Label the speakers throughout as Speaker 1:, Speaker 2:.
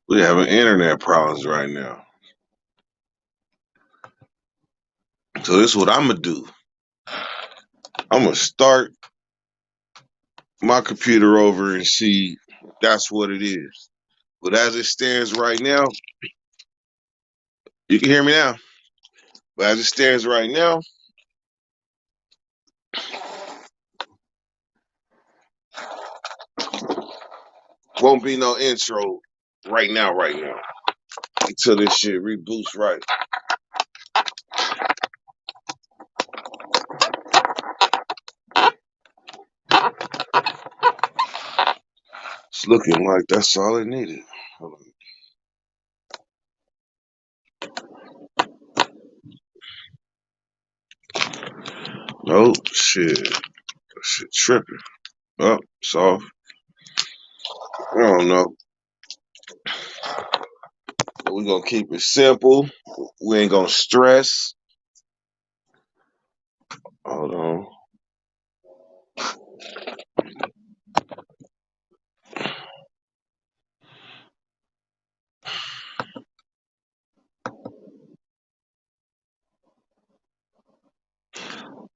Speaker 1: We having internet problems right now. So this is what I'm gonna do. I'm gonna start my computer over and see if that's what it is. But as it stands right now, you can hear me now. But as it stands right now, won't be no intro right now, until this shit reboots right. It's looking like that's all it needed. Hold on. Nope, shit tripping. Oh, soft. I don't know. We're gonna keep it simple. We ain't gonna stress. Hold on.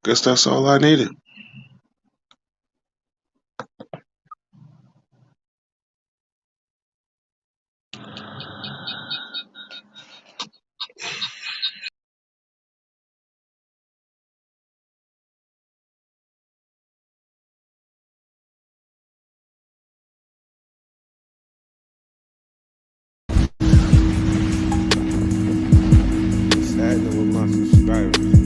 Speaker 1: Guess that's all I needed. What's happening with my subscribers, man?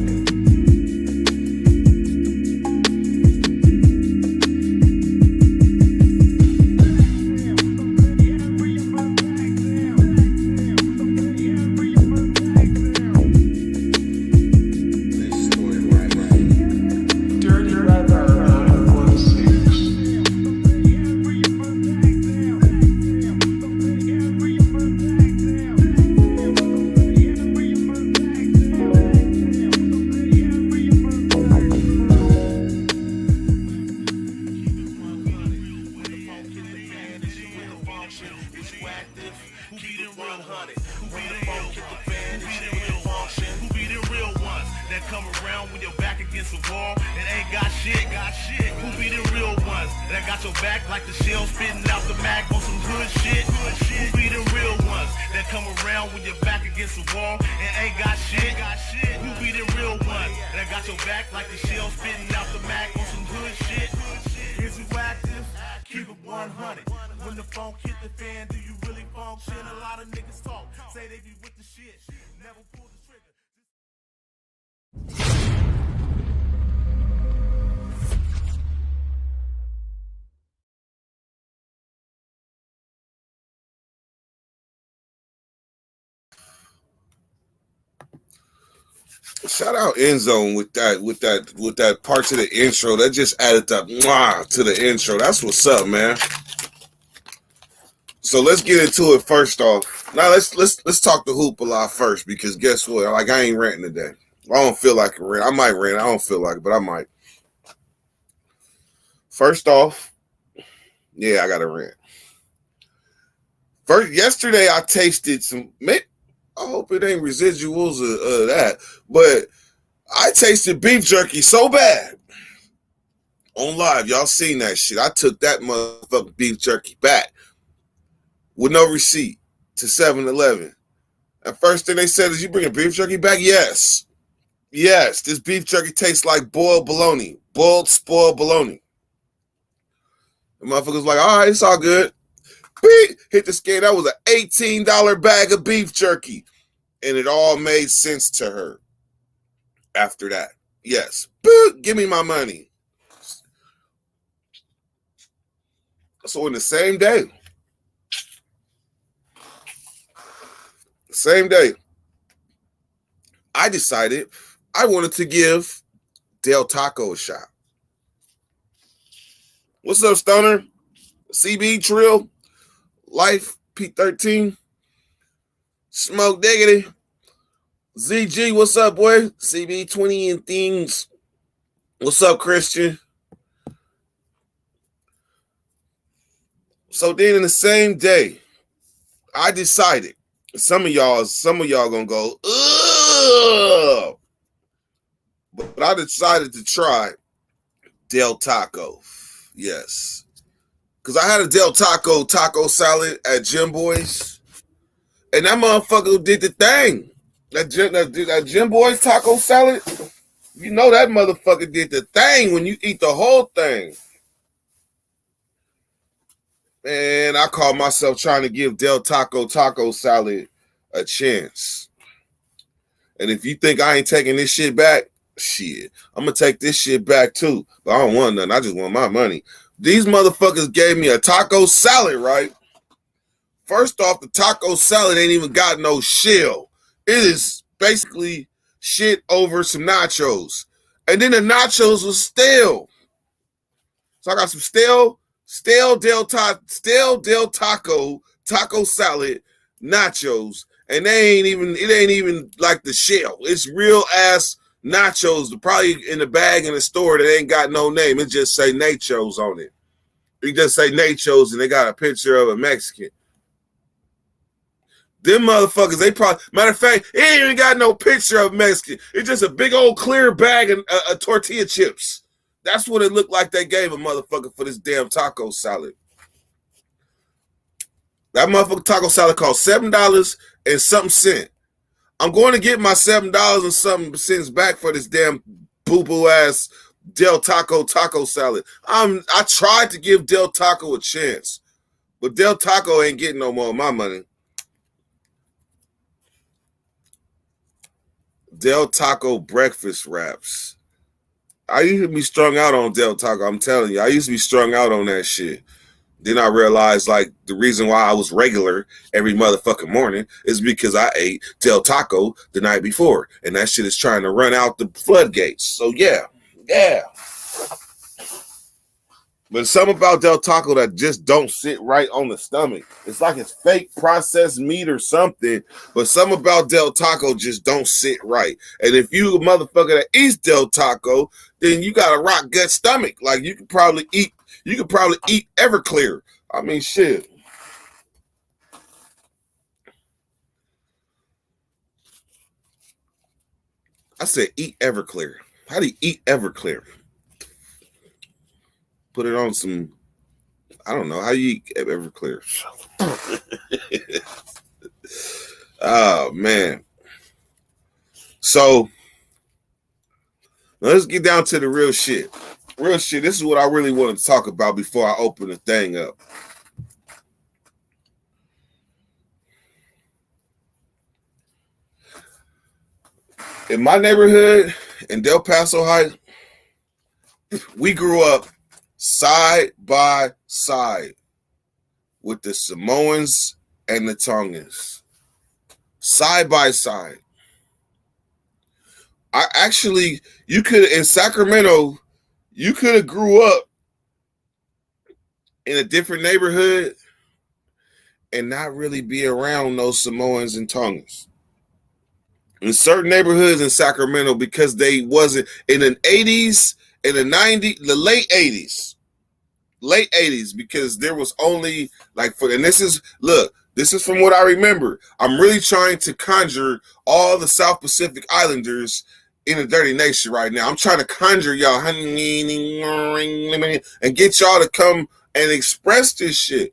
Speaker 2: Dirty Weather 916.
Speaker 3: Come around when you're back against the wall and ain't got shit. Who be the real ones that got your back like the shell spitting out the mag on some good shit? Who be the real ones that come around when you're back against the wall and ain't got shit? Who be the real ones that got your back like the shell spitting out the mag on some good shit? Is you active? Keep it 100. When the phone hit the fan, do you really function? A lot of niggas talk, say they be with the shit, never pull the trigger.
Speaker 1: Shout out Endzone with that part to the intro. That just added that mwah to the intro. That's what's up, man. So let's get into it first off. Now let's talk the hoop a lot first, because guess what? Like, I ain't ranting today. I don't feel like a rant. I might rant. I don't feel like it, but I might. First off, yeah, I got to rant. First, yesterday I tasted some. I hope it ain't residuals of that, but I tasted beef jerky so bad on live. Y'all seen that shit? I took that motherfucking beef jerky back with no receipt to 7-Eleven. And first thing they said is, "You bringing beef jerky back?" Yes. This beef jerky tastes like boiled bologna, boiled spoiled bologna. The motherfucker's like, "All right, it's all good." Beep, hit the scale. That was an $18 bag of beef jerky. And it all made sense to her after that. Yes. Boop, give me my money. So in the same day, I decided I wanted to give Del Taco a shot. What's up, Stoner? CB Trill, Life P13, Smoke Diggity, ZG, what's up, boy? CB20 and things. What's up, Christian? So then in the same day, I decided. Some of y'all gonna go, ugh. But I decided to try Del Taco. Yes. Because I had a Del Taco taco salad at Jim Boy's. And that motherfucker did the thing. That Jim Boy's taco salad, you know that motherfucker did the thing when you eat the whole thing. And I call myself trying to give Del Taco taco salad a chance. And if you think I ain't taking this shit back, shit, I'm going to take this shit back too. But I don't want nothing. I just want my money. These motherfuckers gave me a taco salad, right? First off, the taco salad ain't even got no shell. It is basically shit over some nachos. And then the nachos was stale. So I got some stale Del Taco salad nachos. And it ain't even like the shell. It's real ass nachos, probably in the bag in the store that ain't got no name. It just say nachos on it. It just say nachos and they got a picture of a Mexican. Them motherfuckers, they probably, matter of fact, it ain't even got no picture of Mexican. It's just a big old clear bag of tortilla chips. That's what it looked like they gave a motherfucker for this damn taco salad. That motherfucker taco salad cost $7 and something cent. I'm going to get my $7 and something cents back for this damn boo-boo ass Del Taco salad. I tried to give Del Taco a chance, but Del Taco ain't getting no more of my money. Del Taco breakfast wraps. I used to be strung out on Del Taco. I'm telling you, I used to be strung out on that shit. Then I realized, like, the reason why I was regular every motherfucking morning is because I ate Del Taco the night before. And that shit is trying to run out the floodgates. So, yeah. But something about Del Taco that just don't sit right on the stomach. It's like it's fake processed meat or something, but something about Del Taco just don't sit right. And if you a motherfucker that eats Del Taco, then you got a rock gut stomach. Like you could probably eat Everclear. I mean, shit. I said eat Everclear. How do you eat Everclear? Put it on some, I don't know, how you eat Everclear? Oh, man. So, let's get down to the real shit. Real shit, this is what I really wanted to talk about before I open the thing up. In my neighborhood, in Del Paso Heights, we grew up side by side with the Samoans and the Tongans. Side by side. In Sacramento, you could have grew up in a different neighborhood and not really be around those Samoans and Tongans. In certain neighborhoods in Sacramento, because they wasn't in the 80s, in the 90s, the late 80s, because there was only this is from what I remember. I'm really trying to conjure all the South Pacific Islanders in a dirty nation right now. I'm trying to conjure y'all and get y'all to come and express this shit.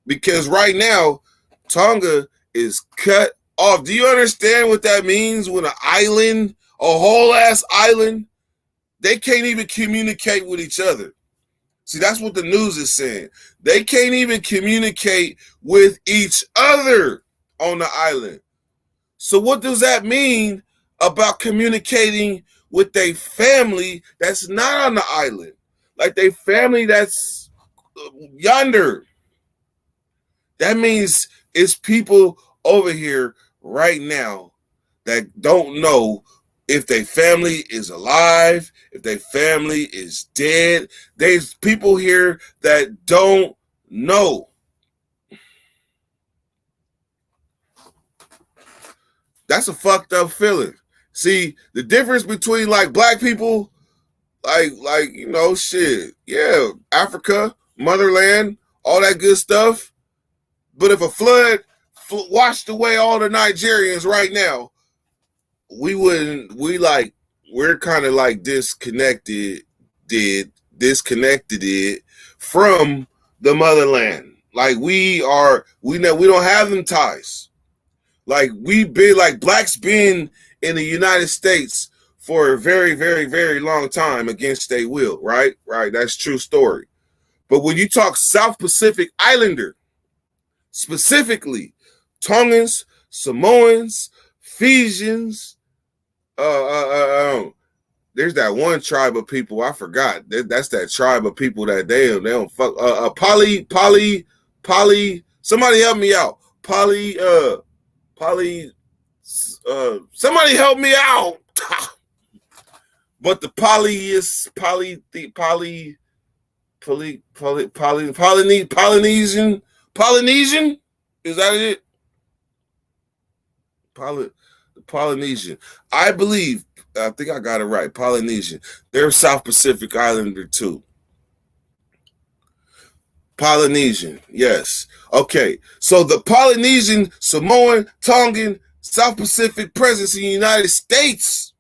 Speaker 1: Because right now, Tonga is cut off. Do you understand what that means when an island, a whole ass island, they can't even communicate with each other? See, that's what the news is saying. They can't even communicate with each other on the island. So what does that mean about communicating with their family that's not on the island? Like their family that's yonder. That means it's people over here right now that don't know if their family is alive, if their family is dead. There's people here that don't know. That's a fucked up feeling. See, the difference between like black people, like you know, shit, yeah, Africa, motherland, all that good stuff. But if a flood washed away all the Nigerians right now, we wouldn't. We're kind of like disconnected it from the motherland. Like we don't have them ties. Like blacks been in the United States for a very, very, very long time against their will, right? Right, that's true story. But when you talk South Pacific Islander, specifically Tongans, Samoans, Fijians, there's that one tribe of people I forgot. That's that tribe of people that they don't fuck. Poly. Somebody help me out. Poly. Somebody help me out. But the Polynesian, is that it? Polynesian. I think I got it right. Polynesian. They're South Pacific Islander too. Polynesian, yes. Okay, so the Polynesian, Samoan, Tongan, South Pacific presence in the United States.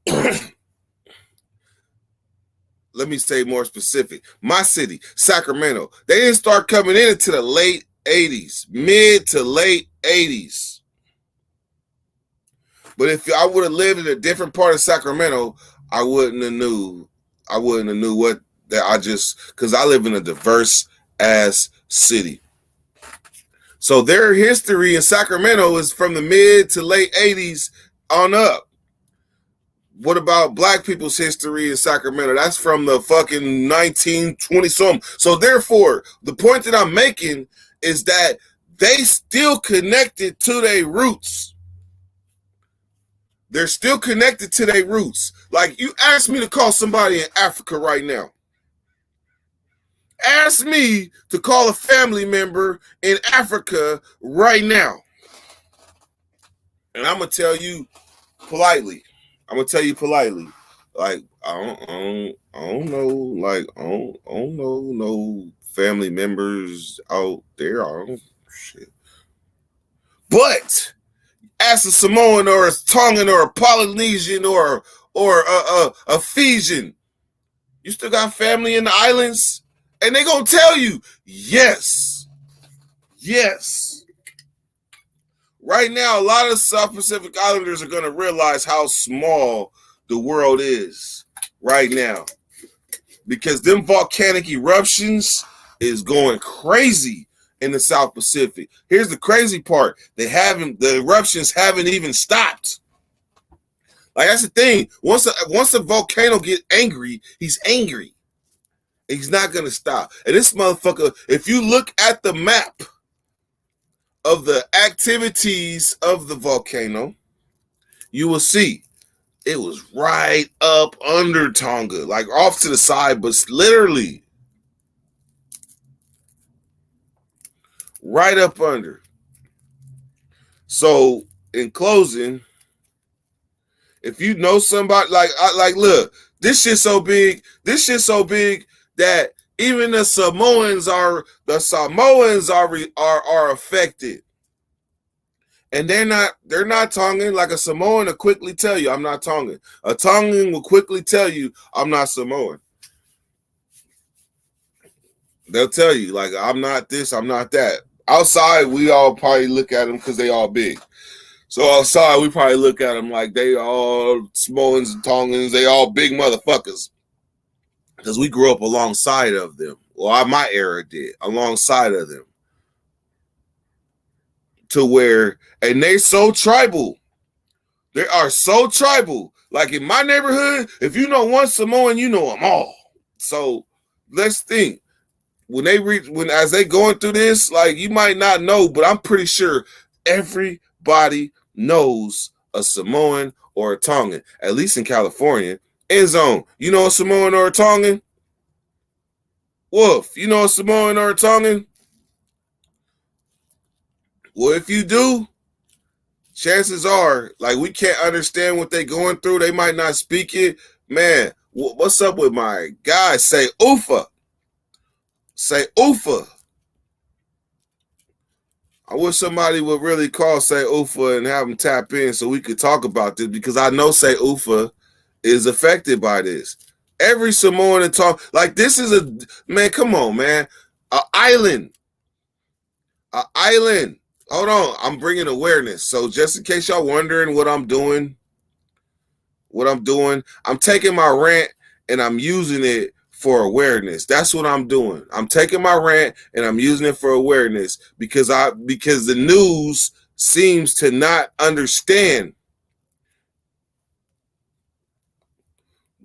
Speaker 1: Let me say more specific. My city, Sacramento, they didn't start coming in until the late 80s, mid to late 80s. But if I would have lived in a different part of Sacramento, I wouldn't have knew what that because I live in a diverse ass city. So their history in Sacramento is from the mid to late 80s on up. What about black people's history in Sacramento? That's from the fucking 1920 something. So therefore, the point that I'm making is that they still connected to their roots. They're still connected to their roots. Like you ask me to call somebody in Africa right now. Ask me to call a family member in Africa right now. And I'm going to tell you politely. Like, I don't know. Like, I don't know no family members out there. Shit. But ask a Samoan or a Tongan or a Polynesian or a Fijian, you still got family in the islands? And they're going to tell you, yes. Right now, a lot of South Pacific Islanders are going to realize how small the world is right now. Because them volcanic eruptions is going crazy in the South Pacific. Here's the crazy part. The eruptions haven't even stopped. Like, that's the thing. Once a volcano get angry, he's angry. He's not going to stop. And this motherfucker, if you look at the map of the activities of the volcano, you will see it was right up under Tonga, like off to the side, but literally right up under. So in closing, if you know somebody look, this shit's so big that even the Samoans are affected. And they're not Tongan. Like a Samoan will quickly tell you, I'm not Tongan. A Tongan will quickly tell you, I'm not Samoan. They'll tell you, like, I'm not this, I'm not that. Outside, we all probably look at them because they all big. So outside, we probably look at them like they all Samoans and Tongans, they all big motherfuckers. Because we grew up alongside of them. Well, my era did, alongside of them. To where, and they so tribal. They are so tribal. Like in my neighborhood, if you know one Samoan, you know them all. So let's think. As they going through this, like you might not know, but I'm pretty sure everybody knows a Samoan or a Tongan, at least in California. End zone, you know a Samoan or a Tongan? Wolf, you know a Samoan or a Tongan? Well, if you do, chances are, like, we can't understand what they're going through. They might not speak it. Man, what's up with my guy? Say Ufa. Say Ufa. wish somebody would really call Say Ufa and have him tap in so we could talk about this, because I know Say Ufa is affected by this. Every Samoan that talk like this is a man. Come on, man. An island. Hold on, I'm bringing awareness. So just in case y'all wondering what I'm doing, I'm taking my rant and I'm using it for awareness. That's what I'm doing. I'm taking my rant and I'm using it for awareness because the news seems to not understand.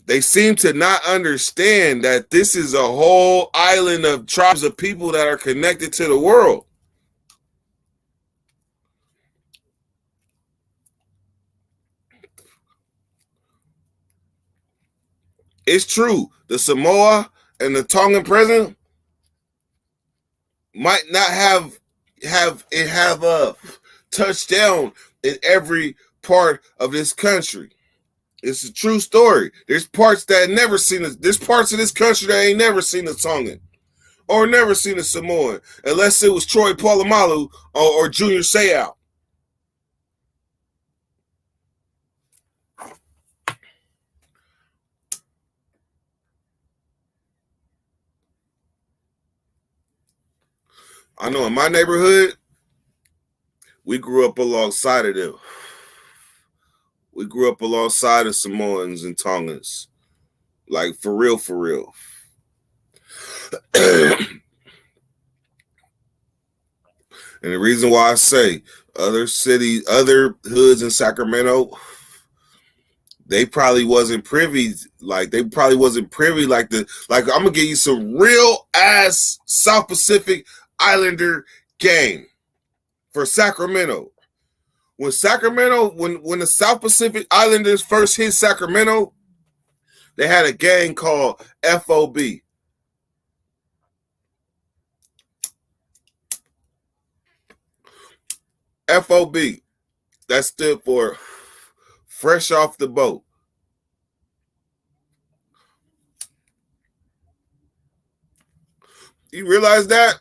Speaker 1: They seem to not understand that this is a whole island of tribes of people that are connected to the world. It's true. The Samoa and the Tongan president might not have a touchdown in every part of this country. It's a true story. There's parts that never seen it. There's parts of this country that ain't never seen a Tongan or never seen a Samoan, unless it was Troy Polamalu or Junior Seau. I know in my neighborhood, we grew up alongside of them. We grew up alongside of Samoans and Tongans. Like, for real, for real. And the reason why I say other cities, other hoods in Sacramento, they probably wasn't privy. Like, I'm gonna give you some real ass South Pacific Islander game for Sacramento. When the South Pacific Islanders first hit Sacramento, they had a gang called FOB. FOB. That stood for Fresh Off the Boat. You realize that?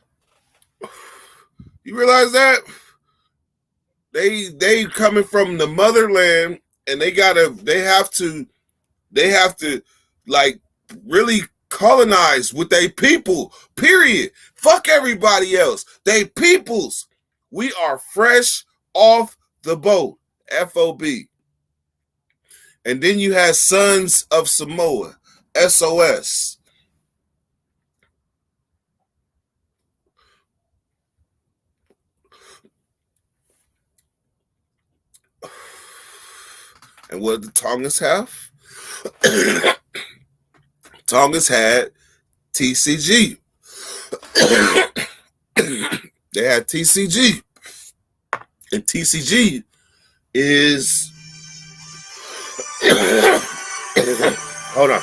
Speaker 1: They coming from the motherland, and they have to like really colonize with their people. Period. Fuck everybody else. They peoples. We are fresh off the boat. FOB. And then you had Sons of Samoa. SOS. And what did the Tongans have? Tongans had TCG. They had TCG. And TCG is... Hold on.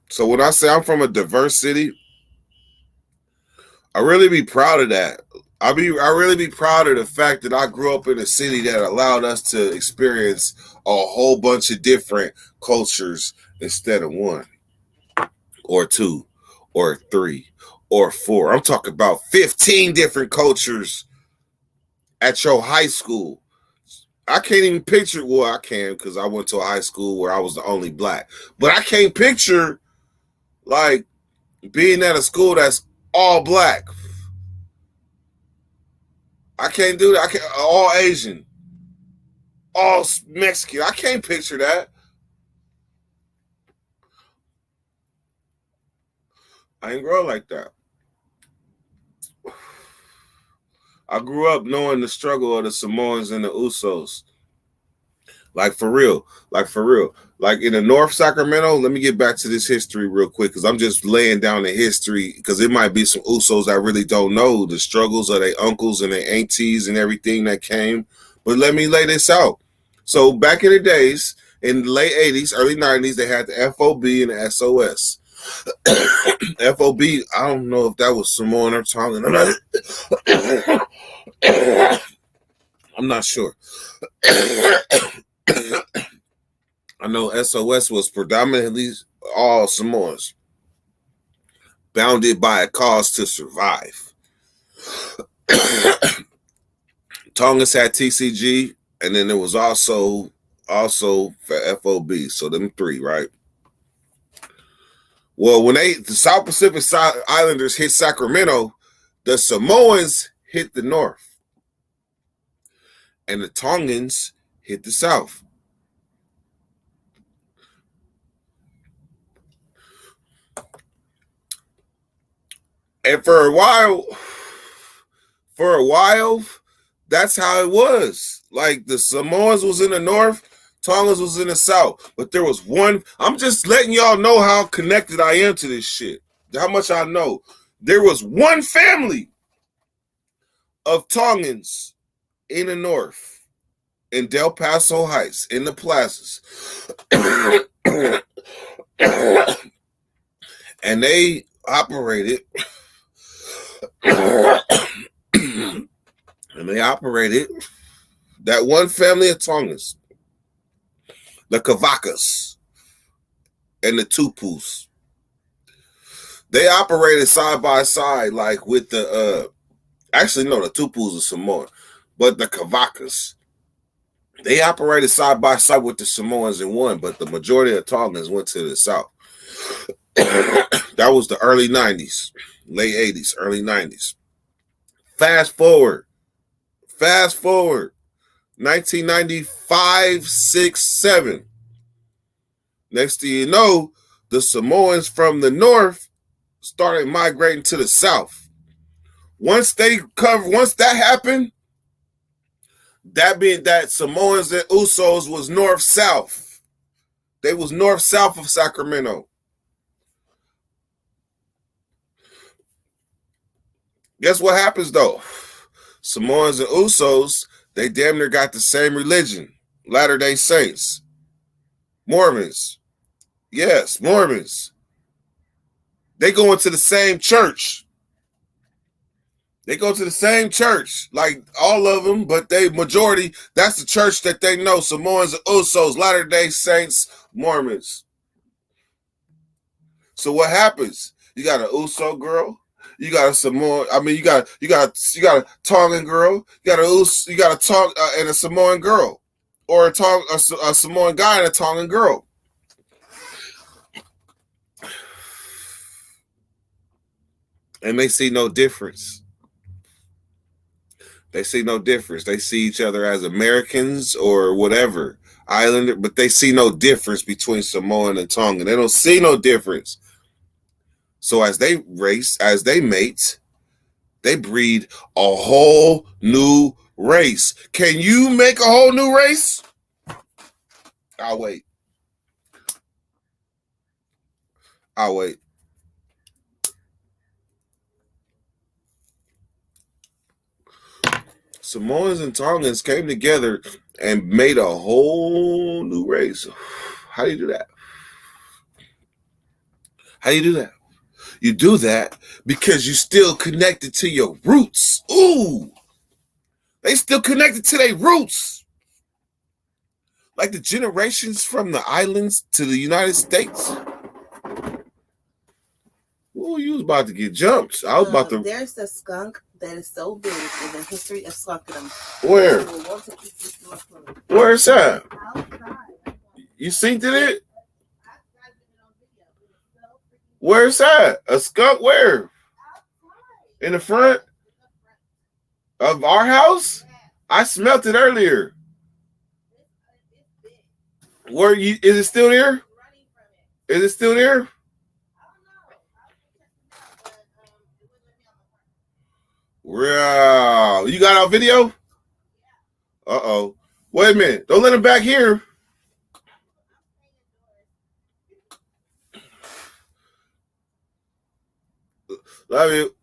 Speaker 1: So when I say I'm from a diverse city, I really be proud of that. I really be proud of the fact that I grew up in a city that allowed us to experience a whole bunch of different cultures instead of one or two or three or four. I'm talking about 15 different cultures at your high school. I can't even picture, well, I can because I went to a high school where I was the only black, but I can't picture like being at a school that's all black. I can't do that. I can't, all Asian, all Mexican. I can't picture that. I ain't grow like that. I grew up knowing the struggle of the Samoans and the Usos. Like for real. Like for real. Like in the North Sacramento, let me get back to this history real quick because I'm just laying down the history because it might be some Usos that really don't know the struggles of their uncles and their aunties and everything that came. But let me lay this out. So back in the days, in the late 80s, early 90s, they had the FOB and the SOS. FOB, I don't know if that was Samoan or Tongan. I'm not sure. I know SOS was predominantly all Samoans, bounded by a cause to survive. Tongans had TCG, and then there was also for FOB. So them three, right? Well, when the South Pacific Islanders hit Sacramento, the Samoans hit the north, and the Tongans hit the south. And for a while, that's how it was. Like the Samoans was in the north, Tongans was in the south. But there was one, I'm just letting y'all know how connected I am to this shit. How much I know. There was one family of Tongans in the north, in Del Paso Heights, in the plazas. And they operated that one family of Tongans, the Kavakas and the Tupus. They operated side by side, like with the actually no, the Tupus are Samoan, but the Kavakas, they operated side by side with the Samoans and won, but the majority of Tongans went to the south. That was the early 90s, late 80s, early 90s. Fast forward, 1995, 6, 7. Next thing you know, the Samoans from the north started migrating to the south. Once that happened, that being that Samoans and Usos was north-south. They was north-south of Sacramento. Guess what happens though? Samoans and Usos, they damn near got the same religion. Latter-day Saints. Mormons. Yes, Mormons. They go into the same church. They go to the same church, like all of them, but they majority, that's the church that they know. Samoans and Usos, Latter-day Saints, Mormons. So what happens? You got an Uso girl. You got a Samoan. I mean, you got a Tongan girl. You got a Tongan and a Samoan girl, or a Samoan guy and a Tongan girl. And they see no difference. They see no difference. They see each other as Americans or whatever, Islander, but they see no difference between Samoan and Tongan. They don't see no difference. So as they mate, they breed a whole new race. Can you make a whole new race? I'll wait. Samoans and Tongans came together and made a whole new race. How do you do that? You do that because you still connected to your roots. Ooh, they still connected to their roots. Like the generations from the islands to the United States. Ooh, you was about to get jumped. I was about to.
Speaker 4: There's a skunk that is so big in the history of skunkedom.
Speaker 1: Where? Where's that? You seen it? Where's that? A skunk where? In the front of our house? I smelt it earlier. Is it still there? Is it still there? Wow. You got our video? Uh-oh. Wait a minute. Don't let him back here. Love you.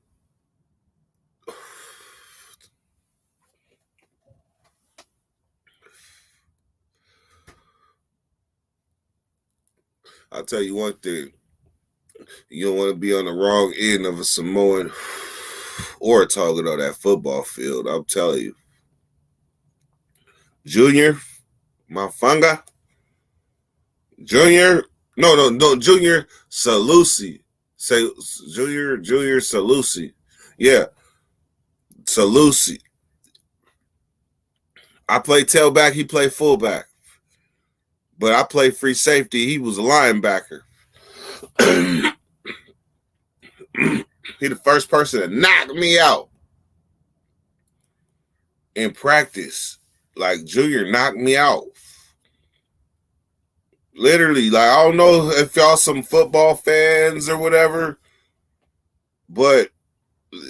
Speaker 1: I'll tell you one thing. You don't want to be on the wrong end of a Samoan or a target on that football field. I'm telling you. Junior Mafanga. Junior. No. Junior Salusi. Say Junior Salusi. Yeah. Salusi. I play tailback, he played fullback. But I played free safety. He was a linebacker. He the first person to knock me out in practice. Like Junior knocked me out. Literally, like I don't know if y'all some football fans or whatever, but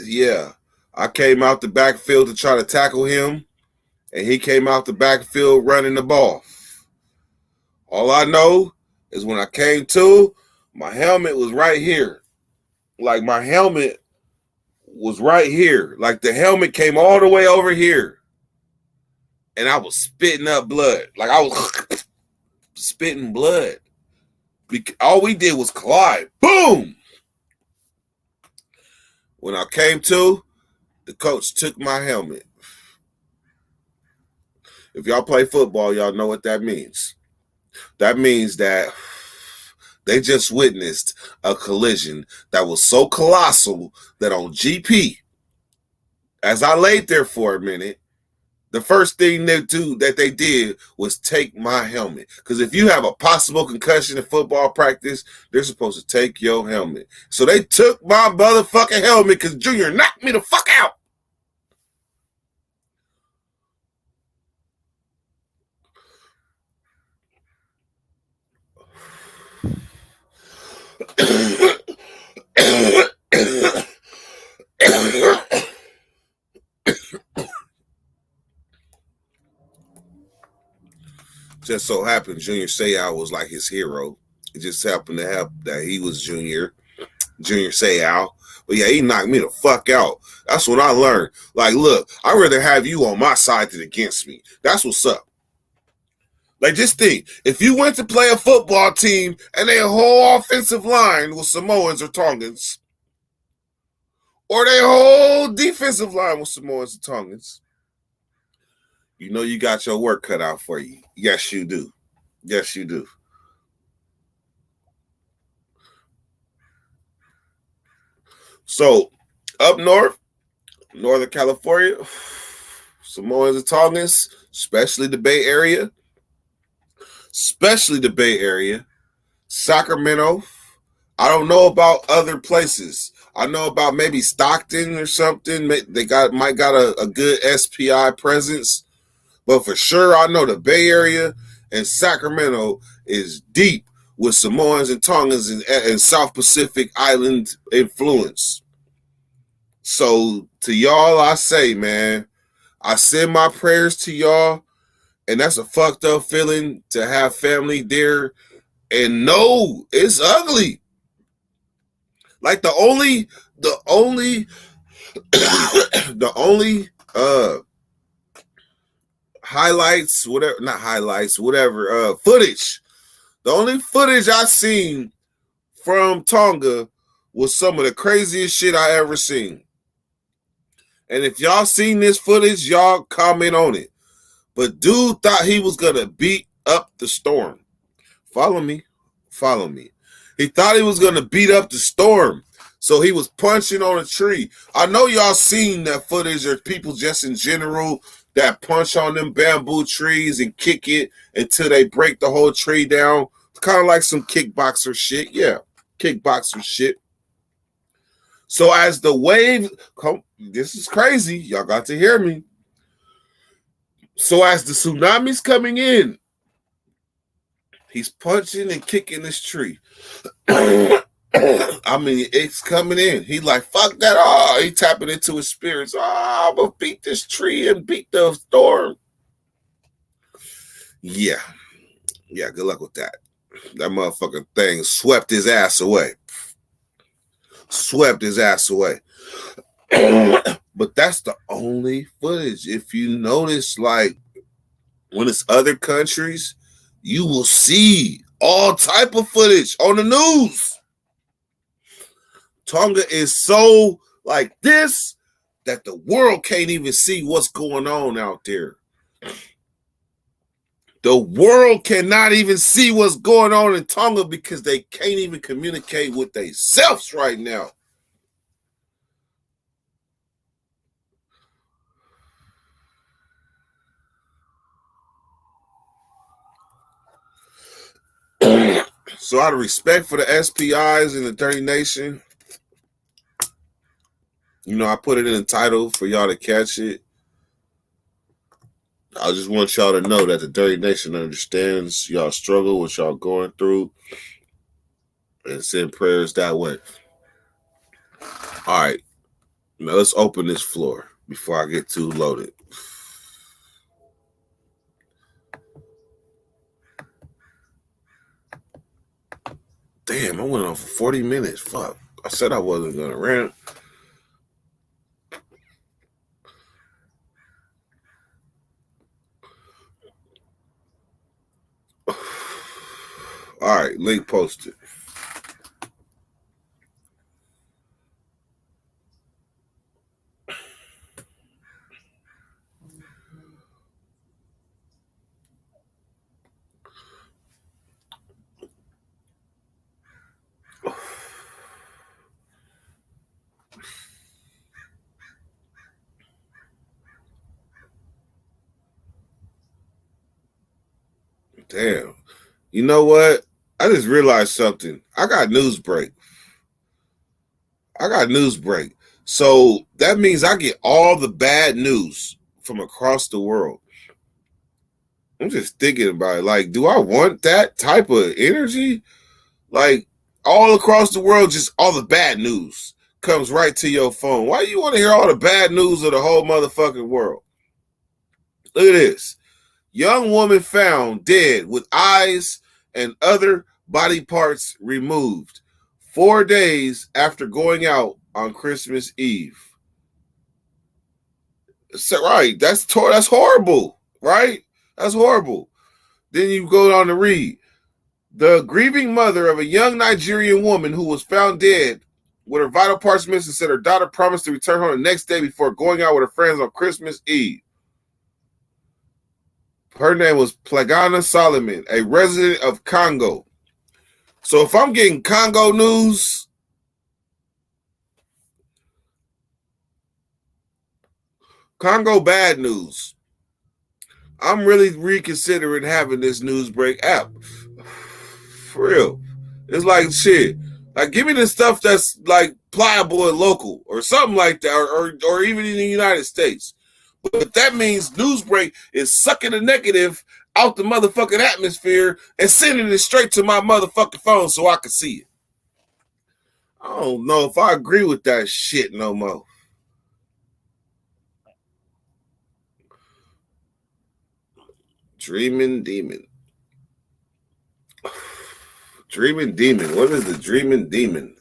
Speaker 1: yeah, I came out the backfield to try to tackle him, and he came out the backfield running the ball. All I know is when I came to, my helmet was right here. Like my helmet was right here. Like the helmet came all the way over here. And I was spitting up blood. Like I was spitting blood. All we did was collide. Boom! When I came to, the coach took my helmet. If y'all play football, y'all know what that means. That means that they just witnessed a collision that was so colossal that on GP, as I laid there for a minute, the first thing they did was take my helmet. Because if you have a possible concussion in football practice, they're supposed to take your helmet. So they took my motherfucking helmet because Junior knocked me the fuck out. Just so happened Junior Seau was like his hero. It just happened to happen that he was Junior Seau. But yeah, he knocked me the fuck out. That's what I learned. Like, look, I'd rather have you on my side than against me. That's what's up. Like, just think, if you went to play a football team and their whole offensive line was Samoans or Tongans, or their whole defensive line was Samoans or Tongans, you know you got your work cut out for you. Yes, you do. Yes, you do. So, up north, Northern California, Samoans and Tongans, especially the Bay Area, Sacramento. I don't know about other places. I know about maybe Stockton or something. They might got a good SPI presence. But for sure, I know the Bay Area and Sacramento is deep with Samoans and Tongans and South Pacific Island influence. So to y'all, I say, man, I send my prayers to y'all. And that's a fucked up feeling to have family there. And no, it's ugly. Like the only highlights, whatever, not highlights, whatever, footage. The only footage I seen from Tonga was some of the craziest shit I ever seen. And if y'all seen this footage, y'all comment on it. But dude thought he was going to beat up the storm. Follow me. He thought he was going to beat up the storm. So he was punching on a tree. I know y'all seen that footage or people just in general that punch on them bamboo trees and kick it until they break the whole tree down. Kind of like some kickboxer shit. Yeah, kickboxer shit. So as the wave, this is crazy. Y'all got to hear me. So as the tsunami's coming in, he's punching and kicking this tree. I mean, it's coming in. He like, fuck that. Oh, he tapping into his spirits. Oh, I'm going to beat this tree and beat the storm. Yeah. Yeah, good luck with that. That motherfucking thing swept his ass away. Swept his ass away. But that's the only footage. If you notice, like when it's other countries, you will see all type of footage on the news. Tonga is so like this that the world can't even see what's going on out there. The world cannot even see what's going on in Tonga because they can't even communicate with themselves right now. So out of respect for the SPIs and the Dirty Nation, you know, I put it in the title for y'all to catch it. I just want y'all to know that the Dirty Nation understands y'all struggle, what y'all going through, and send prayers that way. All right, now let's open this floor before I get too loaded. Damn, I went on for 40 minutes. Fuck. I said I wasn't going to rant. All right, link posted. Damn. You know what? I just realized something. I got news break. So that means I get all the bad news from across the world. I'm just thinking about it. Like, do I want that type of energy? Like, all across the world, just all the bad news comes right to your phone. Why do you want to hear all the bad news of the whole motherfucking world? Look at this. Young woman found dead with eyes and other body parts removed 4 days after going out on Christmas Eve. So, right, that's horrible, right? That's horrible. Then you go on to read. The grieving mother of a young Nigerian woman who was found dead with her vital parts missing said her daughter promised to return home the next day before going out with her friends on Christmas Eve. Her name was Plagana Solomon, a resident of Congo. So if I'm getting Congo news, Congo bad news, I'm really reconsidering having this news break app. For real. It's like shit. Like give me the stuff that's like pliable and local or something like that, or even in the United States. But that means Newsbreak is sucking the negative out the motherfucking atmosphere and sending it straight to my motherfucking phone so I can see it. I don't know if I agree with that shit no more. Dreaming Demon. Dreaming Demon. What is the Dreaming Demon?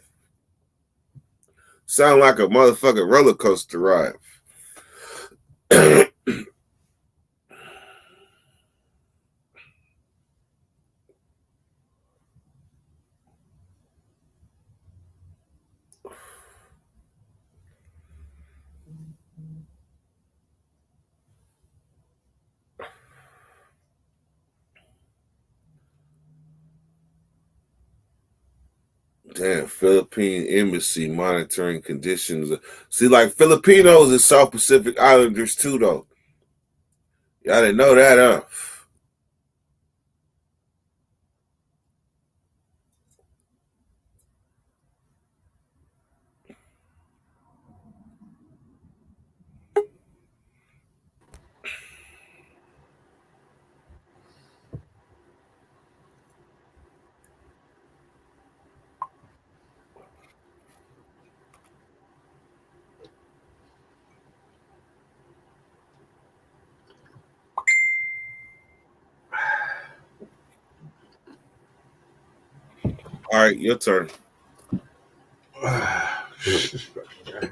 Speaker 1: Sound like a motherfucking roller coaster ride. Damn, Philippine embassy monitoring conditions. See, like Filipinos and South Pacific Islanders too, though. Y'all didn't know that, huh? All right, your turn.
Speaker 5: This fucking guy.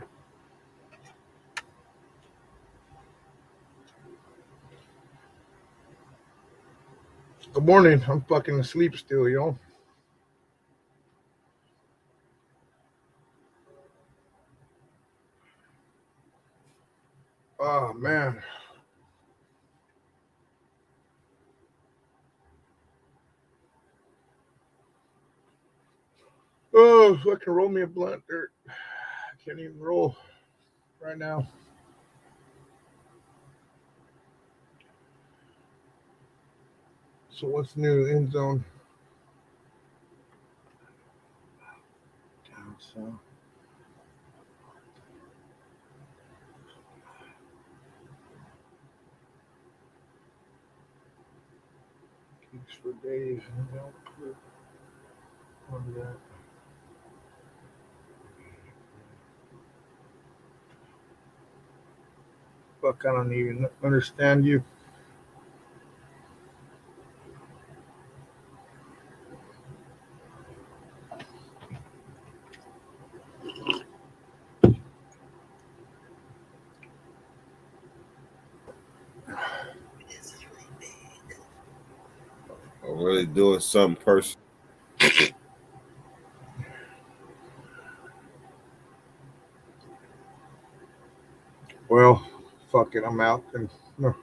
Speaker 5: Good morning. I'm fucking asleep still, yo. Oh man. Oh, fucking roll me a blunt, dirt. I can't even roll right now. So what's new? End zone. Down south. Keeps for days. Don't click on that. Fuck, I don't even understand you.
Speaker 1: I'm really doing something personal.
Speaker 5: Well, fuck it, I'm out. And no.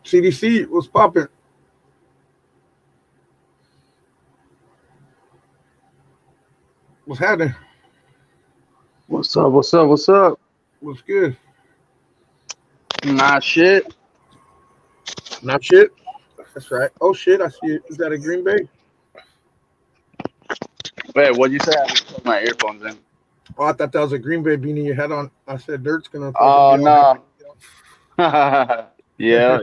Speaker 5: CDC, what's popping? What's happening?
Speaker 6: What's up? What's up? What's up?
Speaker 5: What's good?
Speaker 6: Not shit.
Speaker 5: Not shit. That's right. Oh shit, I see it. Is that a Green Bay?
Speaker 6: Wait, what'd you say? I just put my earphones in.
Speaker 5: Oh, I thought that was a Green Bay beanie you had on. I said Dirt's gonna.
Speaker 6: Oh
Speaker 5: fucking be all
Speaker 6: no.
Speaker 5: happy.
Speaker 6: Yeah.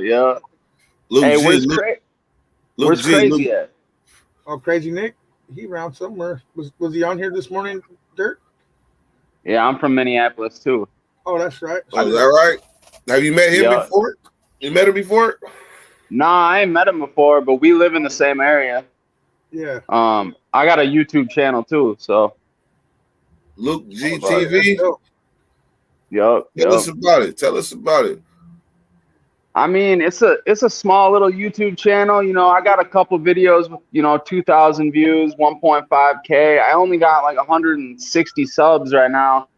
Speaker 1: Luke
Speaker 6: Hey,
Speaker 1: G,
Speaker 6: where's
Speaker 1: Luke, Luke
Speaker 6: where's
Speaker 1: G,
Speaker 6: Crazy
Speaker 1: Luke,
Speaker 6: at?
Speaker 5: Oh, Crazy Nick, he around somewhere. Was he on here this morning, Dirt?
Speaker 6: Yeah, I'm from Minneapolis too.
Speaker 5: Oh, that's right.
Speaker 1: Oh, is that right? Have you met him
Speaker 6: Yeah.
Speaker 1: before? You met him before?
Speaker 6: Nah, I ain't met him before, but we live in the same area.
Speaker 5: Yeah.
Speaker 6: I got a YouTube channel too, so
Speaker 1: Luke G
Speaker 5: Oh, shit, that's
Speaker 1: TV.
Speaker 5: dope.
Speaker 6: yup.
Speaker 1: Tell us about it. Tell us about it.
Speaker 6: I mean, it's a small little YouTube channel. You know, I got a couple videos with 2,000 views, 1.5K. I only got like 160 subs right now,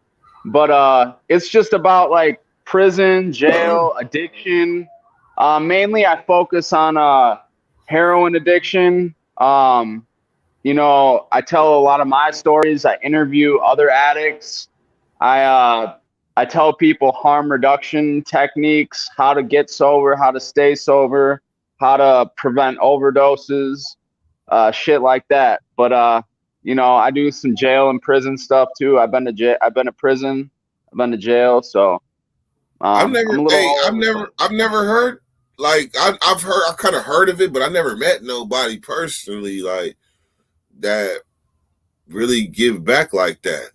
Speaker 6: but it's just about like prison, jail, addiction. Mainly, I focus on heroin addiction. I tell a lot of my stories. I interview other addicts. I tell people harm reduction techniques, how to get sober, how to stay sober, how to prevent overdoses, shit like that. But I do some jail and prison stuff too. I've been to prison, I've been to jail. So
Speaker 1: I've never,
Speaker 6: I'm a little
Speaker 1: I've never heard. Like I've kind of heard of it, but I never met nobody personally like that really give back like that.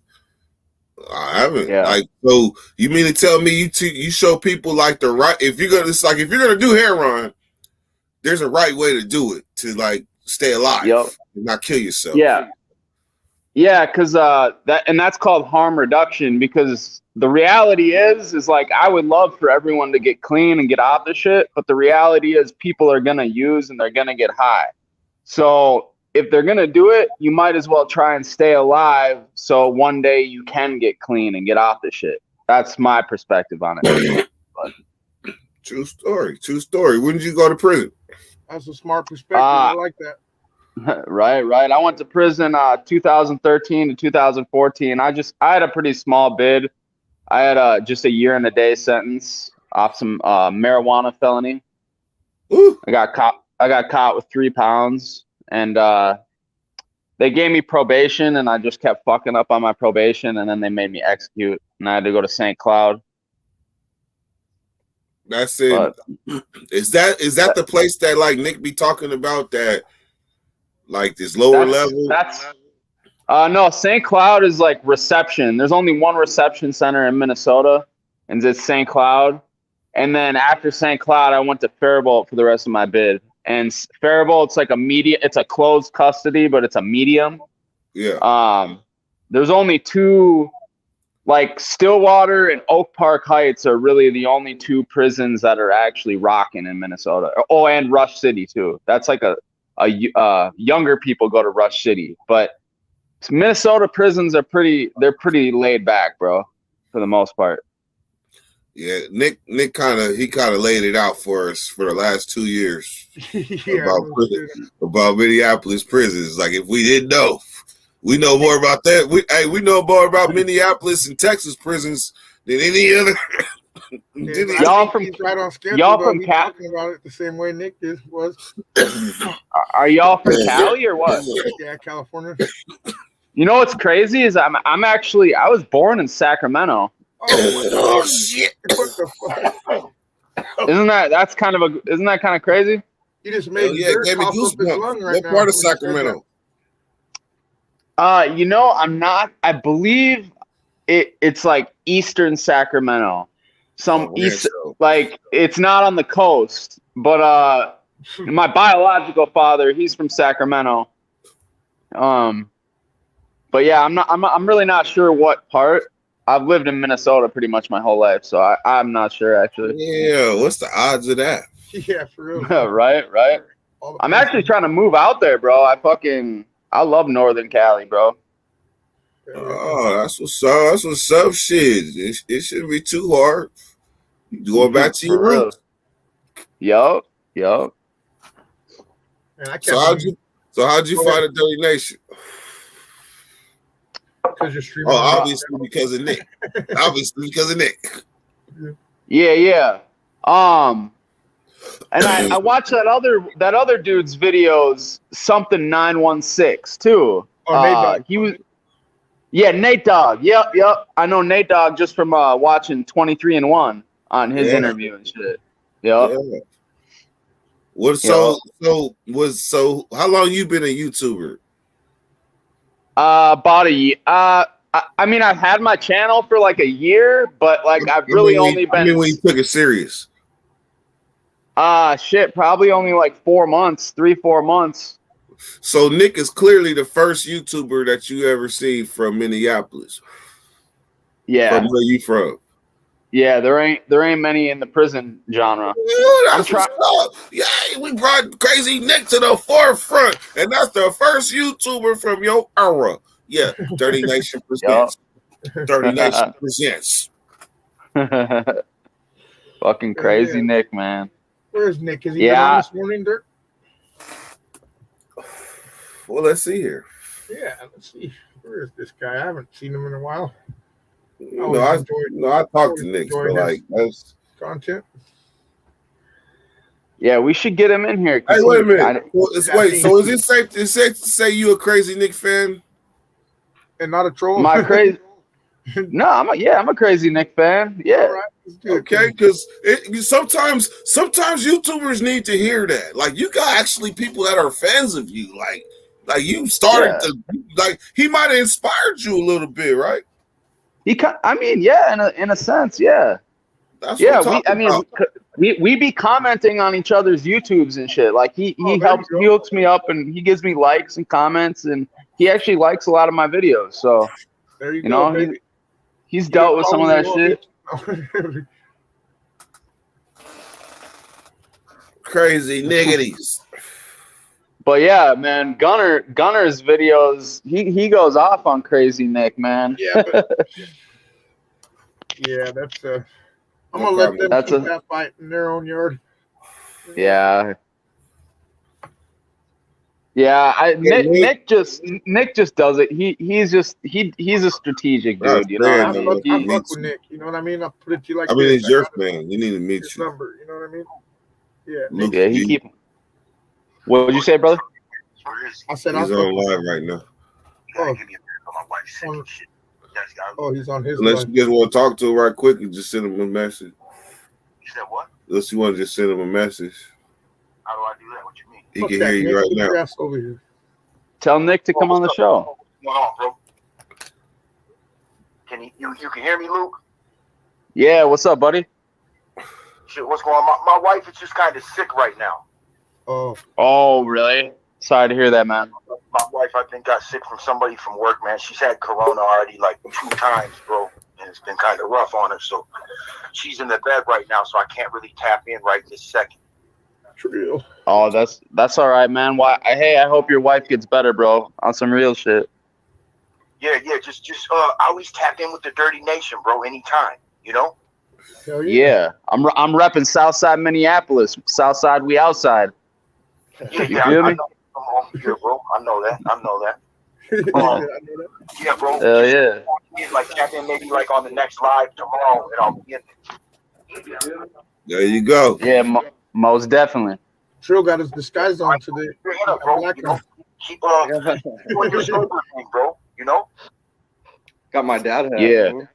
Speaker 1: I haven't.
Speaker 6: Yeah.
Speaker 1: Like, so you mean to tell me you show people like the right? If you're gonna do heroin, there's a right way to do it to like stay alive and not kill yourself.
Speaker 6: Yeah, because that's called harm reduction. Because the reality is like I would love for everyone to get clean and get off the shit, but the reality is people are gonna use and they're gonna get high. So if they're gonna do it, you might as well try and stay alive so one day you can get clean and get off the shit. That's my perspective on it.
Speaker 1: True story. True story. When did you go to prison?
Speaker 5: That's a smart perspective. I like that.
Speaker 6: Right. I went to prison 2013 to 2014. I had a pretty small bid. I had just a year and a day sentence off some marijuana felony.
Speaker 1: Ooh.
Speaker 6: I got caught with 3 pounds, and they gave me probation, and I just kept fucking up on my probation, and then they made me execute, and I had to go to St. Cloud.
Speaker 1: That's it.
Speaker 6: But
Speaker 1: Is that the place that like Nick be talking about that like this lower level?
Speaker 6: No, St. Cloud is like reception. There's only one reception center in Minnesota, and it's St. Cloud. And then after St. Cloud, I went to Faribault for the rest of my bid. and Faribault, it's like a medium. It's a closed custody, but it's a medium.
Speaker 1: Yeah.
Speaker 6: There's only two, like Stillwater and Oak Park Heights are really the only two prisons that are actually rocking in Minnesota. Oh, and Rush City too. That's like a younger people go to Rush City, but Minnesota prisons are pretty laid back, bro, for the most part.
Speaker 1: Yeah, Nick kind of laid it out for us for the last 2 years about Minneapolis prisons. Like, if we didn't know, we know more about that. We know more about Minneapolis and Texas prisons than any other.
Speaker 6: Y'all from
Speaker 5: right on schedule,
Speaker 6: y'all from
Speaker 5: talking about it the same way Nick was.
Speaker 6: Are y'all from Cali or what?
Speaker 5: Yeah, California.
Speaker 6: You know what's crazy is I was born in Sacramento.
Speaker 1: Oh shit!
Speaker 5: What the fuck?
Speaker 6: Isn't that kind of crazy?
Speaker 5: You just made
Speaker 1: gave me goosebumps. What part of Sacramento?
Speaker 6: You know, I'm not. I believe it's like Eastern Sacramento. Like it's not on the coast, but my biological father, he's from Sacramento. But yeah, I'm really not sure what part. I've lived in Minnesota pretty much my whole life, so I'm not sure actually.
Speaker 1: Yeah, what's the odds of that?
Speaker 5: Yeah, for real.
Speaker 6: right. I'm actually trying to move out there, bro. I love Northern Cali, bro.
Speaker 1: Oh, that's what's up. That's what's up. Shit, it shouldn't be too hard. You going back to your roots.
Speaker 6: Yup.
Speaker 1: So how'd you find a Dirty Nation?
Speaker 5: Because you're streaming.
Speaker 1: Oh, obviously because of Nick.
Speaker 6: Yeah. And I watched that other dude's videos, something 916 too.
Speaker 5: Oh, Nate Dogg.
Speaker 6: He was. Yeah, Nate Dogg. Yep. I know Nate Dogg just from watching 23andMe on his interview and shit. Yep. Yeah.
Speaker 1: So how long you been a YouTuber?
Speaker 6: About a year. I mean, I've had my channel for like a year, but like I've really only been.
Speaker 1: I mean, when you took it serious.
Speaker 6: Probably only like 4 months, 3-4 months.
Speaker 1: So Nick is clearly the first YouTuber that you ever seen from Minneapolis.
Speaker 6: Yeah.
Speaker 1: From where you from?
Speaker 6: Yeah, there ain't many in the prison genre.
Speaker 1: Yeah, we brought Crazy Nick to the forefront, and that's the first YouTuber from your era. Yeah, Dirty Nation presents. Dirty Nation presents.
Speaker 6: Fucking Crazy Nick, man.
Speaker 5: Where's Nick? Is he been on this morning, Dirk?
Speaker 1: Well, let's see here.
Speaker 5: Yeah, let's see. Where is this guy? I haven't seen him in a while.
Speaker 1: I talked to Nick, but like that's
Speaker 5: content.
Speaker 6: Yeah, we should get him in here.
Speaker 1: Hey, wait a minute. So is it safe to say you a Crazy Nick fan
Speaker 5: and not a troll?
Speaker 6: Am I crazy? No, I'm a Crazy Nick fan. Yeah.
Speaker 5: Right.
Speaker 1: Okay, because sometimes YouTubers need to hear that. Like, you got actually people that are fans of you. Like you started to like he might have inspired you a little bit, right?
Speaker 6: In a sense, yeah.
Speaker 1: That's
Speaker 6: we be commenting on each other's YouTubes and shit. Like he hooks me up and he gives me likes and comments, and he actually likes a lot of my videos. So
Speaker 5: there you go, baby.
Speaker 6: He's dealt with some of that shit.
Speaker 1: Crazy niggities.
Speaker 6: But yeah, man, Gunner's videos, he goes off on Crazy Nick, man.
Speaker 5: Yeah, yeah, that's I'm gonna let them keep that fight in their own yard.
Speaker 6: Yeah. Yeah, Nick just does it. He's a strategic dude, you know.
Speaker 5: I fuck with Nick, you know what I mean? I'll put it to you like
Speaker 1: he's your fan. You need to meet you.
Speaker 5: Number, you know what I mean?
Speaker 6: Yeah. Yeah, what did you say, brother?
Speaker 5: I said
Speaker 1: he's on live right now.
Speaker 5: Oh, he's on his.
Speaker 1: Unless you guys want to talk to him right quick and just send him a message.
Speaker 3: You said what?
Speaker 1: Unless you want to just send him a message.
Speaker 3: How do I do that? What you mean?
Speaker 1: He can hear you right now.
Speaker 5: Over here.
Speaker 6: Tell Nick to come on the show.
Speaker 3: What's going on, bro? Can you can hear me, Luke?
Speaker 6: Yeah, what's up, buddy?
Speaker 3: Shit, what's going on? My wife is just kind of sick right now.
Speaker 5: Oh,
Speaker 6: Oh, really? Sorry to hear that, man.
Speaker 7: My wife, I think, got sick from somebody from work, man. She's had corona already like 2 times, bro. And it's been kind of rough on her. So she's in the bed right now, so I can't really tap in right this second.
Speaker 5: true.
Speaker 6: Oh, that's all right, man. Why? Hey, I hope your wife gets better, bro. On some real shit.
Speaker 7: Yeah, just always tap in with the Dirty Nation, bro, anytime, you know?
Speaker 5: Hell yeah.
Speaker 6: Yeah, I'm repping Southside Minneapolis. Southside, we outside.
Speaker 7: Yeah,
Speaker 6: You
Speaker 7: yeah,
Speaker 6: feel
Speaker 7: I
Speaker 6: me?
Speaker 7: know I'm home here, bro. I know that.
Speaker 5: Yeah, I know that.
Speaker 7: Yeah, bro.
Speaker 6: Hell yeah.
Speaker 7: Like tap in maybe like on the next live tomorrow, and I'll be in there.
Speaker 1: There you go.
Speaker 6: Yeah, most definitely.
Speaker 5: Trill got his disguise on today.
Speaker 7: Yeah, bro.
Speaker 5: Black
Speaker 7: You know, keep doing your sober thing, bro. You know?
Speaker 8: Got my dad hat.
Speaker 6: Yeah.
Speaker 8: man.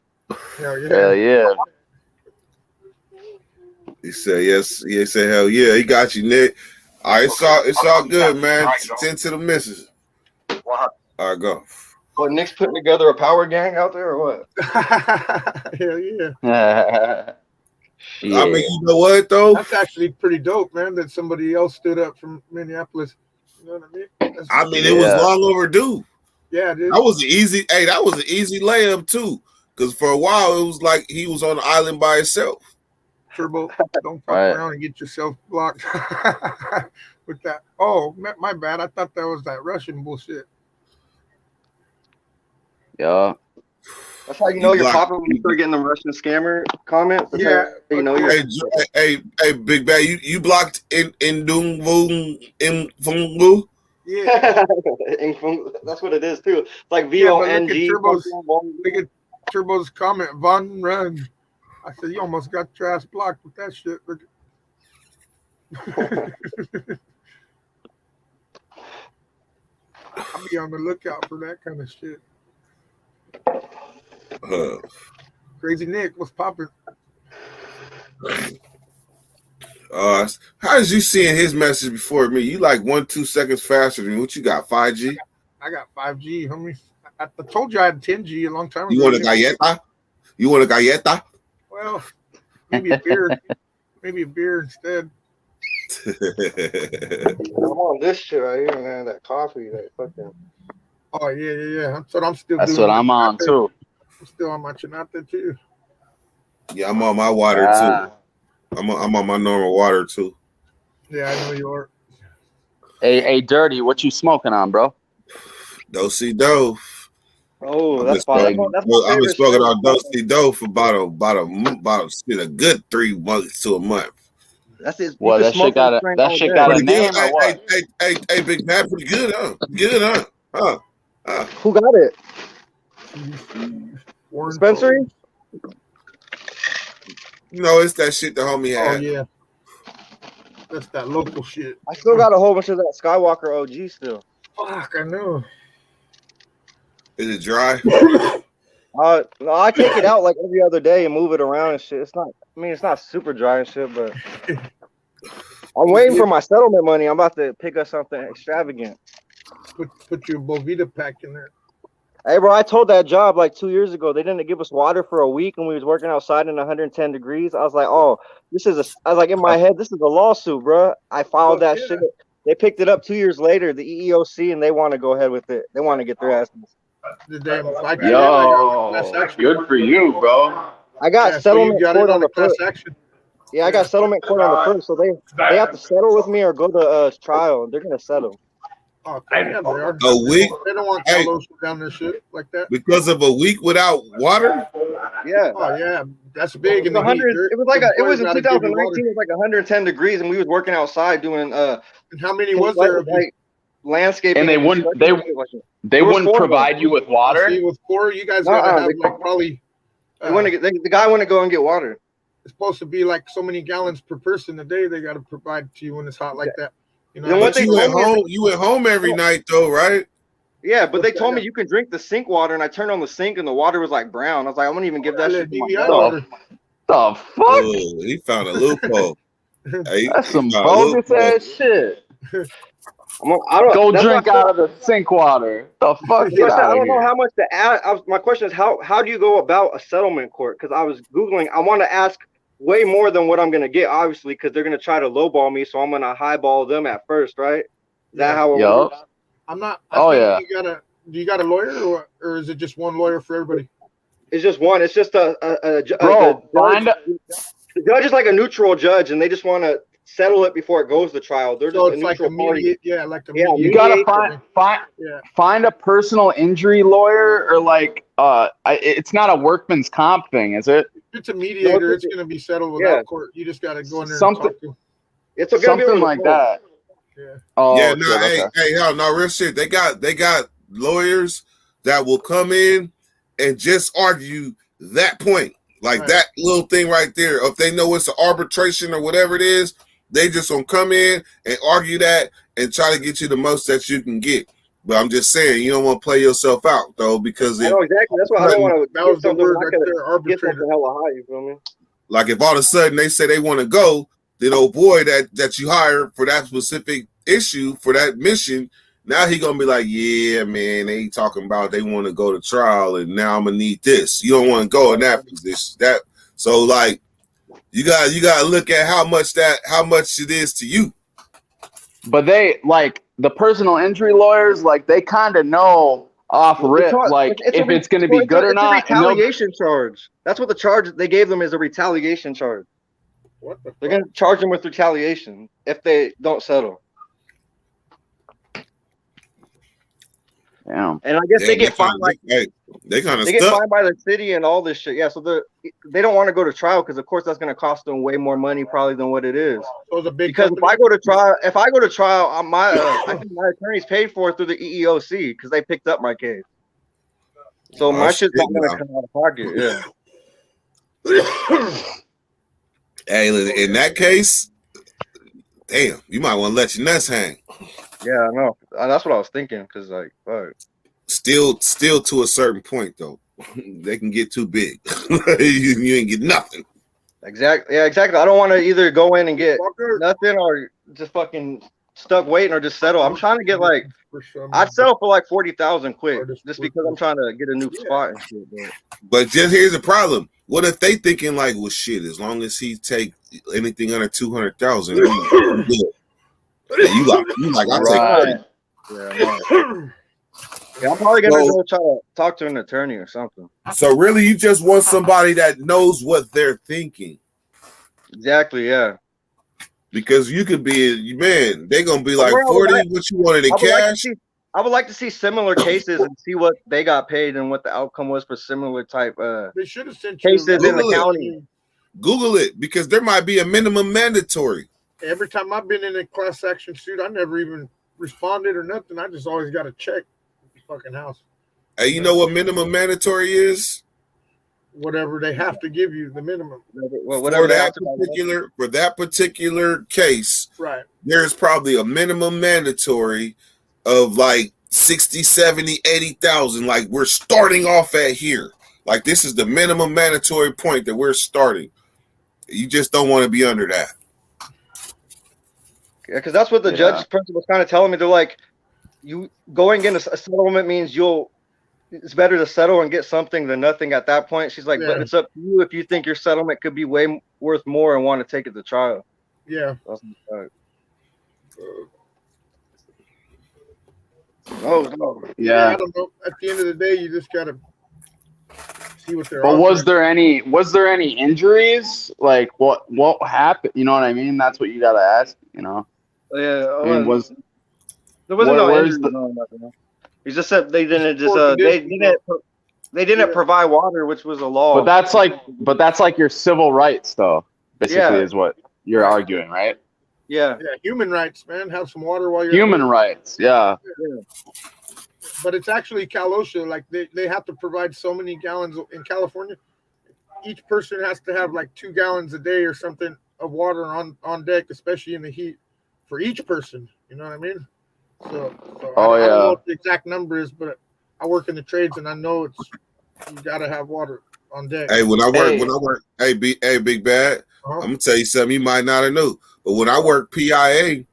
Speaker 5: Hell yeah.
Speaker 6: Hell yeah.
Speaker 1: He said yes. He said hell yeah. He got you, Nick. All right, it's all good, man. Tend to the missus. All right, go.
Speaker 8: What, Nick's putting together a power gang out there or what?
Speaker 5: Hell yeah.
Speaker 1: I mean, you know what though?
Speaker 5: That's actually pretty dope, man, that somebody else stood up from Minneapolis. You know what I mean?
Speaker 1: I mean, it was long overdue.
Speaker 5: Yeah, dude.
Speaker 1: That was an easy. Hey, that was an easy layup too. Because for a while it was like he was on the island by himself.
Speaker 5: Turbo, don't fuck
Speaker 6: Right.
Speaker 5: around and get yourself blocked with that. Oh, my bad. I thought that was that Russian bullshit.
Speaker 6: Yeah.
Speaker 8: That's how you know you're
Speaker 1: blocked-
Speaker 8: popular when you start getting the Russian scammer comments. That's
Speaker 5: Yeah.
Speaker 8: how you know you're.
Speaker 1: Hey, Big Bad, you blocked in Dung in Fungu.
Speaker 5: Yeah.
Speaker 8: That's what it is too. It's like
Speaker 5: Yeah, but look at
Speaker 8: VONG.
Speaker 5: Turbo's- Look at Turbo's comment, Von Run. I said, you almost got your ass blocked with that shit. Look I'll be on the lookout for that kind of shit. Crazy Nick, what's popping?
Speaker 1: How is you seeing his message before me? You like 1-2 seconds faster than me. What you got? 5G?
Speaker 5: I got 5G, homie. I told you I had 10G a long time ago.
Speaker 1: You want a galleta? You want a galleta?
Speaker 5: Well, maybe a beer. Maybe a beer instead.
Speaker 8: I'm on this shit right here, man. That coffee, that fucking.
Speaker 5: Oh yeah. That's what I'm still
Speaker 6: That's
Speaker 5: doing.
Speaker 6: what I'm on too.
Speaker 5: I'm still on my Chinata too.
Speaker 1: Yeah, I'm on my water
Speaker 6: Ah.
Speaker 1: too. I'm on my normal water too.
Speaker 5: Yeah, I know you are.
Speaker 6: Hey, Dirty, what you smoking on, bro?
Speaker 1: Do-si do.
Speaker 8: Oh,
Speaker 1: I've
Speaker 8: that's fine.
Speaker 1: been
Speaker 8: That's my favorite
Speaker 1: smoking
Speaker 8: shit.
Speaker 1: on do-si do for about a good 3 months to a month.
Speaker 8: That's it.
Speaker 6: Well, that shit got a
Speaker 1: Pretty
Speaker 6: name
Speaker 1: good.
Speaker 6: or what?
Speaker 1: Hey, Big Mac, pretty good, huh? Good, huh?
Speaker 8: Who got it?
Speaker 5: Warren
Speaker 8: Dispensary?
Speaker 1: You know, it's that shit the homie
Speaker 5: Oh
Speaker 1: had.
Speaker 5: yeah. That's that local shit.
Speaker 8: I still got a whole bunch of that Skywalker OG still.
Speaker 5: Fuck, I know.
Speaker 1: Is it dry?
Speaker 8: No, I take it out like every other day and move it around and shit. It's not super dry and shit, but I'm waiting for my settlement money. I'm about to pick up something extravagant.
Speaker 5: Put your Bovita pack in there.
Speaker 8: Hey, bro, I told that job like 2 years ago. They didn't give us water for a week, and we was working outside in 110 degrees. I was like, oh, I was like, in my head, this is a lawsuit, bro. I filed that shit. They picked it up 2 years later, the EEOC, and they want to go ahead with it. They want to get their asses.
Speaker 5: The damn like
Speaker 6: Yo, good for you, bro.
Speaker 8: I got settlement
Speaker 5: got
Speaker 8: court
Speaker 5: it
Speaker 8: on the
Speaker 5: class
Speaker 8: first.
Speaker 5: action.
Speaker 8: Yeah, I got settlement court on the first, so they have to settle with me or go to trial. They're gonna settle.
Speaker 5: Oh, yeah, they are.
Speaker 1: A week?
Speaker 5: They don't want
Speaker 1: Hey.
Speaker 5: Carlos down their shit like that.
Speaker 1: Because of a week without water?
Speaker 8: Yeah.
Speaker 5: Oh yeah, that's big in
Speaker 8: It
Speaker 5: the
Speaker 8: was
Speaker 5: heat.
Speaker 8: 100. It was like it was in
Speaker 5: Gotta give you
Speaker 8: 2019.
Speaker 5: water.
Speaker 8: It was like 110 degrees, and we was working outside doing
Speaker 5: And how many was there of you?
Speaker 8: like landscaping.
Speaker 6: And they wouldn't-
Speaker 8: construction, like that.
Speaker 6: They
Speaker 8: There was
Speaker 6: wouldn't
Speaker 8: 4 of them.
Speaker 6: provide you with water.
Speaker 5: See, with 4, you guys gotta have
Speaker 8: they-
Speaker 5: like probably.
Speaker 8: They wanna get, the guy want to go and get water.
Speaker 5: It's supposed to be like so many gallons per person a day. They got to provide to you when it's hot like that. You know,
Speaker 8: You know what
Speaker 1: But
Speaker 8: they
Speaker 1: you at
Speaker 8: told me-
Speaker 1: home. You at home every night though, right?
Speaker 8: Yeah, but they told me you can drink the sink water, and I turned on the sink, and the water was like brown. I was like, I'm gonna even give that shit to my
Speaker 5: DVI
Speaker 8: dog.
Speaker 5: water.
Speaker 6: The fuck?
Speaker 1: Oh, he found a loophole. Hey,
Speaker 6: That's some
Speaker 1: he found a
Speaker 6: bogus
Speaker 1: loophole.
Speaker 6: ass shit.
Speaker 8: I don't,
Speaker 6: Go
Speaker 8: that's
Speaker 6: drink
Speaker 8: why I
Speaker 6: out of the sink water. The fuck?
Speaker 8: said-
Speaker 6: Get
Speaker 8: I
Speaker 6: out of
Speaker 8: don't know
Speaker 6: here.
Speaker 8: how much to add. My question is how do you go about a settlement court? Because I was googling. I want to ask way more than what I'm gonna get, obviously, because they're gonna try to lowball me, so I'm gonna highball them at first, right? Is that how it
Speaker 6: Yup.
Speaker 8: works?
Speaker 5: I'm not.
Speaker 6: Oh,
Speaker 5: think do you got a lawyer or is it just one lawyer for everybody?
Speaker 8: It's just one. It's just
Speaker 6: Bro,
Speaker 8: the judge is like a neutral judge, and they just want to settle it before it goes to trial. They're
Speaker 5: So
Speaker 8: just
Speaker 5: it's
Speaker 8: a
Speaker 5: like
Speaker 8: neutral
Speaker 5: a
Speaker 8: party.
Speaker 5: like a
Speaker 8: Yeah,
Speaker 5: mediator.
Speaker 6: you gotta
Speaker 8: mediation.
Speaker 6: find a personal injury lawyer, or like it's not a workman's comp thing, is it?
Speaker 5: If it's a mediator,
Speaker 8: No,
Speaker 5: it's going to be settled without
Speaker 8: yeah.
Speaker 5: court. You just got to go in there
Speaker 6: Something-
Speaker 5: and talk to them.
Speaker 8: It's gonna be
Speaker 6: Something
Speaker 8: over the
Speaker 6: like
Speaker 8: phone.
Speaker 6: that.
Speaker 5: Yeah.
Speaker 6: Oh,
Speaker 1: Yeah,
Speaker 6: shit,
Speaker 1: no,
Speaker 6: okay.
Speaker 1: hey, hell, no, real shit. They got lawyers that will come in and just argue that point, like
Speaker 5: Right.
Speaker 1: that little thing right there. If they know it's an arbitration or whatever it is, they just gonna come in and argue that and try to get you the most that you can get. But I'm just saying, you don't want to play yourself out though, because
Speaker 8: I
Speaker 1: if,
Speaker 8: know exactly. That's why I don't want to
Speaker 5: That was the
Speaker 8: something
Speaker 5: word
Speaker 8: like
Speaker 5: right
Speaker 8: that.
Speaker 5: there,
Speaker 8: Get
Speaker 5: arbitrator.
Speaker 8: something hella high. You feel me?
Speaker 1: like, if all of a sudden they say they want to go, then old boy that you hire for that specific issue for that mission, now he gonna be like, yeah, man, they talking about they want to go to trial, and now I'm gonna need this. You don't want to go in that position. So like, you got to look at how much it is to you.
Speaker 6: But they like the personal injury lawyers, like they kind of know off rip, like if it's going to be good or not.
Speaker 8: It's a retaliation charge. That's what the charge they gave them is a retaliation charge.
Speaker 5: What the
Speaker 8: They're going to charge them with retaliation if they don't settle.
Speaker 6: Yeah.
Speaker 8: And I guess they get fined like
Speaker 1: they kind of
Speaker 8: they get
Speaker 1: stuck.
Speaker 8: fined by the city and all this shit. Yeah, so they don't want to go to trial because of course that's going to cost them way more money probably than what it is.
Speaker 5: So it's a big
Speaker 8: Because
Speaker 5: company?
Speaker 8: if I go to trial, I think my attorney's paid for through the EEOC because they picked up my case. So
Speaker 1: Oh,
Speaker 8: my shit's
Speaker 1: shit,
Speaker 8: not going
Speaker 1: now.
Speaker 8: to come out of pocket. Yeah.
Speaker 1: Hey, in that case, damn, you might want to let your nuts hang.
Speaker 8: Yeah, I know. That's what I was thinking. Cause like, fuck.
Speaker 1: Still to a certain point though, they can get too big. you ain't get nothing.
Speaker 8: Exactly. Yeah, exactly. I don't want to either go in and get
Speaker 5: Fucker.
Speaker 8: nothing or just fucking stuck waiting or just settle. I'm trying to get like
Speaker 5: For some
Speaker 8: I'd settle for like 40,000 quick
Speaker 5: Or just
Speaker 8: just because I'm trying to get a new spot and shit.
Speaker 1: But just here's the problem: what if they thinking like, well, shit, as long as he take anything under 200,000, you like I'll
Speaker 6: Right.
Speaker 1: take 30.
Speaker 8: Yeah, yeah, I'm probably gonna
Speaker 1: So-
Speaker 8: go try to talk to an attorney or something.
Speaker 1: So really, you just want somebody that knows what they're thinking,
Speaker 8: Exactly. Yeah.
Speaker 1: because you could be, man, they gonna be like
Speaker 8: Well,
Speaker 1: 40.
Speaker 8: I-
Speaker 1: What you wanted in
Speaker 8: I would like to
Speaker 1: cash?
Speaker 8: see- I would like to see similar cases and see what they got paid and what the outcome was for similar type.
Speaker 5: They should have sent you
Speaker 8: Cases in the
Speaker 1: Google it.
Speaker 8: county.
Speaker 1: Google it, because there might be a minimum mandatory.
Speaker 5: Every time I've been in a class action suit, I never even responded or nothing. I just always got to check the fucking house.
Speaker 1: Hey, you know what minimum mandatory is?
Speaker 5: Whatever they have to give you, the minimum.
Speaker 8: Whatever they have to.
Speaker 1: For that particular case,
Speaker 5: Right.
Speaker 1: there's probably a minimum mandatory of like 60, 70, 80,000. Like, we're starting off at here. Like, this is the minimum mandatory point that we're starting. You just don't want to be under that.
Speaker 8: Yeah, because that's what the
Speaker 6: Yeah.
Speaker 8: judge's principal was kind of telling me. They're like, you going in a settlement means it's better to settle and get something than nothing at that point. She's like, but
Speaker 5: Yeah.
Speaker 8: it's up to you if you think your settlement could be way worth more and want to take it to trial.
Speaker 5: Yeah.
Speaker 8: That's no.
Speaker 5: I
Speaker 6: Yeah.
Speaker 5: don't know. At the end of the day, you just got to see what they're
Speaker 6: But was
Speaker 5: offering.
Speaker 6: there any injuries? Like what happened? You know what I mean? That's what you gotta ask. You know.
Speaker 8: Yeah,
Speaker 6: I mean, was
Speaker 8: there wasn't no
Speaker 6: where's
Speaker 8: injury.
Speaker 6: the-
Speaker 8: No, nothing. He just said they didn't just
Speaker 5: Poor
Speaker 8: they
Speaker 5: condition,
Speaker 8: didn't
Speaker 5: Yeah.
Speaker 8: provide water, which was a law.
Speaker 6: but that's like your civil rights, though. Basically,
Speaker 8: Yeah.
Speaker 6: is what you're arguing, right?
Speaker 8: yeah.
Speaker 5: Yeah, human rights, man. Have some water while you're
Speaker 6: Human rights. Yeah.
Speaker 5: But it's actually Cal OSHA. Like they have to provide so many gallons in California. Each person has to have like 2 gallons a day or something of water on deck, especially in the heat, for each person. You know what I mean? So
Speaker 6: Oh,
Speaker 5: I don't know
Speaker 6: yeah.
Speaker 5: what the exact number is, but I work in the trades and I know you gotta have water on deck.
Speaker 1: Hey, hey, Big Bad,
Speaker 5: Uh-huh.
Speaker 1: I'm gonna tell you something you might not have knew. But when I worked PIA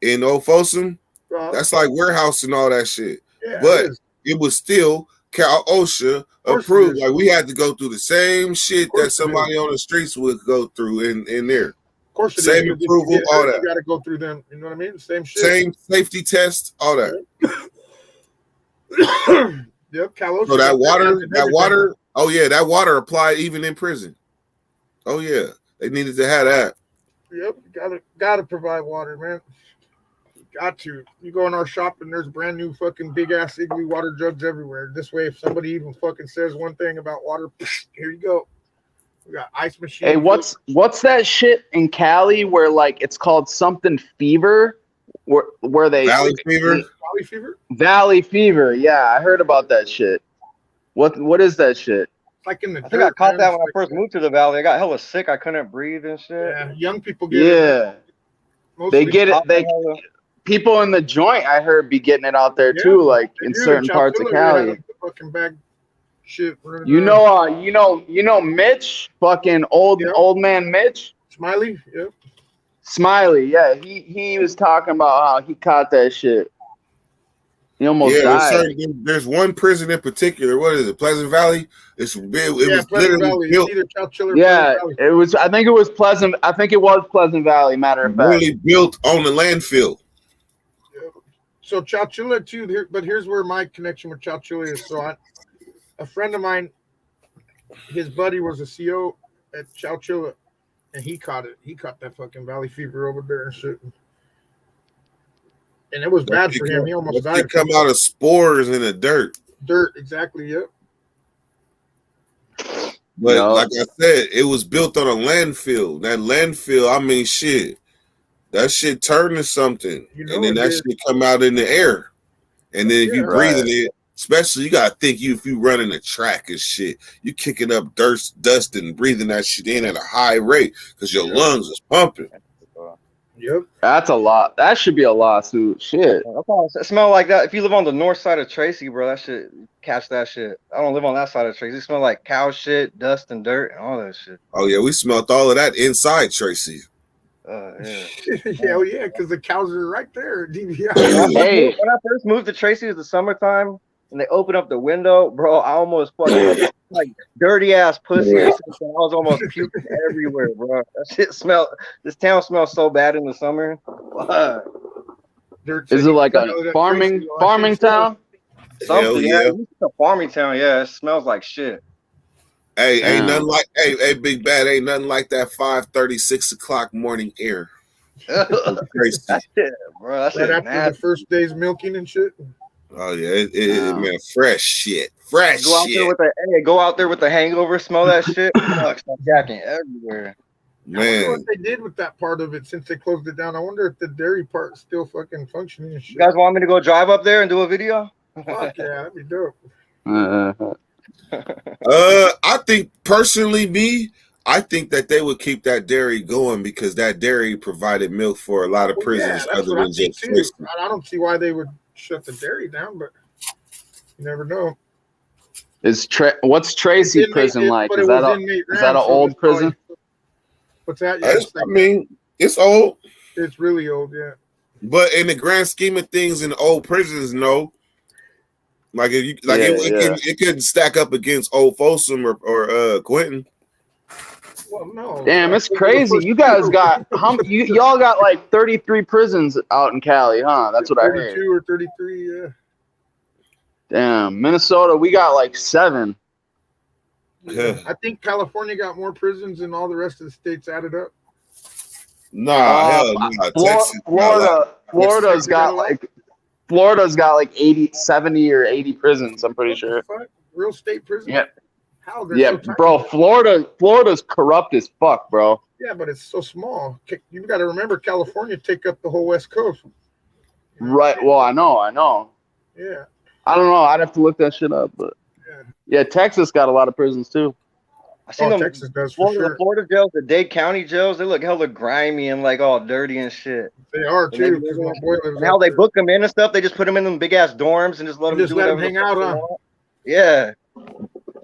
Speaker 1: in Old Folsom,
Speaker 5: Uh,
Speaker 1: that's like warehouse and all that shit.
Speaker 5: yeah,
Speaker 1: but
Speaker 5: it is.
Speaker 1: it was still Cal OSHA
Speaker 5: course it
Speaker 1: approved.
Speaker 5: is.
Speaker 1: Like we had to go through the same shit
Speaker 5: course
Speaker 1: that
Speaker 5: it
Speaker 1: somebody on the streets would go through in there.
Speaker 5: Of course it is.
Speaker 1: Same
Speaker 5: 'Cause if you
Speaker 1: approval,
Speaker 5: get
Speaker 1: all
Speaker 5: hurt,
Speaker 1: that.
Speaker 5: You got to go through them. You know what I mean? Same shit.
Speaker 1: Same safety test, all that.
Speaker 5: Yep. Cal
Speaker 1: So
Speaker 5: OSHA
Speaker 1: that
Speaker 5: got
Speaker 1: water,
Speaker 5: hands and everything.
Speaker 1: oh yeah, that water applied even in prison. Oh yeah, they needed to have that.
Speaker 5: Yep. Gotta provide water, man. Got to. You go in our shop and there's brand new fucking big ass Igloo water jugs everywhere. This way, if somebody even fucking says one thing about water, here you go. We got ice machines.
Speaker 6: Hey, what's that shit in Cali where like it's called something fever, where they
Speaker 1: Valley fever.
Speaker 5: Valley fever?
Speaker 6: Valley fever? Yeah, I heard about that shit. What is that shit?
Speaker 5: It's like in the
Speaker 8: I think I
Speaker 5: dirt,
Speaker 8: caught
Speaker 5: man.
Speaker 8: that
Speaker 5: It's
Speaker 8: when I
Speaker 5: like-
Speaker 8: first moved to the valley. I got hella sick. I couldn't breathe and shit.
Speaker 5: Yeah, young people get it.
Speaker 6: Yeah,
Speaker 5: Mostly
Speaker 6: they get it. They
Speaker 8: Hella-
Speaker 6: people in the joint I heard be getting it out there
Speaker 5: Yeah,
Speaker 6: too, like
Speaker 5: they
Speaker 6: in
Speaker 5: do.
Speaker 6: certain parts of
Speaker 5: Chowchilla, they have
Speaker 6: Cali.
Speaker 5: the fucking bag shit running
Speaker 6: You
Speaker 5: around.
Speaker 6: know, Mitch, fucking old man Mitch,
Speaker 5: Smiley, yep.
Speaker 6: Smiley. Yeah, he was talking about how he caught that shit. He almost
Speaker 1: Yeah,
Speaker 6: died.
Speaker 1: there's one prison in particular. What is it? Pleasant Valley. It
Speaker 5: Yeah,
Speaker 1: was
Speaker 5: Pleasant
Speaker 1: literally
Speaker 5: Valley.
Speaker 1: built,
Speaker 5: It's either Chowchilla or
Speaker 6: Yeah,
Speaker 5: Pleasant Valley.
Speaker 6: it was. I think it was Pleasant. I think it was Pleasant Valley. Matter of fact.
Speaker 1: really built on the landfill.
Speaker 5: So Chowchilla too, but here's where my connection with Chowchilla is. So a friend of mine, his buddy was a CO at Chowchilla, and he caught it. He caught that fucking valley fever over there and shit. And it was bad for him. He almost
Speaker 1: They
Speaker 5: died.
Speaker 1: come out of spores in the dirt.
Speaker 5: Dirt, exactly. Yep.
Speaker 1: But
Speaker 6: No.
Speaker 1: like I said, it was built on a landfill. That landfill, I mean, shit, that shit turned to something,
Speaker 5: You know
Speaker 1: and then
Speaker 5: it
Speaker 1: that
Speaker 5: did.
Speaker 1: shit come out in the air. And then if
Speaker 5: Yeah.
Speaker 1: you breathing it, especially you gotta think if you running a track and shit, you kicking up dust and breathing that shit in at a high rate because your lungs is pumping.
Speaker 5: Yep.
Speaker 6: That's a lot. That should be a lawsuit. Shit.
Speaker 8: It smell like that. If you live on the north side of Tracy, bro, that shit, catch that shit. I don't live on that side of Tracy. It smell like cow shit, dust and dirt and all that shit.
Speaker 1: Oh yeah, we smelt all of that inside Tracy.
Speaker 8: Yeah.
Speaker 5: Hell yeah, because the cows are right there. DVI.
Speaker 6: Hey.
Speaker 8: When I first moved to Tracy, it was the summertime, and they opened up the window, bro. I almost fucking like dirty ass pussy. Or something. I was almost puking everywhere, bro. That shit smelled. This town smells so bad in the summer. Fuck.
Speaker 5: Dirt
Speaker 6: Is it
Speaker 5: city.
Speaker 6: like
Speaker 5: I know
Speaker 6: a
Speaker 5: that
Speaker 6: farming
Speaker 5: Tracy, I
Speaker 6: farming
Speaker 5: think so.
Speaker 6: town?
Speaker 8: Something,
Speaker 1: Hell
Speaker 8: yeah.
Speaker 1: yeah.
Speaker 8: It's a farming town, yeah. It smells like shit.
Speaker 1: Hey, ain't
Speaker 6: Damn.
Speaker 1: nothing like Big Bad, ain't nothing like that 5:30, 6 o'clock morning air.
Speaker 8: that
Speaker 1: Tracy.
Speaker 8: shit, bro. That
Speaker 5: Right
Speaker 8: shit
Speaker 5: after the
Speaker 8: nasty.
Speaker 5: first day's milking and shit.
Speaker 1: Oh yeah, it
Speaker 6: Wow.
Speaker 1: man, fresh shit. Fresh
Speaker 8: Go out there
Speaker 1: shit.
Speaker 8: with a go out there with a hangover, smell that shit. Fuck, start jacking everywhere.
Speaker 5: I wonder
Speaker 1: Man.
Speaker 5: what they did with that part of it since they closed it down. I wonder if the dairy part's still fucking functioning and shit.
Speaker 8: You guys want me to go drive up there and do a video?
Speaker 5: Fuck yeah, that'd be dope.
Speaker 1: I think personally, I think that they would keep that dairy going because that dairy provided milk for a lot of
Speaker 5: Well,
Speaker 1: prisons
Speaker 5: that's
Speaker 1: other
Speaker 5: what I
Speaker 1: than
Speaker 5: think
Speaker 1: just
Speaker 5: too.
Speaker 1: Tracy.
Speaker 5: I don't see why they would shut the dairy down, but you never know.
Speaker 6: What's Tracy
Speaker 5: Inmate-
Speaker 6: prison like?
Speaker 5: but
Speaker 6: Is
Speaker 5: it
Speaker 6: that
Speaker 5: was
Speaker 6: a
Speaker 5: inmate
Speaker 6: is that
Speaker 5: ran,
Speaker 6: an
Speaker 5: so
Speaker 6: old
Speaker 5: it's probably-
Speaker 6: prison?
Speaker 5: What's that? Yeah,
Speaker 1: I mean, it's old,
Speaker 5: it's really old. Yeah.
Speaker 1: but in the grand scheme of things, in old prisons, no. Like if you like, it couldn't stack up against Old Folsom or Quentin.
Speaker 5: Well, no.
Speaker 6: Damn, it's
Speaker 5: Those are the
Speaker 6: crazy.
Speaker 5: first
Speaker 6: You guys
Speaker 5: two.
Speaker 6: got y'all got like 33 prisons out in Cali, huh? That's what I heard.
Speaker 5: 32 or 33. Yeah.
Speaker 6: Damn, Minnesota, we got like 7.
Speaker 1: Yeah.
Speaker 5: I think California got more prisons than all the rest of the states added up.
Speaker 1: Nah, hell nah. Texas,
Speaker 6: Florida's got like 80, 70 or 80 prisons, I'm pretty
Speaker 5: What
Speaker 6: sure.
Speaker 5: the fuck? Real state prison?
Speaker 6: Yeah.
Speaker 5: How? They're
Speaker 6: Yeah,
Speaker 5: so tiny.
Speaker 6: bro, Florida's corrupt as fuck, bro.
Speaker 5: Yeah, but it's so small. You've got to remember, California take up the whole West Coast.
Speaker 6: Right. Well, I know.
Speaker 5: Yeah.
Speaker 6: I don't know. I'd have to look that shit up, but yeah, Texas got a lot of prisons too.
Speaker 8: I seen them.
Speaker 5: Texas does for
Speaker 8: Florida,
Speaker 5: sure.
Speaker 8: Florida jails, the Dade County jails, they look hella grimy and like all dirty and shit.
Speaker 5: They are
Speaker 8: And
Speaker 5: too. Because my boy lives
Speaker 8: And how
Speaker 5: up
Speaker 8: they
Speaker 5: there.
Speaker 8: book them in and stuff, they just put them in them big ass dorms and just let them
Speaker 5: Just
Speaker 8: do
Speaker 5: let 'em
Speaker 8: whatever the
Speaker 5: hang
Speaker 8: fuck
Speaker 5: out,
Speaker 8: they
Speaker 5: huh?
Speaker 8: want. Yeah.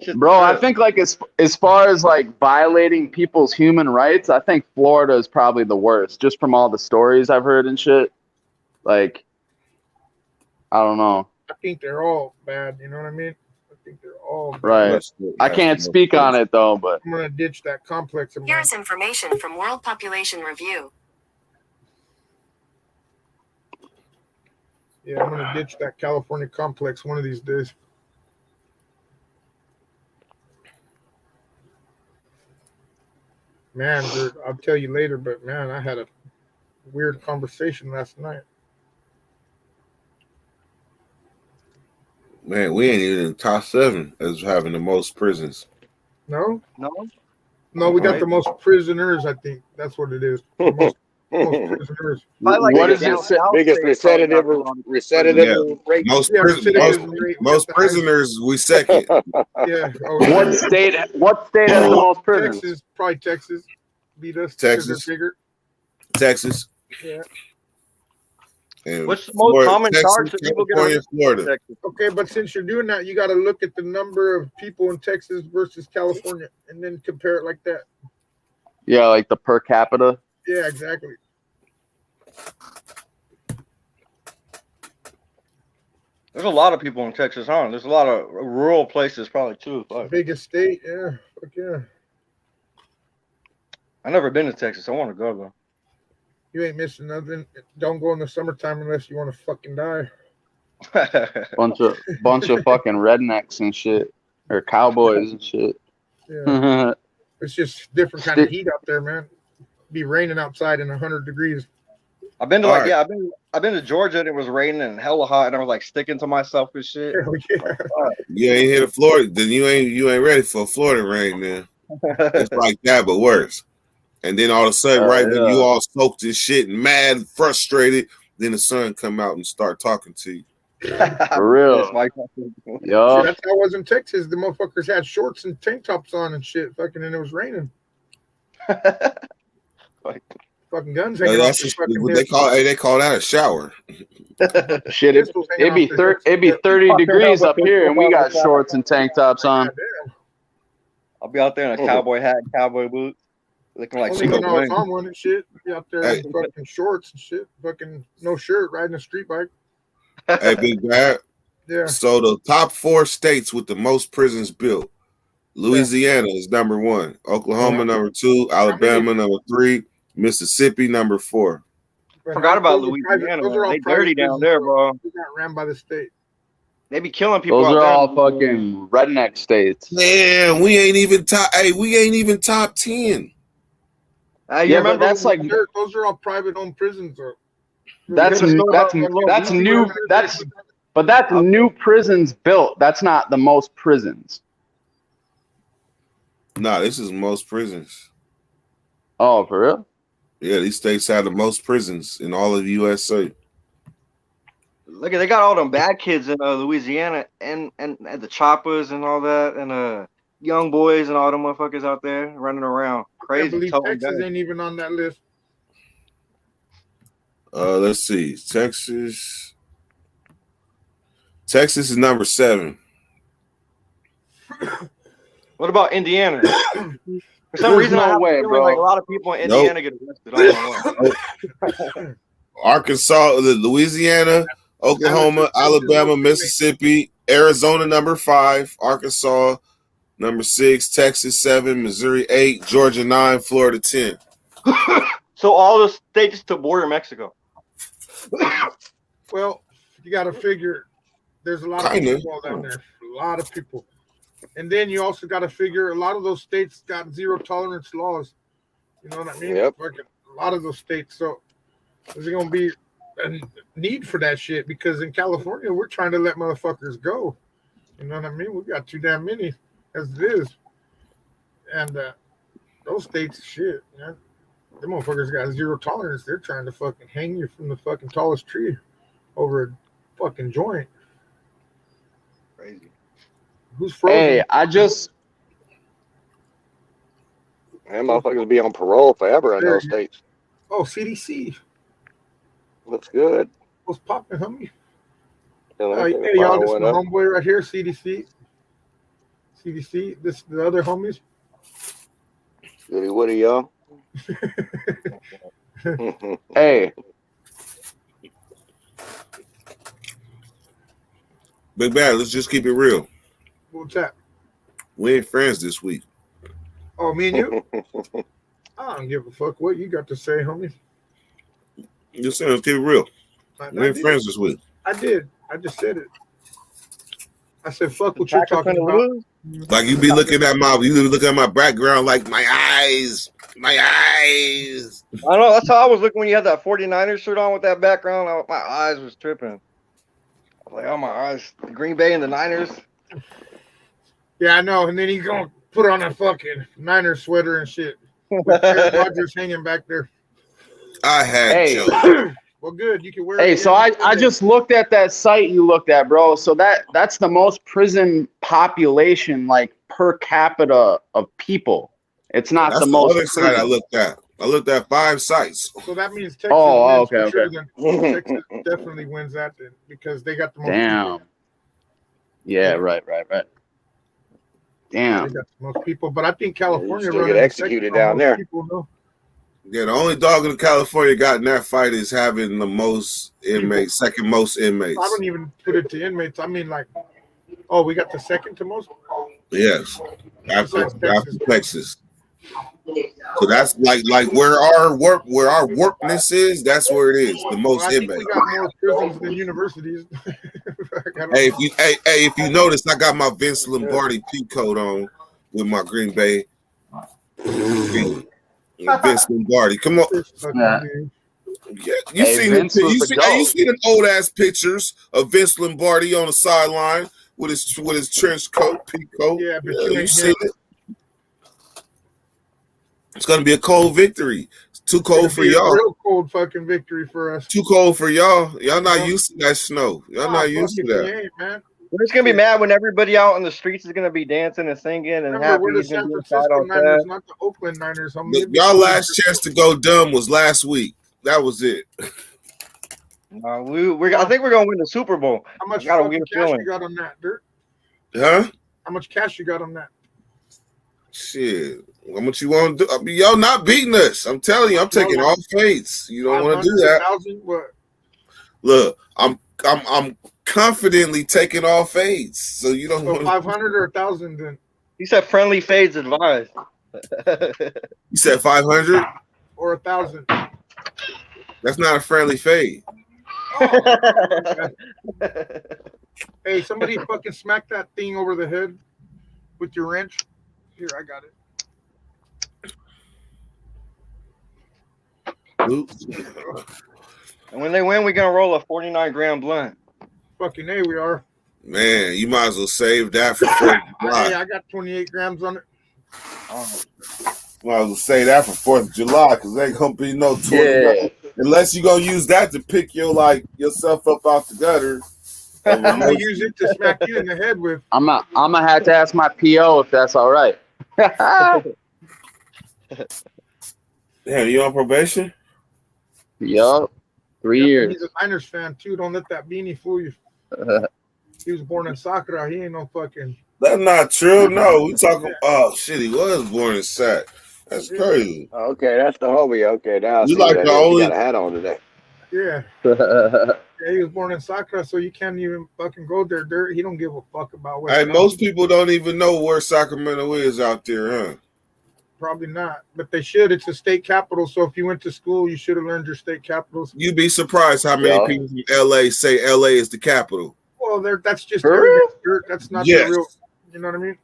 Speaker 8: Shit's
Speaker 6: Bro, I
Speaker 8: good.
Speaker 6: think like as far as like violating people's human rights, I think Florida is probably the worst, just from all the stories I've heard and shit. Like, I don't know.
Speaker 5: I think they're all bad. You know what I mean? think they're all bad.
Speaker 6: Right. I can't speak on it though, but
Speaker 5: I'm gonna ditch that complex of mine.
Speaker 9: Here's information from World Population Review.
Speaker 5: Yeah, I'm gonna ditch that California complex one of these days. Man, dude, I'll tell you later, but man, I had a weird conversation last night.
Speaker 1: Man, we ain't even in the top 7 as having the most prisons.
Speaker 5: No,
Speaker 8: No,
Speaker 5: we got
Speaker 8: Right.
Speaker 5: the most prisoners. I think that's what it is. The most prisoners.
Speaker 8: Probably like
Speaker 6: what
Speaker 8: the
Speaker 6: does it say?
Speaker 8: down
Speaker 10: Biggest
Speaker 8: state probably got
Speaker 10: recitative rate.
Speaker 1: Most
Speaker 5: Yeah,
Speaker 1: most,
Speaker 5: recidivism rate,
Speaker 1: most
Speaker 5: that's the
Speaker 1: prisoners we second.
Speaker 5: Yeah.
Speaker 6: What state has the most prisons?
Speaker 5: Texas, probably Texas. Beat us.
Speaker 1: Texas.
Speaker 5: They're bigger.
Speaker 1: Texas.
Speaker 5: Yeah.
Speaker 1: And
Speaker 8: What's the most
Speaker 1: Florida-
Speaker 8: common
Speaker 1: Texas,
Speaker 8: charge that people get
Speaker 1: California,
Speaker 8: arrested
Speaker 1: Florida.
Speaker 8: in Texas?
Speaker 5: Okay, but since you're doing that, you got to look at the number of people in Texas versus California, and then compare it like that.
Speaker 6: Yeah, like the per capita.
Speaker 5: Yeah, exactly.
Speaker 8: There's a lot of people in Texas, huh? There's a lot of rural places probably too. Fuck.
Speaker 5: Biggest state. Yeah. Fuck yeah.
Speaker 8: I've never been to Texas. I want to go though.
Speaker 5: You ain't missing nothing. Don't go in the summertime unless you want to fucking die.
Speaker 6: Bunch of fucking rednecks and shit, or cowboys and shit.
Speaker 5: Yeah. It's just different kind of heat out there, man. Be raining outside in 100 degrees.
Speaker 8: I've been to
Speaker 1: All
Speaker 8: like
Speaker 1: right.
Speaker 8: yeah, I've been to Georgia and it was raining and hella hot and I was like sticking to myself and shit.
Speaker 5: Hell yeah.
Speaker 1: You ain't here to Florida, then you ain't ready for Florida rain, man. It's like that, but worse. And then all of a sudden, right when
Speaker 6: yeah.
Speaker 1: you all soaked in shit and mad, frustrated, then the sun come out and start talking to you.
Speaker 6: For real.
Speaker 8: Yes, Mike.
Speaker 6: Yo,
Speaker 5: That's how it was in Texas. The motherfuckers had shorts and tank tops on and shit, fucking, and it was raining. Fucking guns hanging off
Speaker 1: That's
Speaker 5: the
Speaker 1: just,
Speaker 5: fucking
Speaker 1: what they call that a shower.
Speaker 6: shit,
Speaker 5: pistols hanging
Speaker 6: it'd be
Speaker 5: off their-
Speaker 6: it'd be 30 degrees up here, and we got shorts and tank tops on.
Speaker 5: Goddamn.
Speaker 8: I'll be out there in a cowboy hat and cowboy boots. Looking like
Speaker 5: Only
Speaker 8: Super
Speaker 5: when I was
Speaker 8: Blaine.
Speaker 5: on one and shit. Be out there in fucking shorts and shit. Fucking no shirt, riding a street bike.
Speaker 1: Hey, Big Bad.
Speaker 5: Yeah.
Speaker 1: So the top 4 states with the most prisons built. Louisiana is number 1. Oklahoma number 2. Alabama number 3. Mississippi number 4.
Speaker 8: Forgot about
Speaker 5: Those are private-
Speaker 8: Louisiana.
Speaker 5: those are all
Speaker 8: They
Speaker 5: private
Speaker 8: dirty down
Speaker 5: prisons,
Speaker 8: there, bro.
Speaker 5: They got ran by the state.
Speaker 8: They be killing people.
Speaker 6: Those
Speaker 8: out
Speaker 6: are
Speaker 8: there.
Speaker 6: all fucking redneck states.
Speaker 1: Man, we ain't even top. Hey, we ain't even top 10.
Speaker 8: You
Speaker 6: Yeah, but
Speaker 8: remember
Speaker 6: that's like
Speaker 5: Those are all private owned prisons.
Speaker 6: that's
Speaker 5: Yeah,
Speaker 6: that's new. That's new prisons built. That's not the most prisons.
Speaker 1: Nah, this is most prisons.
Speaker 6: Oh, for real?
Speaker 1: Yeah, these states have the most prisons in all of the USA.
Speaker 8: Look, they got all them bad kids in Louisiana and the choppers and all that and young boys and all them motherfuckers out there running around
Speaker 5: I
Speaker 8: crazy.
Speaker 5: believe
Speaker 8: toting
Speaker 5: Texas
Speaker 8: guns.
Speaker 5: ain't even on that list.
Speaker 1: Let's see. Texas is number 7.
Speaker 8: What about Indiana? For some
Speaker 6: There's
Speaker 8: reason,
Speaker 6: no
Speaker 8: I have a
Speaker 6: way,
Speaker 8: feeling
Speaker 6: bro.
Speaker 8: like a lot of people in Indiana get arrested. I don't know why.
Speaker 1: Arkansas, Louisiana, Oklahoma, Alabama, Mississippi, Arizona number 5, Arkansas number 6, Texas 7, Missouri 8, Georgia 9, Florida 10.
Speaker 8: So all the states to border Mexico.
Speaker 5: Well, you got to figure there's a lot of
Speaker 1: Kinda.
Speaker 5: people down there. A lot of people. And then you also got to figure a lot of those states got zero tolerance laws. You know what I mean?
Speaker 10: Yep.
Speaker 5: Fucking a lot of those states. So there's going to be a need for that shit because in California, we're trying to let motherfuckers go. You know what I mean? We got too damn many as it is. And those states, shit, man. Them motherfuckers got zero tolerance. They're trying to fucking hang you from the fucking tallest tree over a fucking joint.
Speaker 8: Crazy.
Speaker 5: Who's frozen?
Speaker 6: Hey, I just
Speaker 10: And motherfuckers be on parole forever in those states.
Speaker 5: Oh, CDC.
Speaker 10: Looks good.
Speaker 5: What's popping, homie?
Speaker 10: Hey,
Speaker 5: Hey, y'all, this is my homeboy right here, CDC. CDC. This the other homies.
Speaker 10: Goody Woody, y'all.
Speaker 6: hey,
Speaker 1: Big Bad, let's just keep it real.
Speaker 5: What's that?
Speaker 1: We ain't friends this week.
Speaker 5: Oh, me and you? I don't give a fuck what you got to say, homie.
Speaker 1: You saying let's keep it real. We ain't friends this week.
Speaker 5: I did. I just said it. I said, fuck what you're talking about.
Speaker 1: Like you be looking at my background like my eyes.
Speaker 8: I don't know. That's how I was looking when you had that 49ers shirt on with that background. My eyes was tripping. I was like, oh, my eyes. The Green Bay and the Niners.
Speaker 5: Yeah, I know. And then he's going to put on a fucking Niners sweater and shit. With Aaron Rodgers hanging back there.
Speaker 1: I had Joe.
Speaker 5: Well, good. You can wear
Speaker 6: Hey,
Speaker 5: it.
Speaker 6: so I just looked at that site you looked at, bro. So that's the most prison population, like per capita of people. It's not
Speaker 1: That's
Speaker 6: the
Speaker 1: the
Speaker 6: most.
Speaker 1: other site I looked at. I looked at 5 sites.
Speaker 5: So that means Texas
Speaker 6: Oh,
Speaker 5: wins for
Speaker 6: okay,
Speaker 5: sure
Speaker 6: okay.
Speaker 5: then. Texas definitely wins that then because they got the most
Speaker 6: Damn.
Speaker 5: people.
Speaker 6: Yeah, right.
Speaker 5: They
Speaker 6: Damn.
Speaker 5: got the most people. But I think California
Speaker 10: still
Speaker 5: running
Speaker 10: get
Speaker 5: the
Speaker 10: executed
Speaker 5: second on
Speaker 10: down
Speaker 5: most
Speaker 10: there.
Speaker 5: people, no?
Speaker 1: Yeah, the only dog in California got in that fight is having the most inmates, second most inmates.
Speaker 5: I don't even put it to inmates. I mean, like, oh, we got the second to most?
Speaker 1: Yes, after
Speaker 5: Besides
Speaker 1: Texas. So that's like where our workness is. That's where it is. The most
Speaker 5: Well, I think
Speaker 1: inmates.
Speaker 5: we got more prisons than universities.
Speaker 1: Hey, if you notice, I got my Vince Lombardi P coat on with my Green Bay. Vince Lombardi, come on.
Speaker 6: Yeah.
Speaker 1: Yeah, you seen them old ass pictures of Vince Lombardi on the sideline with his trench coat, peak coat.
Speaker 5: Yeah, but
Speaker 1: you seen it. It's gonna be a cold victory. It's too cold for y'all.
Speaker 5: Real cold fucking victory for us.
Speaker 1: Too cold for y'all. Y'all not used to that snow. Y'all not used to that.
Speaker 5: Ain't, man.
Speaker 8: We're just gonna be mad when everybody out in the streets is gonna be dancing and singing and
Speaker 5: Remember,
Speaker 8: happy.
Speaker 5: we're the
Speaker 8: He's gonna
Speaker 5: San
Speaker 8: be
Speaker 5: Francisco
Speaker 8: inside
Speaker 5: Niners,
Speaker 8: outside.
Speaker 5: not the Oakland Niners.
Speaker 1: Y'all last chance to go dumb was last week. That was it.
Speaker 8: I think we're gonna win the Super Bowl.
Speaker 5: How much
Speaker 8: I got a
Speaker 5: fucking
Speaker 8: weird
Speaker 5: cash
Speaker 8: feeling.
Speaker 5: you got on that, Dirt?
Speaker 1: Huh?
Speaker 5: How much cash you got on that?
Speaker 1: Shit. How much you want to do? I mean, y'all not beating us. I'm telling you, I'm taking all fades. You don't want to do that.
Speaker 5: 500,000? What?
Speaker 1: Look, I'm confidently taking all fades. So you don't
Speaker 5: So
Speaker 1: want
Speaker 5: 500 or 1,000 then?
Speaker 8: He said friendly fades advised.
Speaker 1: You said 500?
Speaker 5: Or 1,000?
Speaker 1: That's not a friendly fade.
Speaker 5: Hey, somebody fucking smack that thing over the head with your wrench. Here, I got it.
Speaker 1: Oops.
Speaker 8: And when they win, we're gonna roll a 49-gram blunt.
Speaker 5: Fucking A, we are.
Speaker 1: Man, you might as well save that for 4th of July.
Speaker 5: Hey, I got 28 grams on it.
Speaker 1: Might as well say that for 4th of July because there ain't gonna be no 20. Unless you're gonna use that to pick yourself up out the gutter.
Speaker 5: I'm gonna use it to smack you in the head with.
Speaker 6: I'm gonna have to ask my PO if that's all right.
Speaker 1: Damn, you on probation?
Speaker 6: Yup. 3 years.
Speaker 5: He's a Niners fan too. Don't let that beanie fool you. He was born in Sakura. He ain't no fucking.
Speaker 1: That's not true. No, we talking. Oh shit, he was born in Sac. That's crazy.
Speaker 10: Okay, that's the homie. Okay, now I
Speaker 1: You
Speaker 10: see
Speaker 1: like
Speaker 10: that
Speaker 1: the
Speaker 10: is.
Speaker 1: only-
Speaker 10: You got a hat on today.
Speaker 5: Yeah. Yeah, he was born in Sakura, so you can't even fucking go there, Dirt. He don't give a fuck about what.
Speaker 1: Hey, most people don't even know where Sacramento is out there, huh?
Speaker 5: Probably not, but they should. It's a state capital, so if you went to school, you should have learned your state capitals.
Speaker 1: You'd be surprised how many people from LA say LA is the capital.
Speaker 5: Well, that's just
Speaker 6: For
Speaker 5: arrogance, Dirt. That's not
Speaker 1: Yes.
Speaker 5: the real. You know what I mean?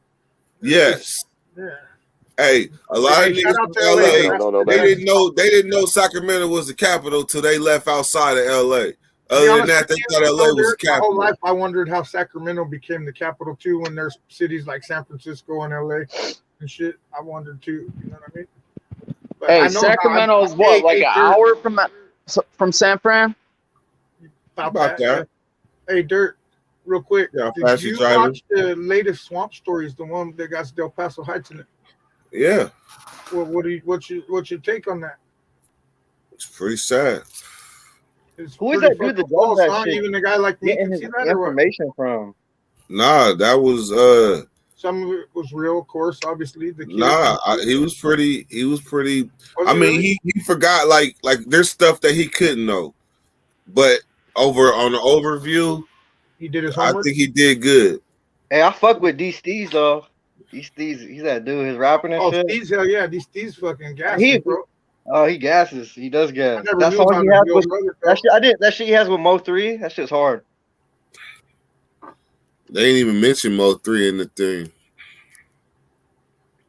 Speaker 1: Yes.
Speaker 5: Yeah.
Speaker 1: Hey, a lot of
Speaker 5: Hey,
Speaker 1: niggas
Speaker 5: shout out
Speaker 1: from
Speaker 5: to LA.
Speaker 1: LA,
Speaker 10: Don't know
Speaker 1: they
Speaker 10: that.
Speaker 1: didn't know Sacramento was the capital till they left outside of LA.
Speaker 5: To
Speaker 1: Other
Speaker 5: be
Speaker 1: than
Speaker 5: honest
Speaker 1: that, they
Speaker 5: with you,
Speaker 1: thought LA was the
Speaker 5: my whole
Speaker 1: capital.
Speaker 5: life, I wondered how Sacramento became the capital too. When there's cities like San Francisco and LA and shit, I wondered too. You know what I mean? But I
Speaker 6: Hey,
Speaker 5: know
Speaker 6: Sacramento is
Speaker 5: how-
Speaker 6: what,
Speaker 5: hey,
Speaker 6: like
Speaker 5: hey,
Speaker 6: an
Speaker 5: Dirt,
Speaker 6: hour from San Fran?
Speaker 5: About
Speaker 1: About
Speaker 5: that. Hey, Dirt, real quick.
Speaker 1: Yeah,
Speaker 5: Did
Speaker 1: fast
Speaker 5: you
Speaker 1: driver.
Speaker 5: watch the latest Swamp Stories? The one that got Del Paso Heights in it.
Speaker 1: Yeah,
Speaker 5: What's your take on that?
Speaker 1: it's pretty sad.
Speaker 5: It's
Speaker 8: Who is
Speaker 5: pretty
Speaker 8: that dude that
Speaker 5: fucking
Speaker 8: does
Speaker 5: false,
Speaker 8: that
Speaker 5: huh?
Speaker 8: shit?
Speaker 5: Even a guy like me
Speaker 8: Getting
Speaker 5: can
Speaker 8: his
Speaker 5: see that, or what?
Speaker 8: information from.
Speaker 1: Nah, that was
Speaker 5: Some of it was real, of course. Obviously, the kid.
Speaker 1: he was pretty. He was pretty.
Speaker 5: Was
Speaker 1: I
Speaker 5: he
Speaker 1: mean,
Speaker 5: really?
Speaker 1: he forgot like there's stuff that he couldn't know, but over on the overview,
Speaker 5: He did his
Speaker 1: I
Speaker 5: homework.
Speaker 1: think he did good.
Speaker 8: Hey, I fuck with D Steez though. D Steez, he's that dude. His rapping and
Speaker 5: Oh,
Speaker 8: shit.
Speaker 5: Steez, hell yeah, these Steez fucking gassing,
Speaker 8: He,
Speaker 5: bro.
Speaker 8: oh, he gasses. He does
Speaker 5: I
Speaker 8: gas.
Speaker 5: never
Speaker 8: That
Speaker 5: knew
Speaker 8: song
Speaker 5: about
Speaker 8: he
Speaker 5: his
Speaker 8: has
Speaker 5: real
Speaker 8: with
Speaker 5: brother,
Speaker 8: that shit. I did that shit he has with Mo3. That shit's hard.
Speaker 1: They ain't even mention Mo3 in the thing.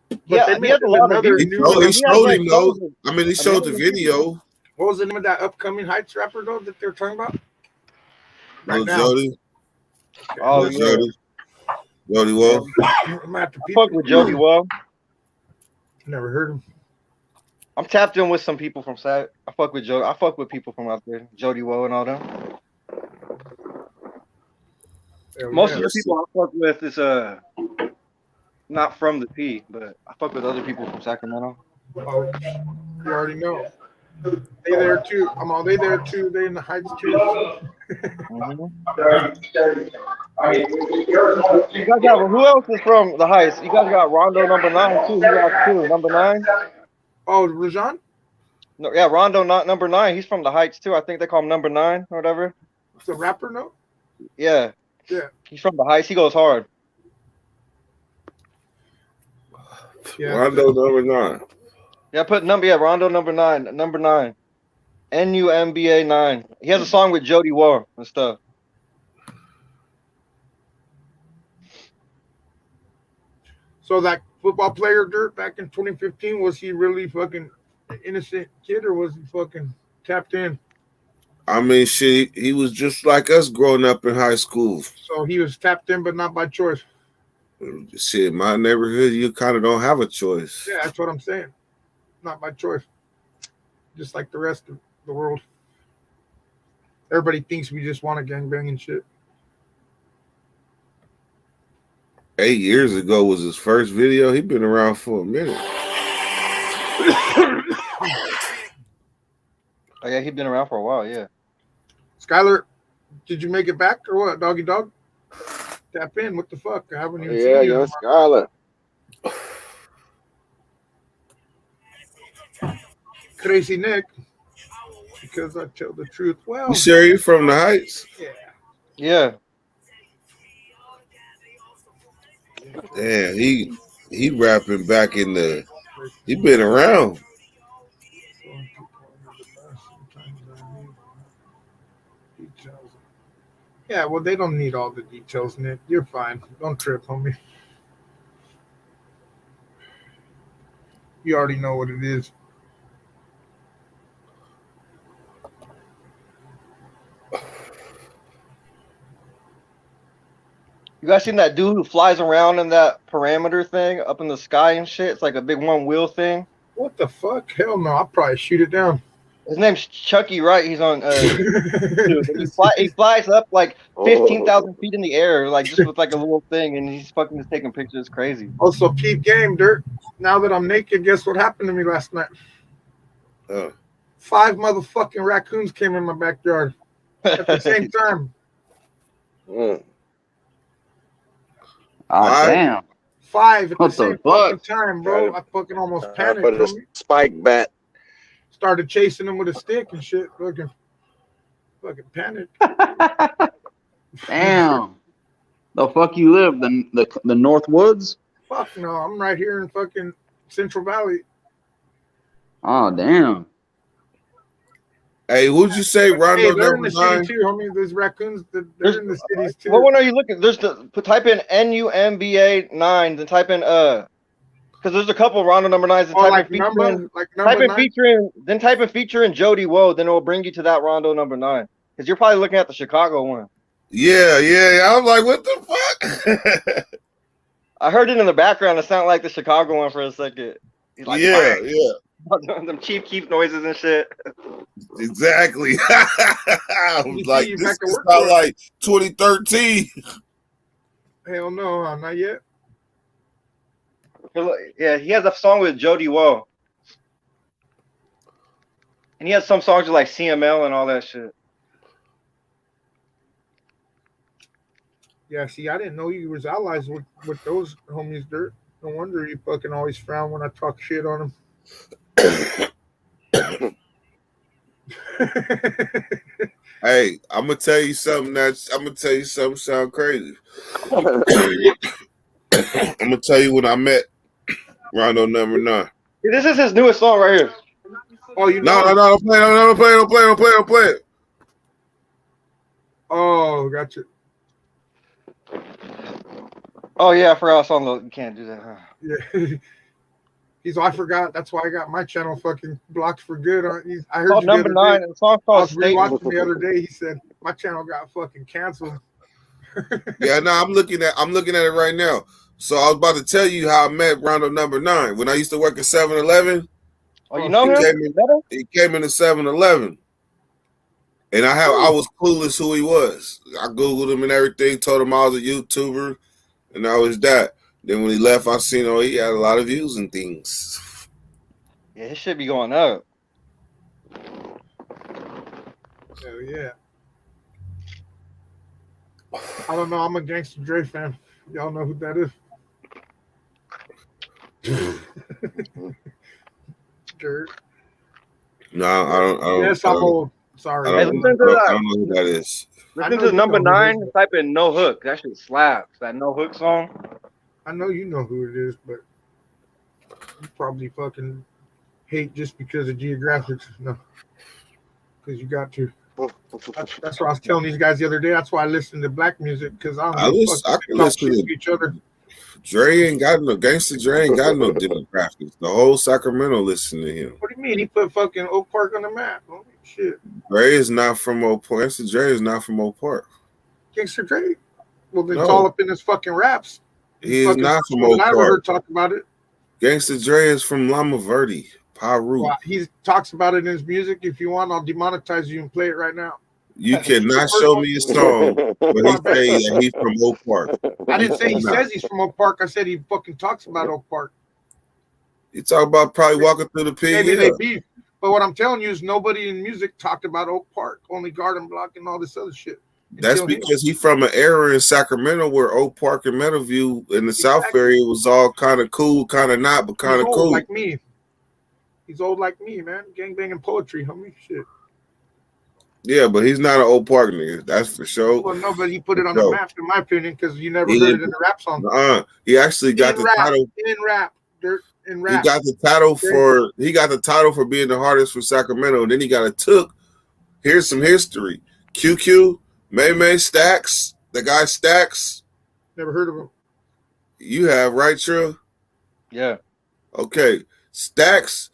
Speaker 5: But
Speaker 8: Yeah,
Speaker 5: they
Speaker 8: he has a
Speaker 5: mentioned
Speaker 8: lot of
Speaker 5: another
Speaker 8: views.
Speaker 1: He
Speaker 5: new.
Speaker 1: showed, he
Speaker 8: He has
Speaker 1: showed
Speaker 8: like
Speaker 1: him though.
Speaker 8: songs.
Speaker 1: I mean, he
Speaker 8: A
Speaker 1: showed the
Speaker 8: million views.
Speaker 1: video.
Speaker 5: What was the name of that upcoming Heights rapper though that they're talking about? Right
Speaker 1: Lil
Speaker 5: now.
Speaker 1: Jody.
Speaker 8: Oh
Speaker 1: Lil
Speaker 8: yeah.
Speaker 1: Jody. Jody Wall.
Speaker 5: I'm gonna have to
Speaker 8: I
Speaker 5: peep
Speaker 8: fuck
Speaker 5: it.
Speaker 8: with Jody Well.
Speaker 5: Never heard him.
Speaker 8: I'm tapped in with some people from Sat. I fuck with Joe. I fuck with people from out there. Jody Well and all them.
Speaker 5: Hell
Speaker 8: Most
Speaker 5: yeah.
Speaker 8: of the people I fuck with is not from the P, but I fuck with other people from Sacramento.
Speaker 5: Oh, you already know. They there too. I'm all they there too. They in the Heights too.
Speaker 8: Mhm. You guys got who else is from the Heights? You guys got Rondo number 9 too. Who else too? Number 9?
Speaker 5: Oh, Rajon?
Speaker 8: No, yeah, Rondo not number 9. He's from the Heights too. I think they call him number 9 or whatever.
Speaker 5: It's a rapper, no?
Speaker 8: Yeah.
Speaker 5: Yeah.
Speaker 8: He's from the Heights. He goes hard.
Speaker 5: Yeah.
Speaker 1: Rondo number 9.
Speaker 8: Yeah, Rondo number 9. Number 9. NUMBA 9. He has a song with Jody War and stuff.
Speaker 5: So that football player Dirt back in 2015, was he really fucking an innocent kid or was he fucking tapped in?
Speaker 1: I mean, shit, he was just like us growing up in high school.
Speaker 5: So he was tapped in, but not by choice.
Speaker 1: Shit, my neighborhood, you kind of don't have a choice.
Speaker 5: Yeah, that's what I'm saying. Not by choice. Just like the rest of the world. Everybody thinks we just want to gangbang and shit.
Speaker 1: 8 years ago was his first video. He been around for a minute.
Speaker 8: Oh yeah, he's been around for a while. Yeah.
Speaker 5: Skylar, did you make it back or what? Doggy dog? Tap in. What the fuck? I haven't even
Speaker 10: Yeah,
Speaker 5: seen you.
Speaker 10: young Skylar.
Speaker 5: Crazy Nick. Because I tell the truth. Well,
Speaker 1: You sure you from the Heights?
Speaker 5: yeah.
Speaker 8: Yeah.
Speaker 1: Damn, he rapping back in the. He been around.
Speaker 5: Yeah, well, they don't need all the details, Nick. You're fine. Don't trip, homie. You already know what it is.
Speaker 8: You guys seen that dude who flies around in that parameter thing up in the sky and shit? It's like a big one wheel thing.
Speaker 5: What the fuck? Hell no. I'll probably shoot it down.
Speaker 8: His name's Chucky Wright. He's on. He flies up like 15,000 feet in the air, like just with like a little thing, and he's fucking just taking pictures. It's crazy.
Speaker 5: Also, peep game, Dirt. Now that I'm naked, guess what happened to me last night? 5 motherfucking raccoons came in my backyard at the same time.
Speaker 6: Oh, damn.
Speaker 5: 5 at
Speaker 6: What
Speaker 5: the same
Speaker 6: the fuck?
Speaker 5: fucking time, bro. I fucking almost
Speaker 10: I
Speaker 5: panicked.
Speaker 10: put a
Speaker 5: homie.
Speaker 10: spike bat.
Speaker 5: Started chasing them with a stick and shit. Fucking panic.
Speaker 6: Damn. The fuck you live? The North Woods?
Speaker 5: Fuck no. I'm right here in fucking Central Valley.
Speaker 6: Oh, damn.
Speaker 1: Hey, who'd you say Rondo
Speaker 5: Hey, they're in
Speaker 1: number
Speaker 5: the
Speaker 1: 9?
Speaker 5: city too, homie. There's raccoons. They're in the cities too.
Speaker 8: What one are you looking? There's the type in NUMBA 9, then type in because there's a couple Rondo number 9s. Then
Speaker 5: Oh,
Speaker 8: type
Speaker 5: like
Speaker 8: in
Speaker 5: number,
Speaker 8: featuring,
Speaker 5: like
Speaker 8: type
Speaker 5: number
Speaker 8: in
Speaker 5: 9.
Speaker 8: featuring, then type in featuring Jody Woe. Then it will bring you to that Rondo number 9. Because you're probably looking at the Chicago one.
Speaker 1: Yeah. I'm like, what the fuck?
Speaker 8: I heard it in the background. It sounded like the Chicago one for a second. He's like,
Speaker 1: yeah.
Speaker 8: them Chief Keef noises and shit.
Speaker 1: Exactly. I was
Speaker 5: You
Speaker 1: like,
Speaker 5: see, you
Speaker 1: this
Speaker 5: back to
Speaker 1: is
Speaker 5: work
Speaker 1: not
Speaker 5: for it.
Speaker 1: like 2013.
Speaker 5: Hell no, not yet.
Speaker 8: Yeah, he has a song with Jody Woe. And he has some songs with like CML and all that shit.
Speaker 5: Yeah, see, I didn't know you was allies with those homies, Dirt. No wonder you fucking always frown when I talk shit on them.
Speaker 1: Hey, I'm gonna tell you something sound crazy. I'm gonna tell you when I met Rondo number 9.
Speaker 8: This is his newest song right here.
Speaker 5: Oh, you know?
Speaker 1: No, don't play it.
Speaker 5: Oh, gotcha.
Speaker 8: Oh yeah, I forgot I was on the. You can't do that. Huh?
Speaker 5: Yeah. I forgot. That's why I got my channel fucking blocked for good. I heard
Speaker 8: Called
Speaker 5: you the
Speaker 8: number
Speaker 5: other
Speaker 8: 9.
Speaker 5: day.
Speaker 8: The song
Speaker 5: I
Speaker 8: called
Speaker 5: was
Speaker 8: Statement.
Speaker 5: rewatching the other day. He said my channel got fucking canceled.
Speaker 1: Yeah, no, I'm looking at it right now. So I was about to tell you how I met Rondo number 9. When I used to work at 7-Eleven,
Speaker 8: Oh, you know him?
Speaker 1: he came into 7-Eleven. And I was clueless who he was. I Googled him and everything, told him I was a YouTuber, and that was that. Then when he left, I seen he had a lot of views and things.
Speaker 8: Yeah, his shit be going up.
Speaker 5: Hell yeah. I don't know. I'm a Gangsta Dre fan. Y'all know who that is? Dirt.
Speaker 1: No, I don't.
Speaker 5: Yes, I'm old. Sorry.
Speaker 1: I don't know who that is.
Speaker 8: Listen to number 9. Type in No Hook. That shit slaps. That No Hook song.
Speaker 5: I know you know who it is, but you probably fucking hate just because of geographics. No, because you got to. That's what I was telling these guys the other day. That's why I listen to black music, because I can listen to
Speaker 1: each other. Dre ain't got no Gangsta. Dre ain't got no demographics. The whole Sacramento listen to him.
Speaker 5: What do you mean? He put fucking Oak Park on the map. Oh, shit.
Speaker 1: Dre is not from Oak Park. Gangsta Dre is not from Oak Park.
Speaker 5: Gangsta Dre? Well, then it's all up in his fucking raps.
Speaker 1: He is not from Oak
Speaker 5: I
Speaker 1: Park.
Speaker 5: heard talk about it.
Speaker 1: Gangsta Dre is from Lama Verde, Peru.
Speaker 5: Well, he talks about it in his music. If you want, I'll demonetize you and play it right now.
Speaker 1: You cannot show me a song where he say that he's from Oak Park.
Speaker 5: I didn't say he says he's from Oak Park. I said he fucking talks about Oak Park.
Speaker 1: You talk about probably walking through the pig.
Speaker 5: Maybe they beef. But what I'm telling you is nobody in music talked about Oak Park, only Garden Block and all this other shit.
Speaker 1: That's because he's from an era in Sacramento where Oak Park and Meadowview in the South area was all kind of cool, kind of not, but kind of cool.
Speaker 5: Like me. He's old like me, man. Gangbanging poetry, homie. Shit.
Speaker 1: Yeah, but he's not an Oak Park nigga. That's for sure.
Speaker 5: Well, no, but he put it on the map, in my opinion, because you never heard it in the rap song.
Speaker 1: He actually got the title.
Speaker 5: In rap. Dirt in rap.
Speaker 1: He got the title for being the hardest for Sacramento. And then he got a took. Here's some history. QQ, May Stacks, the guy Stacks.
Speaker 5: Never heard of him.
Speaker 1: You have, right, Trill?
Speaker 8: Yeah.
Speaker 1: Okay. Stacks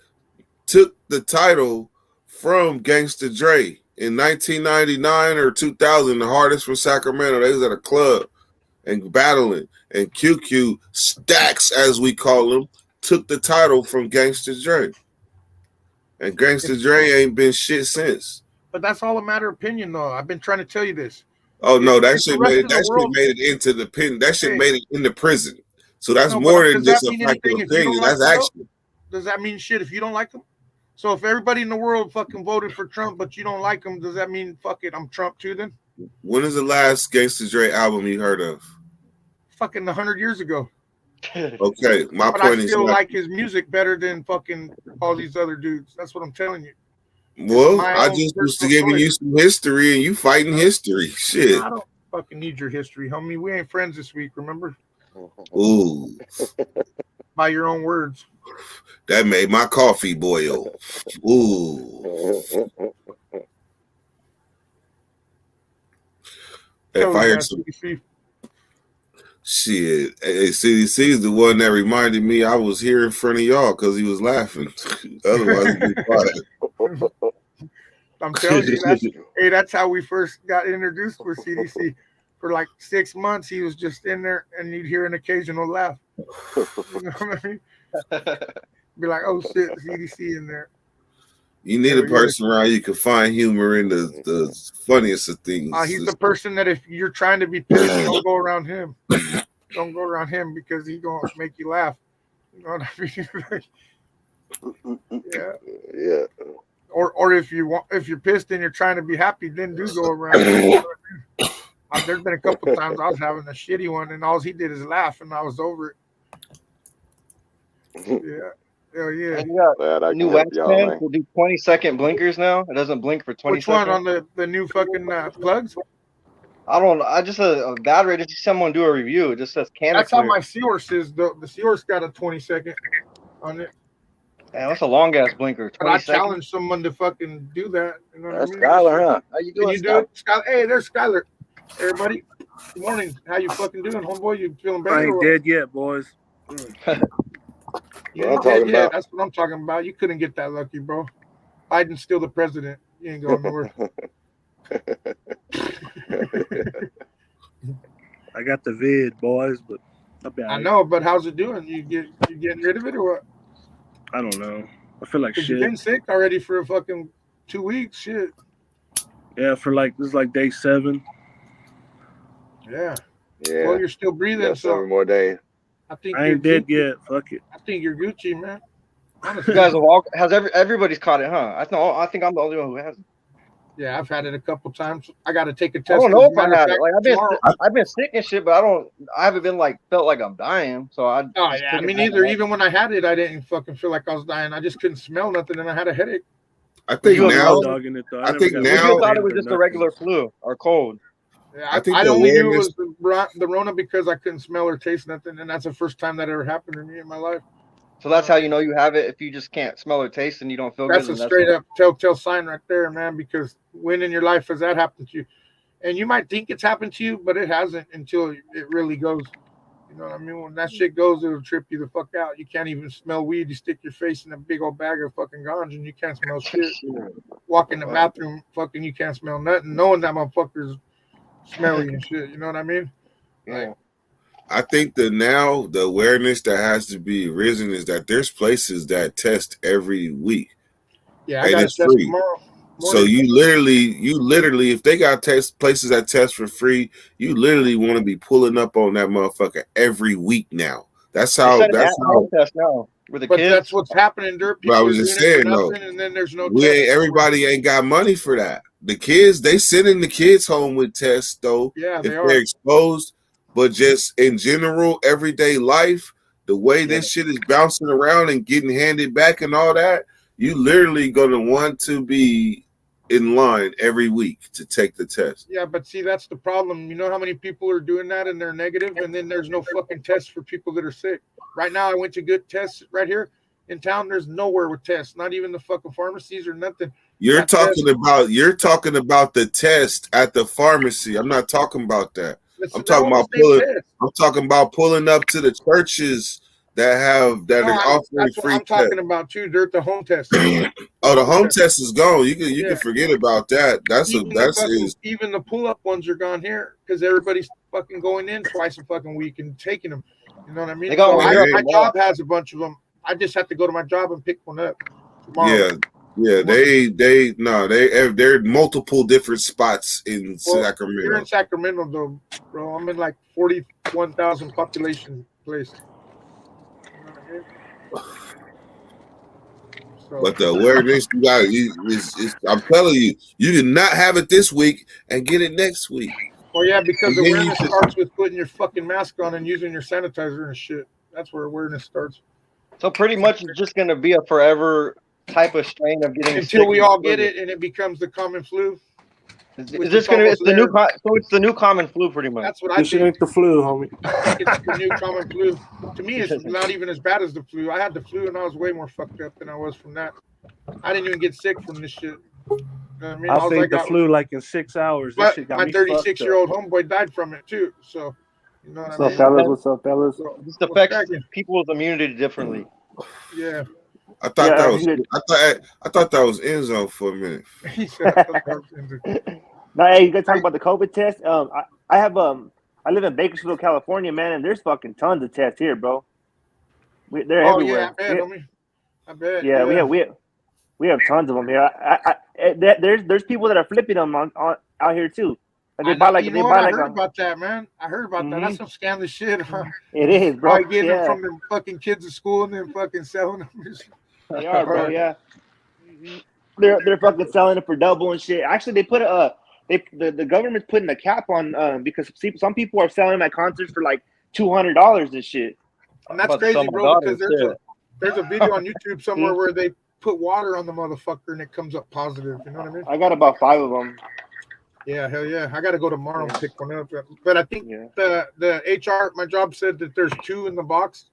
Speaker 1: took the title from Gangsta Dre in 1999 or 2000, the hardest for Sacramento. They was at a club and battling. And QQ, Stacks, as we call him, took the title from Gangsta Dre. And Gangsta Dre ain't been shit since.
Speaker 5: But that's all a matter of opinion, though. I've been trying to tell you this.
Speaker 1: Oh no, that shit made it into the pin. That shit made it into prison. So that's more than just a factual opinion. That's action.
Speaker 5: Does that mean shit if you don't like him? So if everybody in the world fucking voted for Trump, but you don't like him, does that mean fuck it, I'm Trump too then?
Speaker 1: When is the last Gangsta Dre album you heard of?
Speaker 5: Fucking 100 years ago.
Speaker 1: Okay, my
Speaker 5: but
Speaker 1: point
Speaker 5: I
Speaker 1: is
Speaker 5: still like his music better than fucking all these other dudes. That's what I'm telling you.
Speaker 1: Well, I just was giving you some history and you fighting history. Shit.
Speaker 5: I don't fucking need your history, homie. We ain't friends this week, remember?
Speaker 1: Ooh.
Speaker 5: By your own words.
Speaker 1: That made my coffee boil. Ooh. If I hear some shit, CDC is the one that reminded me I was here in front of y'all because he was laughing. Otherwise, he'd be quiet.
Speaker 5: I'm telling you, that's how we first got introduced with CDC. For like 6 months, he was just in there, and you'd hear an occasional laugh. You know what I mean? Be like, oh shit, CDC in there.
Speaker 1: You need a person around you can find humor in the funniest of things.
Speaker 5: He's the person that if you're trying to be pissed, don't go around him. Don't go around him because he's gonna make you laugh. You know what I mean? Yeah.
Speaker 10: Yeah.
Speaker 5: Or if you're pissed and you're trying to be happy, then do go around. You know there's been a couple times I was having a shitty one, and all he did is laugh, and I was over it. Yeah. Hell yeah.
Speaker 8: And you got
Speaker 10: Glad I
Speaker 8: new
Speaker 10: can help
Speaker 8: wax
Speaker 10: y'all,
Speaker 8: pens
Speaker 10: man.
Speaker 8: will do 20-second blinkers now. It doesn't blink for 20
Speaker 5: Which one
Speaker 8: seconds.
Speaker 5: on the new fucking plugs?
Speaker 8: I don't know. I just a battery. Just see someone do a review. It just says Canada
Speaker 5: That's how
Speaker 8: Clear.
Speaker 5: my Seahorse is. The Seahorse got a 20-second on it.
Speaker 8: Man, that's a long ass blinker.
Speaker 5: But I
Speaker 8: 20 seconds.
Speaker 5: challenge someone to fucking do that. You know what
Speaker 10: That's
Speaker 5: I mean?
Speaker 10: Skylar, huh? How you
Speaker 5: Can
Speaker 10: doing,
Speaker 5: you do it, Skylar? Hey, there's Skylar. Everybody, good morning. How you fucking doing, homeboy? You feeling better?
Speaker 11: I ain't
Speaker 5: or what?
Speaker 11: dead yet, boys.
Speaker 5: You
Speaker 10: What I'm
Speaker 5: ain't
Speaker 10: talking
Speaker 5: dead yet.
Speaker 10: about.
Speaker 5: That's what I'm talking about. You couldn't get that lucky, bro. Biden's still the president. You ain't going nowhere.
Speaker 11: I got the vid, boys, but
Speaker 5: I know, but how's it doing? You getting rid of it or what?
Speaker 11: I don't know. I feel like
Speaker 5: Because you've
Speaker 11: shit.
Speaker 5: been sick already for a fucking 2 weeks. Shit.
Speaker 11: Yeah, for like this is like day 7.
Speaker 5: Yeah.
Speaker 10: Yeah.
Speaker 5: Well, you're still breathing,
Speaker 10: Got
Speaker 5: so
Speaker 10: 7 more days.
Speaker 5: I think
Speaker 11: I
Speaker 5: you're
Speaker 11: ain't dead
Speaker 5: Gucci.
Speaker 11: yet. Fuck it.
Speaker 5: I think you're Gucci, man.
Speaker 8: You
Speaker 5: Honestly.
Speaker 8: guys have all everybody's caught it, huh? I think I'm the only one who hasn't.
Speaker 5: Yeah, I've had it a couple times. I got to take a
Speaker 8: I
Speaker 5: test.
Speaker 8: don't know
Speaker 5: as a
Speaker 8: if I
Speaker 5: matter of
Speaker 8: had it.
Speaker 5: fact,
Speaker 8: Like
Speaker 5: tomorrow.
Speaker 8: I've been sick and shit, but I haven't been like felt like I'm dying. So I.
Speaker 5: Oh
Speaker 8: just
Speaker 5: yeah, I
Speaker 8: took it
Speaker 5: mean,
Speaker 8: back
Speaker 5: either.
Speaker 8: home.
Speaker 5: Even when I had it, I didn't fucking feel like I was dying. I just couldn't smell nothing, and I had a headache.
Speaker 1: I think
Speaker 8: You have
Speaker 1: now.
Speaker 8: no-
Speaker 11: Dogging it, though.
Speaker 1: I
Speaker 11: never
Speaker 1: think
Speaker 11: got
Speaker 1: now-
Speaker 8: Well, you thought it
Speaker 11: sick
Speaker 8: was
Speaker 11: or
Speaker 8: just a
Speaker 11: nothing.
Speaker 8: regular flu or cold.
Speaker 5: Yeah,
Speaker 1: I think
Speaker 5: I
Speaker 1: the
Speaker 5: only knew it
Speaker 1: awareness-
Speaker 5: was the Rona because I couldn't smell or taste nothing, and that's the first time that ever happened to me in my life.
Speaker 8: So that's how you know you have it. If you just can't smell or taste and you don't feel
Speaker 5: That's
Speaker 8: good.
Speaker 5: a
Speaker 8: then
Speaker 5: straight up telltale sign right there, man. Because when in your life has that happened to you? And you might think it's happened to you, but it hasn't until it really goes. You know what I mean? When that shit goes, it'll trip you the fuck out. You can't even smell weed. You stick your face in a big old bag of fucking ganja and you can't smell shit. Walk in the bathroom, fucking, you can't smell nothing, knowing that motherfucker's smelly and shit. You know what I mean?
Speaker 8: Yeah.
Speaker 1: I think that now the awareness that has to be risen is that there's places that test every week.
Speaker 5: Yeah, I
Speaker 1: And
Speaker 5: got to
Speaker 1: it's
Speaker 5: test
Speaker 1: free.
Speaker 5: tomorrow.
Speaker 1: So you literally, if they got places that test for free, you literally want to be pulling up on that motherfucker every week now. That's
Speaker 8: They
Speaker 1: how.
Speaker 8: said
Speaker 1: That's how.
Speaker 8: test now with the
Speaker 5: But
Speaker 8: kids.
Speaker 5: that's what's happening, Dirt.
Speaker 1: But
Speaker 5: People
Speaker 1: I
Speaker 5: are
Speaker 1: was
Speaker 5: doing
Speaker 1: just
Speaker 5: it for
Speaker 1: saying though,
Speaker 5: nothing, and then there's no
Speaker 1: we
Speaker 5: test.
Speaker 1: ain't everybody ain't got money for that. The kids, they sending the kids home with tests though.
Speaker 5: Yeah,
Speaker 1: if
Speaker 5: they
Speaker 1: they're
Speaker 5: are.
Speaker 1: exposed, but just in general, everyday life, the way this shit is bouncing around and getting handed back and all that, you literally gonna want to be in line every week to take the test.
Speaker 5: Yeah, but see, that's the problem. You know how many people are doing that and they're negative, and then there's no fucking tests for people that are sick. Right now, I went to good tests right here in town. There's nowhere with tests, not even the fucking pharmacies or nothing.
Speaker 1: You're
Speaker 5: Got
Speaker 1: talking
Speaker 5: tests.
Speaker 1: about the test at the pharmacy. I'm not talking about that.
Speaker 5: Listen,
Speaker 1: I'm talking
Speaker 5: they're all
Speaker 1: about
Speaker 5: the same
Speaker 1: pulling.
Speaker 5: test.
Speaker 1: I'm talking about pulling up to the churches that are offering
Speaker 5: That's what
Speaker 1: free
Speaker 5: I'm
Speaker 1: tests.
Speaker 5: talking about too, Dirt. The home test.
Speaker 1: Oh, the home test is gone. You can
Speaker 5: Yeah.
Speaker 1: forget about that.
Speaker 5: Even the pull-up ones are gone here because everybody's fucking going in twice a fucking week and taking them. You know what I mean?
Speaker 8: They got
Speaker 5: So
Speaker 8: one here at
Speaker 5: my
Speaker 8: the mall.
Speaker 5: job has a bunch of them. I just have to go to my job and pick one up tomorrow.
Speaker 1: Yeah. There are multiple different spots in
Speaker 5: You're
Speaker 1: Sacramento.
Speaker 5: in Sacramento, though, bro. I'm in like 41,000 population place. You know what I mean? So,
Speaker 1: But the awareness you got is I'm telling you, you can not have it this week and get it next week.
Speaker 5: well, yeah, because
Speaker 1: And then you
Speaker 5: awareness
Speaker 1: just-
Speaker 5: starts with putting your fucking mask on and using your sanitizer and shit. That's where awareness starts.
Speaker 8: So pretty much it's just gonna be a forever type of strain of getting
Speaker 5: Until
Speaker 8: sick
Speaker 5: we
Speaker 8: and
Speaker 5: all get
Speaker 8: flu.
Speaker 5: it and it becomes the common flu.
Speaker 8: Is
Speaker 5: which
Speaker 8: this
Speaker 5: is
Speaker 8: gonna?
Speaker 5: almost
Speaker 8: It's the new.
Speaker 5: there.
Speaker 8: So it's the new common flu, pretty much.
Speaker 5: That's what I
Speaker 11: This shit
Speaker 5: think.
Speaker 11: ain't the flu, homie.
Speaker 5: It's the new common flu. To me, it's not even as bad as the flu. I had the flu and I was way more fucked up than I was from that. I didn't even get sick from this shit. You know what I mean?
Speaker 11: I
Speaker 5: was
Speaker 11: think
Speaker 5: like,
Speaker 11: the flu like in 6 hours. That
Speaker 5: But
Speaker 11: shit got
Speaker 5: my
Speaker 11: me fucked
Speaker 5: 36-year-old
Speaker 11: up.
Speaker 5: homeboy died from it too. So, you know what
Speaker 11: What's
Speaker 5: I
Speaker 11: up,
Speaker 5: mean?
Speaker 11: fellas? What's up, fellas?
Speaker 5: So,
Speaker 8: This
Speaker 5: what's
Speaker 8: affects
Speaker 5: cracking?
Speaker 8: people's immunity differently.
Speaker 5: Yeah.
Speaker 1: I thought
Speaker 11: Yeah,
Speaker 1: that
Speaker 11: I
Speaker 1: was
Speaker 11: did.
Speaker 1: I thought that was end zone for a minute.
Speaker 5: He said, I thought that was into-
Speaker 11: Now, hey, you guys talking about the COVID test? I have I live in Bakersfield, California, man, and there's fucking tons of tests here, bro. They're
Speaker 5: Oh
Speaker 11: everywhere.
Speaker 5: yeah, I bet, homie. I bet.
Speaker 11: Yeah, we have tons of them here. There's people that are flipping them on out here too. And they
Speaker 5: I
Speaker 11: buy
Speaker 5: know-
Speaker 11: like
Speaker 5: you
Speaker 11: they
Speaker 5: know what?
Speaker 11: buy
Speaker 5: I
Speaker 11: like
Speaker 5: heard
Speaker 11: a,
Speaker 5: about that, man. I heard about that. That's some scandalous shit. Huh?
Speaker 11: it is, bro.
Speaker 5: Probably getting them
Speaker 11: Yeah,
Speaker 5: from the fucking kids at school and then fucking selling them.
Speaker 11: they are, bro. Yeah, they're fucking selling it for double and shit. Actually, they put the government's putting a cap on because some people are selling them at concerts for like $200 and shit.
Speaker 5: And that's
Speaker 8: About to
Speaker 5: crazy,
Speaker 8: sell my
Speaker 5: bro,
Speaker 8: daughter,
Speaker 5: because there's
Speaker 8: too.
Speaker 5: There's a video on YouTube somewhere where they put water on the motherfucker and it comes up positive. You know what I mean?
Speaker 11: I got about 5 of them.
Speaker 5: Yeah, hell yeah. I got to go tomorrow and pick one up. But I think
Speaker 11: Yeah.
Speaker 5: the HR, my job said that there's 2 in the box,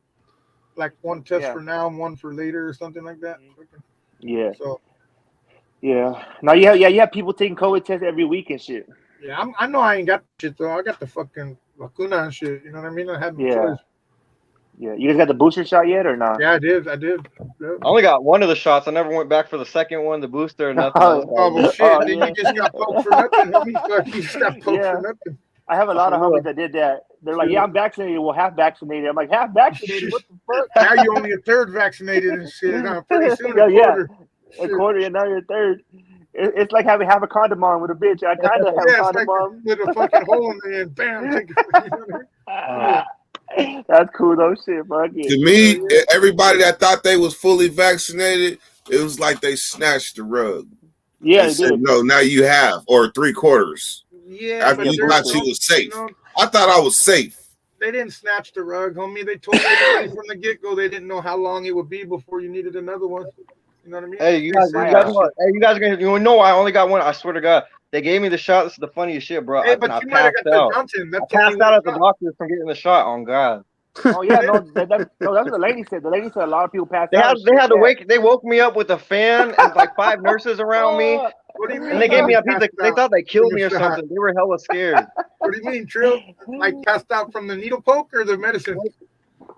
Speaker 5: like one test
Speaker 11: Yeah.
Speaker 5: for now and one for later or something like that.
Speaker 11: Yeah.
Speaker 5: So
Speaker 11: Yeah. Now you have people taking COVID tests every week and shit.
Speaker 5: yeah, I know I ain't got shit though. I got the fucking vacuna and shit. You know what I mean? I had no
Speaker 11: Yeah.
Speaker 5: choice.
Speaker 11: Yeah. You guys got the booster shot yet or not?
Speaker 5: Yeah, I did. Yep.
Speaker 8: I only got one of the shots. I never went back for the second one, the booster, or nothing.
Speaker 11: Oh,
Speaker 5: Oh well, shit!
Speaker 11: Oh,
Speaker 5: then
Speaker 11: yeah.
Speaker 5: you just got poked for nothing, homie. Fuck, you just got poked
Speaker 11: Yeah.
Speaker 5: for nothing.
Speaker 11: I have a lot of homies that did that. They're like, yeah, I'm vaccinated. Well, half vaccinated. I'm like, half vaccinated? What the fuck?
Speaker 5: Now you only a third vaccinated and shit. Now pretty soon
Speaker 11: Yeah,
Speaker 5: a
Speaker 11: yeah.
Speaker 5: quarter.
Speaker 11: A quarter and now you're a third. It's like having half a condom on with a bitch. I kind of have a
Speaker 5: Yeah, it's
Speaker 11: condom
Speaker 5: like
Speaker 11: on.
Speaker 5: with a fucking hole in the end. Bam. Take it. You know what I mean?
Speaker 11: That's cool though. Shit, fuck it.
Speaker 1: To me, everybody that thought they was fully vaccinated, it was like they snatched the rug.
Speaker 11: Yeah,
Speaker 1: They
Speaker 11: they
Speaker 1: said,
Speaker 11: did.
Speaker 1: no, now you have, or 3/4.
Speaker 5: Yeah,
Speaker 1: After
Speaker 5: but
Speaker 1: you
Speaker 5: there's
Speaker 1: thought you
Speaker 5: no-
Speaker 1: was safe.
Speaker 5: you know,
Speaker 1: I thought I was safe.
Speaker 5: they didn't snatch the rug, homie. They told everybody from the get-go they didn't know how long it would be before you needed another one. You know what I mean?
Speaker 8: Hey, you guys,
Speaker 5: They
Speaker 8: you
Speaker 5: said
Speaker 8: guys,
Speaker 5: that
Speaker 8: know, hey, you guys are gonna, you know, I only got one. I swear to God, they gave me the shot. This is the funniest shit, bro.
Speaker 5: Hey,
Speaker 8: I
Speaker 5: but you might have
Speaker 8: passed
Speaker 5: got the
Speaker 8: out.
Speaker 5: Johnson.
Speaker 8: I
Speaker 5: That's the only
Speaker 8: passed out
Speaker 5: one
Speaker 8: at the
Speaker 5: shot.
Speaker 8: doctor from getting the shot. On God,
Speaker 11: Oh yeah, no, that's what the lady said. The lady said a lot of people passed
Speaker 8: they
Speaker 11: out.
Speaker 8: had
Speaker 11: and
Speaker 8: they
Speaker 11: shit.
Speaker 8: had to
Speaker 11: Yeah.
Speaker 8: wake. They woke me up with a fan and like 5 nurses around me,
Speaker 11: Fuck.
Speaker 5: What do you mean?
Speaker 8: and they gave me a
Speaker 5: passed
Speaker 8: pizza. They
Speaker 5: out
Speaker 8: thought they killed
Speaker 5: from
Speaker 8: me
Speaker 5: the
Speaker 8: or
Speaker 5: shot?
Speaker 8: something. They were hella scared.
Speaker 5: What do you mean, Trill? Like passed out from the needle poke or the medicine?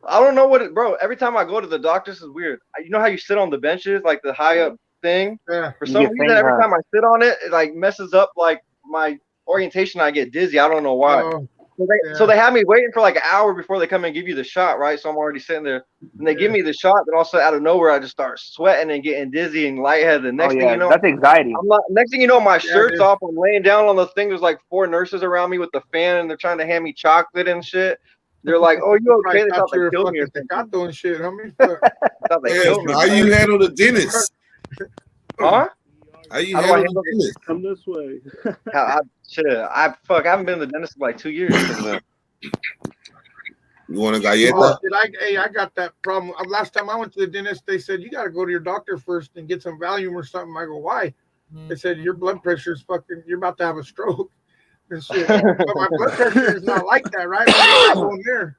Speaker 8: I don't know what it, bro. Every time I go to the doctor, this is weird. You know how you sit on the benches, like the high up thing.
Speaker 5: Yeah.
Speaker 8: For
Speaker 11: You
Speaker 8: some
Speaker 11: get
Speaker 8: reason,
Speaker 11: faint,
Speaker 8: every
Speaker 11: huh?
Speaker 8: time I sit on it, it like messes up like my orientation. I get dizzy. I don't know why.
Speaker 5: Oh,
Speaker 8: So they had me waiting for like an hour before they come and give you the shot, right? So I'm already sitting there, and they give me the shot. Then also out of nowhere, I just start sweating and getting dizzy and lightheaded. The next
Speaker 11: Oh
Speaker 8: thing
Speaker 11: yeah,
Speaker 8: you know,
Speaker 11: that's anxiety.
Speaker 8: I'm not. Next thing you know, my shirt's
Speaker 5: dude.
Speaker 8: off. I'm laying down on the thing. There's like 4 nurses around me with the fan, and they're trying to hand me chocolate and shit. They're like, "Oh, you okay?" They thought
Speaker 5: you
Speaker 8: they
Speaker 5: were
Speaker 8: killed me or
Speaker 5: fucking
Speaker 8: something.
Speaker 5: Tecato and shit, homie.
Speaker 8: They thought they
Speaker 1: Yes,
Speaker 8: killed me.
Speaker 1: how you handle the dentist?
Speaker 8: Huh?
Speaker 1: How you
Speaker 8: How do I
Speaker 1: handle
Speaker 8: handle
Speaker 1: the dentist?
Speaker 12: Come this way.
Speaker 8: I haven't been to the dentist in like 2 years. Since then.
Speaker 1: You want a
Speaker 5: Oh,
Speaker 1: galleta?
Speaker 5: shit, I got that problem. Last time I went to the dentist, they said you got to go to your doctor first and get some Valium or something. I go, why? They said your blood pressure is fucking. You're about to have a stroke and shit. But my blood pressure is not like that, right? I'm not going there.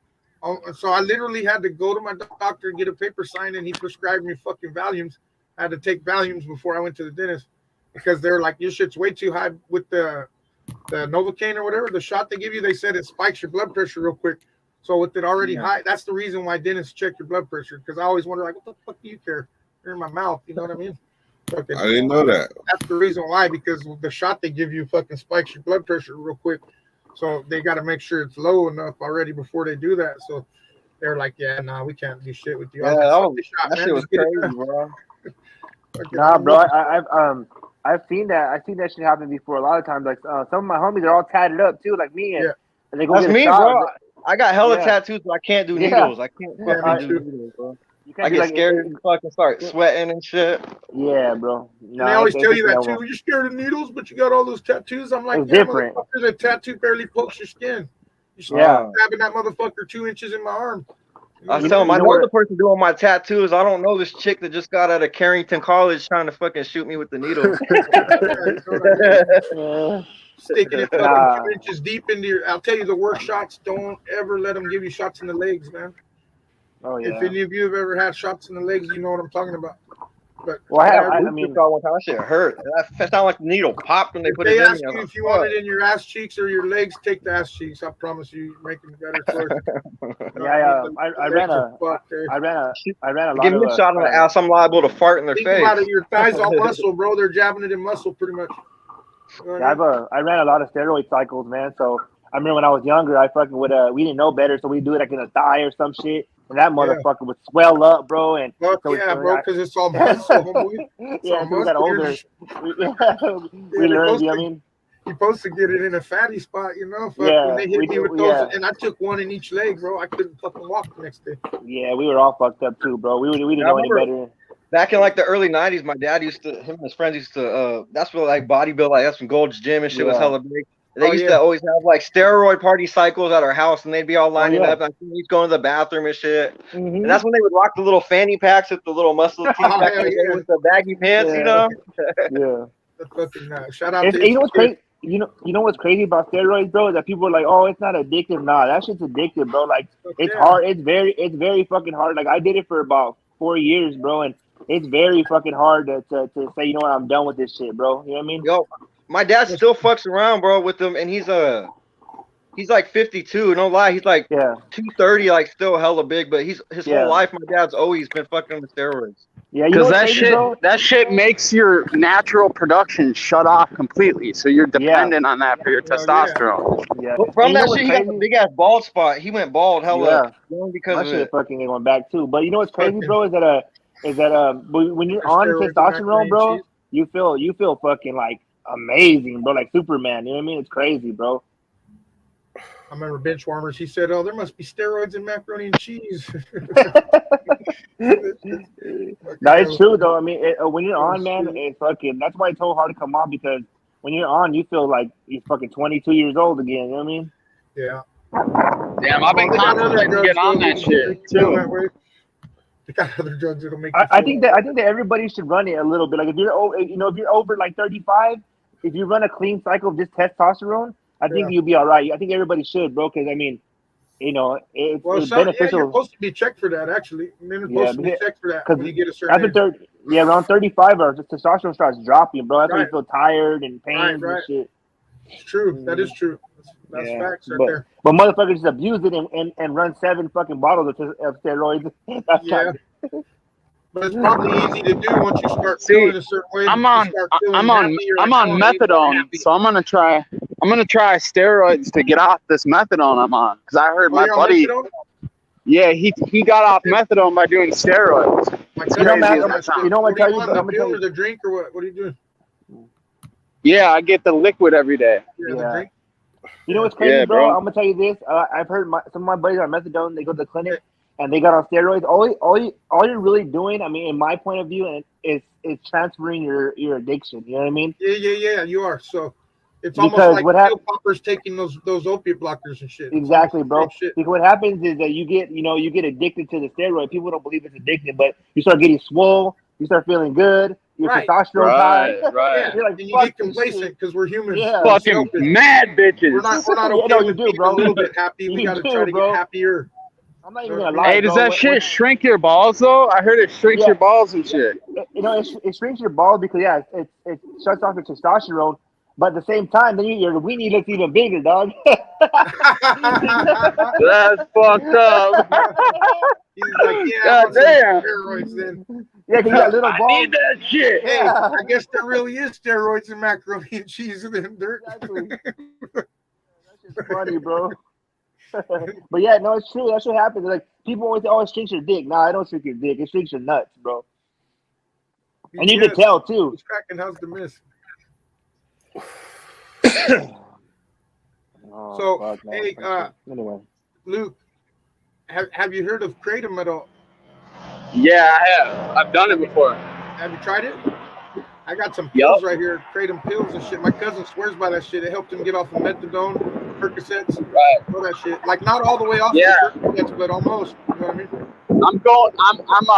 Speaker 5: So I literally had to go to my doctor and get a paper signed, and he prescribed me fucking Valiums. I had to take Valiums before I went to the dentist because they're like, your shit's way too high with the Novocaine or whatever, the shot they give you. They said it spikes your blood pressure real quick. So with it already high, that's the reason why dentists check your blood pressure. Because I always wonder, like, what the fuck do you care? You're in my mouth, you know what I mean? Fucking,
Speaker 1: I didn't know that.
Speaker 5: that's the reason why, because the shot they give you fucking spikes your blood pressure real quick. So they got to make sure it's low enough already before they do that. So they're like, yeah, nah, we can't do shit with you. I
Speaker 8: Yeah,
Speaker 5: was like, "Fuck the shot,
Speaker 8: that
Speaker 5: man.
Speaker 8: shit was
Speaker 5: Just get it
Speaker 8: crazy,
Speaker 5: done."
Speaker 8: bro.
Speaker 5: Fucking-
Speaker 11: Nah, bro, I've seen that. I've seen that shit happen before a lot of times. Like some of my homies are all tatted up too, like me, and,
Speaker 5: Yeah.
Speaker 11: and they go
Speaker 8: That's
Speaker 11: get a
Speaker 8: me,
Speaker 11: shot.
Speaker 8: bro. I got hella
Speaker 11: Yeah.
Speaker 8: tattoos, but I can't do
Speaker 11: Yeah.
Speaker 8: needles. I can't
Speaker 5: Yeah,
Speaker 8: fucking
Speaker 5: me
Speaker 8: do
Speaker 5: too.
Speaker 8: needles, bro.
Speaker 11: You
Speaker 8: I
Speaker 11: can't be
Speaker 8: get
Speaker 11: like,
Speaker 8: scared and fucking start sweating and shit.
Speaker 11: Yeah, bro.
Speaker 5: And
Speaker 11: No,
Speaker 5: they always
Speaker 11: it's
Speaker 5: tell you that
Speaker 11: different.
Speaker 5: too. You're scared of needles, but you got all those tattoos. I'm like,
Speaker 11: It's
Speaker 5: yeah,
Speaker 11: different.
Speaker 5: motherfucker, the tattoo barely pokes your skin. You're
Speaker 11: Yeah.
Speaker 5: stabbing that motherfucker 2 inches in my arm.
Speaker 8: I was
Speaker 11: You
Speaker 8: telling
Speaker 11: know-
Speaker 8: him, I
Speaker 11: you know
Speaker 8: know
Speaker 11: what-
Speaker 8: the person doing my tattoos. I don't know this chick that just got out of Carrington College trying to fucking shoot me with the needle.
Speaker 5: Sticking it fucking
Speaker 11: Nah.
Speaker 5: 2 inches deep into your. I'll tell you the worst shots. Don't ever let them give you shots in the legs, man.
Speaker 11: Oh yeah.
Speaker 5: If any of you have ever had shots in the legs, you know what I'm talking about. But
Speaker 11: Well, I
Speaker 8: Booster
Speaker 11: mean,
Speaker 8: shot one time, that shit hurt. That sounded like the needle popped when they
Speaker 5: if
Speaker 8: put
Speaker 5: they
Speaker 8: it in
Speaker 5: ask
Speaker 8: me. I
Speaker 5: you
Speaker 8: was
Speaker 5: if you
Speaker 8: like,
Speaker 5: want it in your ass cheeks or your legs, take the ass cheeks. I promise you, you're making a better choice.
Speaker 11: yeah, I ran a lot
Speaker 8: give me
Speaker 11: of
Speaker 8: a shot in the ass, I'm liable to fart in their
Speaker 5: Think
Speaker 8: face.
Speaker 5: about it, your thighs all muscle, bro. They're jabbing it in muscle pretty much. You know what I mean?
Speaker 11: I ran a lot of steroid cycles, man. So I remember when I was younger, I fucking would we didn't know better, so we do it like in a thigh or some shit, and that motherfucker would swell up, bro. And
Speaker 5: Fuck
Speaker 11: so
Speaker 5: yeah, bro, because it's all muscle, homeboy.
Speaker 11: yeah,
Speaker 5: all
Speaker 11: as we got
Speaker 5: muscle.
Speaker 11: older, we
Speaker 5: You're
Speaker 11: learned.
Speaker 5: supposed
Speaker 11: You know what I
Speaker 5: to-
Speaker 11: mean?
Speaker 5: You're supposed to get it in a fatty spot, you know? Fuck,
Speaker 11: Yeah,
Speaker 5: when they hit
Speaker 11: we
Speaker 5: me
Speaker 11: do-
Speaker 5: with those,
Speaker 11: yeah.
Speaker 5: and I took one in each leg, bro. I couldn't fucking walk the next day.
Speaker 11: Yeah, we were all fucked up too, bro. We didn't
Speaker 8: I
Speaker 11: know any
Speaker 8: remember-
Speaker 11: better.
Speaker 8: Back in like the early 90s, my dad used to, him and his friends used to, that's what like bodybuild, like that's when Gold's Gym and shit was
Speaker 11: Yeah.
Speaker 8: hella big. They
Speaker 5: Oh,
Speaker 8: used
Speaker 5: yeah.
Speaker 8: to always have like steroid party cycles at our house, and they'd be all lining
Speaker 11: yeah.
Speaker 8: up. And he's going to the bathroom and shit.
Speaker 11: Mhm.
Speaker 8: And that's when they would rock the little fanny packs with the little muscle tees
Speaker 5: Oh,
Speaker 8: back
Speaker 5: hell
Speaker 8: in the day
Speaker 5: yeah.
Speaker 8: with the baggy pants, you
Speaker 11: Yeah.
Speaker 8: know?
Speaker 11: Yeah.
Speaker 5: That's fucking shout out
Speaker 11: And
Speaker 5: to
Speaker 11: you know what's
Speaker 5: kid.
Speaker 11: crazy? You know what's crazy about steroids, bro? Is that people are like, oh, it's not addictive. Nah, that shit's addictive, bro. Like, it's
Speaker 5: Yeah.
Speaker 11: hard. It's very fucking hard. Like, I did it for about 4 years, bro, and it's very fucking hard to say, you know what, I'm done with this shit, bro. You know what I mean?
Speaker 8: Yo, my dad still fucks around, bro, with them, and he's like 52. No lie, he's like
Speaker 11: Yeah.
Speaker 8: 230, like still hella big. But his
Speaker 11: Yeah.
Speaker 8: whole life, my dad's always been fucking with steroids.
Speaker 11: Yeah, you know
Speaker 6: Because
Speaker 11: what's crazy, bro?
Speaker 6: that shit makes your natural production shut off completely. So you're dependent on that for your
Speaker 5: Hell yeah.
Speaker 6: testosterone.
Speaker 11: Yeah.
Speaker 8: But
Speaker 11: And
Speaker 8: from
Speaker 11: you know
Speaker 8: that
Speaker 11: what's
Speaker 8: shit, he got a
Speaker 11: crazy?
Speaker 8: big ass bald spot. He went bald hella young
Speaker 11: My
Speaker 8: because of
Speaker 11: shit
Speaker 8: it.
Speaker 11: fucking went back too. But you know what's crazy,
Speaker 5: Fucking-
Speaker 11: bro? Is that when you're on
Speaker 5: Steroids and
Speaker 11: testosterone,
Speaker 5: macaroni
Speaker 11: bro,
Speaker 5: and cheese.
Speaker 11: you feel fucking like amazing, bro, like Superman. You know what I mean? It's crazy, bro.
Speaker 5: I remember Benchwarmers. He said, "Oh, there must be steroids in macaroni and cheese."
Speaker 11: No, it's true though. I mean, when you're on, man, it's fucking. That's why it's so hard to come on, because when you're on, you feel like you're fucking 22 years old again. You know what I mean?
Speaker 5: Yeah.
Speaker 6: Damn, I've been
Speaker 5: They got other
Speaker 6: contemplating to get on
Speaker 5: drugs,
Speaker 6: that
Speaker 5: though,
Speaker 6: shit
Speaker 5: that feel
Speaker 6: too.
Speaker 5: that way. They got other drugs that'll make you
Speaker 11: I
Speaker 5: feel
Speaker 11: think that everybody should run it a little bit. Like if you're if you're over like 35, if you run a clean cycle of just testosterone, I think
Speaker 5: Yeah.
Speaker 11: you'll be all right. I think everybody should, bro, because I mean, you know, it's
Speaker 5: well, yeah,
Speaker 11: beneficial.
Speaker 5: you're supposed to be checked for that. Actually, men are
Speaker 11: Yeah,
Speaker 5: supposed to be
Speaker 11: because-
Speaker 5: checked for that
Speaker 11: because
Speaker 5: when you get a certain
Speaker 11: After
Speaker 5: age.
Speaker 11: around 35, our testosterone starts dropping, bro. That's when you
Speaker 5: Right.
Speaker 11: feel tired and pains
Speaker 5: Right.
Speaker 11: and shit.
Speaker 5: It's true. That is true. That's
Speaker 11: Yeah,
Speaker 5: facts right
Speaker 11: but,
Speaker 5: there.
Speaker 11: But motherfuckers just abuse it and run 7 fucking bottles of steroids. That's
Speaker 5: Yeah.
Speaker 11: not,
Speaker 5: But it's probably easy to do once you start
Speaker 6: See,
Speaker 5: feeling a certain way.
Speaker 6: I'm
Speaker 5: You
Speaker 6: on
Speaker 5: start feeling
Speaker 6: I'm on
Speaker 5: happy, you're
Speaker 6: I'm
Speaker 5: like,
Speaker 6: on
Speaker 5: "Oh, I need to be
Speaker 6: methadone,
Speaker 5: happy."
Speaker 6: so I'm gonna try steroids to get off this methadone I'm on. Because I heard
Speaker 5: Oh,
Speaker 6: my
Speaker 5: you're on
Speaker 6: buddy,
Speaker 5: methadone?
Speaker 6: yeah, he got off methadone by doing steroids.
Speaker 5: My
Speaker 6: It's
Speaker 5: cousin
Speaker 11: know,
Speaker 6: crazy
Speaker 11: man,
Speaker 6: as
Speaker 5: does
Speaker 6: that
Speaker 5: that
Speaker 6: sounds.
Speaker 11: you know
Speaker 5: What
Speaker 11: what
Speaker 5: do you
Speaker 11: I
Speaker 5: want,
Speaker 11: tell
Speaker 5: the
Speaker 11: you?
Speaker 5: pill or the drink or what? What are you doing?
Speaker 6: Yeah, I get the liquid every day.
Speaker 5: Yeah, the
Speaker 11: Yeah.
Speaker 5: drink.
Speaker 11: You know what's crazy,
Speaker 6: Yeah,
Speaker 11: bro?
Speaker 6: bro.
Speaker 11: I'm gonna tell you this. I've heard some of my buddies on methadone. They go to the clinic and they got on steroids. All you're really doing, I mean, in my point of view, is transferring your addiction. You know what I mean?
Speaker 5: Yeah. You are. So it's
Speaker 11: Because
Speaker 5: almost like
Speaker 11: what
Speaker 5: pill poppers taking those opiate blockers and shit. It's
Speaker 11: Exactly,
Speaker 5: almost
Speaker 11: bro.
Speaker 5: the same shit.
Speaker 11: Because what happens is that you get addicted to the steroid. People don't believe it's addictive, but you start getting swole. You start feeling good. Your
Speaker 5: Right.
Speaker 11: testosterone's high.
Speaker 6: Right.
Speaker 5: Yeah,
Speaker 11: You're like,
Speaker 5: and you
Speaker 11: fuck
Speaker 5: get
Speaker 11: this
Speaker 5: complacent
Speaker 11: shit.
Speaker 5: because we're humans.
Speaker 11: Yeah.
Speaker 5: We're
Speaker 6: Fucking
Speaker 5: selfish.
Speaker 6: mad bitches.
Speaker 5: We're not
Speaker 11: Yeah,
Speaker 5: okay
Speaker 11: no,
Speaker 5: with
Speaker 11: you do,
Speaker 5: being
Speaker 11: bro.
Speaker 5: a little bit happy. We
Speaker 11: You
Speaker 5: got to
Speaker 11: do,
Speaker 5: try to
Speaker 11: bro.
Speaker 5: get happier.
Speaker 11: I'm not even gonna lie,
Speaker 6: Hey, does
Speaker 11: bro.
Speaker 6: that shit shrink your balls though? I heard it shrinks
Speaker 11: Yeah.
Speaker 6: your balls and shit.
Speaker 11: You know, it shrinks your balls because it shuts off your testosterone. But at the same time, then your weenie looks even bigger, dog.
Speaker 6: That's fucked up.
Speaker 5: He's like, yeah, I
Speaker 6: God
Speaker 5: want some
Speaker 6: damn.
Speaker 5: steroids then.
Speaker 11: Yeah, because you got little
Speaker 6: I
Speaker 11: balls.
Speaker 6: need that shit.
Speaker 5: Hey,
Speaker 11: Yeah.
Speaker 5: I guess there really is steroids in macaroni and cheese in there.
Speaker 11: Exactly. That's just funny, bro. But yeah, no, it's true. That's what happens. Like people always say, "Oh, it shrinks your dick." Nah, I don't shrink your dick. It shrinks your nuts, bro. And you can tell too.
Speaker 5: It's cracking. How's the miss?
Speaker 11: Oh,
Speaker 5: So,
Speaker 11: fuck, man.
Speaker 5: hey,
Speaker 11: Anyway,
Speaker 5: Luke, have you heard of Kratom at all?
Speaker 6: Yeah, I have. I've done it before.
Speaker 5: Have you tried it? I got some
Speaker 6: Yup.
Speaker 5: pills right here, Kratom pills and shit. My cousin swears by that shit. It helped him get off of methadone, Percocets,
Speaker 6: Right.
Speaker 5: all that shit. Like not all the way off
Speaker 6: Yeah.
Speaker 5: the Percocets, but almost. You know what I mean?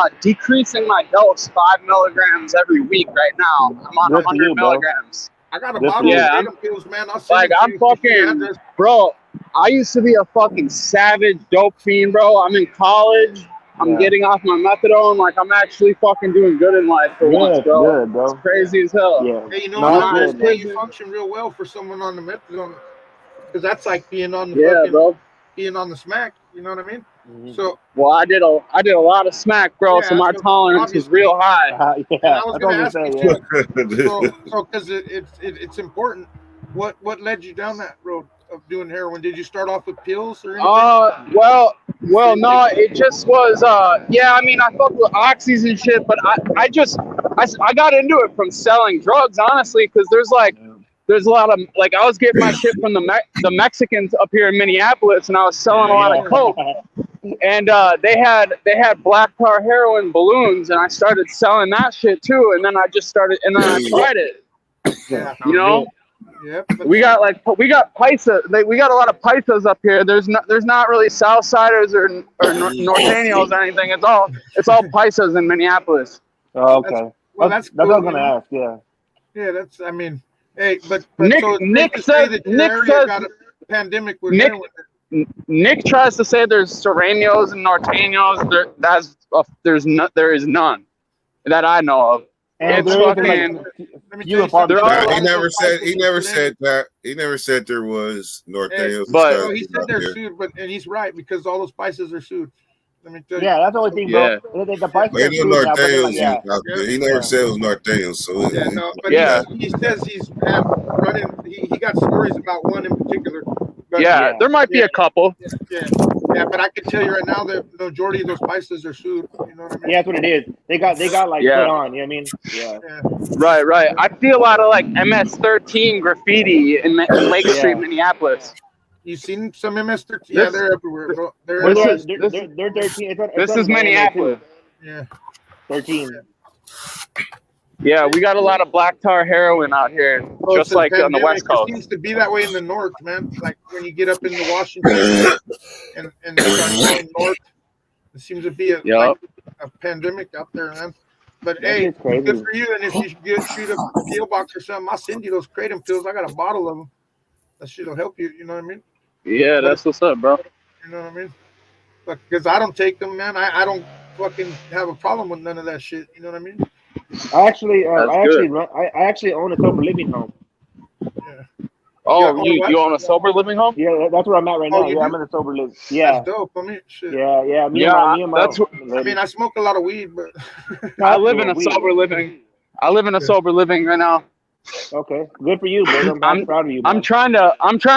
Speaker 6: I'm decreasing my dose 5 milligrams every week right now. I'm on
Speaker 11: Good for
Speaker 6: 100
Speaker 11: you, bro.
Speaker 6: milligrams.
Speaker 5: I got a
Speaker 11: Good for
Speaker 5: bottle
Speaker 11: you.
Speaker 6: Yeah,
Speaker 5: of Kratom pills, man. I'll send
Speaker 6: Like
Speaker 5: it to
Speaker 6: I'm
Speaker 5: you. Give me your
Speaker 6: fucking,
Speaker 5: address.
Speaker 6: bro. I used to be a fucking savage dope fiend, bro. I'm in college. I'm
Speaker 11: Yeah.
Speaker 6: getting off my methadone. Like I'm actually fucking doing good in life for once,
Speaker 11: good,
Speaker 6: bro.
Speaker 11: good, bro.
Speaker 6: It's crazy as hell.
Speaker 11: Yeah.
Speaker 5: Hey, you know
Speaker 11: No,
Speaker 5: what?
Speaker 11: that's
Speaker 5: I'm
Speaker 11: good,
Speaker 5: saying
Speaker 6: man.
Speaker 5: you function real well for someone on the methadone, because that's like being on the
Speaker 6: Yeah,
Speaker 5: fucking,
Speaker 6: bro.
Speaker 5: being on the smack. You know what I mean?
Speaker 11: Mhm.
Speaker 5: So,
Speaker 6: Well, I did a lot of smack, bro.
Speaker 5: Yeah,
Speaker 6: so my
Speaker 5: so
Speaker 6: tolerance was real high.
Speaker 11: Yeah,
Speaker 5: and I was
Speaker 11: that's
Speaker 5: gonna
Speaker 11: what
Speaker 5: ask
Speaker 11: I'm
Speaker 5: you
Speaker 11: saying.
Speaker 5: too.
Speaker 11: Yeah.
Speaker 5: So because it's important. What led you down that road of doing heroin? Did you start off with pills or anything?
Speaker 6: Well, no, it just was, yeah, I mean, I fucked with oxys and shit, but I got into it from selling drugs, honestly, because there's a lot of, like, I was getting my shit from the Mexicans up here in Minneapolis, and I was selling a lot of coke, and they had black tar heroin balloons, and I started selling that shit too, and then I tried it,
Speaker 5: Yeah.
Speaker 6: you know?
Speaker 5: Yep.
Speaker 6: We got paisa. We got a lot of paisas up here. There's not really Southsiders or Norteños or anything. It's all paisas in Minneapolis.
Speaker 11: Oh, okay.
Speaker 5: Well,
Speaker 11: that's
Speaker 5: cool,
Speaker 11: what I was gonna ask. Yeah.
Speaker 5: Yeah, that's. I mean, hey, but
Speaker 6: Nick
Speaker 5: so
Speaker 6: Nick
Speaker 5: to say
Speaker 6: says
Speaker 5: that your
Speaker 6: Nick
Speaker 5: area
Speaker 6: says
Speaker 5: got a pandemic with
Speaker 6: Nick
Speaker 5: heroin.
Speaker 6: Nick tries to say there's Sureños and Norteños. There is none that I know of.
Speaker 11: And
Speaker 6: It's
Speaker 11: there is,
Speaker 6: fucking.
Speaker 5: Let me
Speaker 11: you
Speaker 5: tell you something.
Speaker 11: They're all-
Speaker 1: Nah, he never said that. He never said there was Norteños.
Speaker 6: But-
Speaker 5: So he said they're sued, and he's right because all those spices are sued. Let me tell you.
Speaker 11: Yeah, that's the only thing,
Speaker 6: Yeah.
Speaker 11: bro. The prices
Speaker 1: Ain't
Speaker 11: are
Speaker 1: no
Speaker 11: true now, but they're
Speaker 1: Norteños
Speaker 11: like, yeah.
Speaker 1: out there. He never said it was Norteños. So
Speaker 5: Yeah, no, but
Speaker 6: Yeah.
Speaker 5: he says he's running. He got stories about one in particular. But
Speaker 6: Yeah, there might be a couple.
Speaker 5: Yeah, but I can tell you right now that the majority of those spices are sued. You know what I mean?
Speaker 11: Yeah, that's what it is. They got like
Speaker 6: Yeah.
Speaker 11: put on. You know what I mean? Yeah.
Speaker 6: Right. I see a lot of like MS-13 graffiti in Lake
Speaker 11: Yeah.
Speaker 6: Street, Minneapolis.
Speaker 5: You seen some MS-13? Yeah, they're everywhere, bro. They're
Speaker 11: Well,
Speaker 5: everywhere.
Speaker 11: they're 13. It's
Speaker 6: This
Speaker 11: on
Speaker 6: is
Speaker 11: the internet,
Speaker 6: Minneapolis.
Speaker 11: too.
Speaker 5: Yeah.
Speaker 11: 13.
Speaker 6: Yeah, we got a lot of black tar heroin out here,
Speaker 5: Well,
Speaker 6: just
Speaker 5: since
Speaker 6: like on the
Speaker 5: pandemic,
Speaker 6: West Coast.
Speaker 5: It seems to be that way in the north, man. Like when you get up into Washington and start going north, it seems to be a pandemic out there, man. But
Speaker 11: That
Speaker 5: hey,
Speaker 11: is crazy.
Speaker 5: good for you. And if you shoot a PO box or something, I'll send you those kratom pills. I got a bottle of them. That shit'll help you. You know what I mean?
Speaker 6: Yeah, that's what's up, bro.
Speaker 5: You know what I mean? Because I don't take them, man. I don't fucking have a problem with none of that shit. You know what I mean?
Speaker 11: I actually
Speaker 6: good.
Speaker 11: I actually own a sober living home.
Speaker 6: Oh, you own a sober living home?
Speaker 11: Yeah, that's where I'm at right now.
Speaker 5: you
Speaker 11: Yeah,
Speaker 5: do?
Speaker 11: I'm in a sober living. Yeah.
Speaker 5: That's dope. I mean, shit.
Speaker 11: Yeah. Me
Speaker 6: Yeah,
Speaker 11: and my
Speaker 6: that's what-
Speaker 5: I mean, I smoke a lot of weed, but
Speaker 6: I live in a sober living. I live in a sober living right now.
Speaker 11: Okay, good for you, bro. I'm proud of you.
Speaker 6: I'm
Speaker 11: Man.
Speaker 6: trying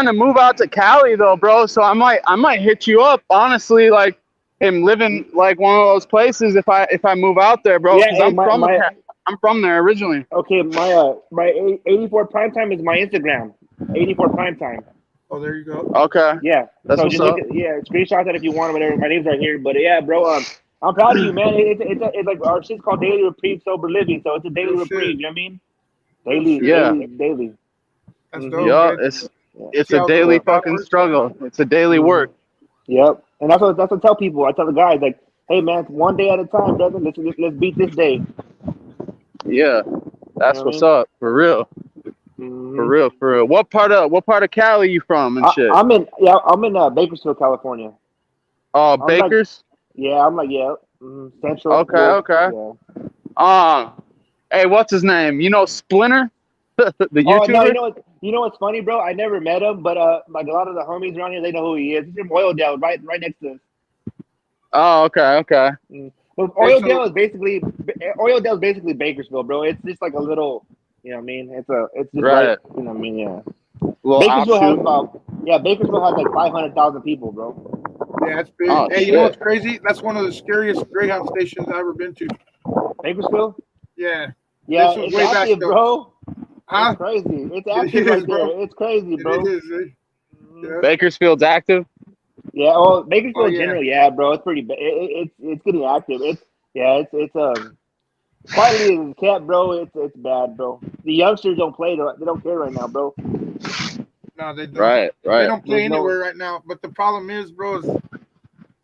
Speaker 6: to move out to Cali though, bro. So I might hit you up. Honestly, like I'm living like one of those places if I move out there, bro.
Speaker 11: Yeah,
Speaker 6: Because I'm from there originally.
Speaker 11: Okay, my 84 prime time is my Instagram. 84 prime time.
Speaker 5: oh, there you go.
Speaker 6: Okay.
Speaker 11: Yeah.
Speaker 6: That's
Speaker 11: so
Speaker 6: what's
Speaker 11: just
Speaker 6: up.
Speaker 11: screenshot that if you want, whatever. My name's right here. But yeah, bro. I'm proud of you, man. It's like our shit's called Daily Reprieve Sober Living, so it's a daily reprieve. You know what I mean? Daily.
Speaker 5: That's dope.
Speaker 6: Yeah,
Speaker 5: man.
Speaker 6: it's
Speaker 5: See
Speaker 6: a
Speaker 5: how
Speaker 6: daily
Speaker 5: cool that
Speaker 6: fucking
Speaker 5: works?
Speaker 6: struggle. It's a daily work.
Speaker 11: Yep. And that's what I tell people. I tell the guys like, hey man, one day at a time, brother. Let's beat this day.
Speaker 6: Yeah, that's what's up for real.
Speaker 11: Mm-hmm.
Speaker 6: For real. What part of Cali you from and shit?
Speaker 11: I'm in Bakersfield, California.
Speaker 6: Oh,
Speaker 11: I'm
Speaker 6: Bakers.
Speaker 11: I'm Central.
Speaker 6: Okay.
Speaker 11: Yeah.
Speaker 6: Hey, what's his name? You know Splinter, the YouTuber.
Speaker 11: No, you know what's funny, bro? I never met him, but like a lot of the homies around here, they know who he is. He's from Oildale, right next to us.
Speaker 6: Oh, okay.
Speaker 11: Well, Oildale is basically Bakersfield, bro. It's just like a little, you know what I mean? It's just
Speaker 6: Right.
Speaker 11: like, you know what I mean? Yeah.
Speaker 6: Well,
Speaker 11: Bakersfield has like 500,000 people, bro.
Speaker 5: Yeah, it's big.
Speaker 6: Oh,
Speaker 5: hey, you know what's crazy? That's one of the scariest Greyhound stations I've ever been to.
Speaker 11: Bakersfield?
Speaker 5: Yeah.
Speaker 11: Yeah,
Speaker 5: This was
Speaker 11: it's
Speaker 5: way back
Speaker 11: active,
Speaker 5: though.
Speaker 11: bro.
Speaker 5: Huh?
Speaker 11: It's crazy. It's
Speaker 5: It
Speaker 11: active
Speaker 5: is,
Speaker 11: right
Speaker 5: bro.
Speaker 11: there. It's crazy, bro.
Speaker 5: It is. Yeah.
Speaker 6: Bakersfield's active.
Speaker 11: Yeah, well, Bakersfield in
Speaker 5: yeah.
Speaker 11: general, yeah, bro. It's pretty. It's getting active. It's quietly as kept, bro. It's bad, bro. The youngsters don't play. They don't care right now, bro.
Speaker 5: No, they don't.
Speaker 6: Right.
Speaker 5: They don't play
Speaker 11: There's no-
Speaker 5: anywhere right now. But the problem is, bro, is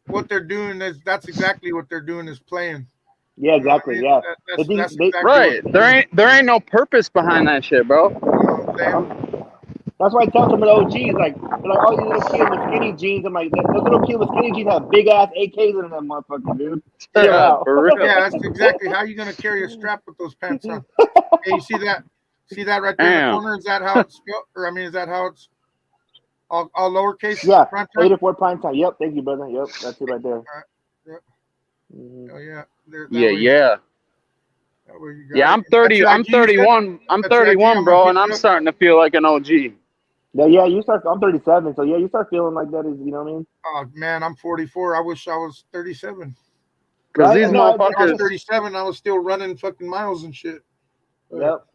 Speaker 5: what they're doing that's exactly what they're doing is playing.
Speaker 11: Yeah, exactly.
Speaker 5: You know what I
Speaker 11: Yeah.
Speaker 5: mean?
Speaker 11: The thing-
Speaker 5: That's
Speaker 11: they-
Speaker 5: exactly
Speaker 6: Right.
Speaker 5: what
Speaker 6: There ain't no purpose behind that shit, bro.
Speaker 5: you know what I'm saying?
Speaker 11: That's why I tell some of the OGs, like, they're like, oh, these little kids with skinny jeans. I'm like, those little kids with skinny jeans have big ass AKs in them, motherfucker, dude. Chill out.
Speaker 6: For real.
Speaker 5: Yeah, that's exactly how you gonna carry a strap with those pants on. Hey, you see that? See that right there in
Speaker 6: Damn.
Speaker 5: the corner? Is that how it's spelled? Or I mean, is that how it's all lowercase?
Speaker 11: Yeah,
Speaker 5: prime time?
Speaker 11: 84 prime time. Yep, thank you, brother. Yep, that's it right there.
Speaker 5: Yep.
Speaker 11: Mhm.
Speaker 5: Oh yeah. There- that
Speaker 6: Yeah,
Speaker 5: way-
Speaker 6: yeah.
Speaker 5: that way you got
Speaker 6: Yeah,
Speaker 5: it.
Speaker 6: I'm 30.
Speaker 5: That's
Speaker 6: I'm
Speaker 5: like you said.
Speaker 6: 31. I'm
Speaker 5: That's like
Speaker 6: 31,
Speaker 5: you,
Speaker 6: bro,
Speaker 5: I'm
Speaker 6: and I'm
Speaker 5: like,
Speaker 6: starting to feel like an OG.
Speaker 11: Yeah, I'm 37, so yeah, you start feeling like that, you know what I mean?
Speaker 5: Oh man, I'm 44. I wish I was 37.
Speaker 6: Because
Speaker 11: Right,
Speaker 6: these
Speaker 11: no,
Speaker 5: When I was
Speaker 6: motherfuckers.
Speaker 5: 37, I was still running fucking miles and shit.
Speaker 11: Yep.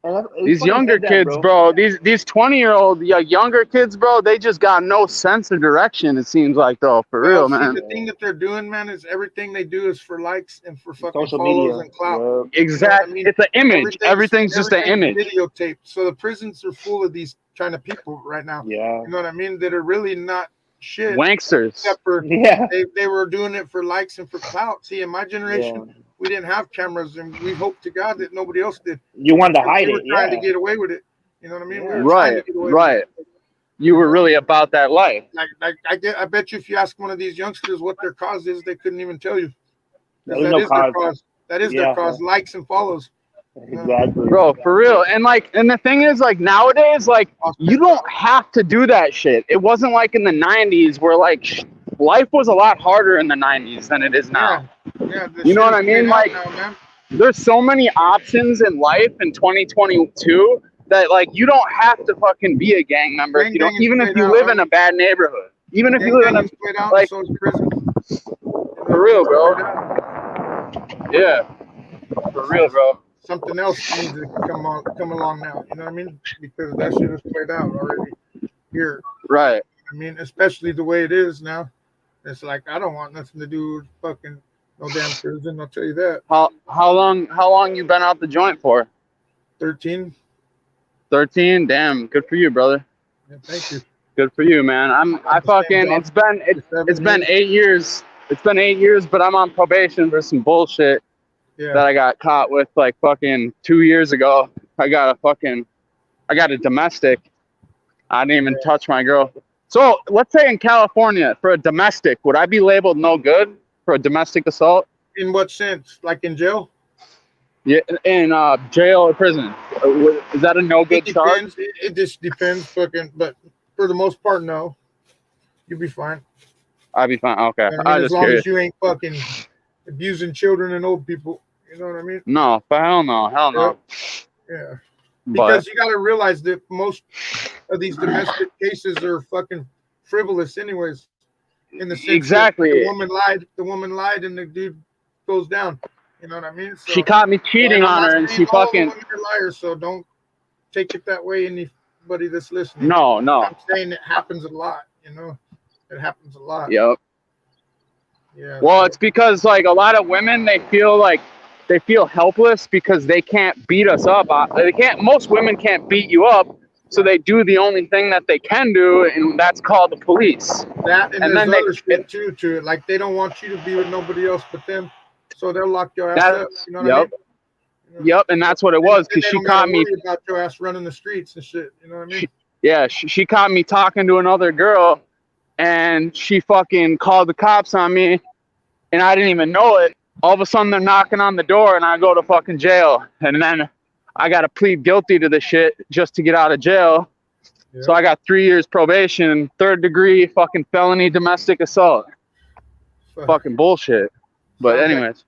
Speaker 11: And
Speaker 6: These younger kids, bro. These 20-year-old younger kids, bro. They just got no sense of direction. It seems like, though, for real,
Speaker 5: see,
Speaker 6: man.
Speaker 5: the thing that they're doing, man, is everything they do is for likes and for fucking
Speaker 11: Social
Speaker 5: follows
Speaker 11: media.
Speaker 5: and clout.
Speaker 6: Exactly.
Speaker 5: You know what I mean?
Speaker 6: It's an image. Everything's just an image.
Speaker 5: Videotaped. So the prisons are full of these kind of people right now.
Speaker 11: Yeah.
Speaker 5: You know what I mean? That are really not shit.
Speaker 6: Wanksters.
Speaker 5: Except for they were doing it for likes and for clout. See, in my generation, we didn't have cameras, and we hoped to God that nobody else did.
Speaker 11: You wanted to hide
Speaker 5: we were
Speaker 11: it.
Speaker 5: trying
Speaker 11: Yeah.
Speaker 5: to get away with it. You know what I mean? We were trying
Speaker 6: Right.
Speaker 5: to get away with
Speaker 6: Right.
Speaker 5: it.
Speaker 6: You were really about that life.
Speaker 5: I bet you if you ask one of these youngsters what their cause is, they couldn't even tell you.
Speaker 11: There's
Speaker 5: That
Speaker 11: no
Speaker 5: is their
Speaker 11: cause.
Speaker 5: cause. That is their cause. Likes and follows.
Speaker 11: Exactly.
Speaker 6: Bro, for real. And the thing is, like, nowadays, like, you don't have to do that shit. It wasn't like in the 90s where, like, life was a lot harder in the 90s than it is now.
Speaker 5: Yeah.
Speaker 6: You know what I mean? Like, there's so many options in life in 2022 that, like, you don't have to fucking be a gang member if you don't, even if you live in a bad neighborhood. Even if you live in a, like, for real, bro. Yeah. For real, bro.
Speaker 5: Something else needs to come along now. You know what I mean? Because that shit is played out already here.
Speaker 6: Right.
Speaker 5: I mean, especially the way it is now. It's like I don't want nothing to do with fucking no damn prison. I'll tell you that.
Speaker 6: How long you been out the joint for?
Speaker 5: 13.
Speaker 6: 13. Damn. Good for you, brother.
Speaker 5: Yeah, thank you.
Speaker 6: Good for you, man. It's been 8 years. It's been 8 years, but I'm on probation for some bullshit that I got caught with like fucking 2 years ago. I got a domestic. I didn't even touch my girl. So let's say in California for a domestic, would I be labeled no good for a domestic assault?
Speaker 5: In what sense? Like in jail?
Speaker 6: Yeah, in jail or prison. Is that a no good charge?
Speaker 5: It just depends, fucking. But for the most part, no. You'll be fine.
Speaker 6: I'd be fine. Okay.
Speaker 5: I mean,
Speaker 6: I
Speaker 5: as
Speaker 6: just
Speaker 5: long
Speaker 6: curious.
Speaker 5: as you ain't fucking abusing children and old people. You know what I mean?
Speaker 6: No, but hell no.
Speaker 5: Yeah.
Speaker 6: But
Speaker 5: Because you got to realize that most of these domestic cases are fucking frivolous, anyways. In the sense
Speaker 6: exactly,
Speaker 5: that the woman lied, and the dude goes down. You know what I mean? So,
Speaker 6: she caught me cheating on her, and she
Speaker 5: all
Speaker 6: fucking.
Speaker 5: women are liars, so don't take it that way. Anybody that's listening.
Speaker 6: No.
Speaker 5: I'm saying it happens a lot. You know, it happens a lot.
Speaker 6: Yep.
Speaker 5: Yeah.
Speaker 6: Well, it's because like a lot of women, they feel helpless because they can't beat us up. Most women can't beat you up, so they do the only thing that they can do, and that's called the police.
Speaker 5: That and
Speaker 6: then
Speaker 5: there's other shit too to it. Like they don't want you to be with nobody else but them, so they'll lock your ass up. You know what I mean?
Speaker 6: Yep, and that's what it was because she caught me.
Speaker 5: About your ass running the streets and shit. You know what I mean?
Speaker 6: Yeah, she caught me talking to another girl, and she fucking called the cops on me, and I didn't even know it. All of a sudden, they're knocking on the door, and I go to fucking jail, and then I got to plead guilty to the shit just to get out of jail. Yeah. So I got 3 years probation, 3rd degree fucking felony domestic assault. Fucking bullshit. But anyways.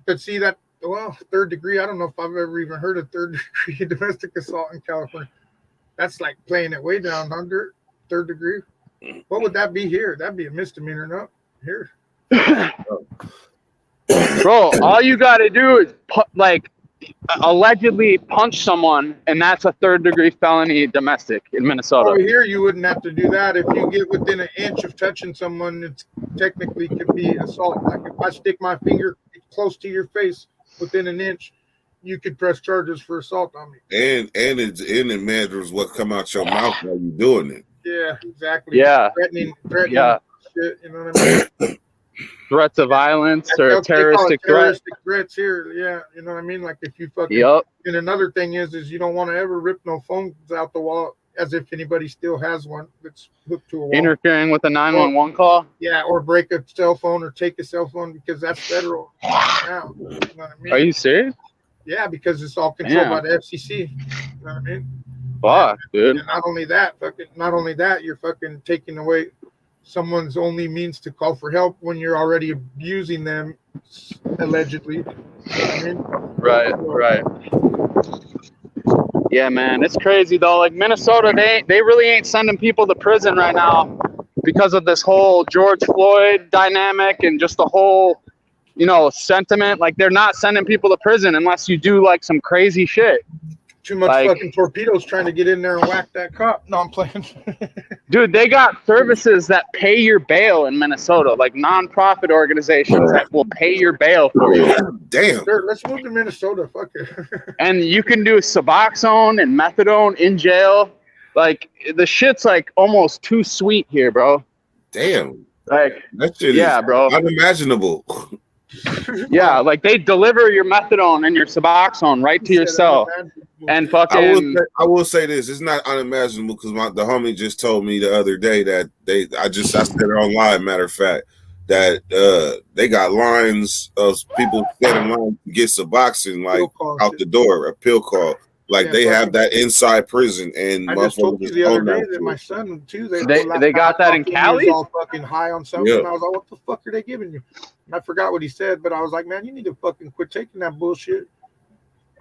Speaker 5: But see that, well, 3rd degree, I don't know if I've ever even heard of 3rd degree domestic assault in California. That's like playing it way down under 3rd degree. What would that be here? That'd be a misdemeanor, no? Here.
Speaker 6: Bro, all you got to do is allegedly punch someone, and that's a 3rd degree felony domestic in Minnesota.
Speaker 5: Over here, you wouldn't have to do that. If you get within an inch of touching someone, it technically could be assault. Like if I stick my finger close to your face within an inch, you could press charges for assault on me.
Speaker 1: And it matters what come out your mouth while you doing it.
Speaker 5: Yeah, exactly.
Speaker 6: Yeah.
Speaker 5: Threatening
Speaker 6: yeah.
Speaker 5: Shit, you know what I mean?
Speaker 6: Threats of violence or terroristic
Speaker 5: threats here. Yeah, you know what I mean? Like if you fucking.
Speaker 6: Yep.
Speaker 5: And another thing is you don't want to ever rip no phones out the wall as if anybody still has one that's hooked to a wall.
Speaker 6: Interfering with a 911 call?
Speaker 5: Yeah, or break a cell phone or take a cell phone because that's federal now. You know what I mean?
Speaker 6: Are you serious?
Speaker 5: Yeah, because it's all controlled by the FCC. You know what I mean?
Speaker 6: Fuck, dude.
Speaker 5: And not only that, you're fucking taking away someone's only means to call for help when you're already abusing them, allegedly. You know what I mean?
Speaker 6: Right. Yeah, man, it's crazy though. Like Minnesota, they really ain't sending people to prison right now because of this whole George Floyd dynamic and just the whole, sentiment. Like they're not sending people to prison unless you do like some crazy shit.
Speaker 5: Too much
Speaker 6: Like-
Speaker 5: fucking torpedoes trying to get in there and whack that cop. No, I'm playing.
Speaker 6: Dude, they got services that pay your bail in Minnesota, like nonprofit organizations that will pay your bail for you.
Speaker 1: Damn.
Speaker 5: Sure, let's move to Minnesota. Fuck it.
Speaker 6: And you can do Suboxone and methadone in jail. Like, the shit's like almost too sweet here, bro.
Speaker 1: Damn.
Speaker 6: Like,
Speaker 1: That shit
Speaker 6: yeah,
Speaker 1: is
Speaker 6: bro.
Speaker 1: unimaginable.
Speaker 6: Yeah, like they deliver your methadone and your Suboxone right to your cell. And fucking,
Speaker 1: I will say this: it's not unimaginable because the homie just told me the other day that I said it on live. Matter of fact, that they got lines of people standing in line to get Suboxone like out the door, a pill call. Like they have that inside prison, and
Speaker 5: I just told you the other day that my son too.
Speaker 6: They got that in Cali.
Speaker 5: All fucking high on something.
Speaker 1: Yeah.
Speaker 5: I was like, "What the fuck are they giving you?" And I forgot what he said, but I was like, "Man, you need to fucking quit taking that bullshit.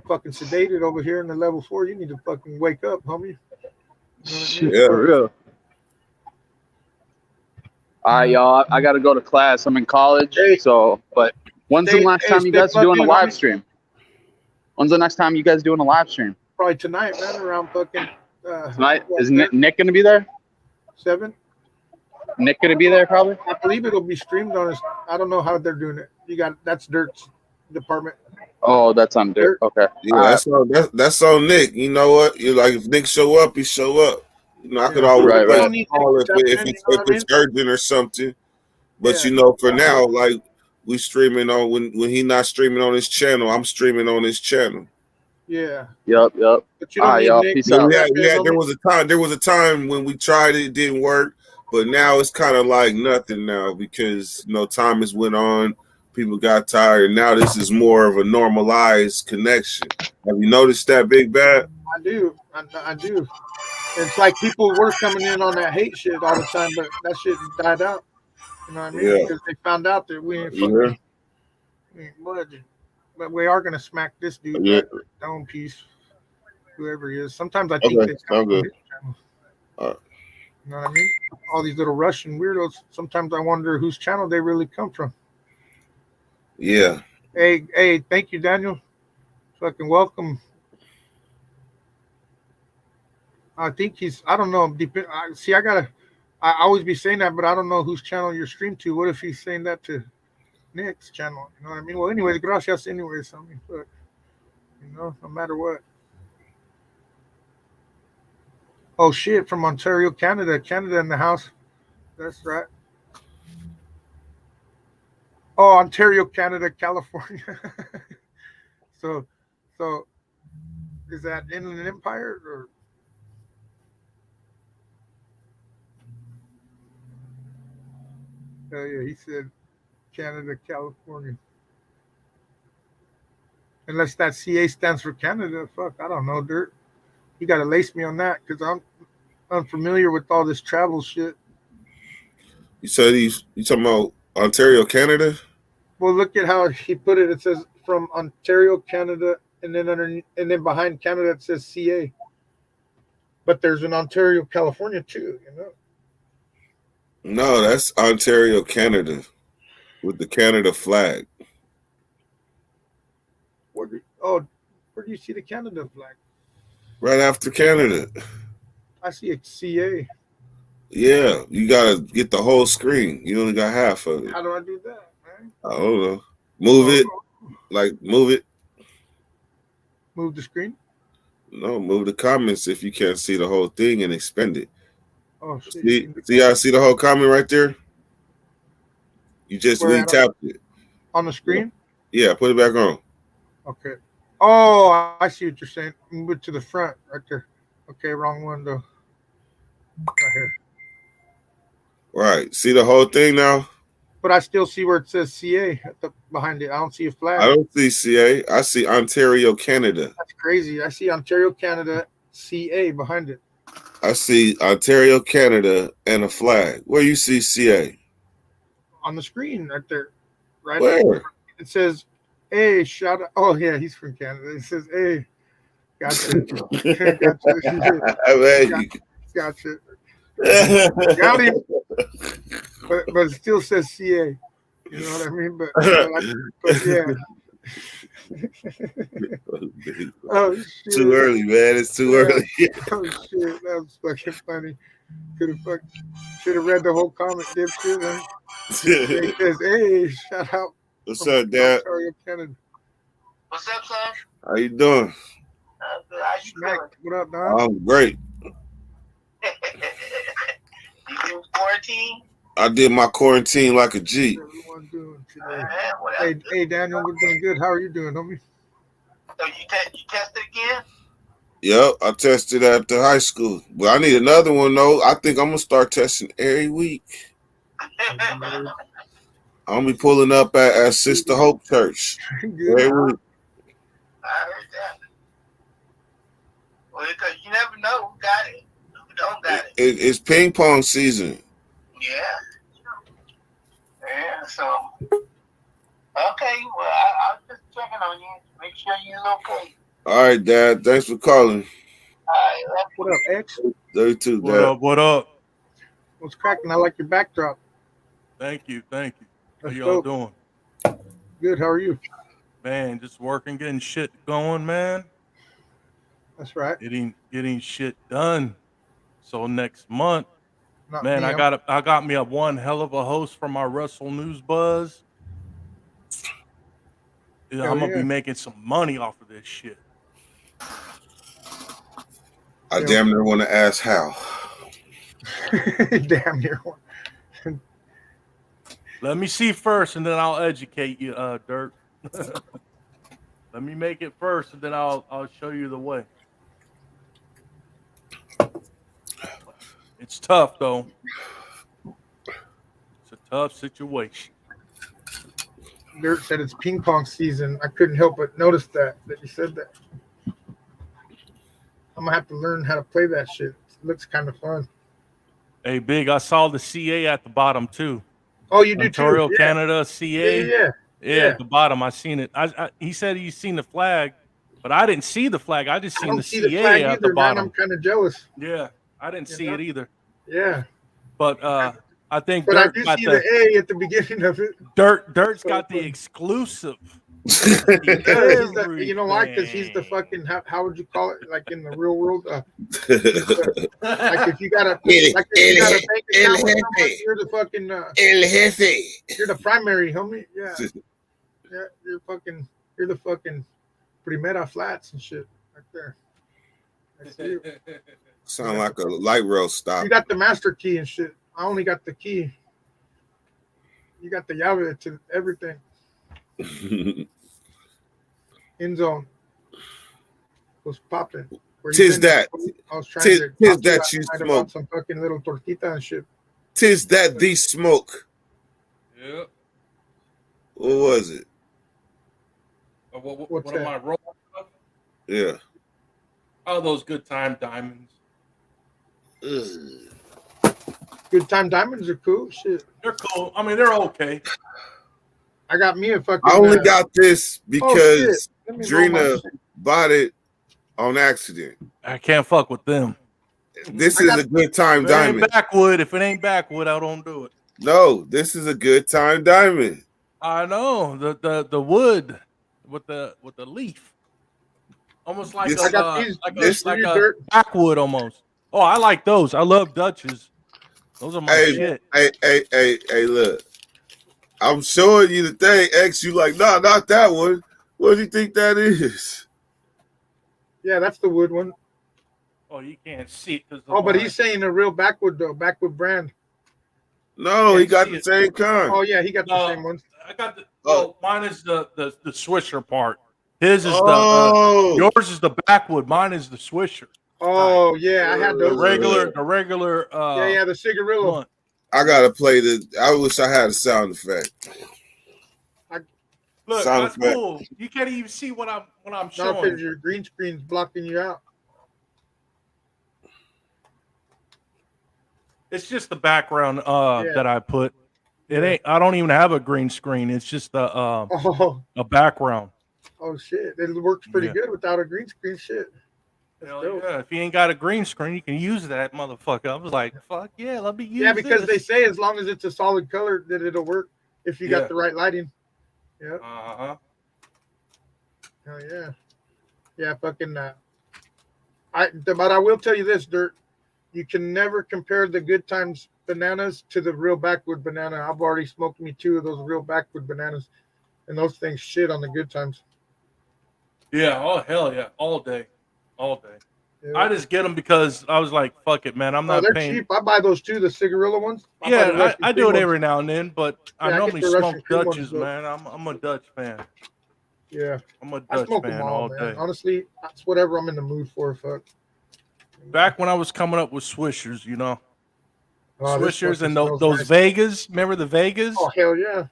Speaker 5: Fucking sedated over here in the level 4. You need to fucking wake up, homie." You know what I mean?
Speaker 6: Shit, for real. All right, y'all. I got to go to class. I'm in college, but when's the last time you guys are doing a live stream? When's the next time you guys doing a live stream?
Speaker 5: Probably tonight, man. Around fucking
Speaker 6: Tonight? Is Nick going to be there?
Speaker 5: 7.
Speaker 6: Nick going to be there probably?
Speaker 5: I believe it'll be streamed on his. I don't know how they're doing it. That's Dirt's department.
Speaker 6: Oh, that's on Dirt. Okay.
Speaker 1: Yeah, that's on Nick. You know what? You like if Nick show up, he show up. You know, I could always call if it's urgent or something. But you know, for now, like we streaming on when he not streaming on his channel, I'm streaming on his channel.
Speaker 5: Yeah.
Speaker 6: Yep.
Speaker 5: But you don't need
Speaker 6: y'all.
Speaker 5: Nick.
Speaker 6: Peace out.
Speaker 1: Yeah. There was a time when we tried it didn't work, but now it's kind of like nothing now because time has went on. People got tired. Now this is more of a normalized connection. Have you noticed that, Big Bad?
Speaker 5: I do. I do. It's like people were coming in on that hate shit all the time, but that shit died out. You know what I mean?
Speaker 1: Yeah.
Speaker 5: Because they found out that we ain't fucking we ain't budging. But we are gonna smack this dude back down piece, whoever he is. Sometimes I think they come from his channel. You know what I mean? All these little Russian weirdos. Sometimes I wonder whose channel they really come from.
Speaker 1: Yeah.
Speaker 5: Hey, thank you, Daniel. Fucking welcome. I think I don't know. I always be saying that, but I don't know whose channel you're streamed to. What if he's saying that to Nick's channel? You know what I mean? Well, anyways, gracias anyways. I mean, but, no matter what. Oh, shit, from Ontario, Canada. Canada in the house. That's right. Oh, Ontario, Canada, California. So is that Inland Empire or? Oh yeah, he said Canada, California. Unless that CA stands for Canada, fuck, I don't know, Dirt. You gotta lace me on that because I'm unfamiliar with all this travel shit.
Speaker 1: You said you talking about Ontario, Canada?
Speaker 5: Well, look at how he put it. It says from Ontario, Canada, and then behind Canada it says CA. But there's an Ontario, California too,
Speaker 1: No, that's Ontario, Canada, with the Canada flag.
Speaker 5: Where do you see the Canada flag?
Speaker 1: Right after Canada.
Speaker 5: I see a CA.
Speaker 1: Yeah, you gotta get the whole screen. You only got half of it.
Speaker 5: How do I do that, man?
Speaker 1: I don't know. Move it. Move it.
Speaker 5: Move the screen?
Speaker 1: No, move the comments if you can't see the whole thing and expand it.
Speaker 5: Oh, shit.
Speaker 1: See how I see the whole comment right there? You just re-tapped it.
Speaker 5: On the screen?
Speaker 1: Yeah, put it back on.
Speaker 5: Okay. Oh, I see what you're saying. Move it to the front right there. Okay, wrong one though. Right here.
Speaker 1: Right. See the whole thing now?
Speaker 5: But I still see where it says CA behind it. I don't see a flag.
Speaker 1: I don't see CA. I see Ontario, Canada.
Speaker 5: That's crazy. I see Ontario, Canada, CA behind it.
Speaker 1: I see Ontario, Canada, and a flag. Where you see CA?
Speaker 5: On the screen right there. Right
Speaker 1: Where?
Speaker 5: there. It says, hey, shout out. Oh, yeah, he's from Canada. It says, hey, gotcha. Gotcha. Got him. But it still says CA. You know what I mean? But yeah. Oh shit!
Speaker 1: Too early, man. It's too early.
Speaker 5: Oh shit! That was fucking funny. Should have read the whole comment, dipshit. Huh? It says, "Hey, shout out."
Speaker 1: What's
Speaker 5: from
Speaker 1: up, Dad?
Speaker 5: Ontario, Canada.
Speaker 7: What's up, son?
Speaker 1: How you doing?
Speaker 7: How you
Speaker 5: Smack.
Speaker 7: doing?
Speaker 5: What up, dog?
Speaker 1: I'm great.
Speaker 7: You in quarantine?
Speaker 1: I did my quarantine like a G.
Speaker 5: What's everyone doing today?
Speaker 7: Man, what
Speaker 5: Hey,
Speaker 7: else?
Speaker 5: hey, Daniel, we're doing good. How are you doing, homie?
Speaker 7: So you tested again?
Speaker 1: Yep, I tested at the high school. But I need another one though. I think I'm gonna start testing every week. I'm gonna be pulling up at Sister Hope Church
Speaker 5: Good.
Speaker 1: every week.
Speaker 7: I heard that. Well, because you never know who got it, who don't got it.
Speaker 1: It's ping pong season.
Speaker 7: Yeah. Yeah, so. Okay, well, I was just checking on you. Make sure you're okay.
Speaker 1: All right, Dad. Thanks for calling.
Speaker 7: All right,
Speaker 5: What up, X?
Speaker 1: 32,
Speaker 12: What
Speaker 1: Dad.
Speaker 12: up? What up?
Speaker 5: What's cracking? I like your backdrop.
Speaker 12: Thank you. Thank you. How
Speaker 5: That's
Speaker 12: y'all
Speaker 5: dope.
Speaker 12: doing?
Speaker 5: Good. How are you?
Speaker 12: Man, just working, getting shit going, man.
Speaker 5: That's right.
Speaker 12: Getting shit done. So next month,
Speaker 5: Not
Speaker 12: man,
Speaker 5: me,
Speaker 12: I got me a one hell of a host from our Russell News Buzz. Yeah,
Speaker 5: Hell
Speaker 12: I'm gonna
Speaker 5: yeah.
Speaker 12: be making some money off of this shit.
Speaker 1: I damn near want to ask how.
Speaker 5: Damn near one.
Speaker 12: Let me see first, and then I'll educate you, Dirt. Let me make it first, and then I'll show you the way. It's tough though. It's a tough situation.
Speaker 5: Dirt said it's ping pong season. I couldn't help but notice that you said that. I'm gonna have to learn how to play that shit. It looks kind of fun.
Speaker 12: Hey, Big, I saw the CA at the bottom too.
Speaker 5: Oh, you do
Speaker 12: Ontario,
Speaker 5: too? Yeah.
Speaker 12: Canada, CA.
Speaker 5: Yeah.
Speaker 12: At the bottom. I seen it. He said he's seen the flag, but I didn't see the flag. I just
Speaker 5: I
Speaker 12: seen
Speaker 5: don't
Speaker 12: the
Speaker 5: see
Speaker 12: CA
Speaker 5: the flag
Speaker 12: at
Speaker 5: either,
Speaker 12: the
Speaker 5: man.
Speaker 12: bottom.
Speaker 5: I'm kind of jealous.
Speaker 12: Yeah, I didn't see
Speaker 5: know?
Speaker 12: it either.
Speaker 5: Yeah.
Speaker 12: But I think
Speaker 5: But I
Speaker 12: Dirt's
Speaker 5: do
Speaker 12: got
Speaker 5: see the A at the beginning of it.
Speaker 12: Dirt's got the exclusive.
Speaker 5: You know why? Because he's the fucking how would you call it? Like in the real world, like if you got a bank account with someone, you're the fucking you're the primary, homie. Yeah, yeah, you're the fucking Primera Flats and shit right there. That's you.
Speaker 1: Sound like a light rail stop.
Speaker 5: You got the master key and shit. I only got the key. You got the llave to everything. End zone was popping.
Speaker 1: Tis that.
Speaker 5: I was trying
Speaker 1: Tis
Speaker 5: to
Speaker 1: that you
Speaker 5: find
Speaker 1: smoke.
Speaker 5: about some fucking little tortita and shit.
Speaker 1: Tis that the smoke.
Speaker 12: Yeah.
Speaker 1: What was it?
Speaker 12: What am I rolling up?
Speaker 1: Yeah.
Speaker 12: Oh, those good time diamonds.
Speaker 5: Good time diamonds are cool. Shit.
Speaker 12: They're cool. I mean, they're okay.
Speaker 5: I got me a fucking.
Speaker 1: I only got this because
Speaker 5: Let me roll my
Speaker 1: Drina
Speaker 5: shit.
Speaker 1: bought it on accident.
Speaker 12: I can't fuck with them.
Speaker 1: This is a good time
Speaker 12: If it ain't
Speaker 1: diamond.
Speaker 12: backwood, if it ain't backwood, I don't do it.
Speaker 1: No, this is a good time diamond.
Speaker 12: I know the wood with the leaf, almost like
Speaker 1: This-
Speaker 12: a,
Speaker 1: I got
Speaker 12: uh,
Speaker 5: these-
Speaker 12: like
Speaker 5: this
Speaker 12: a, like
Speaker 5: for you,
Speaker 12: a
Speaker 5: Dirt.
Speaker 12: backwood almost. Oh, I like those. I love Dutches. Those are my
Speaker 1: Hey,
Speaker 12: shit.
Speaker 1: hey, look. I'm showing you the thing. X, you like, nah, not that one. What do you think that is?
Speaker 5: Yeah, that's the wood one.
Speaker 12: Oh, you can't see it because.
Speaker 5: Oh, but he's saying a real backwood though, backwood brand.
Speaker 1: No,
Speaker 12: Yeah,
Speaker 1: he
Speaker 12: you
Speaker 1: got
Speaker 12: see
Speaker 1: the
Speaker 12: it.
Speaker 1: same kind.
Speaker 5: Oh yeah, he got the
Speaker 12: No.
Speaker 5: same ones.
Speaker 12: I got the.
Speaker 1: Oh.
Speaker 12: Well, mine is the Swisher part. His is
Speaker 1: Oh.
Speaker 12: yours is the backwood. Mine is the Swisher.
Speaker 5: Oh yeah, I had
Speaker 12: The
Speaker 5: those.
Speaker 12: regular.
Speaker 5: Yeah, the cigarillo.
Speaker 12: one.
Speaker 1: I gotta play the. I wish I had a sound effect.
Speaker 12: Look,
Speaker 1: Sound
Speaker 12: that's
Speaker 1: effect.
Speaker 12: cool. You can't even see what I'm
Speaker 5: No,
Speaker 12: showing.
Speaker 5: because your green screen's blocking you out.
Speaker 12: It's just the background
Speaker 5: Yeah.
Speaker 12: that I put. It ain't. I don't even have a green screen. It's just
Speaker 5: Oh,
Speaker 12: a background.
Speaker 5: oh shit! It works pretty
Speaker 12: Yeah.
Speaker 5: good without a green screen. Shit. That's
Speaker 12: Hell
Speaker 5: dope.
Speaker 12: yeah! If you ain't got a green screen, you can use that motherfucker. I was like, fuck yeah, let me use.
Speaker 5: Yeah, because they
Speaker 12: this.
Speaker 5: say as long as it's a solid color that it'll work if you
Speaker 12: Yeah.
Speaker 5: got the right lighting. Yeah.
Speaker 12: Uh-huh.
Speaker 5: Oh yeah, yeah, fucking. But I will tell you this, Dirt. You can never compare the Good Times bananas to the real backwood banana. I've already smoked me 2 of those real backwood bananas, and those things shit on the Good Times.
Speaker 12: Yeah, oh hell yeah, all day, all day.
Speaker 5: Yeah.
Speaker 12: I just get them because I was like, fuck it, man. I'm
Speaker 5: Oh,
Speaker 12: not
Speaker 5: they're
Speaker 12: paying.
Speaker 5: cheap. I buy those too, the cigarilla ones. I buy the
Speaker 12: Yeah,
Speaker 5: Russian
Speaker 12: I do
Speaker 5: cream
Speaker 12: it
Speaker 5: ones.
Speaker 12: every now and then, but I
Speaker 5: Yeah, I get
Speaker 12: normally
Speaker 5: the
Speaker 12: smoke
Speaker 5: Russian cream ones,
Speaker 12: Dutches,
Speaker 5: though.
Speaker 12: man. I'm a Dutch fan.
Speaker 5: Yeah,
Speaker 12: I'm a
Speaker 5: I
Speaker 12: Dutch
Speaker 5: smoke them
Speaker 12: fan
Speaker 5: all,
Speaker 12: all
Speaker 5: man.
Speaker 12: day.
Speaker 5: Honestly, that's whatever I'm in the mood for. Fuck.
Speaker 12: Back when I was coming up with Swishers, you know,
Speaker 5: Oh, this
Speaker 12: Swishers
Speaker 5: fucking
Speaker 12: and
Speaker 5: smells
Speaker 12: those
Speaker 5: nice.
Speaker 12: Vegas. Remember the Vegas?
Speaker 5: Oh hell yeah!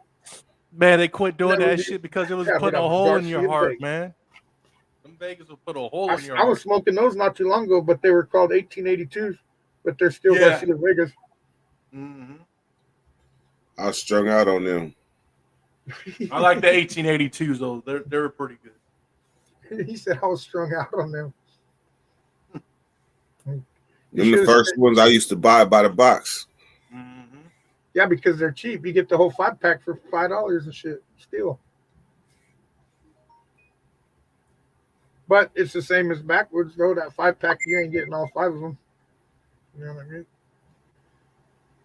Speaker 12: Man, they quit doing
Speaker 5: Never
Speaker 12: that
Speaker 5: knew-
Speaker 12: shit because it was
Speaker 5: Yeah, but
Speaker 12: putting a
Speaker 5: I'm
Speaker 12: hole in
Speaker 5: Darcy
Speaker 12: your
Speaker 5: and
Speaker 12: heart,
Speaker 5: Vegas.
Speaker 12: man. Them Vegas will put a hole in your
Speaker 5: I was
Speaker 12: heart.
Speaker 5: smoking those not too long ago, but they were called 1882s, but they're still
Speaker 12: Yeah.
Speaker 5: Garcia Vegas.
Speaker 12: Mm-hmm.
Speaker 1: I was strung out on them.
Speaker 12: I like the 1882s though. They're pretty good.
Speaker 5: He said I was strung out on them.
Speaker 1: Them the first ones I used to buy by the box.
Speaker 5: Yeah, because they're cheap. You get the whole 5-pack for $5 and shit. Still. But it's the same as backwards, though. That 5-pack, you ain't getting all 5 of them. You know what I mean?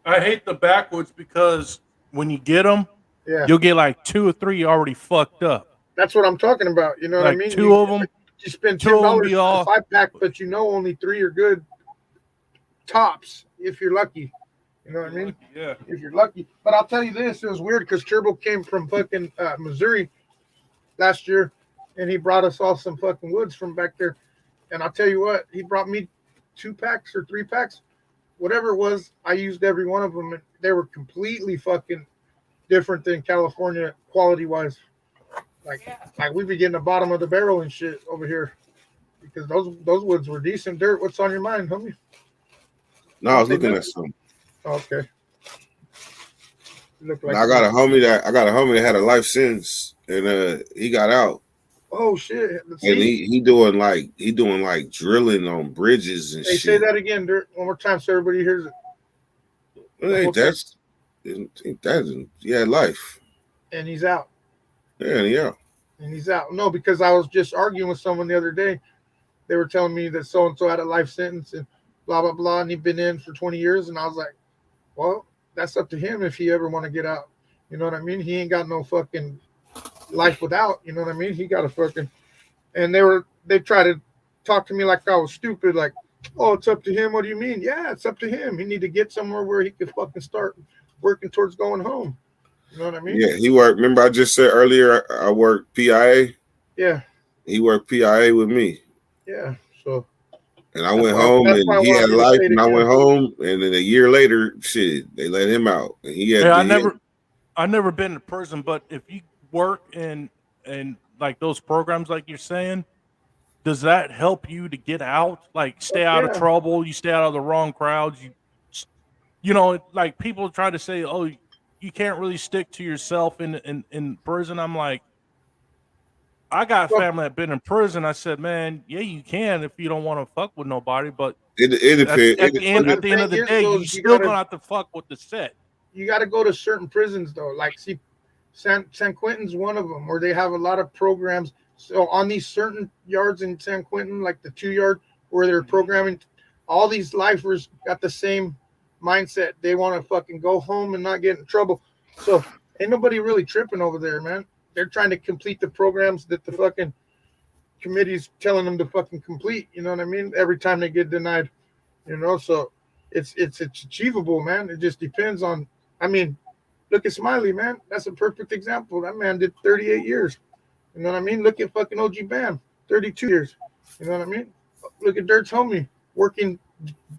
Speaker 12: I hate the backwoods because when you get them,
Speaker 5: Yeah.
Speaker 12: you'll get like 2 or 3 already fucked up.
Speaker 5: That's what I'm talking about. You know what I
Speaker 12: Like
Speaker 5: mean?
Speaker 12: 2 of them.
Speaker 5: You spend
Speaker 12: two of 'em
Speaker 5: $10
Speaker 12: be
Speaker 5: for
Speaker 12: all-
Speaker 5: a 5-pack, but you know only 3 are good tops if you're lucky. You know what I mean?
Speaker 12: Yeah.
Speaker 5: If you're lucky. But I'll tell you this, it was weird because Turbo came from fucking Missouri last year, and he brought us all some fucking woods from back there. And I'll tell you what, he brought me 2 packs or 3 packs, whatever it was. I used every one of them, and they were completely fucking different than California quality wise. Like we be getting the bottom of the barrel and shit over here because those woods were decent. Dirt, what's on your mind, homie?
Speaker 1: No, I was looking at some.
Speaker 5: Okay. Look like
Speaker 1: I got a homie that had a life sentence, and he got out.
Speaker 5: Oh shit!
Speaker 1: And he doing like drilling on bridges and
Speaker 5: Hey,
Speaker 1: shit.
Speaker 5: say that again, Dirt, one more time so everybody hears it.
Speaker 1: Hey, that's yeah, life.
Speaker 5: And he's out.
Speaker 1: Yeah.
Speaker 5: And he's out. No, because I was just arguing with someone the other day. They were telling me that so and so had a life sentence and blah blah blah, and he'd been in for 20 years. And I was like, well, that's up to him if he ever want to get out. You know what I mean? He ain't got no fucking life without. You know what I mean? He got a fucking. And they try to talk to me like I was stupid. Like, oh, it's up to him. What do you mean? Yeah, it's up to him. He need to get somewhere where he could fucking start working towards going home. You know what I mean?
Speaker 1: Yeah, he worked. Remember, I just said earlier I worked PIA.
Speaker 5: Yeah.
Speaker 1: He worked PIA with me.
Speaker 5: Yeah. So.
Speaker 1: And I went home, and he had life, and I went home, and then a year later, shit, they let him out. And he had.
Speaker 12: I never been to prison, but if you work in like those programs, like you're saying, does that help you to get out? Like stay out of trouble, you stay out of the wrong crowds. You know, like people try to say, oh, you can't really stick to yourself in prison. I'm like, I got family that been in prison. I said, man, yeah, you can if you don't want to fuck with nobody, but
Speaker 1: it depends.
Speaker 12: At the end of the day, you still gonna have to fuck with the set.
Speaker 5: You got to go to certain prisons though. Like, see, San Quentin's one of them where they have a lot of programs. So on these certain yards in San Quentin, like the 2 yard where they're programming, all these lifers got the same mindset. They want to fucking go home and not get in trouble. So ain't nobody really tripping over there, man. They're trying to complete the programs that the fucking committee's telling them to fucking complete. You know what I mean? Every time they get denied, you know. So it's achievable, man. It just depends on. I mean, look at Smiley, man. That's a perfect example. That man did 38 years. You know what I mean? Look at fucking OG Bam, 32 years. You know what I mean? Look at Dirt's homie working.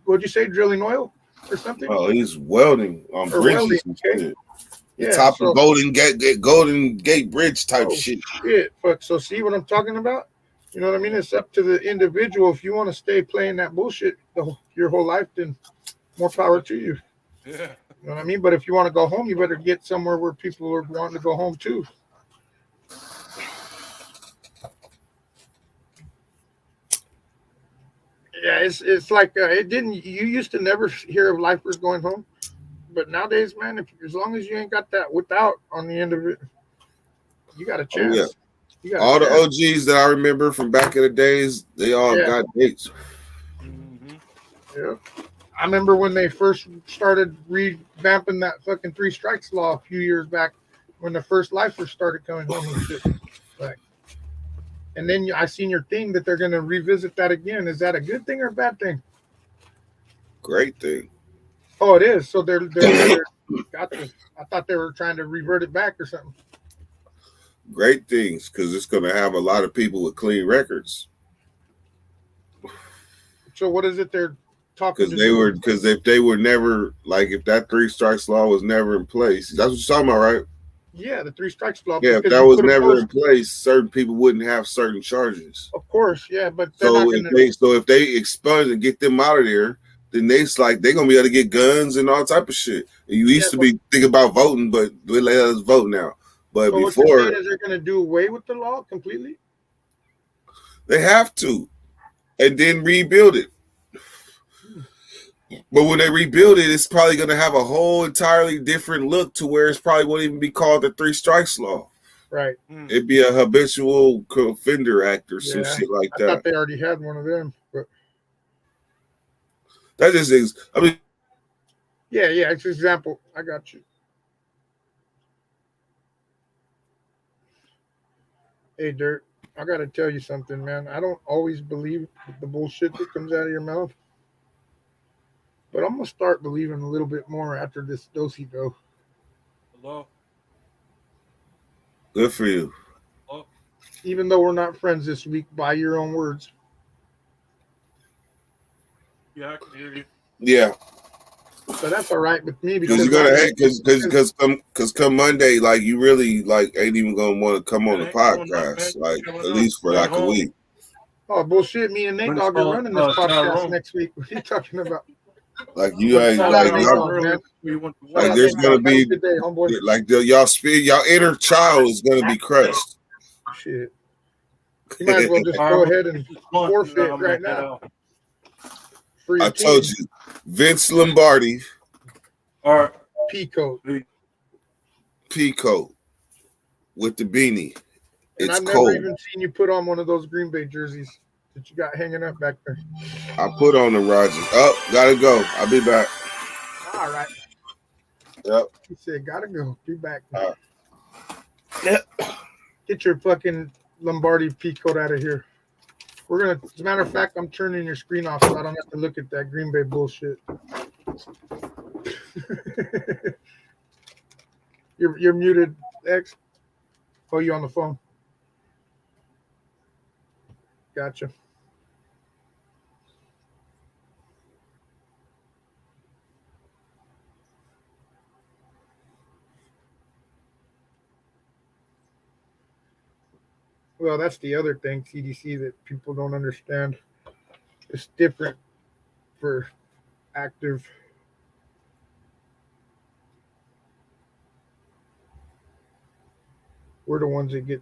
Speaker 5: What'd you say? Drilling oil or something?
Speaker 1: Oh, he's welding on bridges.
Speaker 5: Welding,
Speaker 1: and
Speaker 5: okay.
Speaker 1: shit.
Speaker 5: Yeah,
Speaker 1: Top of Golden Gate Bridge type shit.
Speaker 5: Shit. But so see what I'm talking about? You know what I mean? It's up to the individual. If you want to stay playing that bullshit your whole life, then more power to you.
Speaker 12: Yeah.
Speaker 5: You know what I mean? But if you want to go home, you better get somewhere where people are wanting to go home too. Yeah, it's like it didn't. You used to never hear of lifers going home, but nowadays, man, as long as you ain't got that without on the end of it, you got a chance.
Speaker 1: Oh,
Speaker 5: You gotta
Speaker 1: All the
Speaker 5: share.
Speaker 1: OGs that I remember from back in the days, they all
Speaker 5: Yeah.
Speaker 1: got dates.
Speaker 5: Yeah. I remember when they first started revamping that fucking 3 strikes law a few years back when the first lifers started coming home and shit. Like, and then I seen your thing that they're going to revisit that again. Is that a good thing or a bad thing?
Speaker 1: Great thing.
Speaker 5: Oh, it is. So they're gotcha. I thought they were trying to revert it back or something.
Speaker 1: Great things, because it's going to have a lot of people with clean records.
Speaker 5: So what is it they're talking?
Speaker 1: Because if they were never, like, if that 3 strikes law was never in place, that's what you're talking about, right?
Speaker 5: Yeah, the 3 strikes law.
Speaker 1: Yeah, if
Speaker 5: because
Speaker 1: that
Speaker 5: you
Speaker 1: was
Speaker 5: put a
Speaker 1: never
Speaker 5: post-
Speaker 1: in place, certain people wouldn't have certain charges.
Speaker 5: Of course, yeah, but they're
Speaker 1: So
Speaker 5: not
Speaker 1: if
Speaker 5: gonna.
Speaker 1: they expunge and get them out of there, then they're gonna be able to get guns and all type of shit. And you used to be thinking about voting, but they let us vote now. But
Speaker 5: So what you're
Speaker 1: before,
Speaker 5: saying is they're going to do away with the law completely?
Speaker 1: they have to, and then rebuild it. But when they rebuild it, it's probably going to have a whole entirely different look to where it's probably won't even be called the 3 strikes law.
Speaker 5: Right.
Speaker 1: It'd be a habitual offender act or some shit like
Speaker 5: I
Speaker 1: that.
Speaker 5: thought they already had one of them, but
Speaker 1: That just is. I mean,
Speaker 5: yeah, it's an example. I got you. Hey, Dirt, I got to tell you something, man. I don't always believe the bullshit that comes out of your mouth, but I'm going to start believing a little bit more after this dosey go.
Speaker 12: Hello?
Speaker 1: good for you.
Speaker 5: Even though we're not friends this week, by your own words.
Speaker 12: Yeah, I can hear you.
Speaker 1: Yeah.
Speaker 5: So that's all right with me
Speaker 1: Because you're gonna hate because come Monday, like you really like ain't even gonna want to come on the podcast, like at least for like a week.
Speaker 5: Oh bullshit! Me and Nate Dogg are running this podcast next week. What are you talking about?
Speaker 1: Like you ain't like, like there's gonna be like y'all spirit, y'all inner child is gonna be crushed.
Speaker 5: Shit. You might as well just go ahead and forfeit right now.
Speaker 1: I told you, Vince Lombardi.
Speaker 12: All right.
Speaker 5: Peacoat.
Speaker 1: Peacoat with the beanie.
Speaker 5: And
Speaker 1: It's
Speaker 5: I've
Speaker 1: cold.
Speaker 5: never even seen you put on one of those Green Bay jerseys that you got hanging up back there.
Speaker 1: I put on the Rodgers. Oh, gotta go. I'll be back.
Speaker 5: All right.
Speaker 1: Yep.
Speaker 5: He said, gotta go. Be back.
Speaker 1: Yep.
Speaker 5: Get your fucking Lombardi Peacoat out of here. We're gonna, as a matter of fact, I'm turning your screen off so I don't have to look at that Green Bay bullshit. You're muted, X. Oh, you on the phone? Gotcha. Well, that's the other thing, CDC, that people don't understand. It's different for active. We're the ones that get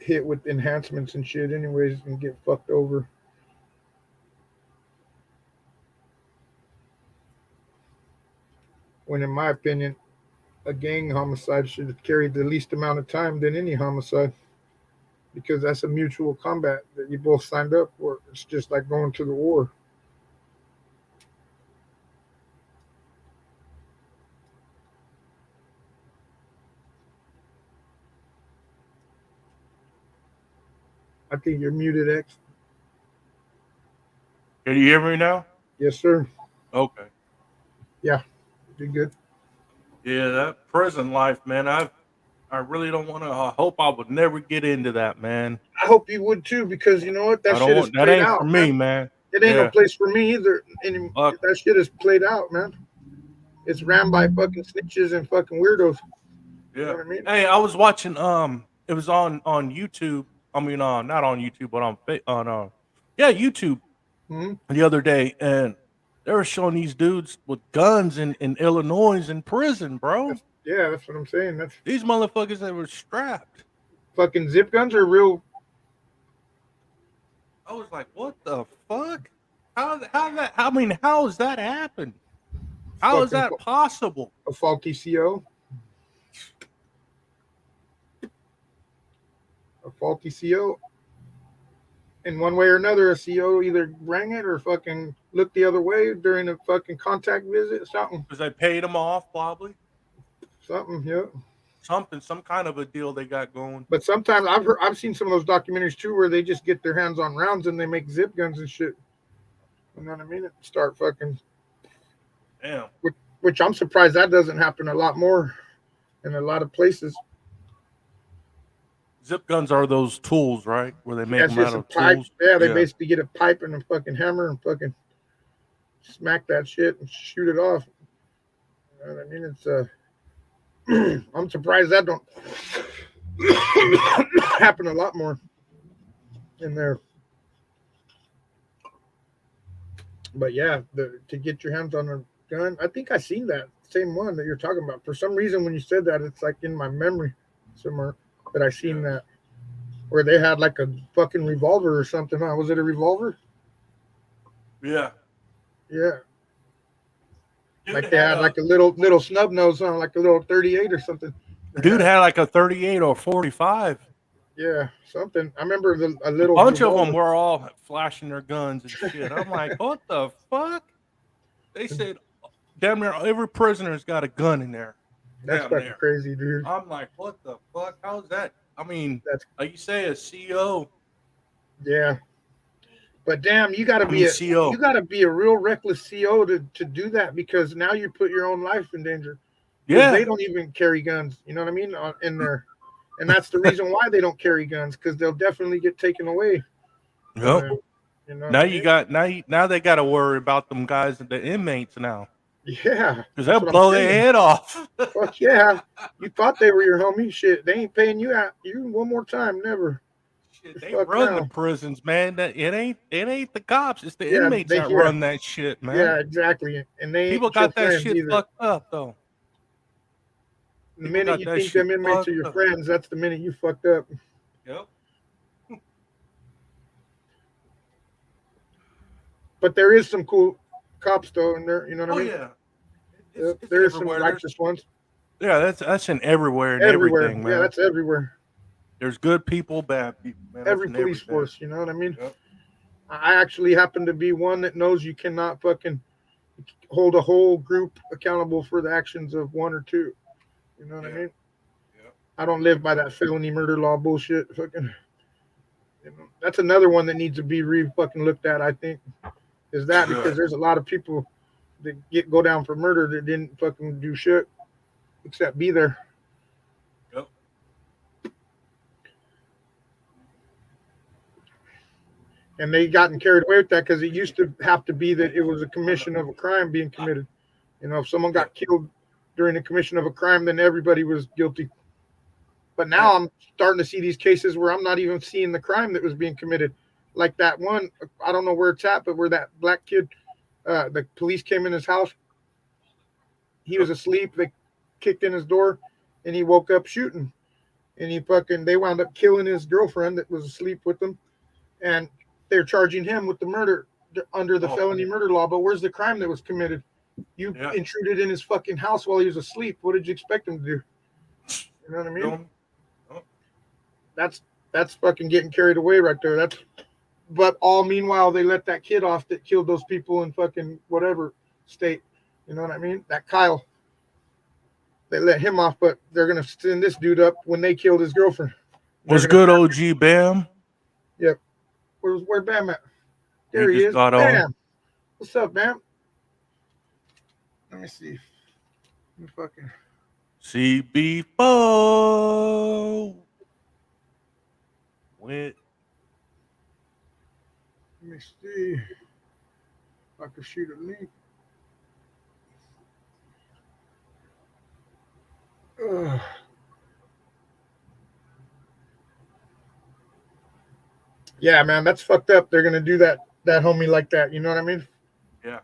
Speaker 5: hit with enhancements and shit anyways and get fucked over. When in my opinion, a gang homicide should have carried the least amount of time than any homicide, because that's a mutual combat that you both signed up for. It's just like going to the war. I think you're muted, X.
Speaker 12: Can you hear me now?
Speaker 5: Yes, sir.
Speaker 12: Okay.
Speaker 5: Yeah, be good.
Speaker 12: Yeah, that prison life, man. I really don't want to. I hope I would never get into that, man.
Speaker 5: I hope you would too, because you know what? That
Speaker 12: I don't
Speaker 5: shit is
Speaker 12: want, that
Speaker 5: played
Speaker 12: ain't
Speaker 5: out,
Speaker 12: for me, man.
Speaker 5: It ain't
Speaker 12: Yeah.
Speaker 5: no place for me either. And that shit is played out, man. It's ran by fucking snitches and fucking weirdos.
Speaker 12: Yeah.
Speaker 5: You know what I mean?
Speaker 12: Hey, I was watching. It was on YouTube. I mean, not on YouTube, but on YouTube the other day, and they were showing these dudes with guns in Illinois in prison, bro.
Speaker 5: Yeah, that's what I'm saying. That's
Speaker 12: These motherfuckers that were strapped.
Speaker 5: fucking zip guns are real.
Speaker 12: I was like, what the fuck? How is that happen? How is that possible?
Speaker 5: A faulty CO. faulty CO. In one way or another, a CO either rang it or fucking looked the other way during a fucking contact visit. Something.
Speaker 12: Because they paid them off, probably.
Speaker 5: Something. Yeah.
Speaker 12: Some kind of a deal they got going.
Speaker 5: But sometimes I've seen some of those documentaries too, where they just get their hands on rounds and they make zip guns and shit. You know what I mean? Start fucking.
Speaker 12: Damn.
Speaker 5: Which I'm surprised that doesn't happen a lot more in a lot of places.
Speaker 12: Zip guns are those tools, right? Where they make
Speaker 5: That's
Speaker 12: them
Speaker 5: just
Speaker 12: out
Speaker 5: a
Speaker 12: of
Speaker 5: pipe.
Speaker 12: tools.
Speaker 5: Yeah, they basically get a pipe and a fucking hammer and fucking smack that shit and shoot it off. You know what I mean? It's I'm surprised that don't happen a lot more in there. But yeah, to get your hands on a gun, I think I seen that same one that you're talking about. For some reason, when you said that, it's like in my memory somewhere that I seen that where they had like a fucking revolver or something. Huh? Was it a revolver?
Speaker 12: Yeah.
Speaker 5: Yeah. Like they had like a little snub nose on, like a little 38 or something.
Speaker 12: Dude had like a 38 or 45.
Speaker 5: Yeah, something. I remember a
Speaker 12: A
Speaker 5: little
Speaker 12: bunch of
Speaker 5: revolver.
Speaker 12: them were all flashing their guns and shit. I'm like, what the fuck? They said, damn near every prisoner's got a gun in there.
Speaker 5: That's
Speaker 12: Damn
Speaker 5: fucking
Speaker 12: near.
Speaker 5: crazy, dude.
Speaker 12: I'm like, what the fuck? How's that? I mean,
Speaker 5: That's
Speaker 12: like you say, a CO.
Speaker 5: yeah. But damn, you gotta
Speaker 12: I
Speaker 5: be
Speaker 12: mean,
Speaker 5: a
Speaker 12: CO.
Speaker 5: you gotta be a real reckless CO to do that, because now you put your own life in danger. 'Cause
Speaker 12: Yeah.
Speaker 5: they don't even carry guns. You know what I mean? In there, and that's the reason why they don't carry guns, because they'll definitely get taken away.
Speaker 12: Yep.
Speaker 5: You know.
Speaker 12: Now you got now they got to worry about them guys, the inmates now,
Speaker 5: Yeah.
Speaker 12: because
Speaker 5: that's
Speaker 12: they'll
Speaker 5: what I'm
Speaker 12: blow their
Speaker 5: saying.
Speaker 12: head off.
Speaker 5: Fuck yeah. You thought they were your homie. Shit, they ain't paying you out. You one more time, never.
Speaker 12: They
Speaker 5: Fuck
Speaker 12: run
Speaker 5: now.
Speaker 12: the prisons, man. It ain't the cops. It's the
Speaker 5: Yeah,
Speaker 12: inmates
Speaker 5: they-
Speaker 12: that
Speaker 5: yeah.
Speaker 12: run that shit, man.
Speaker 5: Yeah, exactly. And they
Speaker 12: People
Speaker 5: ain't your
Speaker 12: got that
Speaker 5: friends
Speaker 12: shit
Speaker 5: either.
Speaker 12: fucked up though.
Speaker 5: The
Speaker 12: people
Speaker 5: minute
Speaker 12: got
Speaker 5: you
Speaker 12: that
Speaker 5: think
Speaker 12: shit
Speaker 5: them inmates are
Speaker 12: fucked
Speaker 5: your
Speaker 12: up.
Speaker 5: friends, that's the minute you fucked up.
Speaker 12: Yep.
Speaker 5: But there is some cool cops though, and there, you know what
Speaker 12: Oh
Speaker 5: I mean?
Speaker 12: yeah.
Speaker 5: There is some
Speaker 12: everywhere.
Speaker 5: righteous ones.
Speaker 12: Yeah, that's in everywhere and
Speaker 5: Everywhere.
Speaker 12: everything, man.
Speaker 5: Yeah, that's everywhere.
Speaker 12: There's good people, bad people, man. That's
Speaker 5: Every
Speaker 12: in
Speaker 5: police
Speaker 12: everything.
Speaker 5: force, you know what I mean?
Speaker 12: Yep.
Speaker 5: I actually happen to be one that knows you cannot fucking hold a whole group accountable for the actions of one or two. You know what I mean? I don't live by that felony murder law bullshit. Fucking, you know, that's another one that needs to be fucking looked at. I think is that because there's a lot of people that go down for murder that didn't fucking do shit except be there.
Speaker 12: Yep.
Speaker 5: And they gotten carried away with that because it used to have to be that it was a commission of a crime being committed. You know, if someone got killed during the commission of a crime, then everybody was guilty. But now I'm starting to see these cases where I'm not even seeing the crime that was being committed. Like that one, I don't know where it's at, but where that black kid, the police came in his house. He was asleep. They kicked in his door and he woke up shooting. And they wound up killing his girlfriend that was asleep with them. And they're charging him with the murder under the felony murder law. But where's the crime that was committed? You intruded in his fucking house while he was asleep. What did you expect him to do? You know what I mean? That's fucking getting carried away right there. But all meanwhile they let that kid off that killed those people in fucking whatever state. You know what I mean? That Kyle. They let him off, but they're gonna send this dude up when they killed his girlfriend.
Speaker 12: Was good, OG Bam?
Speaker 5: Yep. Where Bam at? There
Speaker 12: He
Speaker 5: he
Speaker 12: just
Speaker 5: is.
Speaker 12: got on.
Speaker 5: Bam. What's up, Bam? Let me see. Let me fucking
Speaker 12: CB4. Went.
Speaker 5: let me see if I can shoot a link. Yeah, man, that's fucked up. They're gonna do that homie like that. You know what I mean?
Speaker 12: Yeah.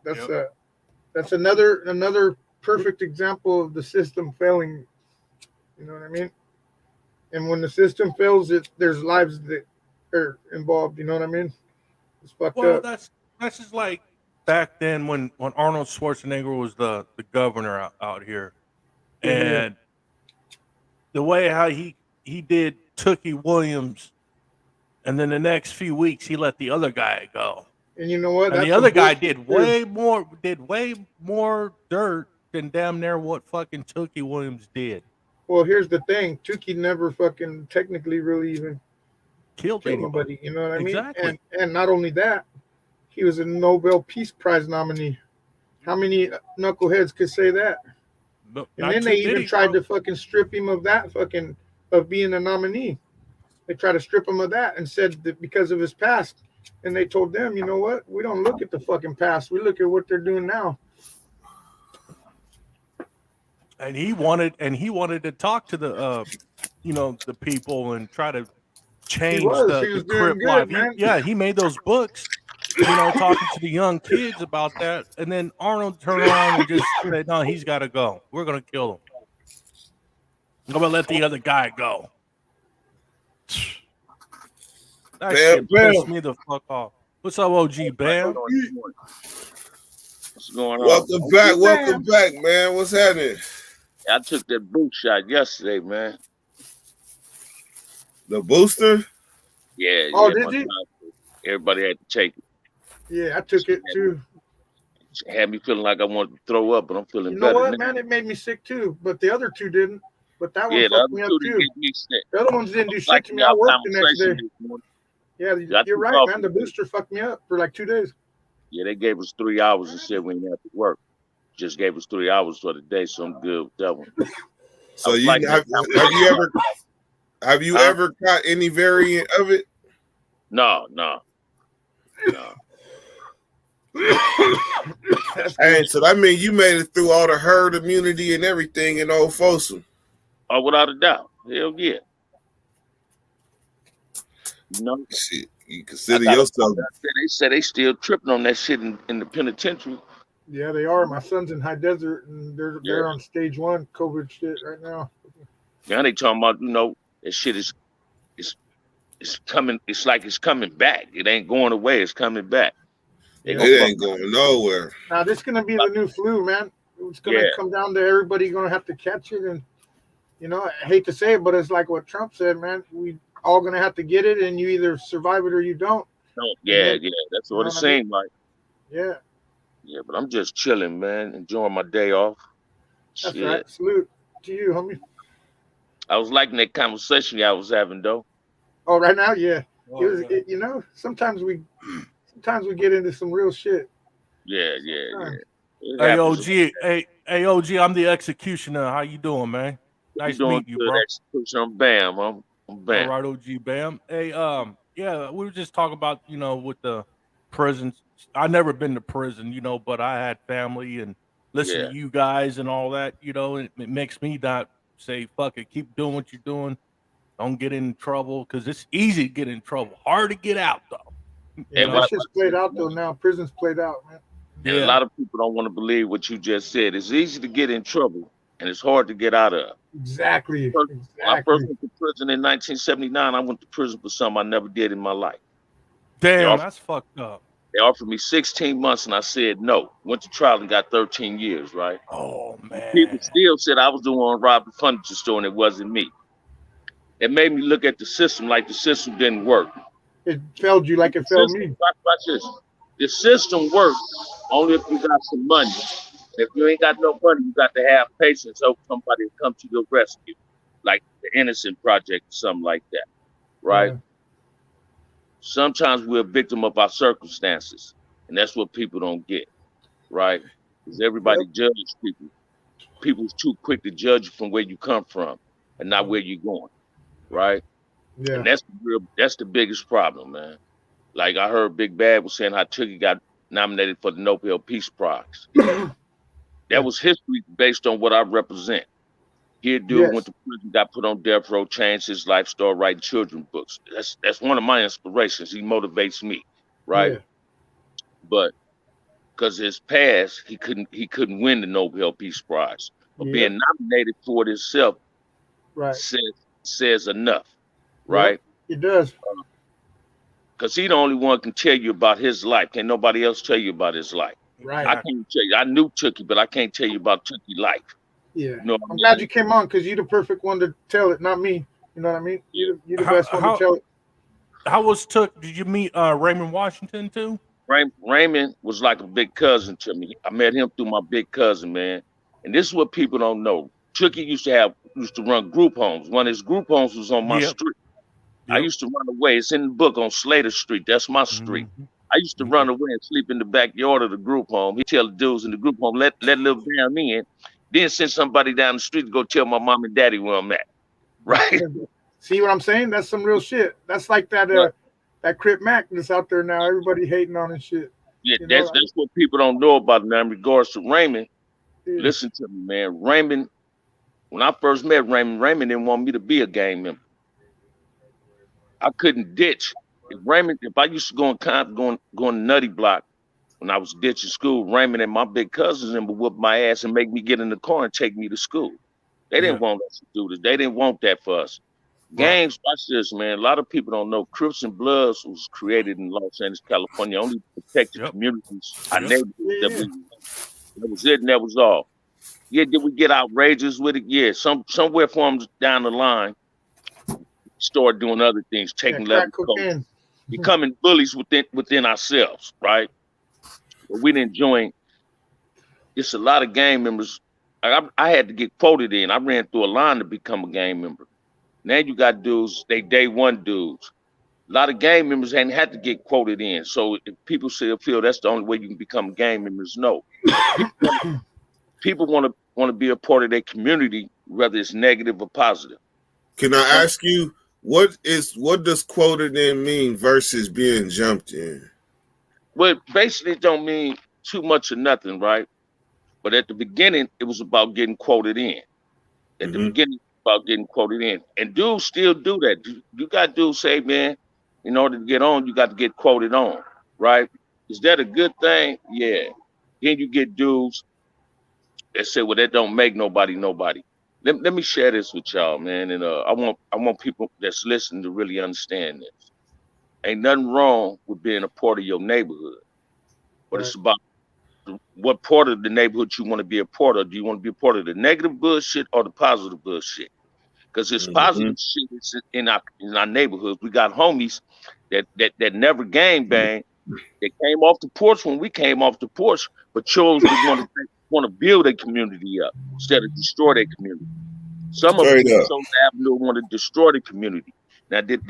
Speaker 5: That's another perfect example of the system failing. You know what I mean? And when the system fails, there's lives that are involved. You know what I mean? It's fucked
Speaker 12: Well,
Speaker 5: up.
Speaker 12: that's just like back then when Arnold Schwarzenegger was the governor out here,
Speaker 5: Yeah.
Speaker 12: and the way how he did Tookie Williams, and then the next few weeks he let the other guy go.
Speaker 5: And you know what?
Speaker 12: And
Speaker 5: That's
Speaker 12: the other
Speaker 5: some
Speaker 12: guy
Speaker 5: bullshit,
Speaker 12: did way more dirt than damn near what fucking Tookie Williams did.
Speaker 5: Well, here's the thing: Tukey never fucking technically really even
Speaker 12: Killed
Speaker 5: nobody. You know what I mean?
Speaker 12: Exactly.
Speaker 5: And not only that, he was a Nobel Peace Prize nominee. How many knuckleheads could say that?
Speaker 12: But
Speaker 5: And
Speaker 12: not
Speaker 5: then
Speaker 12: too
Speaker 5: they even
Speaker 12: many,
Speaker 5: tried
Speaker 12: bro.
Speaker 5: to fucking strip him of that fucking of being a nominee. They tried to strip him of that and said that because of his past. And they told them, you know what? We don't look at the fucking past. We look at what they're doing now.
Speaker 12: And he wanted to talk to the the people and try to change
Speaker 5: He was
Speaker 12: the
Speaker 5: doing
Speaker 12: Crip
Speaker 5: good,
Speaker 12: life.
Speaker 5: man.
Speaker 12: He made those books, talking to the young kids about that. And then Arnold turned around and just said, "No, he's got to go. We're gonna kill him. I'm gonna let the other guy go." That
Speaker 1: Bam,
Speaker 12: shit pissed
Speaker 1: bam.
Speaker 12: me the fuck off. What's up, OG Bam?
Speaker 13: What's going on?
Speaker 1: Welcome back, man. What's happening?
Speaker 13: I took that boot shot yesterday, man.
Speaker 1: The booster?
Speaker 13: Yeah.
Speaker 5: Oh,
Speaker 13: yeah,
Speaker 5: did
Speaker 13: my
Speaker 5: you?
Speaker 13: doctor, everybody had to take it.
Speaker 5: Yeah, I took it too.
Speaker 13: It had me feeling like I wanted to throw up, but I'm feeling
Speaker 5: You know
Speaker 13: better
Speaker 5: what,
Speaker 13: now.
Speaker 5: man? It made me sick too. But the other two didn't. But that one
Speaker 13: Yeah, the
Speaker 5: fucked
Speaker 13: other
Speaker 5: me up
Speaker 13: two
Speaker 5: too.
Speaker 13: didn't get me sick.
Speaker 5: The other ones didn't do shit
Speaker 13: Like
Speaker 5: to me. I
Speaker 13: our
Speaker 5: worked the next day.
Speaker 13: conversation this morning.
Speaker 5: Yeah,
Speaker 13: I
Speaker 5: you're
Speaker 13: took
Speaker 5: right,
Speaker 13: off
Speaker 5: man. The
Speaker 13: today.
Speaker 5: booster fucked me up for like 2 days.
Speaker 13: Yeah, they gave us 3 hours and said we didn't have to work. Just gave us 3 hours for the day, so I'm good with that one.
Speaker 1: So
Speaker 13: I
Speaker 1: you
Speaker 13: like
Speaker 1: have
Speaker 13: that.
Speaker 1: you ever got any variant of it?
Speaker 13: No.
Speaker 1: Hey, so that means you made it through all the herd immunity and everything in Old Folsom.
Speaker 13: Oh, without a doubt. Hell yeah. You know,
Speaker 1: Shit, you
Speaker 13: I
Speaker 1: consider
Speaker 13: got a
Speaker 1: yourself.
Speaker 13: brother out there, they say they still tripping on that shit in the penitentiary.
Speaker 5: Yeah, they are. My son's in High Desert, and they're
Speaker 13: Yeah.
Speaker 5: on stage 1 COVID shit right now.
Speaker 13: Now they talking about, that shit is coming. It's like it's coming back. It ain't going away. It's coming back. They gonna
Speaker 1: It
Speaker 13: fuck
Speaker 1: ain't going nowhere.
Speaker 5: Now this gonna be the new flu, man. It's gonna
Speaker 13: Yeah.
Speaker 5: come down to everybody gonna have to catch it, and I hate to say it, but it's like what Trump said, man. We all gonna have to get it, and you either survive it or you don't.
Speaker 13: Yeah, that's
Speaker 5: You
Speaker 13: what
Speaker 5: know
Speaker 13: it
Speaker 5: what I mean?
Speaker 13: seemed like.
Speaker 5: Yeah,
Speaker 13: Yeah, but I'm just chilling, man, enjoying my day off.
Speaker 5: that's
Speaker 13: Shit.
Speaker 5: right. Salute to you, homie.
Speaker 13: I was liking that conversation y'all was having though.
Speaker 5: Oh, right now, yeah.
Speaker 12: Oh,
Speaker 5: It was, sometimes we get into some real shit.
Speaker 13: Yeah.
Speaker 5: Right.
Speaker 13: It
Speaker 12: Hey,
Speaker 13: happens.
Speaker 12: OG. Hey, OG. I'm the executioner. How you doing, man? Nice
Speaker 13: doing
Speaker 12: meeting you,
Speaker 13: good.
Speaker 12: bro.
Speaker 13: Execution. I'm Bam. I'm Bam.
Speaker 12: All right, OG Bam. Hey, yeah, we were just talking about, with the prisons. I never been to prison, but I had family and listen
Speaker 13: Yeah.
Speaker 12: to you guys and all that, and it makes me not say, fuck it, keep doing what you're doing. Don't get in trouble, because it's easy to get in trouble. Hard to get out, though.
Speaker 5: Yeah,
Speaker 13: what-
Speaker 5: that shit's played out though. Now prison's played out, man.
Speaker 13: And a lot of people don't want to believe what you just said. It's easy to get in trouble, and it's hard to get out of.
Speaker 5: Exactly.
Speaker 13: When I first went to prison in 1979, I went to prison for something I never did in my life.
Speaker 12: Damn, that's fucked up.
Speaker 13: They offered me 16 months, and I said no. Went to trial and got 13 years, right?
Speaker 12: Oh, man.
Speaker 13: People still said I was the one who robbed the furniture store, and it wasn't me. It made me look at the system like the system didn't work.
Speaker 5: It failed you like it failed me.
Speaker 13: Watch this. The system works only if you got some money. If you ain't got no money, you got to have patience. Hope somebody will come to your rescue, like the Innocent Project or something like that, right?
Speaker 5: Yeah.
Speaker 13: Sometimes we're a victim of our circumstances, and that's what people don't get, right? Because everybody judges people. People's too quick to judge you from where you come from and not where you're going, right?
Speaker 5: Yeah.
Speaker 13: And that's the biggest problem, man. Like I heard Big Bad was saying how Tookie got nominated for the Nobel Peace Prize. That was history based on what I represent. Here, dude
Speaker 5: Yes.
Speaker 13: went to prison, got put on death row, changed his life, started writing children's books. That's one of my inspirations. He motivates me, right?
Speaker 5: Yeah.
Speaker 13: But because his past, he couldn't win the Nobel Peace Prize. But
Speaker 5: Yeah.
Speaker 13: being nominated for it itself
Speaker 5: Right.
Speaker 13: says enough, right?
Speaker 5: It does.
Speaker 13: Because he the only one can tell you about his life. Can't nobody else tell you about his life.
Speaker 5: Right.
Speaker 13: I can't tell you. I knew Tookie, but I can't tell you about Tookie life.
Speaker 5: Yeah.
Speaker 13: You know what I
Speaker 5: I'm
Speaker 13: mean?
Speaker 5: glad you came on because you're the perfect one to tell it, not me. You know what I mean? You the
Speaker 12: How-
Speaker 5: best one
Speaker 12: how-
Speaker 5: to tell it.
Speaker 12: How was Took? Did you meet Raymond Washington too?
Speaker 13: Raymond was like a big cousin to me. I met him through my big cousin, man. And this is what people don't know. Tookie used to run group homes. One of his group homes was on my
Speaker 12: Yep.
Speaker 13: street. I used to run away. It's in the book on Slater Street. That's my street.
Speaker 12: Mm-hmm.
Speaker 13: I used to run away and sleep in the backyard of the group home. He tell the dudes in the group home, let little damn me in. Then send somebody down the street to go tell my mom and daddy where I'm at. Right?
Speaker 5: See what I'm saying? That's some real shit. That's like that that Crip Mac that's out there now. Everybody hating on his shit.
Speaker 13: Yeah,
Speaker 5: You know,
Speaker 13: that's what people don't know about now in regards to Raymond.
Speaker 5: Yeah.
Speaker 13: Listen to me, man. Raymond, when I first met Raymond didn't want me to be a gang member. I couldn't ditch. If I used to go on Nutty Block when I was ditching school, Raymond and my big cousins would whoop my ass and make me get in the car and take me to school. They didn't want us to do this. They didn't want that for us. Gangs, watch this, man. A lot of people don't know Crips and Bloods was created in Los Angeles, California, only to protect the communities, our neighborhoods. That was it, and that was all. Yeah, did we get outrageous with it? Yeah, somewhere from down the line, started doing other things, taking level cocaine, becoming bullies within ourselves, right? But we didn't join. It's a lot of gang members. I had to get quoted in. I ran through a line to become a gang member. Now you got dudes, they day one dudes. A lot of gang members ain't had to get quoted in. So if people still feel that's the only way you can become gang members, no. People want to be a part of their community, whether it's negative or positive.
Speaker 1: Can I ask you what does quoted in mean versus being jumped in?
Speaker 13: Well, basically it don't mean too much or nothing, right? But at the beginning, it was about getting quoted in. At the beginning, about getting quoted in. And dudes still do that. You got dudes say, man, in order to get on, you got to get quoted on, right? Is that a good thing? Yeah. Then you get dudes that say, well, that don't make nobody. Let me share this with y'all, man. And I want people that's listening to really understand this. Ain't nothing wrong with being a part of your neighborhood. But it's about what part of the neighborhood you want to be a part of. Do you want to be a part of the negative bullshit or the positive bullshit? Because it's positive shit that's in our neighborhoods. We got homies that never gang bang. They came off the porch when we came off the porch, but chose to want to build a community up instead of destroy their community. Some of them chose the avenue want to destroy the community. Now, did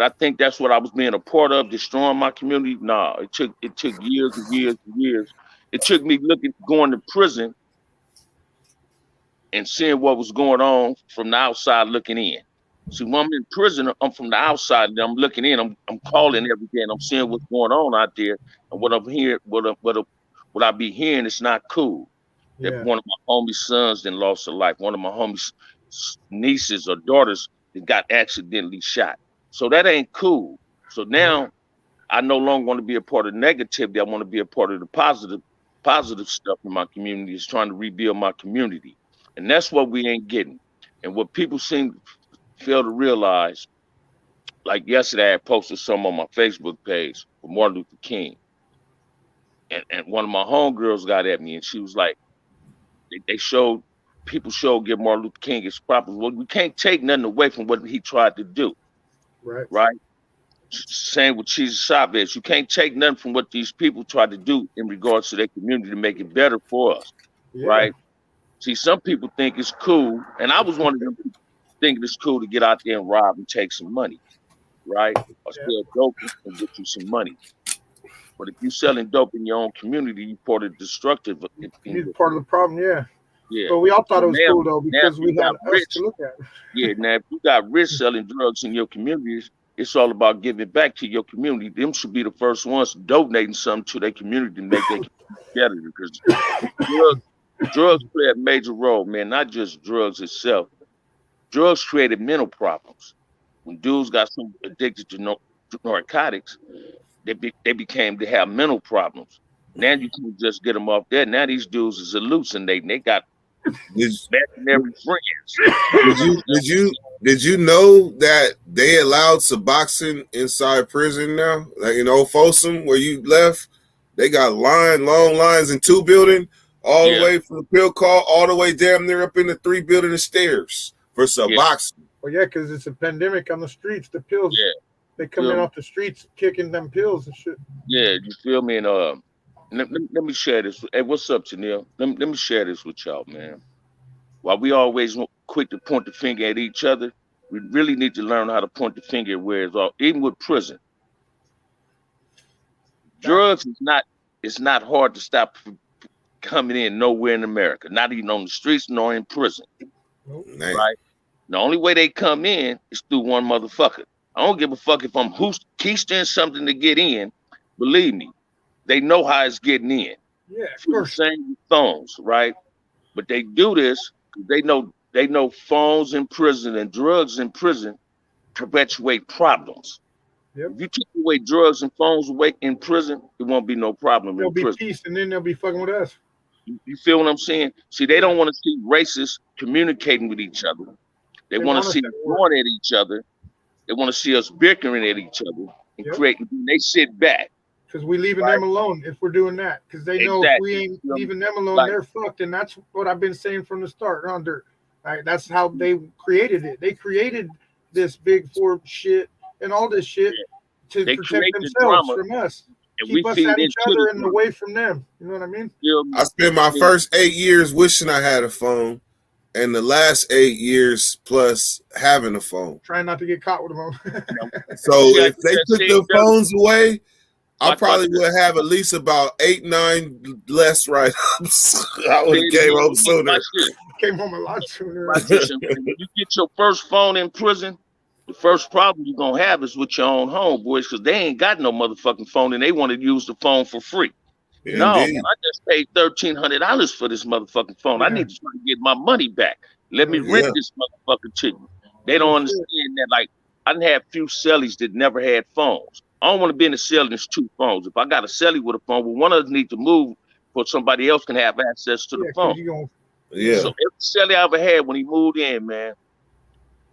Speaker 13: I think that's what I was being a part of, destroying my community? No, it took years and years and years. It took me going to prison and seeing what was going on from the outside looking in. See, when I'm in prison, I'm from the outside and I'm looking in. I'm calling every day and I'm seeing what's going on out there. And what I'm hearing, what I be hearing, it's not cool. That one of my homies' sons then lost a life. One of my homies' nieces or daughters that got accidentally shot. So that ain't cool. So now I no longer want to be a part of negativity. I want to be a part of the positive stuff in my community. Is trying to rebuild my community. And that's what we ain't getting. And what people fail to realize, like yesterday I posted some on my Facebook page for Martin Luther King. And one of my homegirls got at me and she was like, people showed give Martin Luther King his proper. Well, we can't take nothing away from what he tried to do. Right? Same with Cesar Chavez. You can't take nothing from what these people tried to do in regards to their community to make it better for us. Right? See, some people think it's cool, and I was one of them people thinking it's cool to get out there and rob and take some money, right? Or sell dope and get you some money. But if you're selling dope in your own community, you're part of the destructive.
Speaker 5: You're part of the problem, yeah.
Speaker 13: Yeah.
Speaker 5: But we all thought it was cool though because we had us to look at.
Speaker 13: Yeah. Now, if you got rich selling drugs in your communities, it's all about giving back to your community. Them should be the first ones donating something to their community to make their community better. Because drugs play a major role, man. Not just drugs itself. Drugs created mental problems. When dudes got so addicted to narcotics, they became to have mental problems. Now you can just get them off there. Now these dudes is hallucinating. They got imaginary friends.
Speaker 1: Did you know that they allowed Suboxone inside prison now? Like in Old Folsom where you left, they got long lines in 2 building, all the way from the pill call all the way damn near up in the 3 building of stairs for Suboxone.
Speaker 5: Well, yeah, because it's a pandemic on the streets. The pills,
Speaker 13: Yeah.
Speaker 5: they come in
Speaker 13: Feel me?
Speaker 5: off the streets kicking them pills and shit.
Speaker 13: Yeah, you feel me? And let me share this. Hey, what's up, Janelle? Let me share this with y'all, man. While we always quick to point the finger at each other, we really need to learn how to point the finger where it's all. Even with prison, drugs it's not hard to stop from coming in nowhere in America, not even on the streets nor in prison.
Speaker 1: Man.
Speaker 13: Right? The only way they come in is through one motherfucker. I don't give a fuck if I'm keystering something to get in. Believe me, they know how it's getting in.
Speaker 5: Yeah, of
Speaker 13: Through the same phones, right? But they do this because they know phones in prison and drugs in prison perpetuate problems.
Speaker 5: Yep.
Speaker 13: If you take away drugs and phones away in prison, it won't be no problem
Speaker 5: There'll
Speaker 13: in
Speaker 5: be
Speaker 13: prison.
Speaker 5: peace, and then they'll be fucking with us.
Speaker 13: You feel what I'm saying? See, they don't want to see racists communicating with each other. They want to see us going at each other. They want to see us bickering at each other and creating. They sit back.
Speaker 5: Because we leaving them alone if we're doing that. Because they know if we ain't leaving them alone, they're fucked. And that's what I've been saying from the start, Dirt. Right? That's how they created it. They created this big four shit and all this shit to
Speaker 13: They
Speaker 5: protect
Speaker 13: create the
Speaker 5: themselves
Speaker 13: drama,
Speaker 5: from us.
Speaker 13: and
Speaker 5: Keep
Speaker 13: we
Speaker 5: us
Speaker 13: feed
Speaker 5: at each
Speaker 13: into
Speaker 5: other
Speaker 13: the
Speaker 5: and
Speaker 13: drama.
Speaker 5: away from them. You know what I mean?
Speaker 1: I spent my first 8 years wishing I had a phone, and the last 8 years plus having a phone.
Speaker 5: Trying not to get caught with them.
Speaker 1: So if they took the phones away, I probably would have at least about 8, 9 less write-ups. I would have came home sooner.
Speaker 5: Came home a lot sooner.
Speaker 13: Listen, when you get your first phone in prison, the first problem you're going to have is with your own homeboys because they ain't got no motherfucking phone and they want to use the phone for free. No,
Speaker 1: Indeed.
Speaker 13: man, I just paid $1,300 for this motherfucking phone. I need to try to get my money back. Let me rent this motherfucker to you. They don't understand that. Like, I done had few cellies that never had phones. I don't want to be in a cell and there's 2 phones. If I got a cellie with a phone, well, one of us need to move so somebody else can have access to the phone.
Speaker 1: Yeah.
Speaker 13: So every cellie I ever had when he moved in, man,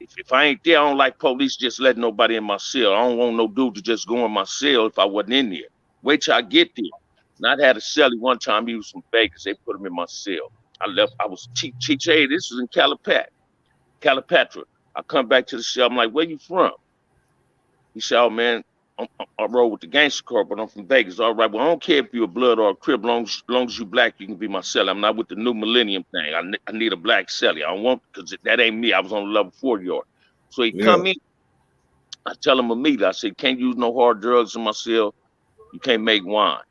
Speaker 13: if I ain't there, I don't like police just letting nobody in my cell. I don't want no dude to just go in my cell if I wasn't in there. Wait till I get there. And I'd had a cellie one time, he was from Vegas. They put him in my cell. I left, I was teach, hey, this was in Calipatra. I come back to the cell, I'm like, where you from? He said, oh man, I roll with the gangster corps, but I'm from Vegas. All right, well, I don't care if you're a blood or a crib, long as you black, you can be my cellie. I'm not with the new millennium thing. I need a black cellie. I don't want, because that ain't me. I was on the level 4 yard. So he come in, I tell him immediately, I said, can't use no hard drugs in my cell. You can't make wine.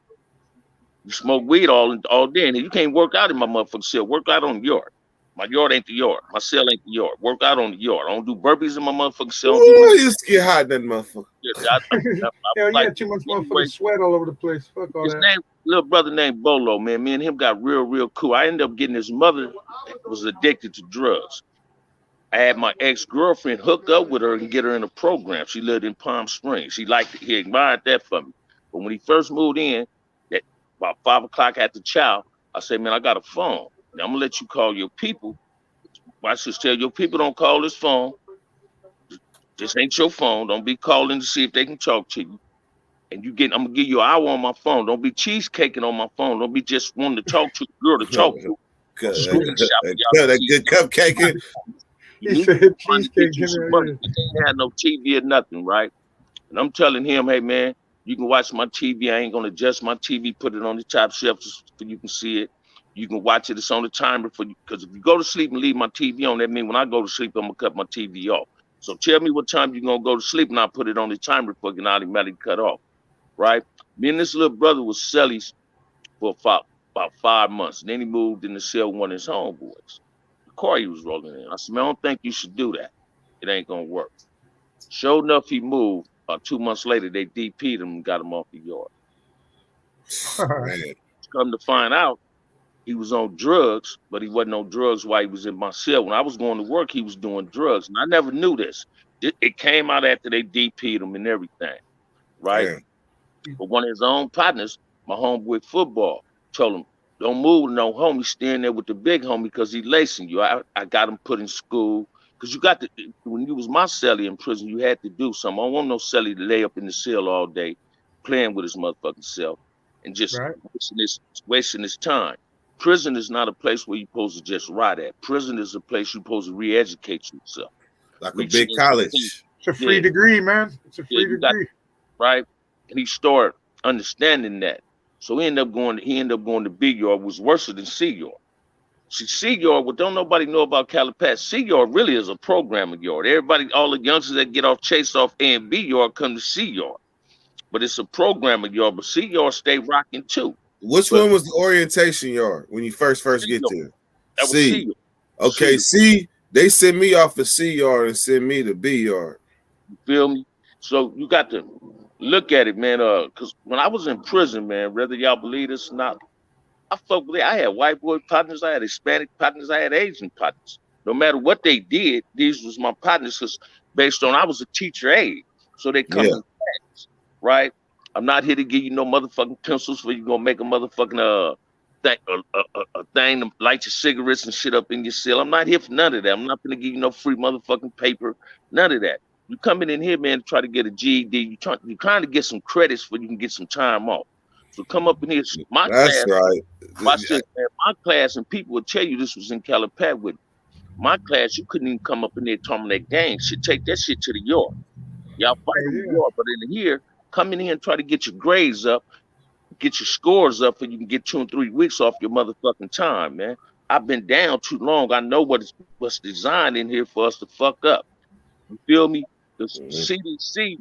Speaker 13: You smoke weed all day, and you can't work out in my motherfucking cell. Work out on the yard. My yard ain't the yard. My cell ain't the yard. Work out on the yard. I don't do burpees in my motherfucking cell.
Speaker 1: Ooh, you used to get hot in that motherfucker.
Speaker 5: Hell yeah, too much motherfucking sweat all over the place. Fuck all
Speaker 13: His
Speaker 5: that.
Speaker 13: name, little brother named Bolo, man. Me and him got real cool. I ended up getting his mother was addicted to drugs. I had my ex-girlfriend hook up with her and get her in a program. She lived in Palm Springs. She liked it. He admired that for me. But when he first moved in, that about 5 o'clock after chow, I said, man, I got a phone. Now, I'm gonna let you call your people. I should tell your people don't call this phone. This ain't your phone. Don't be calling to see if they can talk to you. And I'm gonna give you an hour on my phone. Don't be cheesecaking on my phone. Don't be just wanting to talk to the girl to talk to.
Speaker 1: That good cupcake.
Speaker 13: You need to find to get you some money. You ain't had no TV or nothing, right? And I'm telling him, hey man, you can watch my TV. I ain't gonna adjust my TV, put it on the top shelf so you can see it. You can watch it. It's on the timer for you. Because if you go to sleep and leave my TV on, that means when I go to sleep, I'm gonna cut my TV off. So tell me what time you're gonna go to sleep, and I'll put it on the timer for you and automatically cut off. Right? Me and this little brother was cellies for about 5 months. And then he moved in the cell with one of his homeboys. The car he was rolling in. I said, man, I don't think you should do that. It ain't gonna work. Sure enough, he moved. About 2 months later, they DP'd him and got him off the yard. Come to find out, he was on drugs, but he wasn't on drugs while he was in my cell. When I was going to work, he was doing drugs. And I never knew this. It came out after they DP'd him and everything, right? But one of his own partners, my homeboy football, told him, don't move with no homie, stay in there with the big homie because he lacing you. I got him put in school. Because you got to, when you was my cellie in prison, you had to do something. I don't want no cellie to lay up in the cell all day playing with his motherfucking self and just wasting his time. Prison is not a place where you're supposed to just rot at. Prison is a place you're supposed to re-educate yourself.
Speaker 1: Like a
Speaker 13: reaching
Speaker 1: big
Speaker 13: into
Speaker 1: college.
Speaker 13: things.
Speaker 5: It's a free
Speaker 13: Yeah.
Speaker 5: degree, man. It's a free
Speaker 13: you got
Speaker 5: degree.
Speaker 13: right, and he started understanding that. So he ended up going to Big Yard, was worse than C Yard. See, C Yard, what don't nobody know about Calipat, C Yard really is a programming yard. Everybody, all the youngsters that get off Chase off A and B Yard come to C Yard. But it's a programming yard, but C Yard stay rocking too.
Speaker 1: Which
Speaker 13: But
Speaker 1: one was the orientation yard when you first get there?
Speaker 13: that was C Yard.
Speaker 1: Okay, C. They send me off the C yard and send me to B yard.
Speaker 13: You feel me? So you got to look at it, man. Because when I was in prison, man, whether y'all believe this or not, I fuck with it. I had white boy partners, I had Hispanic partners, I had Asian partners. No matter what they did, these was my partners because based on I was a teacher aide. So they come in class, right? I'm not here to give you no motherfucking pencils where you gonna make a motherfucking a thing to light your cigarettes and shit up in your cell. I'm not here for none of that. I'm not gonna give you no free motherfucking paper, none of that. You coming in here, man, to try to get a GED. You trying to get some credits where you can get some time off. So come up in here. My
Speaker 1: That's
Speaker 13: class,
Speaker 1: right.
Speaker 13: watch this, man. My class, and people will tell you this was in Calipat with my class. You couldn't even come up in there talking that gang shit. Take that shit to the yard. Y'all fight in the yard, but in here, come in here and try to get your grades up, get your scores up, and you can get 2 and 3 weeks off your motherfucking time, man. I've been down too long. I know what's designed in here for us to fuck up. You feel me? The CDC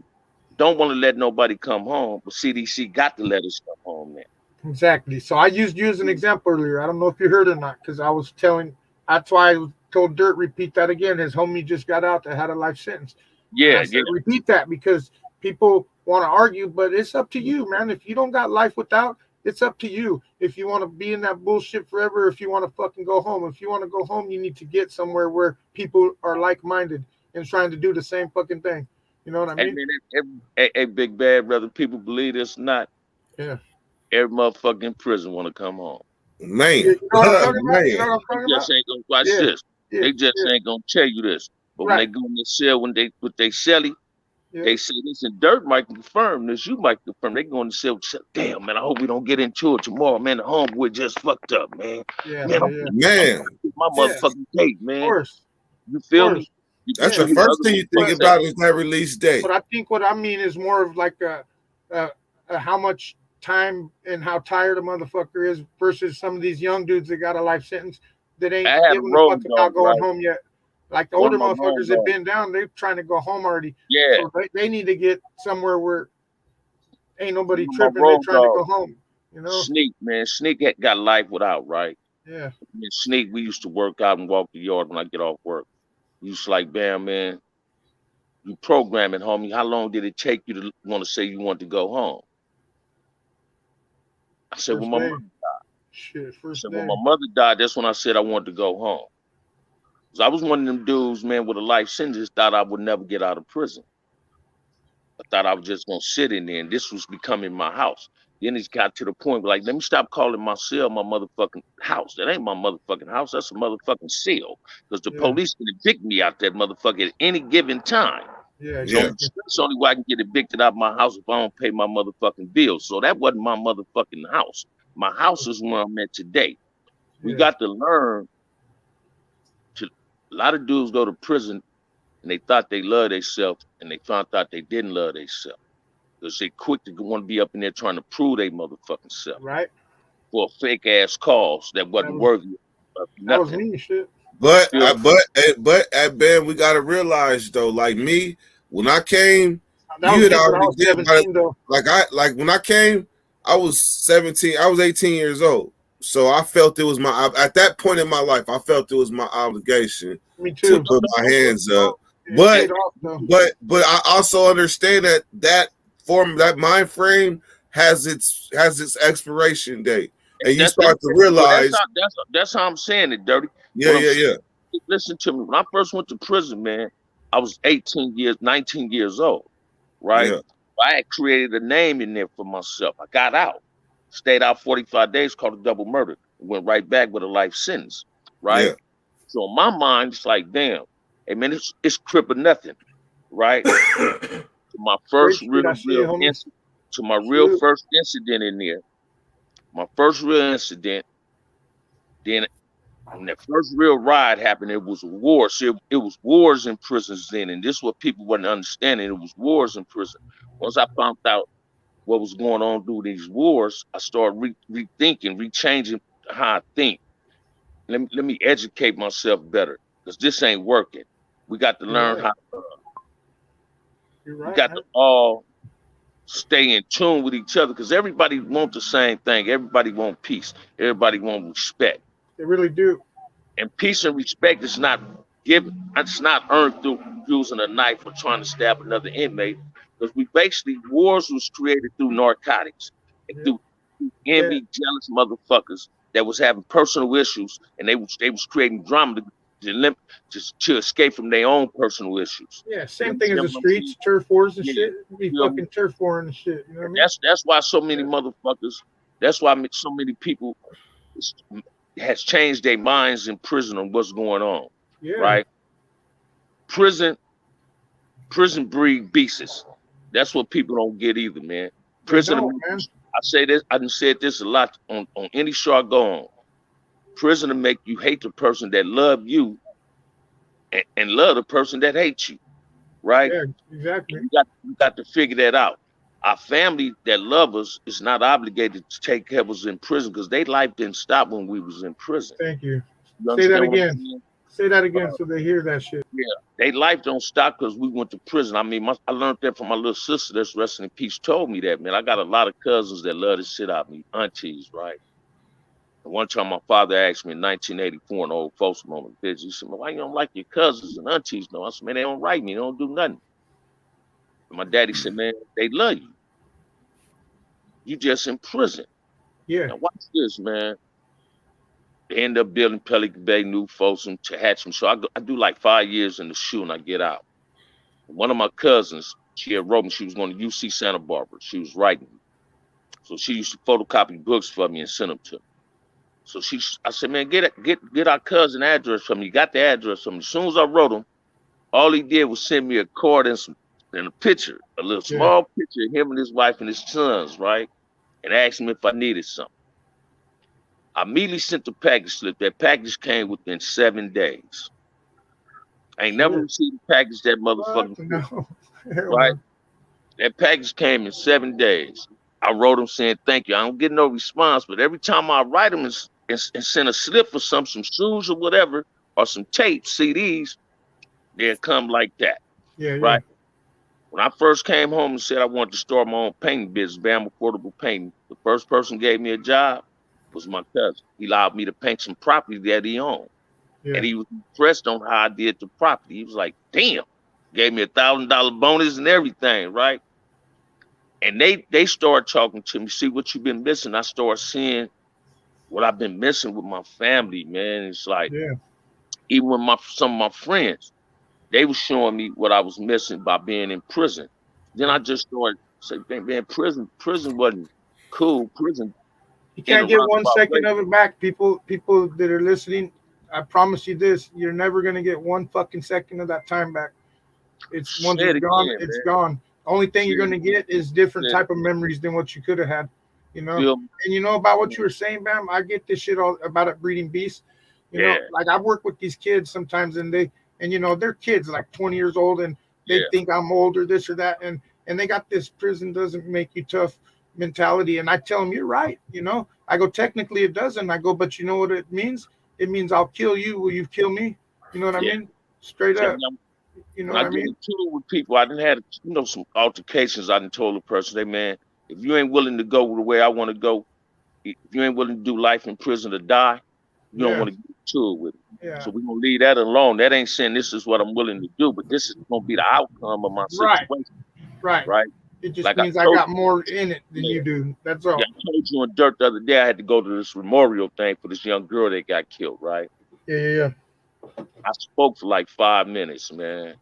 Speaker 13: don't want to let nobody come home, but CDC got to let us come home, man.
Speaker 5: Exactly. So I used you as an example earlier. I don't know if you heard or not, because I was telling. That's why I told Dirt repeat that again. His homie just got out that had a life sentence.
Speaker 13: Yeah,
Speaker 5: said, repeat that because people want to argue, but it's up to you, man. If you don't got life without, it's up to you. If you want to be in that bullshit forever, if you want to fucking go home, if you want to go home, you need to get somewhere where people are like-minded and trying to do the same fucking thing. You know what I mean?
Speaker 13: Hey, big bad brother, people believe this or not.
Speaker 5: Yeah.
Speaker 13: Every motherfucker in prison want to come home.
Speaker 1: Man.
Speaker 5: You know what I'm talking about? You know what I'm
Speaker 13: They
Speaker 5: talking
Speaker 13: just
Speaker 5: about?
Speaker 13: ain't gonna watch
Speaker 5: Yeah.
Speaker 13: this.
Speaker 5: Yeah.
Speaker 13: They just ain't gonna tell you this. But when they go in the cell, when they with they celly, they say this, and Dirt might confirm this. You might confirm. They go in the cell. Damn, man, I hope we don't get into it tomorrow, man. The homeboy just fucked up, man.
Speaker 5: Yeah,
Speaker 13: man,
Speaker 1: man.
Speaker 13: My motherfucking date, man.
Speaker 5: Of course.
Speaker 13: You feel me?
Speaker 1: That's the first thing you think about is that release date.
Speaker 5: But I think what I mean is more of like a how much time and how tired a motherfucker is versus some of these young dudes that got a life sentence that ain't giving a fuck about going home yet. Like the older motherfuckers that been down, they're trying to go home already.
Speaker 13: Yeah.
Speaker 5: So they need to get somewhere where ain't nobody tripping. They're trying to go home. You know?
Speaker 13: Sneak, man. Sneak got life without, right?
Speaker 5: Yeah.
Speaker 13: And Sneak, we used to work out and walk the yard when I get off work. You just like, bam, man, you programming, homie. How long did it take you to want to say you want to go home? I said, when my mother died.
Speaker 5: Shit, first
Speaker 13: When my mother died, that's when I said I wanted to go home. Cause I was one of them dudes, man, with a life sentence, thought I would never get out of prison. I thought I was just gonna sit in there, and this was becoming my house. Then it got to the point where, like, let me stop calling my cell my motherfucking house. That ain't my motherfucking house. That's a motherfucking cell. Because the police can evict me out that motherfucker at any given time.
Speaker 5: Yeah,
Speaker 13: That's the only way I can get evicted out of my house if I don't pay my motherfucking bills. So that wasn't my motherfucking house. My house is where I'm at today. We got to learn to. A lot of dudes go to prison and they thought they loved themselves, and they found out they didn't love themselves. Because they quick to want to be up in there trying to prove they motherfucking self.
Speaker 5: Right.
Speaker 13: For a fake ass cause that wasn't worthy of nothing.
Speaker 5: That was mean shit.
Speaker 1: But at Ben, we gotta realize though, like me, when I came, you had already did like when I came, I was 17, I was 18 years old. So I felt it was my at that point in my life, I felt it was my obligation to put my hands up. But I also understand that mind frame has its expiration date, and you start to realize
Speaker 13: that's how I'm saying it, Dirty.
Speaker 1: Yeah.
Speaker 13: Listen to me. When I first went to prison, man, I was 19 years old, right?
Speaker 1: Yeah.
Speaker 13: I had created a name in there for myself. I got out, stayed out 45 days, called a double murder, went right back with a life sentence, right?
Speaker 1: Yeah.
Speaker 13: So in my mind, it's like, damn, hey man, it's crip or nothing, right? To my first real first incident in there, my first real incident, then When that first real riot happened, it was a war. See, it was wars in prisons then, and this is what people wasn't understanding. It was wars in prison. Once I found out what was going on through these wars, I started rethinking, rechanging how I think. Let me educate myself better, because this ain't working. We got to learn how.
Speaker 5: You're
Speaker 13: We
Speaker 5: right.
Speaker 13: got to all stay in tune with each other, because everybody wants the same thing. Everybody want peace. Everybody want respect.
Speaker 5: They really do.
Speaker 13: And peace and respect is not given. It's not earned through using a knife or trying to stab another inmate. Because wars was created through narcotics and through envy, jealous motherfuckers that was having personal issues, and they was creating drama to escape from their own personal issues.
Speaker 5: Yeah, same thing as the streets, turf wars and shit. Be fucking turf war and shit. You know what I mean?
Speaker 13: That's why so many motherfuckers. That's why so many people has changed their minds in prison on what's going on.
Speaker 5: Yeah.
Speaker 13: Right? Prison breed beasts. That's what people don't get either, man. Prison.
Speaker 5: Man.
Speaker 13: I say this. I done said this a lot on any show I go on. Prison to make you hate the person that love you, and love the person that hates you. Right?
Speaker 5: Yeah, exactly.
Speaker 13: You got to figure that out. Our family that love us is not obligated to take care of us in prison, because their life didn't stop when we was in prison.
Speaker 5: Thank you.
Speaker 13: You
Speaker 5: Say that
Speaker 13: understand what I'm
Speaker 5: again.
Speaker 13: saying?
Speaker 5: Say that again so they hear that shit.
Speaker 13: Yeah, their life don't stop because we went to prison. I mean, I learned that from my little sister that's resting in peace. Told me that, man. I got a lot of cousins that love the shit out of me, aunties, right? And one time my father asked me in 1984 in old folks moment, he said, "Why you don't like your cousins and aunties?" No, I said, "Man, they don't write me. They don't do nothing." And my daddy said, "Man, they love you. You just in prison."
Speaker 5: Yeah.
Speaker 13: Now watch this, man. They end up building Pelican Bay, New Folsom, Hatcham. So I do like 5 years in the SHU and I get out. One of my cousins, she had wrote me, she was going to UC Santa Barbara. She was writing. So she used to photocopy books for me and send them to me. So I said, "Man, get our cousin address from me." He got the address from me. As soon as I wrote him, all he did was send me a card and a picture, a little small picture of him and his wife and his sons, right? And asked him if I needed something. I immediately sent the package slip. That package came within 7 days. I ain't never received a package that motherfucking
Speaker 5: No.
Speaker 13: right? That package came in 7 days. I wrote him saying thank you. I don't get no response, but every time I write him and send a slip for some shoes or whatever, or some tapes, CDs, they'll come like that.
Speaker 5: Yeah,
Speaker 13: right? When I first came home and said I wanted to start my own painting business, Bam Affordable Painting, the first person who gave me a job was my cousin. He allowed me to paint some property that he owned.
Speaker 5: Yeah.
Speaker 13: And he was impressed on how I did the property. He was like, "Damn," gave me $1,000 bonus and everything, right? And they started talking to me, "See what you've been missing." I started seeing what I've been missing with my family, man. It's like, even with some of my friends, they were showing me what I was missing by being in prison. Then I just started saying, "Man, prison wasn't cool. Prison."
Speaker 5: You can't get 1 second of it back. People that are listening, I promise you this: you're never gonna get 1 fucking second of that time back. It's once it's gone, it's gone. Only thing you're gonna get is different type of memories than what you could have had. You know, and you know about what you were saying, Bam. I get this shit all about it breeding beasts. You know, like I work with these kids sometimes, and you know, they're kids like 20 years old, and they think I'm older, this or that, and they got this prison doesn't make you tough mentality. And I tell them, "You're right." You know, I go, "Technically it doesn't." I go, "But you know what it means? It means I'll kill you. Will you kill me?" You know what I mean? Straight up. You know what I mean?
Speaker 13: With people, I didn't have some altercations. I done told a person, "Hey man, if you ain't willing to go the way I want to go, if you ain't willing to do life in prison or die, you don't want to get to it with it."
Speaker 5: Yeah.
Speaker 13: So we're gonna leave that alone. That ain't saying this is what I'm willing to do, but this is gonna be the outcome of my situation.
Speaker 5: Right. It just
Speaker 13: Like
Speaker 5: means I got more in it than you do. That's all.
Speaker 13: Yeah, I told you on Dirt the other day I had to go to this memorial thing for this young girl that got killed, right?
Speaker 5: Yeah.
Speaker 13: I spoke for like 5 minutes, man.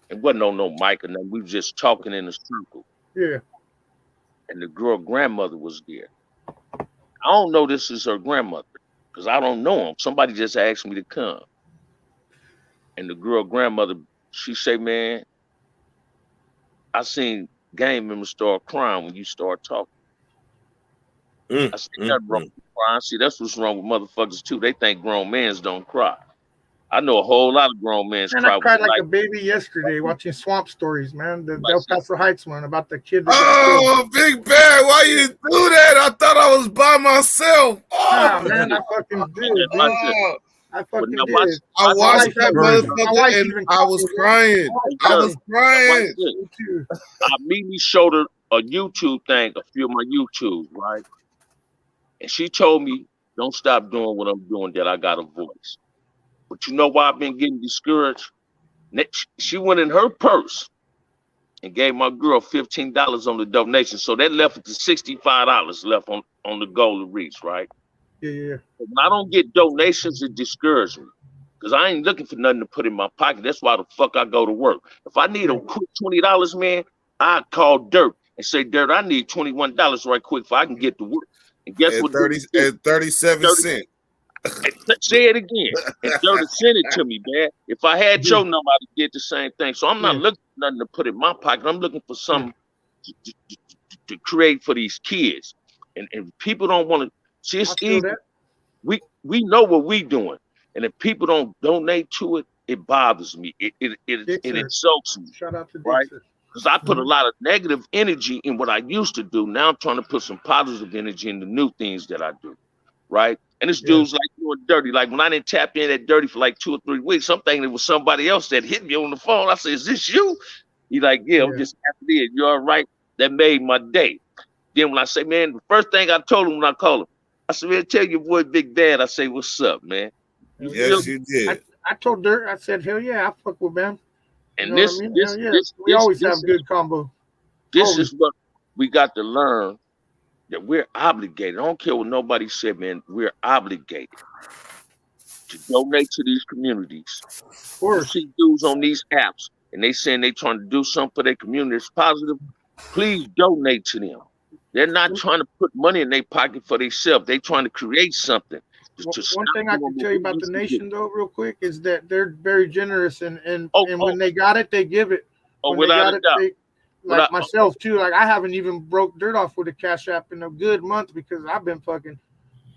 Speaker 13: It wasn't on no mic or nothing. We were just talking in a circle.
Speaker 5: Yeah.
Speaker 13: And the girl grandmother was there. I don't know this is her grandmother because I don't know him. Somebody just asked me to come. And the girl grandmother, she say, "Man, I seen gang members start crying when you start talking." I said nothing wrong with crying. See, that's what's wrong with motherfuckers too. They think grown men don't cry. I know a whole lot of grown men
Speaker 5: Man,
Speaker 13: cry.
Speaker 5: I cried
Speaker 13: when
Speaker 5: like
Speaker 13: they
Speaker 5: a baby yesterday watching Swamp Stories, man. The
Speaker 13: Like
Speaker 5: Del
Speaker 13: that.
Speaker 5: Paso Heights one about the kid that got killed.
Speaker 1: Oh, Big Bear, why you do that? I thought I was by myself.
Speaker 5: Nah,
Speaker 1: Oh,
Speaker 5: man, I fucking did,
Speaker 13: Like
Speaker 5: man.
Speaker 13: that.
Speaker 5: I
Speaker 13: But
Speaker 5: fucking
Speaker 13: now watch,
Speaker 5: did.
Speaker 1: I
Speaker 13: watch
Speaker 1: watched
Speaker 13: this.
Speaker 1: that
Speaker 5: My wife
Speaker 1: motherfucker and
Speaker 5: even
Speaker 1: I
Speaker 5: called
Speaker 1: was
Speaker 5: me.
Speaker 1: crying. I
Speaker 13: Hey,
Speaker 1: was
Speaker 13: Dirty, now watch
Speaker 1: crying.
Speaker 13: this.
Speaker 5: Me too.
Speaker 13: I immediately showed her a YouTube thing, a few of my YouTube, right? And she told me, don't stop doing what I'm doing, that I got a voice. But you know why I've been getting discouraged? She went in her purse and gave my girl $15 on the donation. So that left it to $65 left on the goal to reach, right?
Speaker 5: Yeah.
Speaker 13: But when I don't get donations, it discourages me. Because I ain't looking for nothing to put in my pocket. That's why the fuck I go to work. If I need a quick $20, man, I call Dirt and say, Dirt, I need $21 right quick so I can get to work. And guess
Speaker 1: At
Speaker 13: what?
Speaker 1: 37
Speaker 13: 30
Speaker 1: cents.
Speaker 13: Say it again. And Dirty sent it to me, man. If I had your number, I'd get the same thing. So I'm not looking for nothing to put in my pocket. I'm looking for something to create for these kids. And people don't want to see, it's easy. We know what we doing. And if people don't donate to it, it bothers me. It insults me.
Speaker 5: Shout out to
Speaker 13: right?
Speaker 5: Dixon.
Speaker 13: Because I put a lot of negative energy in what I used to do. Now I'm trying to put some positive energy in the new things that I do. Right? And this dude's like doing Dirty. Like when I didn't tap in at Dirty for like 2 or 3 weeks, I'm thinking it was somebody else that hit me on the phone. I said, is this you? He like, yeah, I'm just happy in. You all right? That made my day. Then when I say, man, the first thing I told him when I called him, I said, man, tell your boy Big Bad. I say, what's up, man?
Speaker 1: Yes, you did.
Speaker 5: I told Dirt, I said, hell yeah, I fuck with them.
Speaker 13: And
Speaker 5: You know
Speaker 13: this,
Speaker 5: what I mean?
Speaker 13: this,
Speaker 5: Hell yeah.
Speaker 13: this,
Speaker 5: We
Speaker 13: this,
Speaker 5: always
Speaker 13: this
Speaker 5: have
Speaker 13: is-
Speaker 5: good combo.
Speaker 13: This
Speaker 5: Always.
Speaker 13: is what we got to learn, that we're obligated. I don't care what nobody said, man. We're obligated to donate to these communities.
Speaker 5: Of course.
Speaker 13: You see dudes on these apps and they saying they trying to do something for their community. It's positive. Please donate to them. They're not trying to put money in their pocket for themselves. They're trying to create something.
Speaker 5: One thing I can tell you about the nation, though, real quick, is that they're very generous, and when they got it, they give it.
Speaker 13: Oh,
Speaker 5: When they
Speaker 13: without
Speaker 5: got
Speaker 13: a
Speaker 5: it,
Speaker 13: doubt.
Speaker 5: like myself too. Like I haven't even broke Dirt off with a Cash App in a good month because I've been fucking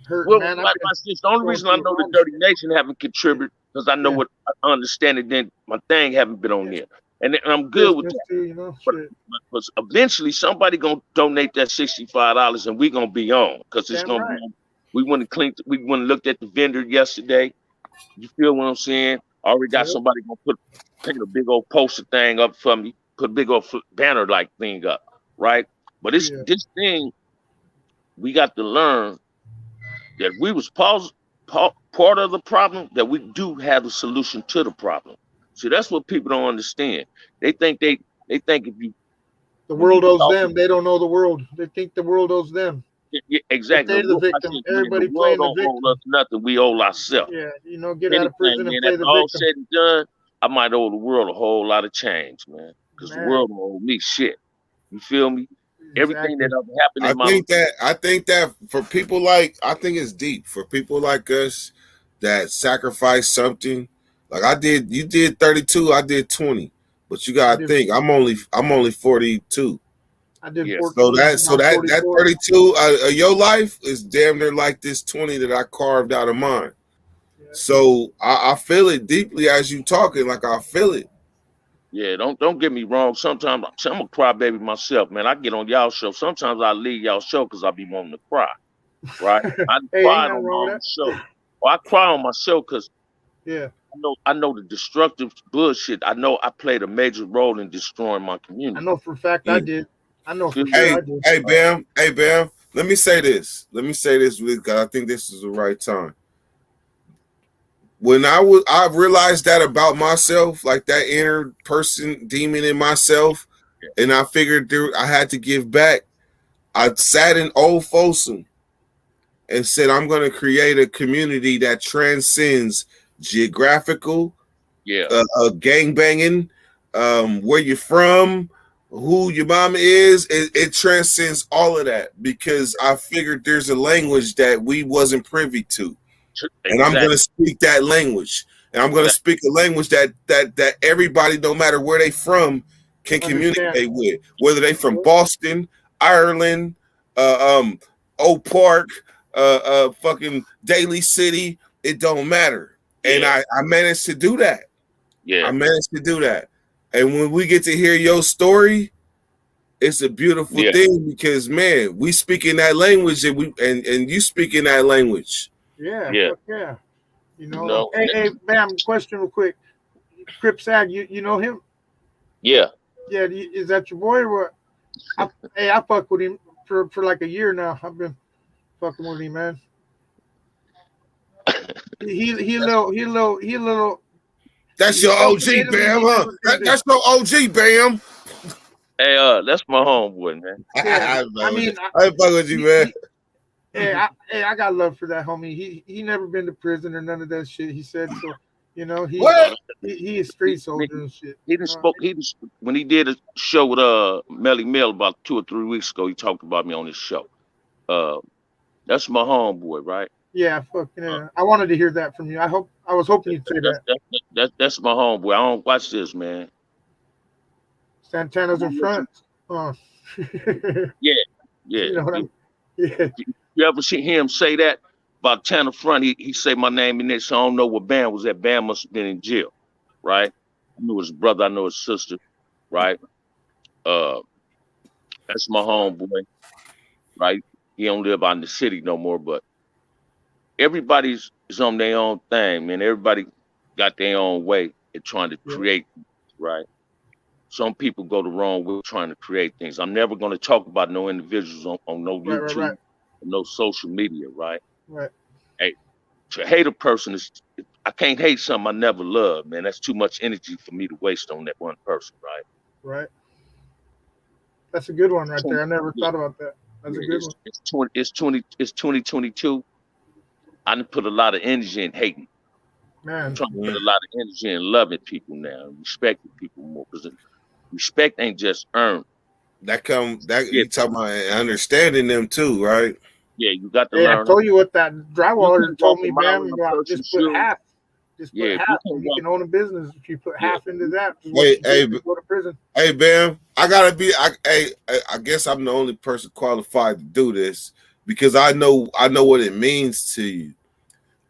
Speaker 5: hurt,
Speaker 13: Well,
Speaker 5: man.
Speaker 13: my sister, the only reason I know the Dirty Nation haven't contributed because I know what I understand it. Then my thing haven't been on there, and I'm good with that.
Speaker 5: Too, you know,
Speaker 13: But eventually somebody gonna donate that $65 and we gonna be on because it's
Speaker 5: Damn
Speaker 13: gonna
Speaker 5: right.
Speaker 13: be. We went and looked at the vendor yesterday. You feel what I'm saying? I already got somebody gonna paint a big old poster thing up for me, put a big old banner like thing up, right? But this thing, we got to learn that we was part of the problem, that we do have a solution to the problem. See, that's what people don't understand. They think if you
Speaker 5: the world owes them. They don't know the world. They think the world owes them.
Speaker 13: Yeah, exactly.
Speaker 5: They're the
Speaker 13: I
Speaker 5: victim.
Speaker 13: said,
Speaker 5: Everybody
Speaker 13: the world
Speaker 5: playing the
Speaker 13: don't
Speaker 5: victim.
Speaker 13: owe us nothing. We owe ourselves.
Speaker 5: Yeah, you know, get out of prison and
Speaker 13: man,
Speaker 5: play
Speaker 13: after
Speaker 5: the
Speaker 13: all
Speaker 5: victim.
Speaker 13: said and done, I might owe the world a whole lot of change, man. Because the
Speaker 5: Man.
Speaker 13: world don't owe me shit. You feel me? Everything that ever happened in my
Speaker 1: I think that for people like, I think it's deep for people like us that sacrifice something. Like you did 32, I did 20, but you gotta think I'm only 42.
Speaker 5: I did 14.
Speaker 1: So that 32 of your life is damn near like this 20 that I carved out of mine. So I feel it deeply as you talking. Like I feel it.
Speaker 13: Yeah, don't get me wrong. Sometimes I'm a crybaby myself, man. I get on y'all show. Sometimes I leave y'all show because I be wanting to cry. Right? I
Speaker 5: Hey,
Speaker 13: cry
Speaker 5: ain't nothing
Speaker 13: on my
Speaker 5: wrong
Speaker 13: own
Speaker 5: with
Speaker 13: show. Or I cry on my show because
Speaker 5: Yeah.
Speaker 13: I know the destructive bullshit. I know I played a major role in destroying my community.
Speaker 5: I know for a fact I did. I know for
Speaker 1: Hey,
Speaker 5: sure I did.
Speaker 1: hey, Bam. Let me say this because I think this is the right time. When I realized that about myself, like that inner person demon in myself, and I figured I had to give back. I sat in Old Folsom and said, I'm going to create a community that transcends geographical, gang banging, where you're from, who your mama is. It transcends all of that because I figured there's a language that we wasn't privy to. And I'm going to speak that language. And I'm going to speak a language that everybody, no matter where they from, can communicate with. Whether they from Boston, Ireland, Oak Park, fucking Daly City. It don't matter. And
Speaker 13: Yeah.
Speaker 1: I managed to do that.
Speaker 13: Yeah.
Speaker 1: I managed to do that. And when we get to hear your story, it's a beautiful
Speaker 13: Yeah.
Speaker 1: thing because man, we speak in that language and you speak in that language.
Speaker 5: Yeah,
Speaker 13: Yeah.
Speaker 5: fuck yeah. You know,
Speaker 13: No.
Speaker 5: hey, bam, question real quick. Crip Sag, you know him?
Speaker 13: Yeah.
Speaker 5: Yeah, is that your boy or what? I fuck with him for like a year now. I've been fucking with him, man. He a little.
Speaker 1: That's your OG, Bam, huh? That's your OG, Bam.
Speaker 13: Hey, that's my homeboy, man.
Speaker 5: Yeah, I mean,
Speaker 1: I fuck with you, man.
Speaker 5: I got love for that homie. He never been to prison or none of that shit. He said so. You know, he is street soldier and shit.
Speaker 13: He done spoke. When he did a show with Melly Mel about 2 or 3 weeks ago. He talked about me on his show. That's my homeboy, right?
Speaker 5: Yeah, fucking yeah. I wanted to hear that from you. I was hoping you'd say that.
Speaker 13: That's my homeboy. I don't watch this, man.
Speaker 5: Santana's in front. Oh.
Speaker 13: Yeah.
Speaker 5: You know what I mean? Yeah.
Speaker 13: You ever see him say that about Tanner Front? He say my name in there, so I don't know what Bam was at. Bam must have been in jail, right? I knew his brother, I know his sister, right? That's my homeboy, right? He don't live out in the city no more, but everybody's is on their own thing, man. Everybody got their own way at trying to create, right? Some people go the wrong way trying to create things. I'm never going to talk about no individuals on no YouTube,
Speaker 5: right.
Speaker 13: no social media, right?
Speaker 5: Right.
Speaker 13: Hey, to hate a person is, I can't hate something I never loved, man. That's too much energy for me to waste on that one person, right?
Speaker 5: Right. That's a good one right there. I never thought about that. That's a good one.
Speaker 13: It's 2022. I done put a lot of energy in hating.
Speaker 5: Man.
Speaker 13: I'm trying to put a lot of energy in loving people now, respecting people more, because respect ain't just earned.
Speaker 1: You talking about understanding them too, right?
Speaker 13: Yeah, you got to
Speaker 5: learn.
Speaker 13: learn.
Speaker 5: I told you what that drywaller told me, man. Just put
Speaker 13: shoes.
Speaker 5: half. Just put
Speaker 13: Yeah,
Speaker 5: half. You can own a business if you put half into that. Go to prison.
Speaker 1: Hey, Bam, I guess I'm the only person qualified to do this because I know what it means to you.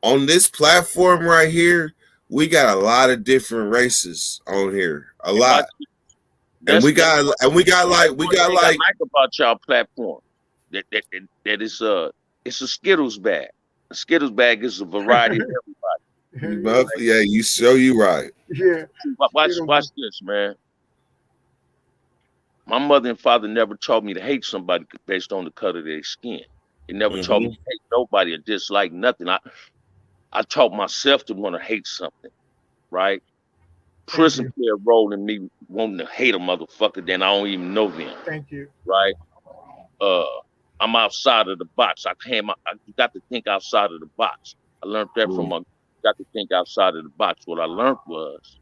Speaker 1: On this platform right here, we got a lot of different races on here. A lot. And we got like
Speaker 13: about y'all platform that it's a Skittles bag. A Skittles bag is a variety of everybody.
Speaker 1: Yeah, you right.
Speaker 5: Yeah.
Speaker 13: Watch this, man. My mother and father never taught me to hate somebody based on the color of their skin. They never taught me to hate nobody or dislike nothing. I taught myself to want to hate something, right? Prison play a role in me wanting to hate a motherfucker, then I don't even know them.
Speaker 5: Thank you.
Speaker 13: Right? I'm outside of the box. I got to think outside of the box. I learned that from got to think outside of the box. What I learned was,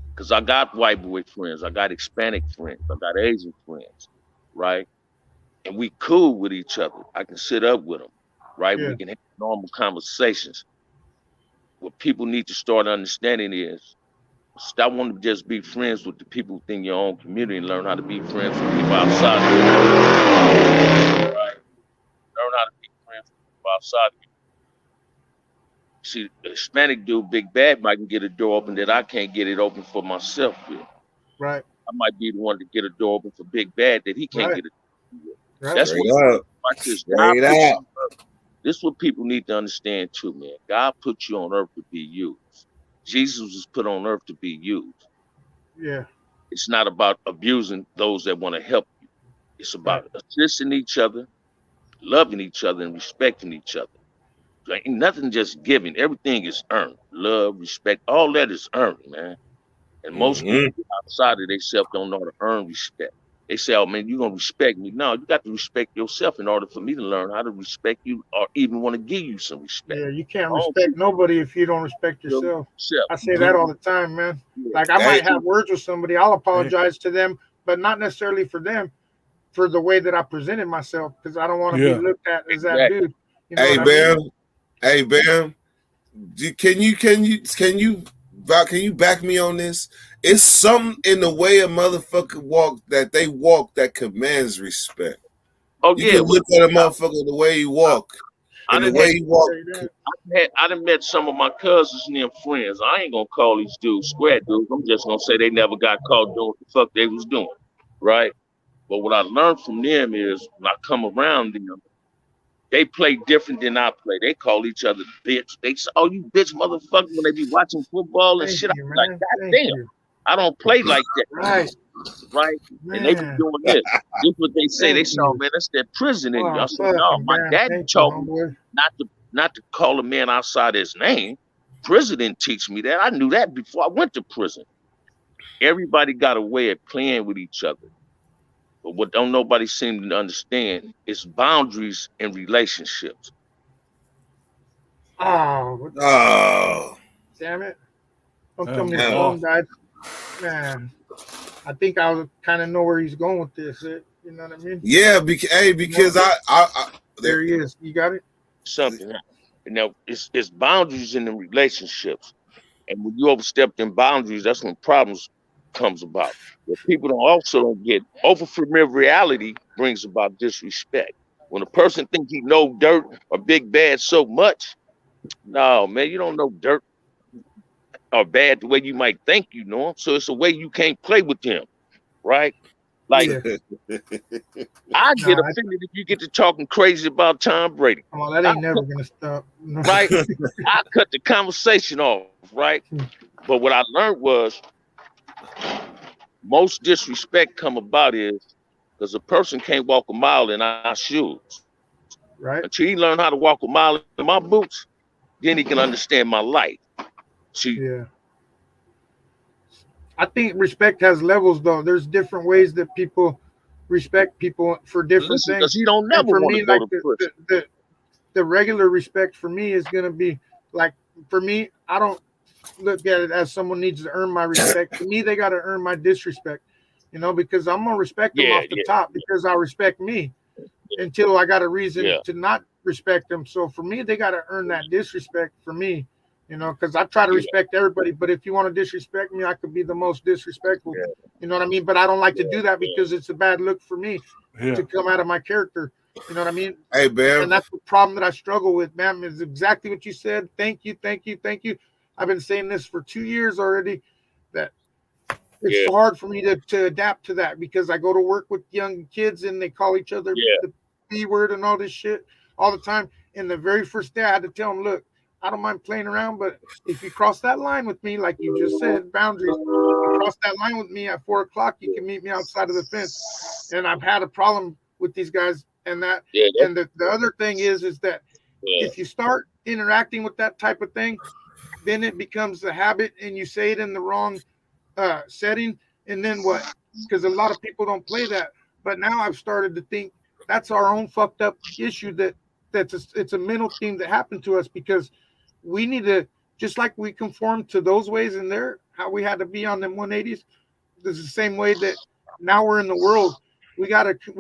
Speaker 13: because I got white boy friends, I got Hispanic friends, I got Asian friends, right? And we cool with each other. I can sit up with them, right?
Speaker 5: Yeah.
Speaker 13: We can have normal conversations. What people need to start understanding is, stop wanting to just be friends with the people within your own community and learn how to be friends with people outside of you. Right? Learn how to be friends with people outside of you. See, the Hispanic dude, Big Bad, might get a door open that I can't get it open for myself with.
Speaker 5: Right.
Speaker 13: I might be the one to get a door open for Big Bad that he can't get it.
Speaker 5: Right.
Speaker 13: That's what watch this. This is what people need to understand too, man. God put you on earth to be used. Jesus was put on earth to be used.
Speaker 5: Yeah.
Speaker 13: It's not about abusing those that want to help you. It's about assisting each other, loving each other, and respecting each other. There ain't nothing just given. Everything is earned. Love, respect, all that is earned, man. And most people outside of themselves don't know how to earn respect. They say, oh, man, you're going to respect me. No, you got to respect yourself in order for me to learn how to respect you or even want to give you some respect.
Speaker 5: Yeah, you can't respect nobody if you don't respect yourself. I say that all the time, man. Like, I might have words with somebody. I'll apologize to them, but not necessarily for them, for the way that I presented myself, because I don't want to be looked at as that dude. You know
Speaker 1: Hey, Bam, can you back me on this? It's something in the way a motherfucker walk that commands respect.
Speaker 13: Oh
Speaker 1: You
Speaker 13: yeah,
Speaker 1: can look at a motherfucker the way he walk.
Speaker 13: I
Speaker 1: And the
Speaker 13: done
Speaker 1: way
Speaker 13: had,
Speaker 1: he walk.
Speaker 13: I done met some of my cousins and them friends. I ain't gonna call these dudes square dudes. I'm just gonna say they never got caught doing what the fuck they was doing, right? But what I learned from them is when I come around them, they play different than I play. They call each other bitch. They say, "Oh, you bitch, motherfucker!" When they be watching football and
Speaker 5: Thank
Speaker 13: shit,
Speaker 5: you,
Speaker 13: I'm like,
Speaker 5: man.
Speaker 13: "God
Speaker 5: Thank
Speaker 13: damn,
Speaker 5: you.
Speaker 13: I don't play like that."
Speaker 5: Right.
Speaker 13: Right? And they be
Speaker 5: Man.
Speaker 13: doing this. This is what they say. They
Speaker 5: Thank
Speaker 13: say, "Oh
Speaker 5: you.
Speaker 13: man, that's that prison in you." I
Speaker 5: Oh,
Speaker 13: said, "No,
Speaker 5: fucking
Speaker 13: my
Speaker 5: damn.
Speaker 13: daddy
Speaker 5: Thank you,
Speaker 13: taught me
Speaker 5: homeboy.
Speaker 13: not to call a man outside his name. Prison didn't teach me that. I knew that before I went to prison." Everybody got a way of playing with each other. But what don't nobody seem to understand is boundaries in relationships.
Speaker 5: Oh,
Speaker 1: Oh.
Speaker 5: damn it. Don't
Speaker 12: Oh
Speaker 5: tell me
Speaker 12: my
Speaker 5: the
Speaker 1: Yeah.
Speaker 5: phone
Speaker 12: God.
Speaker 5: died. Man, I think I kind of know where he's going with this. You know what I mean?
Speaker 1: Yeah, because I
Speaker 5: There he is. You got it?
Speaker 13: Something. It's boundaries in the relationships. And when you overstep them boundaries, that's when problems comes about. What people don't get over familiarity brings about disrespect. When a person thinks he know dirt or big bad so much, no man, you don't know dirt or bad the way you might think you know him. So it's a way you can't play with him, right? Like
Speaker 5: Yeah.
Speaker 13: I get
Speaker 5: Nah,
Speaker 13: offended if you get to talking crazy about Tom Brady.
Speaker 5: well, that ain't never going to stop. No.
Speaker 13: Right? I cut the conversation off, right? But what I learned was most disrespect come about is because a person can't walk a mile in our shoes.
Speaker 5: Right.
Speaker 13: Until he learn how to walk a mile in my boots, then he can understand my life. See,
Speaker 5: Yeah. I think respect has levels, though. There's different ways that people respect people for different
Speaker 13: listen,
Speaker 5: things.
Speaker 13: because he don't
Speaker 5: And
Speaker 13: never
Speaker 5: for
Speaker 13: want
Speaker 5: me,
Speaker 13: to go
Speaker 5: like
Speaker 13: to prison.
Speaker 5: the regular respect for me is going to be like, for me, I don't look at it as someone needs to earn my respect. To me, they got to earn my disrespect, you know, because I'm going to respect them
Speaker 13: Yeah,
Speaker 5: off the top because I respect me until I got a reason
Speaker 13: Yeah.
Speaker 5: to not respect them. So for me, they got to earn that disrespect for me, you know, because I try to respect everybody. But if you want to disrespect me, I could be the most disrespectful. You know what I mean? But I don't like to do that because it's a bad look for me
Speaker 12: Yeah.
Speaker 5: to come out of my character. You know what I mean?
Speaker 1: Hey, Bam.
Speaker 5: And that's the problem that I struggle with, man, is exactly what you said. Thank you, thank you, thank you. I've been saying this for 2 years already, that it's hard for me to adapt to that because I go to work with young kids and they call each other the B word and all this shit all the time. And the very first day I had to tell them, look, I don't mind playing around, but if you cross that line with me, like you just said, boundaries, you cross that line with me at 4 o'clock, you can meet me outside of the fence. And I've had a problem with these guys and that. And the other thing is that if you start interacting with that type of thing, then it becomes a habit and you say it in the wrong setting. And then what? Because a lot of people don't play that. But now I've started to think that's our own fucked up issue it's a mental thing that happened to us because we need to, just like we conform to those ways in there, how we had to be on them 180s. This is the same way that now we're in the world. We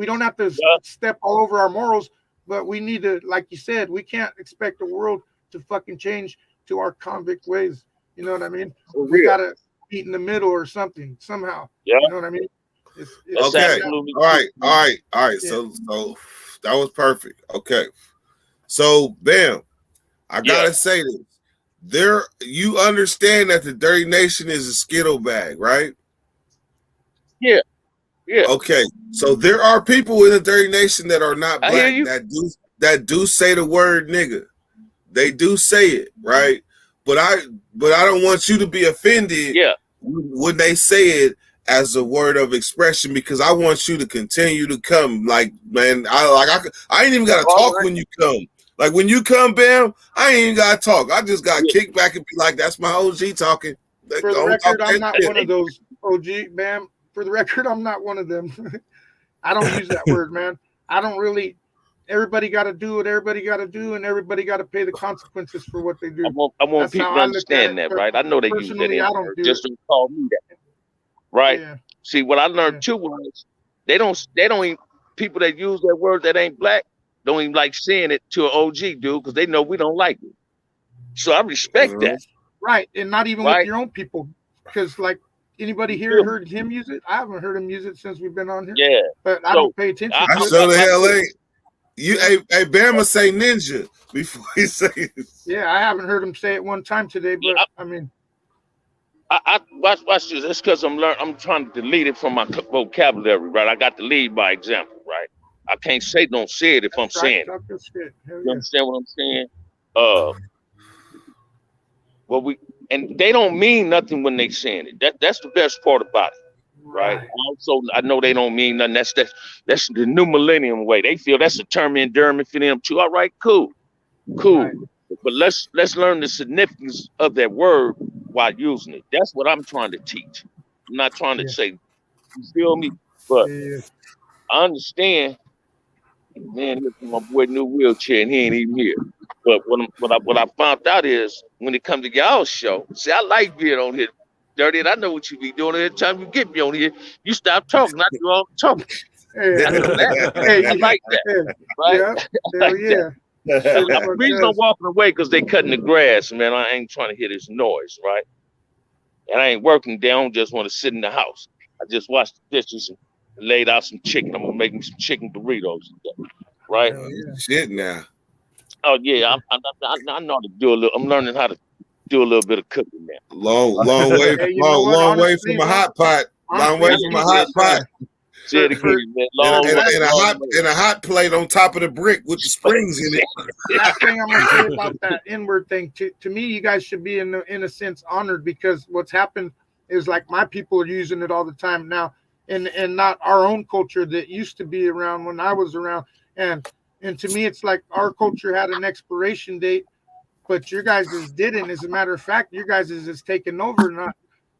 Speaker 5: don't have to step all over our morals, but we need to, like you said, we can't expect the world to fucking change to our convict ways. You know what I mean? We gotta meet in the middle or something somehow.
Speaker 13: Yeah.
Speaker 5: You know what I mean? It's
Speaker 1: Okay. All right. So that was perfect. Okay. So Bam, I gotta say this. You understand that the Dirty Nation is a skittle bag, right?
Speaker 13: Yeah. Yeah.
Speaker 1: Okay. So there are people in the Dirty Nation that are not
Speaker 13: I hear
Speaker 1: black
Speaker 13: you.
Speaker 1: that do say the word nigga. They do say it, right? But I don't want you to be offended when they say it as a word of expression because I want you to continue to come. Like, man, I ain't even gotta talk when you come. Like when you come, Bam, I ain't even gotta talk. I just gotta kick back and be like, that's my OG talking.
Speaker 5: For the record, I'm not one of those OG, Bam. For the record, I'm not one of them. I don't use that word, man. I don't really. Everybody got to do what everybody got to do, and everybody got to pay the consequences for what they do.
Speaker 13: I want people to understand that, right? I know they use that in just don't call me that, right? Yeah. See, what I learned too was they don't even, people that use that word that ain't black don't even like saying it to an OG dude because they know we don't like it. So I respect that.
Speaker 5: Right, and not even with your own people, because like Anybody here heard him use it? I haven't heard him use it since we've been on here.
Speaker 13: Yeah.
Speaker 5: But I don't pay attention
Speaker 1: I
Speaker 5: to
Speaker 1: sure the
Speaker 5: it.
Speaker 1: hell ain't. You, hey, Bama say ninja before he say it.
Speaker 5: Yeah, I haven't heard him say it one time today, but I mean,
Speaker 13: I watch this. It's because I'm trying to delete it from my vocabulary, right? I got to lead by example, right? I can't say don't say it if I'm saying it.
Speaker 5: talk your shit. Hell
Speaker 13: You
Speaker 5: yeah.
Speaker 13: understand what I'm saying? And they don't mean nothing when they saying it. That's the best part about it, right? Also, I know they don't mean nothing. That's the new millennium way. They feel that's a term endearment for them too. All right, cool. But let's learn the significance of that word while using it. That's what I'm trying to teach. I'm not trying to say, you feel me? But I understand. Man, look at my boy new wheelchair, and he ain't even here. But what I found out is when it comes to y'all show, see, I like being on here, Dirty, and I know what you be doing every time you get me on here. You stop talking, not you all talking. I know that. I like that. Right?
Speaker 5: Yeah. Hell yeah.
Speaker 13: The reason I'm walking away because they cutting the grass, man. I ain't trying to hear this noise, right? And I ain't working down, just want to sit in the house. I just washed the dishes and laid out some chicken. I'm gonna make me some chicken burritos today, right?
Speaker 1: Shit now.
Speaker 13: Oh yeah, I know how to do a little. I'm learning how to do a little bit of cooking now.
Speaker 1: Long way, long way from a hot pot. Long way from a hot pot.
Speaker 13: Say it again, man.
Speaker 1: And a hot plate on top of the brick with the springs in it.
Speaker 5: Last thing I'm gonna say about that N-word thing, to me, you guys should be in a sense honored, because what's happened is like my people are using it all the time now, and not our own culture that used to be around when I was around. And to me, it's like our culture had an expiration date, but your guys' didn't. As a matter of fact, your guys' is taken over,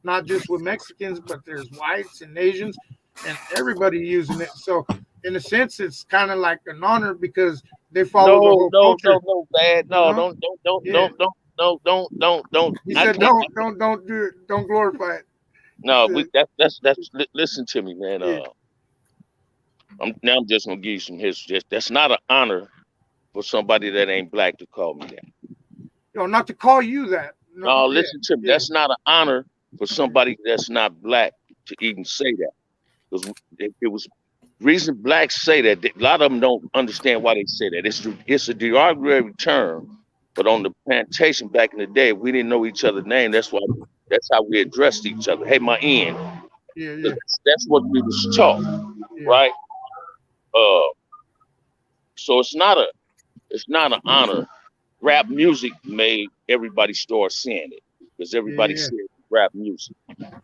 Speaker 5: not just with Mexicans, but there's whites and Asians and everybody using it. So in a sense, it's kind of like an honor because they follow the whole culture.
Speaker 13: No, bad. No, don't.
Speaker 5: He said, don't do it. Don't glorify it.
Speaker 13: No, that's. Listen to me, man. I'm just gonna give you some history. That's not an honor for somebody that ain't black to call me that.
Speaker 5: No, not to call you that.
Speaker 13: No, listen to me. That's not an honor for somebody that's not black to even say that. Because it was reason blacks say that. A lot of them don't understand why they say that. It's a derogatory term, but on the plantation back in the day, we didn't know each other's name. That's how we addressed each other. Hey, my end.
Speaker 5: Yeah.
Speaker 13: That's what we was taught, right? So it's not an honor. Rap music made everybody start saying it because everybody said rap music,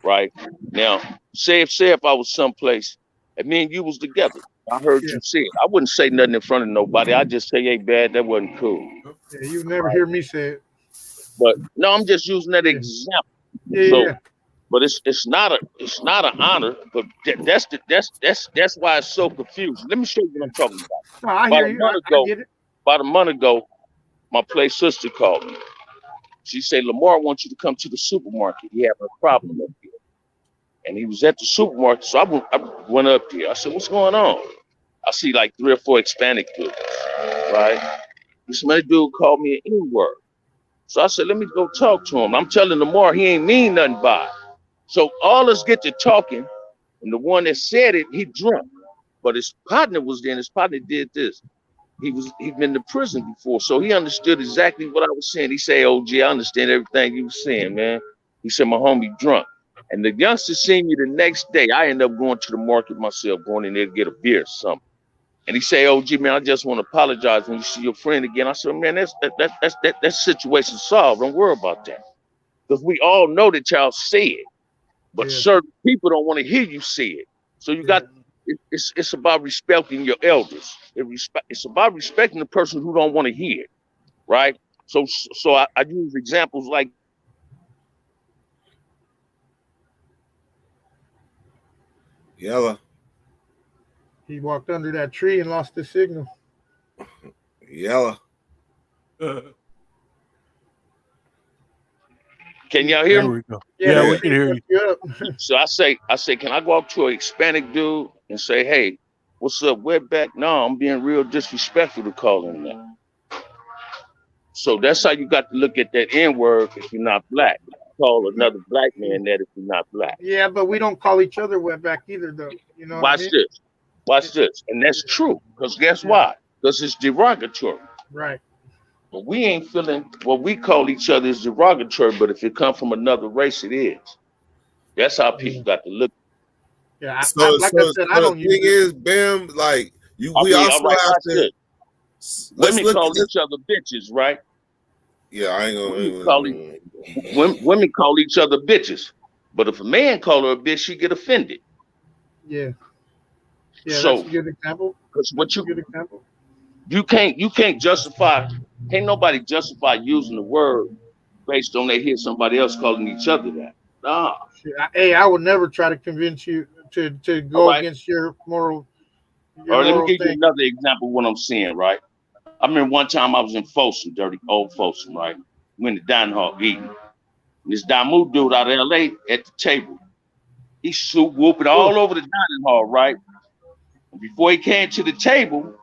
Speaker 13: right? Now, say if I was someplace and me and you was together, I heard you say it. I wouldn't say nothing in front of nobody. I just say, "Hey, bad, that wasn't cool."
Speaker 5: Yeah, you never hear me say it.
Speaker 13: But no, I'm just using that example. But it's not an honor. But that's why it's so confusing. Let me show you what I'm talking about.
Speaker 5: No, I hear you. I get it.
Speaker 13: About a month ago, my play sister called me. She said, "Lamar wants you to come to the supermarket. He having a problem up here." And he was at the supermarket, so I went up there. I said, "What's going on?" I see like 3 or 4 Hispanic dudes, right? This man dude called me an N-word. So I said, "Let me go talk to him." I'm telling Lamar he ain't mean nothing by it. So all us get to talking, and the one that said it, he drunk. But his partner was there, and his partner did this. He'd been to prison before, so he understood exactly what I was saying. He said, "OG, I understand everything you was saying, man." He said, "My homie drunk." And the youngster seen me the next day. I ended up going to the market myself, going in there to get a beer or something. And he said, "OG, man, I just want to apologize when you see your friend again." I said, "Man, that situation solved. Don't worry about that." Because we all know that y'all say it, but certain people don't want to hear you say it. So you got it's about respecting your elders. It's about respecting the person who don't want to hear it, right? So I use examples like
Speaker 1: Yella.
Speaker 5: He walked under that tree and lost the signal.
Speaker 1: Yella.
Speaker 13: Can y'all hear me?
Speaker 12: There we go. Yeah, we can hear you.
Speaker 13: So I say, can I go up to a Hispanic dude and say, "Hey, what's up, wetback?" No, I'm being real disrespectful to call him that. So that's how you got to look at that N-word if you're not black. call another black man that if you're not black.
Speaker 5: Yeah, but we don't call each other wetback either, though. You know what I
Speaker 13: Watch
Speaker 5: mean?
Speaker 13: this. Watch this. And that's true. Because guess why? Because it's derogatory.
Speaker 5: Right.
Speaker 13: But we ain't feeling what we call each other is derogatory, but if it comes from another race, it is. That's how people got to look.
Speaker 5: Yeah,
Speaker 1: So,
Speaker 5: like
Speaker 1: so,
Speaker 5: I said,
Speaker 1: so
Speaker 5: I don't
Speaker 1: the
Speaker 5: use
Speaker 1: thing
Speaker 5: it.
Speaker 1: is, Bam, like you,
Speaker 13: I
Speaker 1: we
Speaker 13: mean,
Speaker 1: also
Speaker 13: all right,
Speaker 1: have
Speaker 13: watch
Speaker 1: to.
Speaker 13: this.
Speaker 1: Let's
Speaker 13: Women
Speaker 1: look
Speaker 13: call
Speaker 1: at this.
Speaker 13: each other bitches, right?
Speaker 1: Yeah, I ain't
Speaker 13: Women call, women call each other bitches. But if a man call her a bitch, she get offended.
Speaker 5: Yeah. Yeah,
Speaker 13: So,
Speaker 5: that's a good example.
Speaker 13: because what
Speaker 5: That's a good example.
Speaker 13: you can't justify, can't nobody justify using the word based on they hear somebody else calling each other that. Nah.
Speaker 5: Shit, hey, I would never try to convince you to
Speaker 13: All
Speaker 5: go
Speaker 13: right.
Speaker 5: against your moral
Speaker 13: Or let me
Speaker 5: moral
Speaker 13: give you
Speaker 5: thing.
Speaker 13: another example of what I'm seeing, right? I remember one time I was in Folsom, dirty old Folsom, right? Went to dining hall eating. And this Damu dude out of LA at the table. He swoop whooping all over the dining hall, right? And before he came to the table,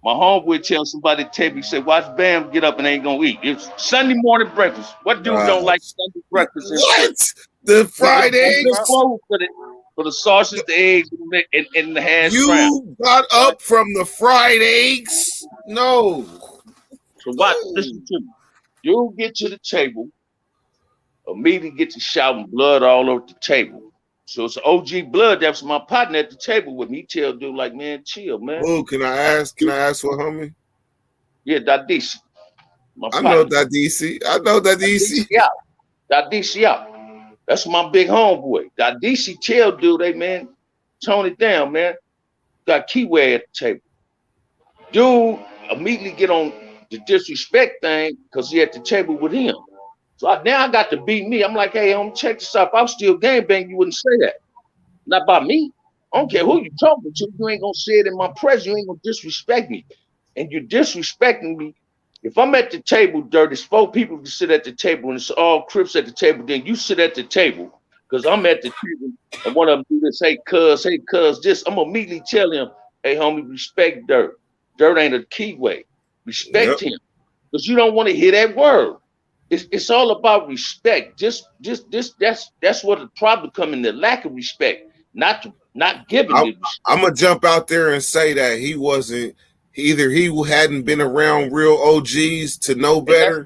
Speaker 13: my homeboy tells somebody at the table, he said, watch Bam get up and ain't gonna eat. It's Sunday morning breakfast. What dude don't like Sunday breakfast?
Speaker 1: What? The fried eggs?
Speaker 13: For the sausage, the eggs, and the hash brown.
Speaker 1: You got up from the fried eggs? No.
Speaker 13: So watch, listen to me. You get to the table, immediately get to shouting blood all over the table. So it's OG Blood. That's my partner at the table with me. He tell dude like, man, chill, man.
Speaker 1: Oh, can I ask what, homie?
Speaker 13: Yeah, Dadisi.
Speaker 1: I know that DC. I know that DC.
Speaker 13: Yeah, Dadisi out. That's my big homeboy. Dadisi tell dude, hey man, tone it down, man. Got Keyway at the table. Dude immediately get on the disrespect thing because he at the table with him. So now I got to beat me. I'm like, hey, check this out. If I was still gangbang, you wouldn't say that. Not about me. I don't care who you talking to. You ain't gonna say it in my presence. You ain't gonna disrespect me. And you're disrespecting me. If I'm at the table, there's 4 people to sit at the table, and it's all Crips at the table, then you sit at the table. Because I'm at the table, and one of them do this, hey, cuz, this. I'm gonna immediately tell him, hey, homie, respect Dirt. Dirt ain't a Keyway. Respect him. Because you don't want to hear that word. It's all about respect. That's what the problem come in, the lack of respect, not giving it.
Speaker 1: I'm gonna jump out there and say that he wasn't either. He hadn't been around real OGs to know better.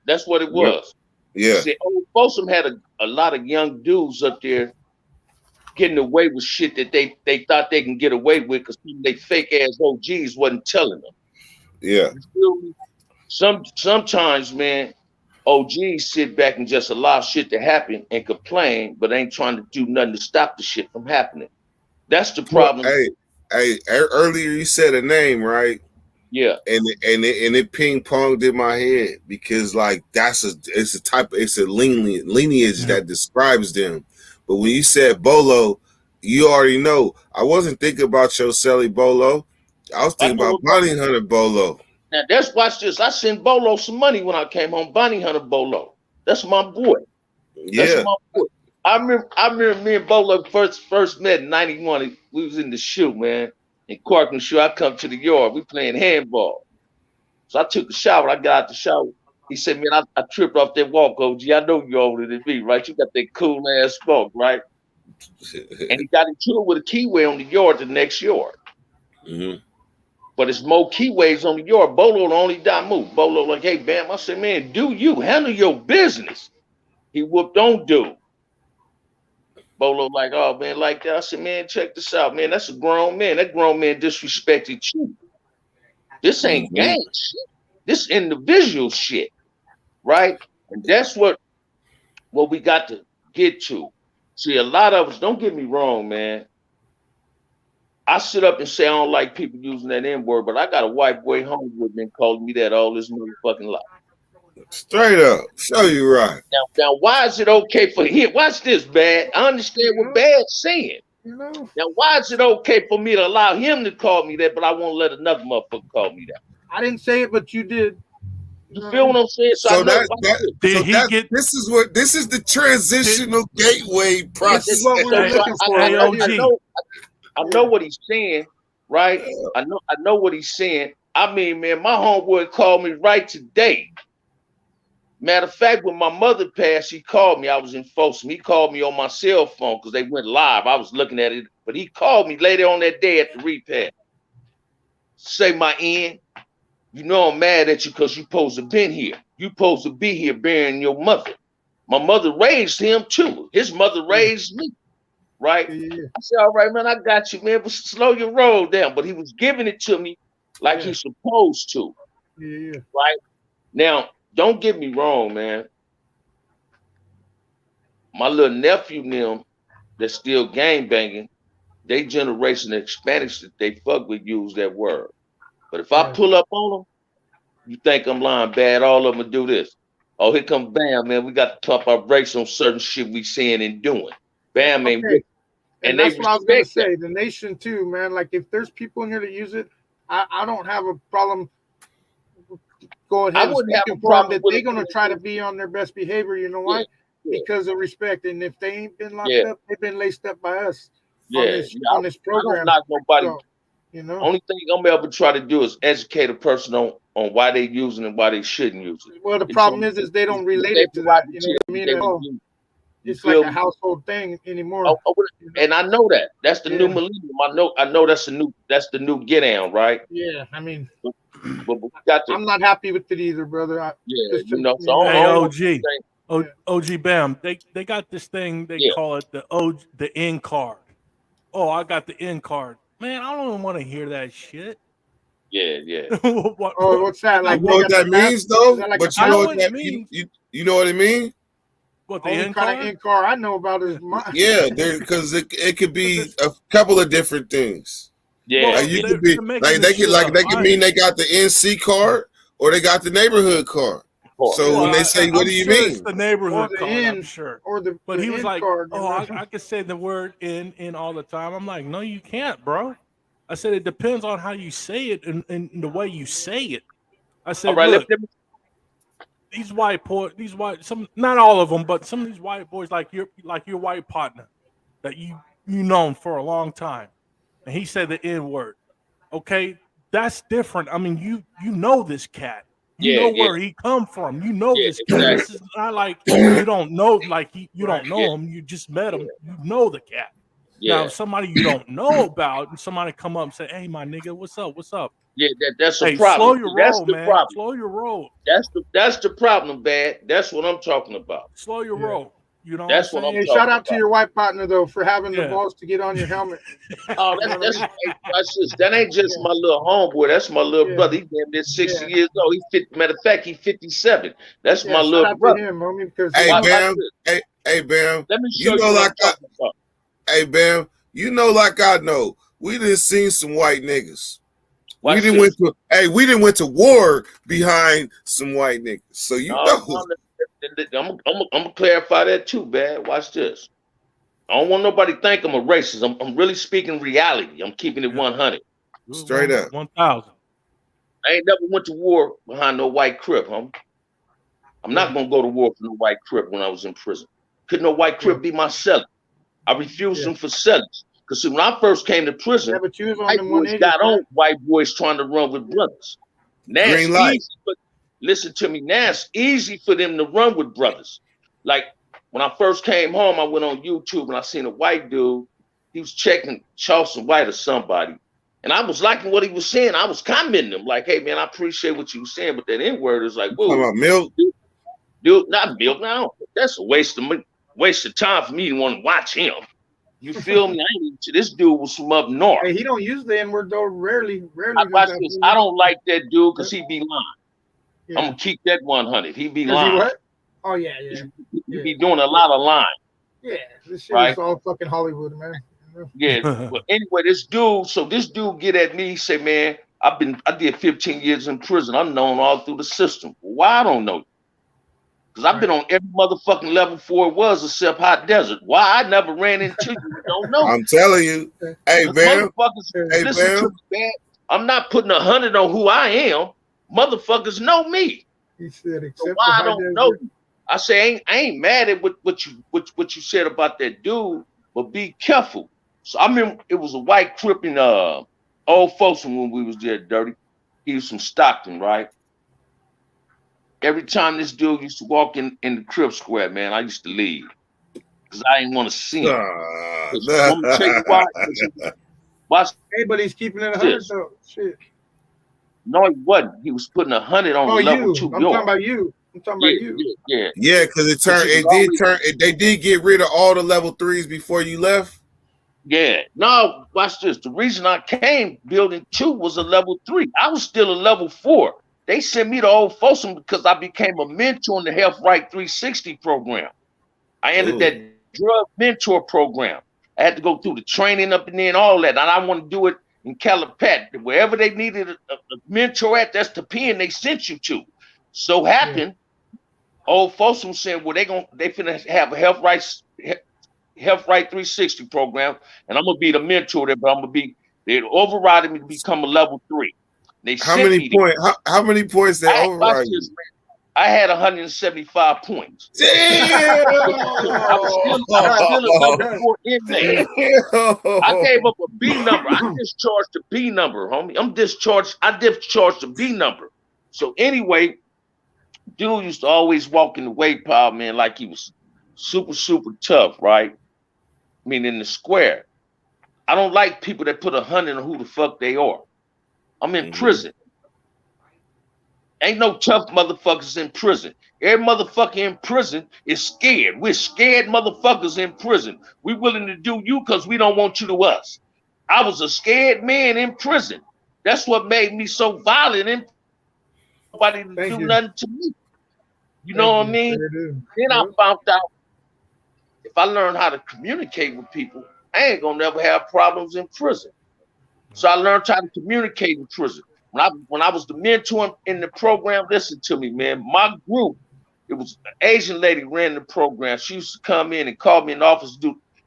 Speaker 13: That's what it was.
Speaker 1: Yeah.
Speaker 13: See, old Folsom had a lot of young dudes up there getting away with shit that they thought they can get away with because they fake ass OGs wasn't telling them.
Speaker 1: Yeah.
Speaker 13: You feel me? Sometimes, man, OGs sit back and just allow shit to happen and complain, but ain't trying to do nothing to stop the shit from happening. That's the problem.
Speaker 1: Hey, earlier you said a name, right?
Speaker 13: Yeah.
Speaker 1: And it ping ponged in my head because like it's a lineage that describes them. But when you said Bolo, you already know. I wasn't thinking about your Selly Bolo. I was thinking about Bounty Hunter Bolo.
Speaker 13: Now watch this. I sent Bolo some money when I came home. Bounty Hunter Bolo. That's my boy. That's my boy. I remember me and Bolo first met in '91. We was in the shoe, man. In Corcoran shoe. I come to the yard. We playing handball. So I took a shower. I got out the shower. He said, man, I tripped off that walk, OG. I know you're older than me, right? You got that cool ass smoke, right? And he got into it with a Keyway on the yard the next yard.
Speaker 1: Mm-hmm.
Speaker 13: But it's more Keyways on the yard. Bolo the only Damu. Bolo like, hey, Bam. I said, man, do you handle your business? He whooped on dude. Bolo like, oh, man, like that. I said, man, check this out, man. That's a grown man. That grown man disrespected you. This ain't gang shit. This individual shit, right? And that's what we got to get to. See, a lot of us, don't get me wrong, man. I sit up and say I don't like people using that N-word, but I got a white boy home with me calling me that all this motherfucking life.
Speaker 1: Straight up. Show you right.
Speaker 13: Now, why is it okay for him? Watch this, Bad. I understand what Bad's saying. Now, why is it okay for me to allow him to call me that, but I won't let another motherfucker call me that?
Speaker 5: I didn't say it, but you did.
Speaker 13: You feel what I'm saying?
Speaker 1: This is the transitional gateway process.
Speaker 5: This is what we're looking for.
Speaker 13: I know what he's saying, right? I know what he's saying. I mean, man, my homeboy called me right today. Matter of fact, when my mother passed, he called me. I was in Folsom. He called me on my cell phone because they went live. I was looking at it, but he called me later on that day at the repast. Say, my end, you know I'm mad at you because you supposed to been here. You supposed to be here burying your mother. My mother raised him too. His mother raised me, right?
Speaker 5: Yeah.
Speaker 13: I said, all right, man, I got you, man, but slow your roll down. But he was giving it to me like
Speaker 5: Yeah.
Speaker 13: he's supposed to,
Speaker 5: Yeah.
Speaker 13: right? Now, don't get me wrong, man. My little nephew and them that's still gang banging, they generation of Hispanics that they fuck with use that word. But if I
Speaker 5: Right.
Speaker 13: pull up on them, you think I'm lying bad, all of them do this. Oh, here comes Bam, man. We got to pump our brakes on certain shit we saying and doing. Bam ain't
Speaker 5: Okay.
Speaker 13: with it.
Speaker 5: And
Speaker 13: they
Speaker 5: that's what I was gonna
Speaker 13: respect
Speaker 5: say. The nation too, man. Like if there's people in here to use it, I don't have a problem going
Speaker 13: I
Speaker 5: ahead and
Speaker 13: wouldn't have a
Speaker 5: speaking for them
Speaker 13: problem
Speaker 5: that
Speaker 13: with
Speaker 5: they're
Speaker 13: it.
Speaker 5: gonna try to be on their best behavior. You know why?
Speaker 13: Yeah.
Speaker 5: Because of respect. And if they ain't been locked
Speaker 13: Yeah.
Speaker 5: up, they've been laced up by us
Speaker 13: Yeah,
Speaker 5: on this
Speaker 13: yeah.
Speaker 5: on this
Speaker 13: I don't
Speaker 5: program.
Speaker 13: knock nobody.
Speaker 5: So, you know.
Speaker 13: Only thing I'm ever try to do is educate a person on why they using it and why they shouldn't use it.
Speaker 5: Well, the
Speaker 13: It's
Speaker 5: problem
Speaker 13: on-
Speaker 5: is they don't
Speaker 13: it's
Speaker 5: relate
Speaker 13: their
Speaker 5: it to that. You know
Speaker 13: prerogative.
Speaker 5: what I mean?
Speaker 13: They
Speaker 5: At all.
Speaker 13: review. You
Speaker 5: It's like
Speaker 13: feel
Speaker 5: a
Speaker 13: me?
Speaker 5: household thing anymore.
Speaker 13: And I know that. That's the new
Speaker 5: Yeah.
Speaker 13: millennium. I know that's the new get down, right?
Speaker 5: Yeah, I mean,
Speaker 13: But we got to,
Speaker 5: I'm not happy with it either, brother.
Speaker 13: yeah,
Speaker 5: just
Speaker 13: you
Speaker 5: to-
Speaker 13: know. So
Speaker 5: you
Speaker 13: I
Speaker 12: Hey,
Speaker 13: don't
Speaker 12: OG.
Speaker 13: think-
Speaker 12: OG Bam, they got this thing they
Speaker 13: Yeah.
Speaker 12: call it the end card. Oh, I got the end card. Man, I don't want to hear that shit.
Speaker 13: yeah.
Speaker 12: What-
Speaker 5: Oh, what's that?
Speaker 1: You
Speaker 5: Like
Speaker 1: know what that means, though?
Speaker 5: Is that like
Speaker 1: But
Speaker 5: a
Speaker 1: you know
Speaker 12: pass?
Speaker 1: what that you know what it means?
Speaker 12: What, the
Speaker 5: only
Speaker 12: end
Speaker 5: kind
Speaker 12: card?
Speaker 5: of in car I know about is mine.
Speaker 1: Yeah, because it could be a couple of different things.
Speaker 13: Yeah.
Speaker 1: Like you
Speaker 12: they-
Speaker 1: could be
Speaker 12: they're making
Speaker 1: like
Speaker 12: this
Speaker 1: they
Speaker 12: shit
Speaker 1: could
Speaker 12: up.
Speaker 1: they mean they got the NC card or they got the neighborhood card. So
Speaker 12: Well,
Speaker 1: when they say, "What
Speaker 12: I'm
Speaker 1: do you
Speaker 12: sure it's
Speaker 1: mean?"
Speaker 12: the neighborhood
Speaker 5: Or the
Speaker 12: card, I'm
Speaker 5: end,
Speaker 12: sure.
Speaker 5: or the
Speaker 12: But
Speaker 5: the
Speaker 12: he was
Speaker 5: end
Speaker 12: like,
Speaker 5: card, you
Speaker 12: "Oh,
Speaker 5: know?
Speaker 12: I could say the word in all the time." I'm like, "No, you can't, bro." I said it depends on how you say it and the way you say it. I said,
Speaker 13: All right,
Speaker 12: "Look,
Speaker 13: let me,
Speaker 12: these some not all of them, but some of these white boys like your white partner that you known for a long time, and he said the N word. Okay, that's different. I mean, you know this cat. You
Speaker 13: Yeah,
Speaker 12: know
Speaker 13: yeah.
Speaker 12: where he come from. You know
Speaker 13: Yeah,
Speaker 12: this cat. This
Speaker 13: exactly.
Speaker 12: is not like you don't know, like you
Speaker 5: Right.
Speaker 12: don't know him. You just met him. You know the cat.
Speaker 13: yeah,
Speaker 12: Now, if somebody you don't know about, and somebody come up and say, "Hey, my nigga, what's up? What's up?"
Speaker 13: yeah. That's a
Speaker 12: Hey,
Speaker 13: problem.
Speaker 12: slow your
Speaker 13: That's
Speaker 12: roll,
Speaker 13: the
Speaker 12: man.
Speaker 13: problem.
Speaker 12: Slow your roll.
Speaker 13: That's the problem, bad. That's what I'm talking about.
Speaker 12: Slow your
Speaker 5: Yeah.
Speaker 12: roll. You know
Speaker 13: That's
Speaker 12: what
Speaker 13: what
Speaker 12: I'm
Speaker 13: I'm
Speaker 5: Hey,
Speaker 12: saying?
Speaker 5: shout out to your white partner though for having the
Speaker 12: Yeah.
Speaker 5: balls to get on your helmet.
Speaker 13: Oh, that's hey, watch this. That ain't just my little homeboy. That's my little
Speaker 5: Yeah.
Speaker 13: brother. He damn near 60
Speaker 5: Yeah.
Speaker 13: years old. Matter of fact, he's 57. That's
Speaker 5: Yeah,
Speaker 13: my
Speaker 5: shout
Speaker 13: little
Speaker 5: out to
Speaker 13: brother.
Speaker 5: him, homie, because
Speaker 1: Hey
Speaker 13: Watch
Speaker 1: Bam,
Speaker 13: this.
Speaker 1: hey Bam,
Speaker 13: Let me
Speaker 1: you
Speaker 13: show you,
Speaker 1: know
Speaker 13: what
Speaker 1: like
Speaker 13: I'm talking about.
Speaker 1: hey Bam, you know like I know. We done seen some white niggas.
Speaker 13: Watch
Speaker 1: we didn't went to war behind some white niggas. So you
Speaker 13: No,
Speaker 1: know.
Speaker 13: I'm gonna clarify that too, bad. Watch this. I don't want nobody to think I'm a racist. I'm really speaking reality. I'm keeping it 100.
Speaker 1: Straight up.
Speaker 12: 1,000.
Speaker 13: I ain't never went to war behind no white crip, I'm not gonna go to war for no white crip when I was in prison. Could no white crip be my seller? I refused them for sellers. Because when I first came to prison,
Speaker 5: Yeah, but you was on
Speaker 13: white
Speaker 5: them
Speaker 13: boys
Speaker 5: 180s,
Speaker 13: got
Speaker 5: man.
Speaker 13: on white boys trying to run with brothers. Now
Speaker 1: Green
Speaker 13: it's
Speaker 1: light.
Speaker 13: easy, but listen to me. Now it's easy for them to run with brothers. Like when I first came home, I went on YouTube and I seen a white dude. He was checking Charleston White or somebody. And I was liking what he was saying. I was commenting him like, hey man, I appreciate what you were saying, but that N-word is like,
Speaker 1: Talking
Speaker 13: whoa.
Speaker 1: about milk.
Speaker 13: Dude, not milk now. That's a waste of time for me to want to watch him. You feel me? This dude was from up north.
Speaker 5: Hey, he don't use the N word though. Rarely.
Speaker 13: Watch this. I don't like that dude because he be lying.
Speaker 5: Yeah.
Speaker 13: I'm gonna keep that 100. He be
Speaker 5: Does he
Speaker 13: lying.
Speaker 5: what? Oh yeah, yeah,
Speaker 13: He be doing a lot of lying.
Speaker 5: yeah. This shit
Speaker 13: Right.
Speaker 5: is all fucking Hollywood, man. You know?
Speaker 13: Yeah. But anyway, this dude get at me, say, man, I did 15 years in prison. I'm known all through the system. Why I don't know you? Because I've been on every motherfucking level for it was except Hot Desert. Why I never ran into you? Don't know.
Speaker 1: I'm telling you. Hey Bam.
Speaker 13: Motherfuckers,
Speaker 1: Hey
Speaker 13: listen to
Speaker 1: Bam.
Speaker 13: me, man. I'm not putting 100 on who I am. Motherfuckers know me.
Speaker 5: He said,
Speaker 13: So
Speaker 5: except
Speaker 13: why
Speaker 5: for
Speaker 13: I
Speaker 5: high
Speaker 13: don't
Speaker 5: desert.
Speaker 13: know you? I say I ain't mad at what you said about that dude, but be careful. So I remember it was a white crip in old folks when we was there, Dirty. He was from Stockton, right? every time this dude used to walk in the crib square, man, I used to leave because I didn't want to see him. I'm gonna tell you why. Watch.
Speaker 5: Hey, but he's keeping it 100
Speaker 13: this.
Speaker 5: though. Shit.
Speaker 13: No, he wasn't. He was putting 100 on
Speaker 5: Oh,
Speaker 13: the level
Speaker 5: you.
Speaker 13: 2
Speaker 5: I'm
Speaker 13: building.
Speaker 5: talking about you. I'm talking about you.
Speaker 1: Yeah, because they did get rid of all the level 3s before you left.
Speaker 13: Yeah. No, watch this. The reason I came building 2 was a level 3. I was still a level 4. They sent me to Old Folsom because I became a mentor in the Health Right 360 program. I entered that drug mentor program. I had to go through the training up in there and all that. And I want to do it in Calipat. Wherever they needed a mentor at, that's the pen they sent you to. So happened, Old Folsom said, well, they finna have a Health Right 360 program, and I'm gonna be the mentor there, but they're overriding me to become a level 3. They
Speaker 1: How many points they override you?
Speaker 13: I had 175 points.
Speaker 1: Damn!
Speaker 13: I was still a level 4 inmate. I gave up a B number. I discharged the B number, homie. I discharged the B number. So anyway, dude used to always walk in the weight pile, man, like he was super, super tough, right? I mean, in the square. I don't like people that put 100 on who the fuck they are. I'm in prison. Ain't no tough motherfuckers in prison. Every motherfucker in prison is scared. We're scared motherfuckers in prison. We willing to do you because we don't want you to us. I was a scared man in prison. That's what made me so violent and nobody to do nothing to me. You know what I mean? Then I found out if I learn how to communicate with people, I ain't gonna never have problems in prison. So I learned how to communicate in prison. When I was the mentor in the program, listen to me, man. My group, it was an Asian lady ran the program. She used to come in and call me in the office.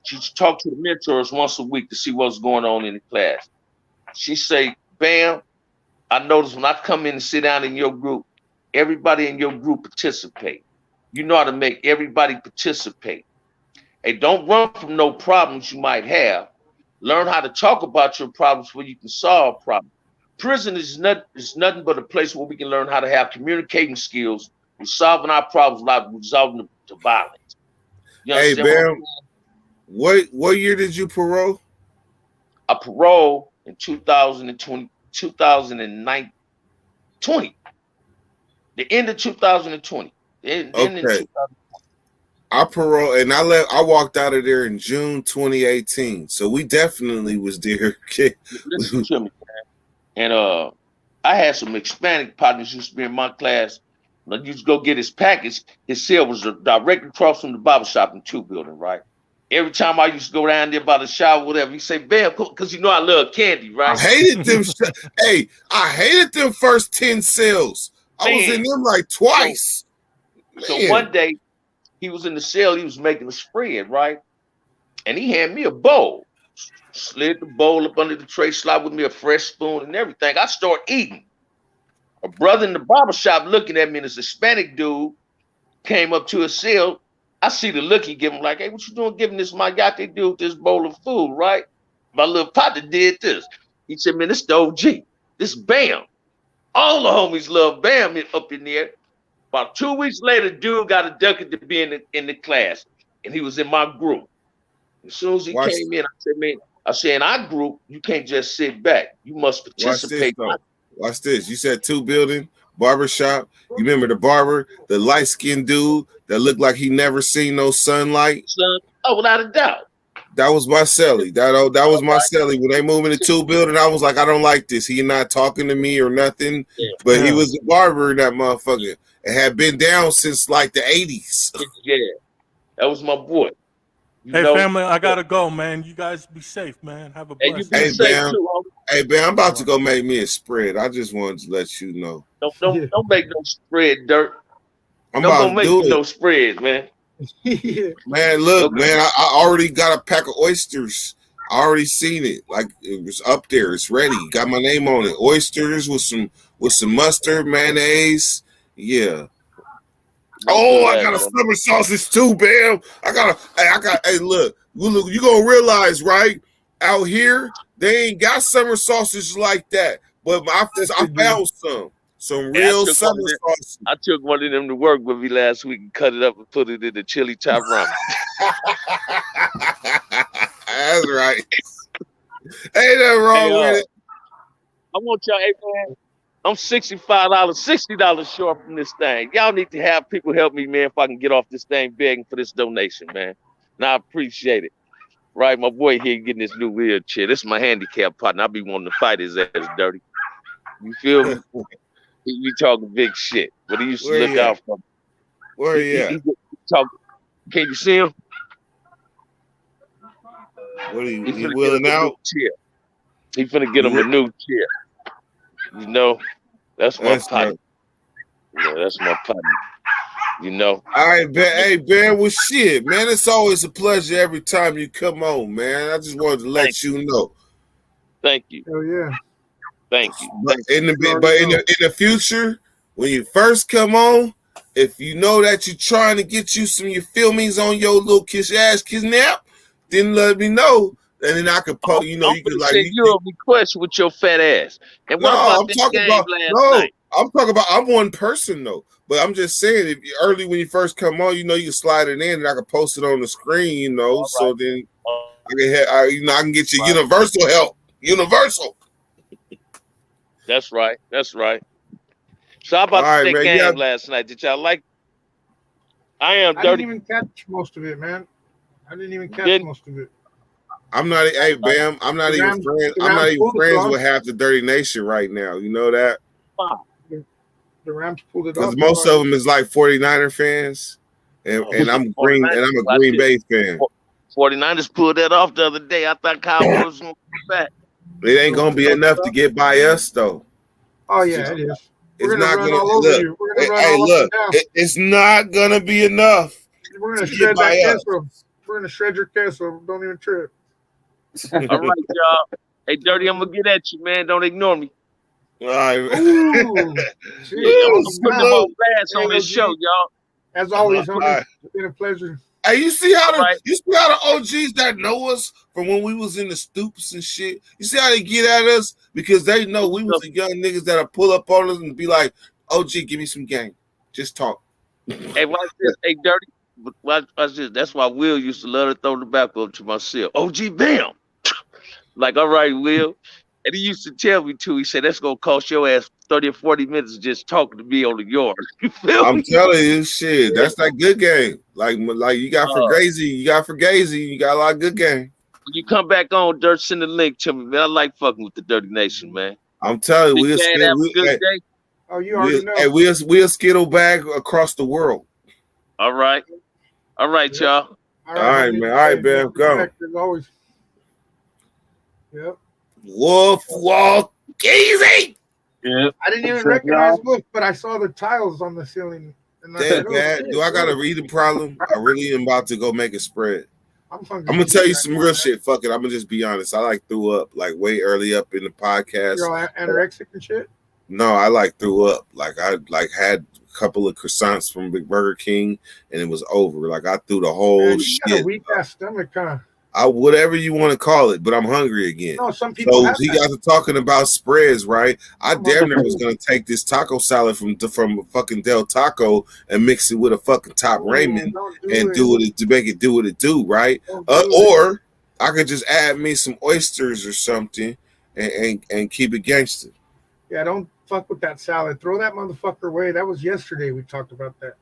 Speaker 13: She used to talk to the mentors once a week to see what's going on in the class. She say, Bam, I noticed when I come in and sit down in your group, everybody in your group participate. You know how to make everybody participate. Hey, don't run from no problems you might have. Learn how to talk about your problems where you can solve problems. Prison is nothing but a place where we can learn how to have communicating skills, with solving our problems, not resolving the violence. You
Speaker 1: Hey,
Speaker 13: understand
Speaker 1: Bam, what year did you parole?
Speaker 13: I paroled in 2020, the end of 2020.
Speaker 1: Okay. I paroled and I walked out of there in June 2018. So we definitely was there.
Speaker 13: Listen to me, man. And I had some Hispanic partners used to be in my class. When I used to go get his package, his cell was directly across from the barber shop in 2 building, right? Every time I used to go down there by the shower, whatever, he say, Bam, because you know I love candy, right?
Speaker 1: I hated them. I hated them first 10 cells. I was in them like twice.
Speaker 13: So one day, he was in the cell, he was making a spread, right? And he handed me a bowl. Slid the bowl up under the tray, slide with me a fresh spoon and everything. I start eating. A brother in the barbershop looking at me, and this Hispanic dude came up to his cell. I see the look he give him, like, hey, what you doing giving this mayate dude this bowl of food, right? My little partner did this. He said, man, this the OG. This Bam. All the homies love Bam up in there. About 2 weeks later, dude got abducted to be in the class, and he was in my group. As soon as he came in, I said, man, in our group, you can't just sit back. You must participate.
Speaker 1: Watch this. You said 2 building, barbershop. You remember the barber, the light-skinned dude that looked like he never seen no sunlight?
Speaker 13: Oh, without a doubt.
Speaker 1: That was my celly. That was my celly. When they moved into 2 building, I was like, I don't like this. He not talking to me or nothing. Yeah. But he was a barber in that motherfucker. It had been down since like the 80s.
Speaker 13: Yeah. That was my boy.
Speaker 12: Hey, family, I gotta go, man. You guys be safe, man. Have a blessed day.
Speaker 1: Hey, man, I'm about to go make me a spread. I just wanted to let you know.
Speaker 13: Don't make no spread, Dirt.
Speaker 1: I'm about to do it.
Speaker 13: No spread, man.
Speaker 1: Man, look, man, I already got a pack of oysters. I already seen it. Like, it was up there. It's ready. Got my name on it. Oysters with some mustard, mayonnaise. Yeah. Oh, I got a summer sausage too, Bam. Hey, look, you gonna realize, right? Out here, they ain't got summer sausage like that. But I found some. Some
Speaker 13: Hey,
Speaker 1: real summer sauce.
Speaker 13: I took one of them to work with me last week and cut it up and put it in the chili chop ramen.
Speaker 1: That's right. Ain't nothing wrong with it.
Speaker 13: I want y'all, hey man, I'm $60 short from this thing. Y'all need to have people help me, man, if I can get off this thing begging for this donation, man. And I appreciate it. Right, my boy here getting this new wheelchair. This is my handicap partner. I be wanting to fight his ass dirty. You feel me? He talking big shit, but he used to look out for me.
Speaker 1: Where he at?
Speaker 13: He talk, can you see him?
Speaker 1: What are you
Speaker 13: He finna
Speaker 1: wheeling
Speaker 13: get him a new
Speaker 1: out?
Speaker 13: chair. He finna get him a new chair. You know, that's my partner. Yeah, that's my partner. You know.
Speaker 1: All right, Ben. Hey, Ben, well, shit, man. It's always a pleasure every time you come on, man. I just wanted to let you know.
Speaker 13: Thank you.
Speaker 5: Oh yeah.
Speaker 13: Thank you.
Speaker 1: But in the future, when you first come on, if you know that you're trying to get you some, you feel me's on your little kiss nap, then let me know. And then I could post, you know, you could like
Speaker 13: send you a request with your fat ass. And what about this game last night?
Speaker 1: I'm talking about I'm one person though. But I'm just saying, if you, early when you first come on, you know, you can slide it in, and I can post it on the screen, you know. Right. So then I can get you universal help. Universal.
Speaker 13: That's right. That's right. So how about that game last night? Did y'all like? I
Speaker 5: didn't even catch most of it, man. I didn't even catch most of it.
Speaker 1: I'm not. Hey, Bam. I'm not even friends. I'm not even friends with half the Dirty Nation right now. You know that.
Speaker 5: The Rams pulled it off.
Speaker 1: Because most of them is like 49er fans, and I'm Green, and I'm a Green Bay fan.
Speaker 13: 49ers pulled that off the other day. I thought Cowboys was going to be back.
Speaker 1: It ain't gonna be enough to get by us, though.
Speaker 5: Oh yeah, it is.
Speaker 1: It's not gonna look. Hey, look, it's not gonna be enough.
Speaker 5: We're gonna shred that queso. We're gonna shred your queso. Don't even trip.
Speaker 13: All right, y'all. Hey, Dirty, I'm gonna get at you, man. Don't ignore me.
Speaker 1: All right.
Speaker 5: Ooh,
Speaker 13: I'm putting them on blast on this show, y'all.
Speaker 5: As always, homie, it's been a pleasure.
Speaker 1: Hey, you see how the OGs that know us from when we was in the stoops and shit? You see how they get at us? Because they know we was the young niggas that'll pull up on us and be like, OG, give me some game. Just talk.
Speaker 13: Hey, watch this. Hey, Dirty. Watch this. That's why Will used to love to throw the back up to myself. OG, bam. Like, all right, Will. And he used to tell me, too, he said, that's going to cost your ass 30 or 40 minutes just talking to me on the yard. You feel
Speaker 1: I'm
Speaker 13: me?
Speaker 1: telling you, shit, that's that good game. Like you got Fugazi, you got a lot of good game.
Speaker 13: When you come back on, Dirt, send a link to me, man. I like fucking with the Dirty Nation, man.
Speaker 1: I'm telling you,
Speaker 5: Oh, you already know.
Speaker 1: Hey, we'll skittle back across the world.
Speaker 13: All right. All right, y'all.
Speaker 1: All right, man. All right, man. Go.
Speaker 5: As always. Yep.
Speaker 1: Wolf Walk Easy.
Speaker 13: Yeah.
Speaker 5: I didn't even recognize Wolf, but I saw the tiles on the ceiling. And
Speaker 1: Do I got a reading problem? I really am about to go make a spread.
Speaker 5: I'm
Speaker 1: gonna tell you some real shit. Fuck it. I'm gonna just be honest. I threw up way early up in the podcast.
Speaker 5: You're all anorexic and shit?
Speaker 1: No, I threw up. I had a couple of croissants from Big Burger King and it was over. I threw the whole shit.
Speaker 5: You got a weak ass stomach, huh?
Speaker 1: Whatever you want to call it, but I'm hungry again.
Speaker 5: No, some people.
Speaker 1: So he got to talking about spreads, right? I damn near was gonna take this taco salad from fucking Del Taco and mix it with a fucking top ramen and do it to make it do what it do, right? Or I could just add me some oysters or something and keep it gangster.
Speaker 5: Yeah, don't fuck with that salad. Throw that motherfucker away. That was yesterday. We talked about that.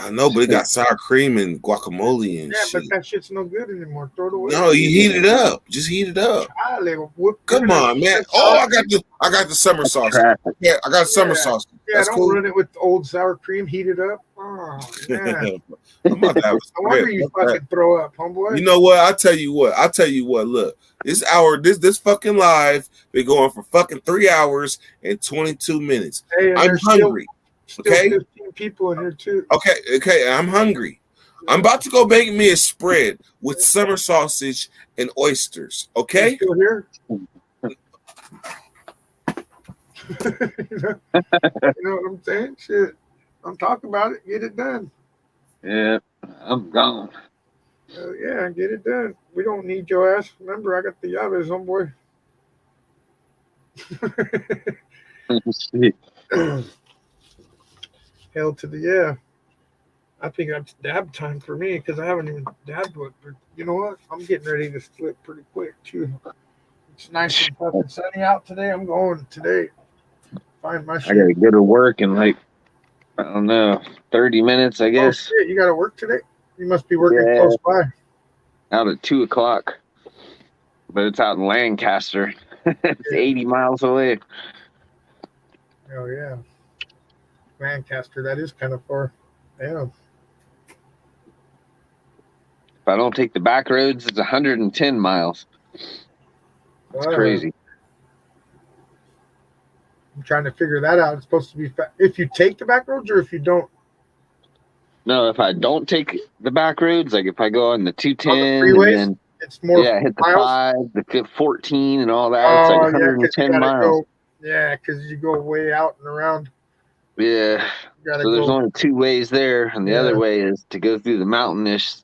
Speaker 1: I know, but it got sour cream and guacamole and shit.
Speaker 5: But that shit's no good anymore. Throw it away.
Speaker 1: No, you heat it up. Just heat it up. Come on, man. Oh, I got the summer sauce. Yeah, I got summer sauce.
Speaker 5: Yeah,
Speaker 1: that's
Speaker 5: don't
Speaker 1: cool.
Speaker 5: run it with old sour cream. Heat it up. Oh, man.
Speaker 1: I'm about to have
Speaker 5: No wonder you fucking throw up, homeboy.
Speaker 1: You know what? I'll tell you what. Look, this fucking live been going for fucking 3 hours and 22 minutes.
Speaker 5: Hey,
Speaker 1: I'm hungry.
Speaker 5: Still
Speaker 1: okay.
Speaker 5: 15 people in here too.
Speaker 1: Okay. I'm hungry. I'm about to go make me a spread with summer sausage and oysters. Okay.
Speaker 5: Still here? You know what I'm saying? Shit. I'm talking about it. Get it done.
Speaker 14: Yeah, I'm gone.
Speaker 5: Yeah, get it done. We don't need your ass. Remember, I got the llaves, homeboy. Hell to the yeah. I think that's dab time for me because I haven't even dabbed with. But you know what? I'm getting ready to split pretty quick too. It's nice and fucking sunny out today. I'm going today. Find my
Speaker 15: I
Speaker 5: shit.
Speaker 15: gotta go to work in like, I don't know, 30 minutes, I
Speaker 5: Oh
Speaker 15: guess.
Speaker 5: shit! You got to work today. You must be working
Speaker 15: Yeah,
Speaker 5: close by.
Speaker 15: out at 2:00, but it's out in Lancaster. It's 80 miles away.
Speaker 5: Oh yeah, Lancaster. That is kind of far. Damn.
Speaker 15: If I don't take the back roads, it's 110 miles. It's
Speaker 5: Wow.
Speaker 15: crazy.
Speaker 5: I'm trying to figure that out. It's supposed to be if you take the back roads or if you don't.
Speaker 15: No, if I don't take the back roads, like if I go on the 210
Speaker 5: freeways,
Speaker 15: and then
Speaker 5: it's more
Speaker 15: hit the
Speaker 5: miles.
Speaker 15: 5, the 14 and all that, it's like
Speaker 5: Oh yeah, because you
Speaker 15: 110
Speaker 5: gotta
Speaker 15: miles.
Speaker 5: go. Yeah, because you go way out and around.
Speaker 15: Yeah.
Speaker 5: You gotta
Speaker 15: So there's
Speaker 5: go.
Speaker 15: only 2 ways there, and the
Speaker 5: Yeah.
Speaker 15: other way is to go through the mountainous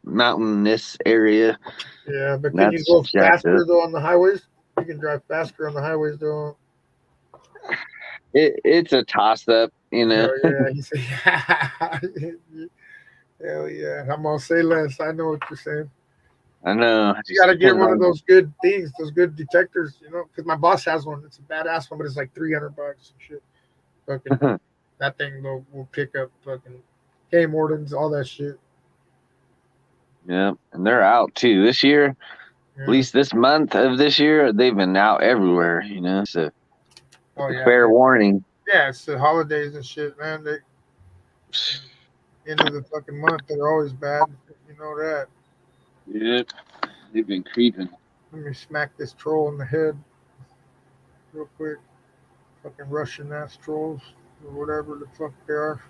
Speaker 15: area.
Speaker 5: Yeah, but
Speaker 15: And
Speaker 5: can you
Speaker 15: that's
Speaker 5: go
Speaker 15: jacked
Speaker 5: faster
Speaker 15: up.
Speaker 5: though on the highways? You can drive faster on the highways though.
Speaker 15: It's a toss up, you know.
Speaker 5: Oh yeah, he said. Hell yeah, I'm gonna say less. I know what you're saying.
Speaker 15: I know. it
Speaker 5: You
Speaker 15: just
Speaker 5: gotta get
Speaker 15: depends
Speaker 5: one of
Speaker 15: on-
Speaker 5: those good things, those good detectors, you know, because my boss has one. It's a badass one, but it's like $300 and shit. Fucking that thing will pick up fucking game wardens, all that shit.
Speaker 15: Yeah, and they're out too this year.
Speaker 5: Yeah.
Speaker 15: At least this month of this year, they've been out everywhere. You know, so
Speaker 5: Oh
Speaker 15: a
Speaker 5: yeah,
Speaker 15: fair warning.
Speaker 5: yeah. It's the holidays and shit, man. They end of the fucking month, they're always bad. You know that.
Speaker 15: Yep, they've been creeping.
Speaker 5: Let me smack this troll in the head real quick. Fucking Russian ass trolls or whatever the fuck they are.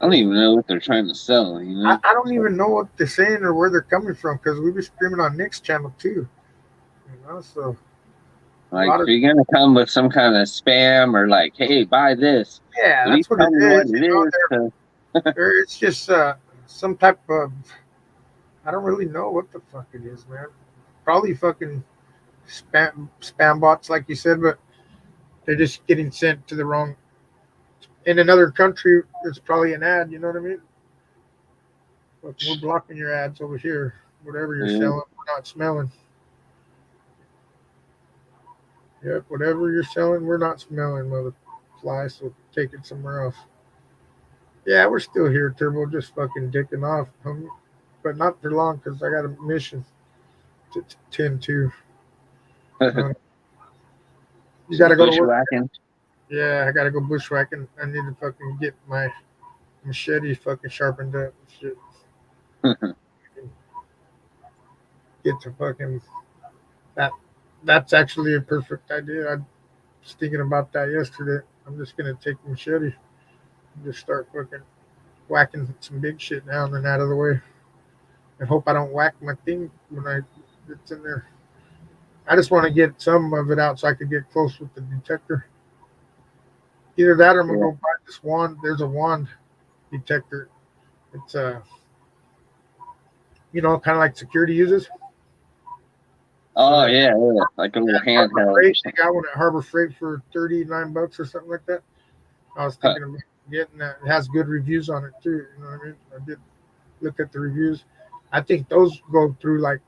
Speaker 15: I don't even know what they're trying to sell. You know,
Speaker 5: I don't even know what they're saying or where they're coming from because we be streaming on Nick's channel too. You know, so
Speaker 15: like
Speaker 5: lot of-
Speaker 15: are you gonna come with some kind of spam or like, hey, buy this?
Speaker 5: yeah,
Speaker 15: At
Speaker 5: that's
Speaker 15: least
Speaker 5: what
Speaker 15: tell
Speaker 5: it
Speaker 15: me
Speaker 5: is.
Speaker 15: what it
Speaker 5: You know,
Speaker 15: is, 'cause-
Speaker 5: it's just some type of I don't really know what the fuck it is, man. Probably fucking spam bots, like you said, but they're just getting sent to the wrong. In another country, it's probably an ad. You know what I mean? But we're blocking your ads over here. Whatever you're
Speaker 15: Yeah.
Speaker 5: selling, we're not smelling. Yep, whatever you're selling, we're not smelling, mother fly. So take it somewhere else. Yeah, we're still here, Turbo, just fucking dicking off, homie. But not for long because I got a mission to tend to. You got to go to work.
Speaker 15: Bushwhacking.
Speaker 5: Yeah, I got to go bushwhacking. I need to fucking get my machete fucking sharpened up and shit. Get to fucking that. That's actually a perfect idea. I was thinking about that yesterday. I'm just gonna take the machete and just start fucking whacking some big shit down and out of the way, and hope I don't whack my thing when it's in there. I just want to get some of it out so I could get close with the detector. Either that or I'm gonna go buy this wand. There's a wand detector. It's you know, kind of like security uses.
Speaker 15: Oh yeah, like a little
Speaker 5: Harbor
Speaker 15: handheld.
Speaker 5: Freight, they got one at Harbor Freight for $39 or something like that. I was thinking of getting that. It has good reviews on it too. You know what I mean? I did look at the reviews. I think those go through like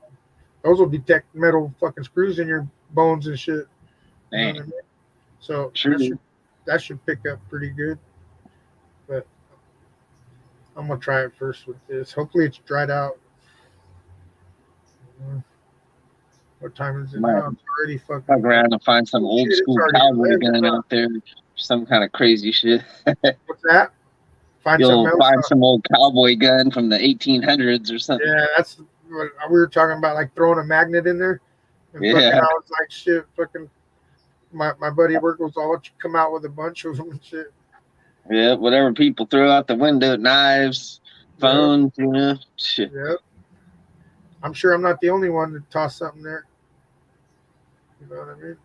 Speaker 5: those will detect metal fucking screws in your bones and shit. You know what I mean? So
Speaker 15: Sure.
Speaker 5: that should pick up pretty good. But I'm gonna try it first with this. Hopefully it's dried out. What time is it
Speaker 15: Might
Speaker 5: now? It's already fucking.
Speaker 15: fuck around and find some old
Speaker 5: Shit, it's
Speaker 15: school
Speaker 5: already
Speaker 15: cowboy
Speaker 5: 11
Speaker 15: gun
Speaker 5: now.
Speaker 15: out there, some kind of crazy shit.
Speaker 5: What's that? Find
Speaker 15: You'll
Speaker 5: something else.
Speaker 15: find some old cowboy gun from the 1800s or something.
Speaker 5: Yeah, that's what we were talking about, like throwing a magnet in there. And fucking,
Speaker 15: Yeah.
Speaker 5: I was like, shit, fucking. My buddy at work was all, "What you come out with a bunch of them and shit."
Speaker 15: Yeah, whatever people throw out the window, knives, phones, you know, shit.
Speaker 5: Yep. I'm sure I'm not the only one to toss something there. You know what I mean?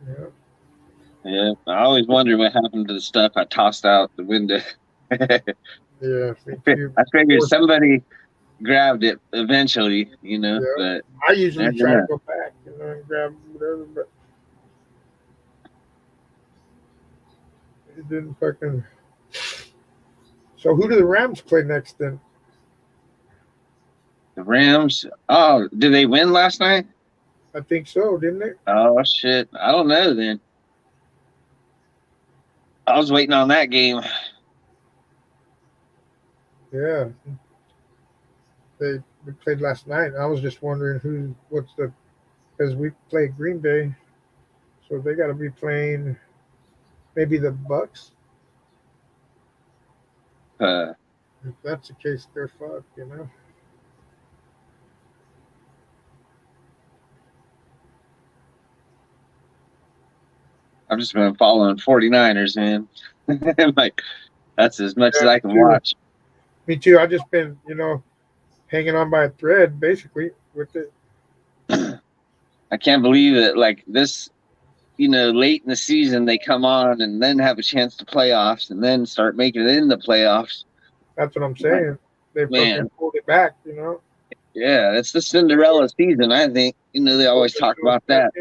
Speaker 5: Yep.
Speaker 15: Yeah, I always wonder what happened to the stuff I tossed out the window.
Speaker 5: Yeah, me too.
Speaker 15: I figured somebody grabbed it eventually, you know,
Speaker 5: Yeah.
Speaker 15: but
Speaker 5: I usually
Speaker 15: never
Speaker 5: try
Speaker 15: know.
Speaker 5: to go back, you know, and grab whatever, but It didn't fucking. So who do the Rams play next then?
Speaker 15: The Rams. Oh, did they win last night?
Speaker 5: I think so, didn't they?
Speaker 15: Oh shit! I don't know. Then I was waiting on that game.
Speaker 5: Yeah. They played last night. I was just wondering because we played Green Bay, so they got to be playing maybe the Bucks. If that's the case, they're fucked, you know.
Speaker 15: I've just been following 49ers, man. Like that's as much as I can watch.
Speaker 5: Me too. I just been, hanging on by a thread, basically, with it.
Speaker 15: I can't believe it. Like this, late in the season, they come on and then have a chance to playoffs and then start making it in the playoffs.
Speaker 5: That's what I'm saying. They fucking pulled it back,
Speaker 15: Yeah, it's the Cinderella season, I think. They always talk about that.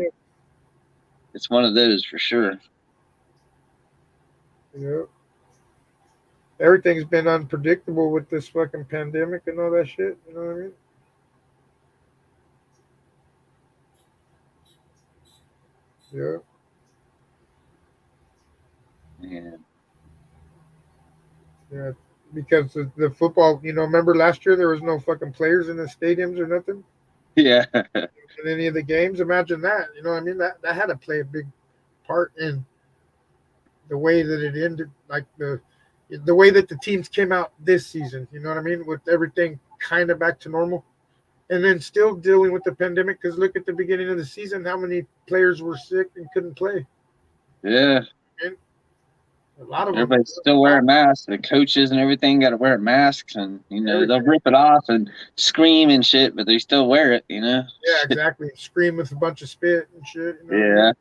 Speaker 15: It's one of those for sure.
Speaker 5: Yeah. Everything's been unpredictable with this fucking pandemic and all that shit. You know what I mean? Yeah.
Speaker 15: Yeah.
Speaker 5: Yeah. Because the football, remember last year there was no fucking players in the stadiums or nothing?
Speaker 15: Yeah.
Speaker 5: In any of the games. Imagine that. You know what I mean? That had to play a big part in the way that it ended, like the way that the teams came out this season, you know what I mean? With everything kind of back to normal. And then still dealing with the pandemic, because look at the beginning of the season, how many players were sick and couldn't play.
Speaker 15: Yeah.
Speaker 5: And a lot of
Speaker 15: Everybody's still wearing masks. The coaches and everything got to wear masks, and they'll rip it off and scream and shit, but they still wear it.
Speaker 5: Yeah, exactly. Scream with a bunch of spit and shit.
Speaker 15: Yeah.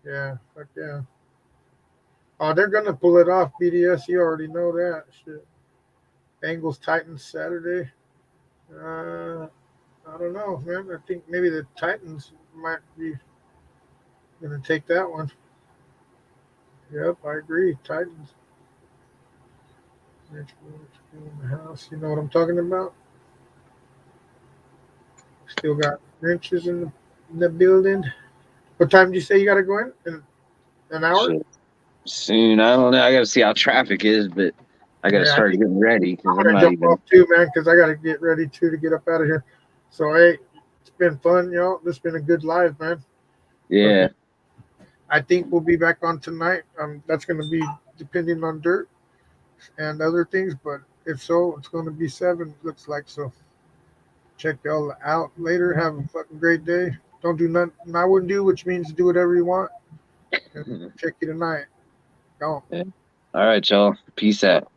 Speaker 5: Yeah, fuck yeah. Oh, they're gonna pull it off, BDS. You already know that shit. Bengals Titans Saturday. I don't know, man. I think maybe the Titans might be gonna take that one. Yep, I agree. Titans. Next in the house. You know what I'm talking about? Still got wrenches in the building. What time do you say you gotta go in an hour?
Speaker 15: Soon. I don't know. I got to see how traffic is, but I got to start getting ready.
Speaker 5: I'm gonna jump off too, man, because I gotta get ready too to get up out of here. So hey, it's been fun, y'all. This has been a good live, man.
Speaker 15: Yeah.
Speaker 5: I think we'll be back on tonight. That's gonna be depending on dirt and other things, but if so, it's gonna be 7. Looks like so. Check y'all out later. Have a fucking great day. Don't do nothing I wouldn't do, which means do whatever you want. And check you tonight. Go.
Speaker 15: All right, y'all. Peace out.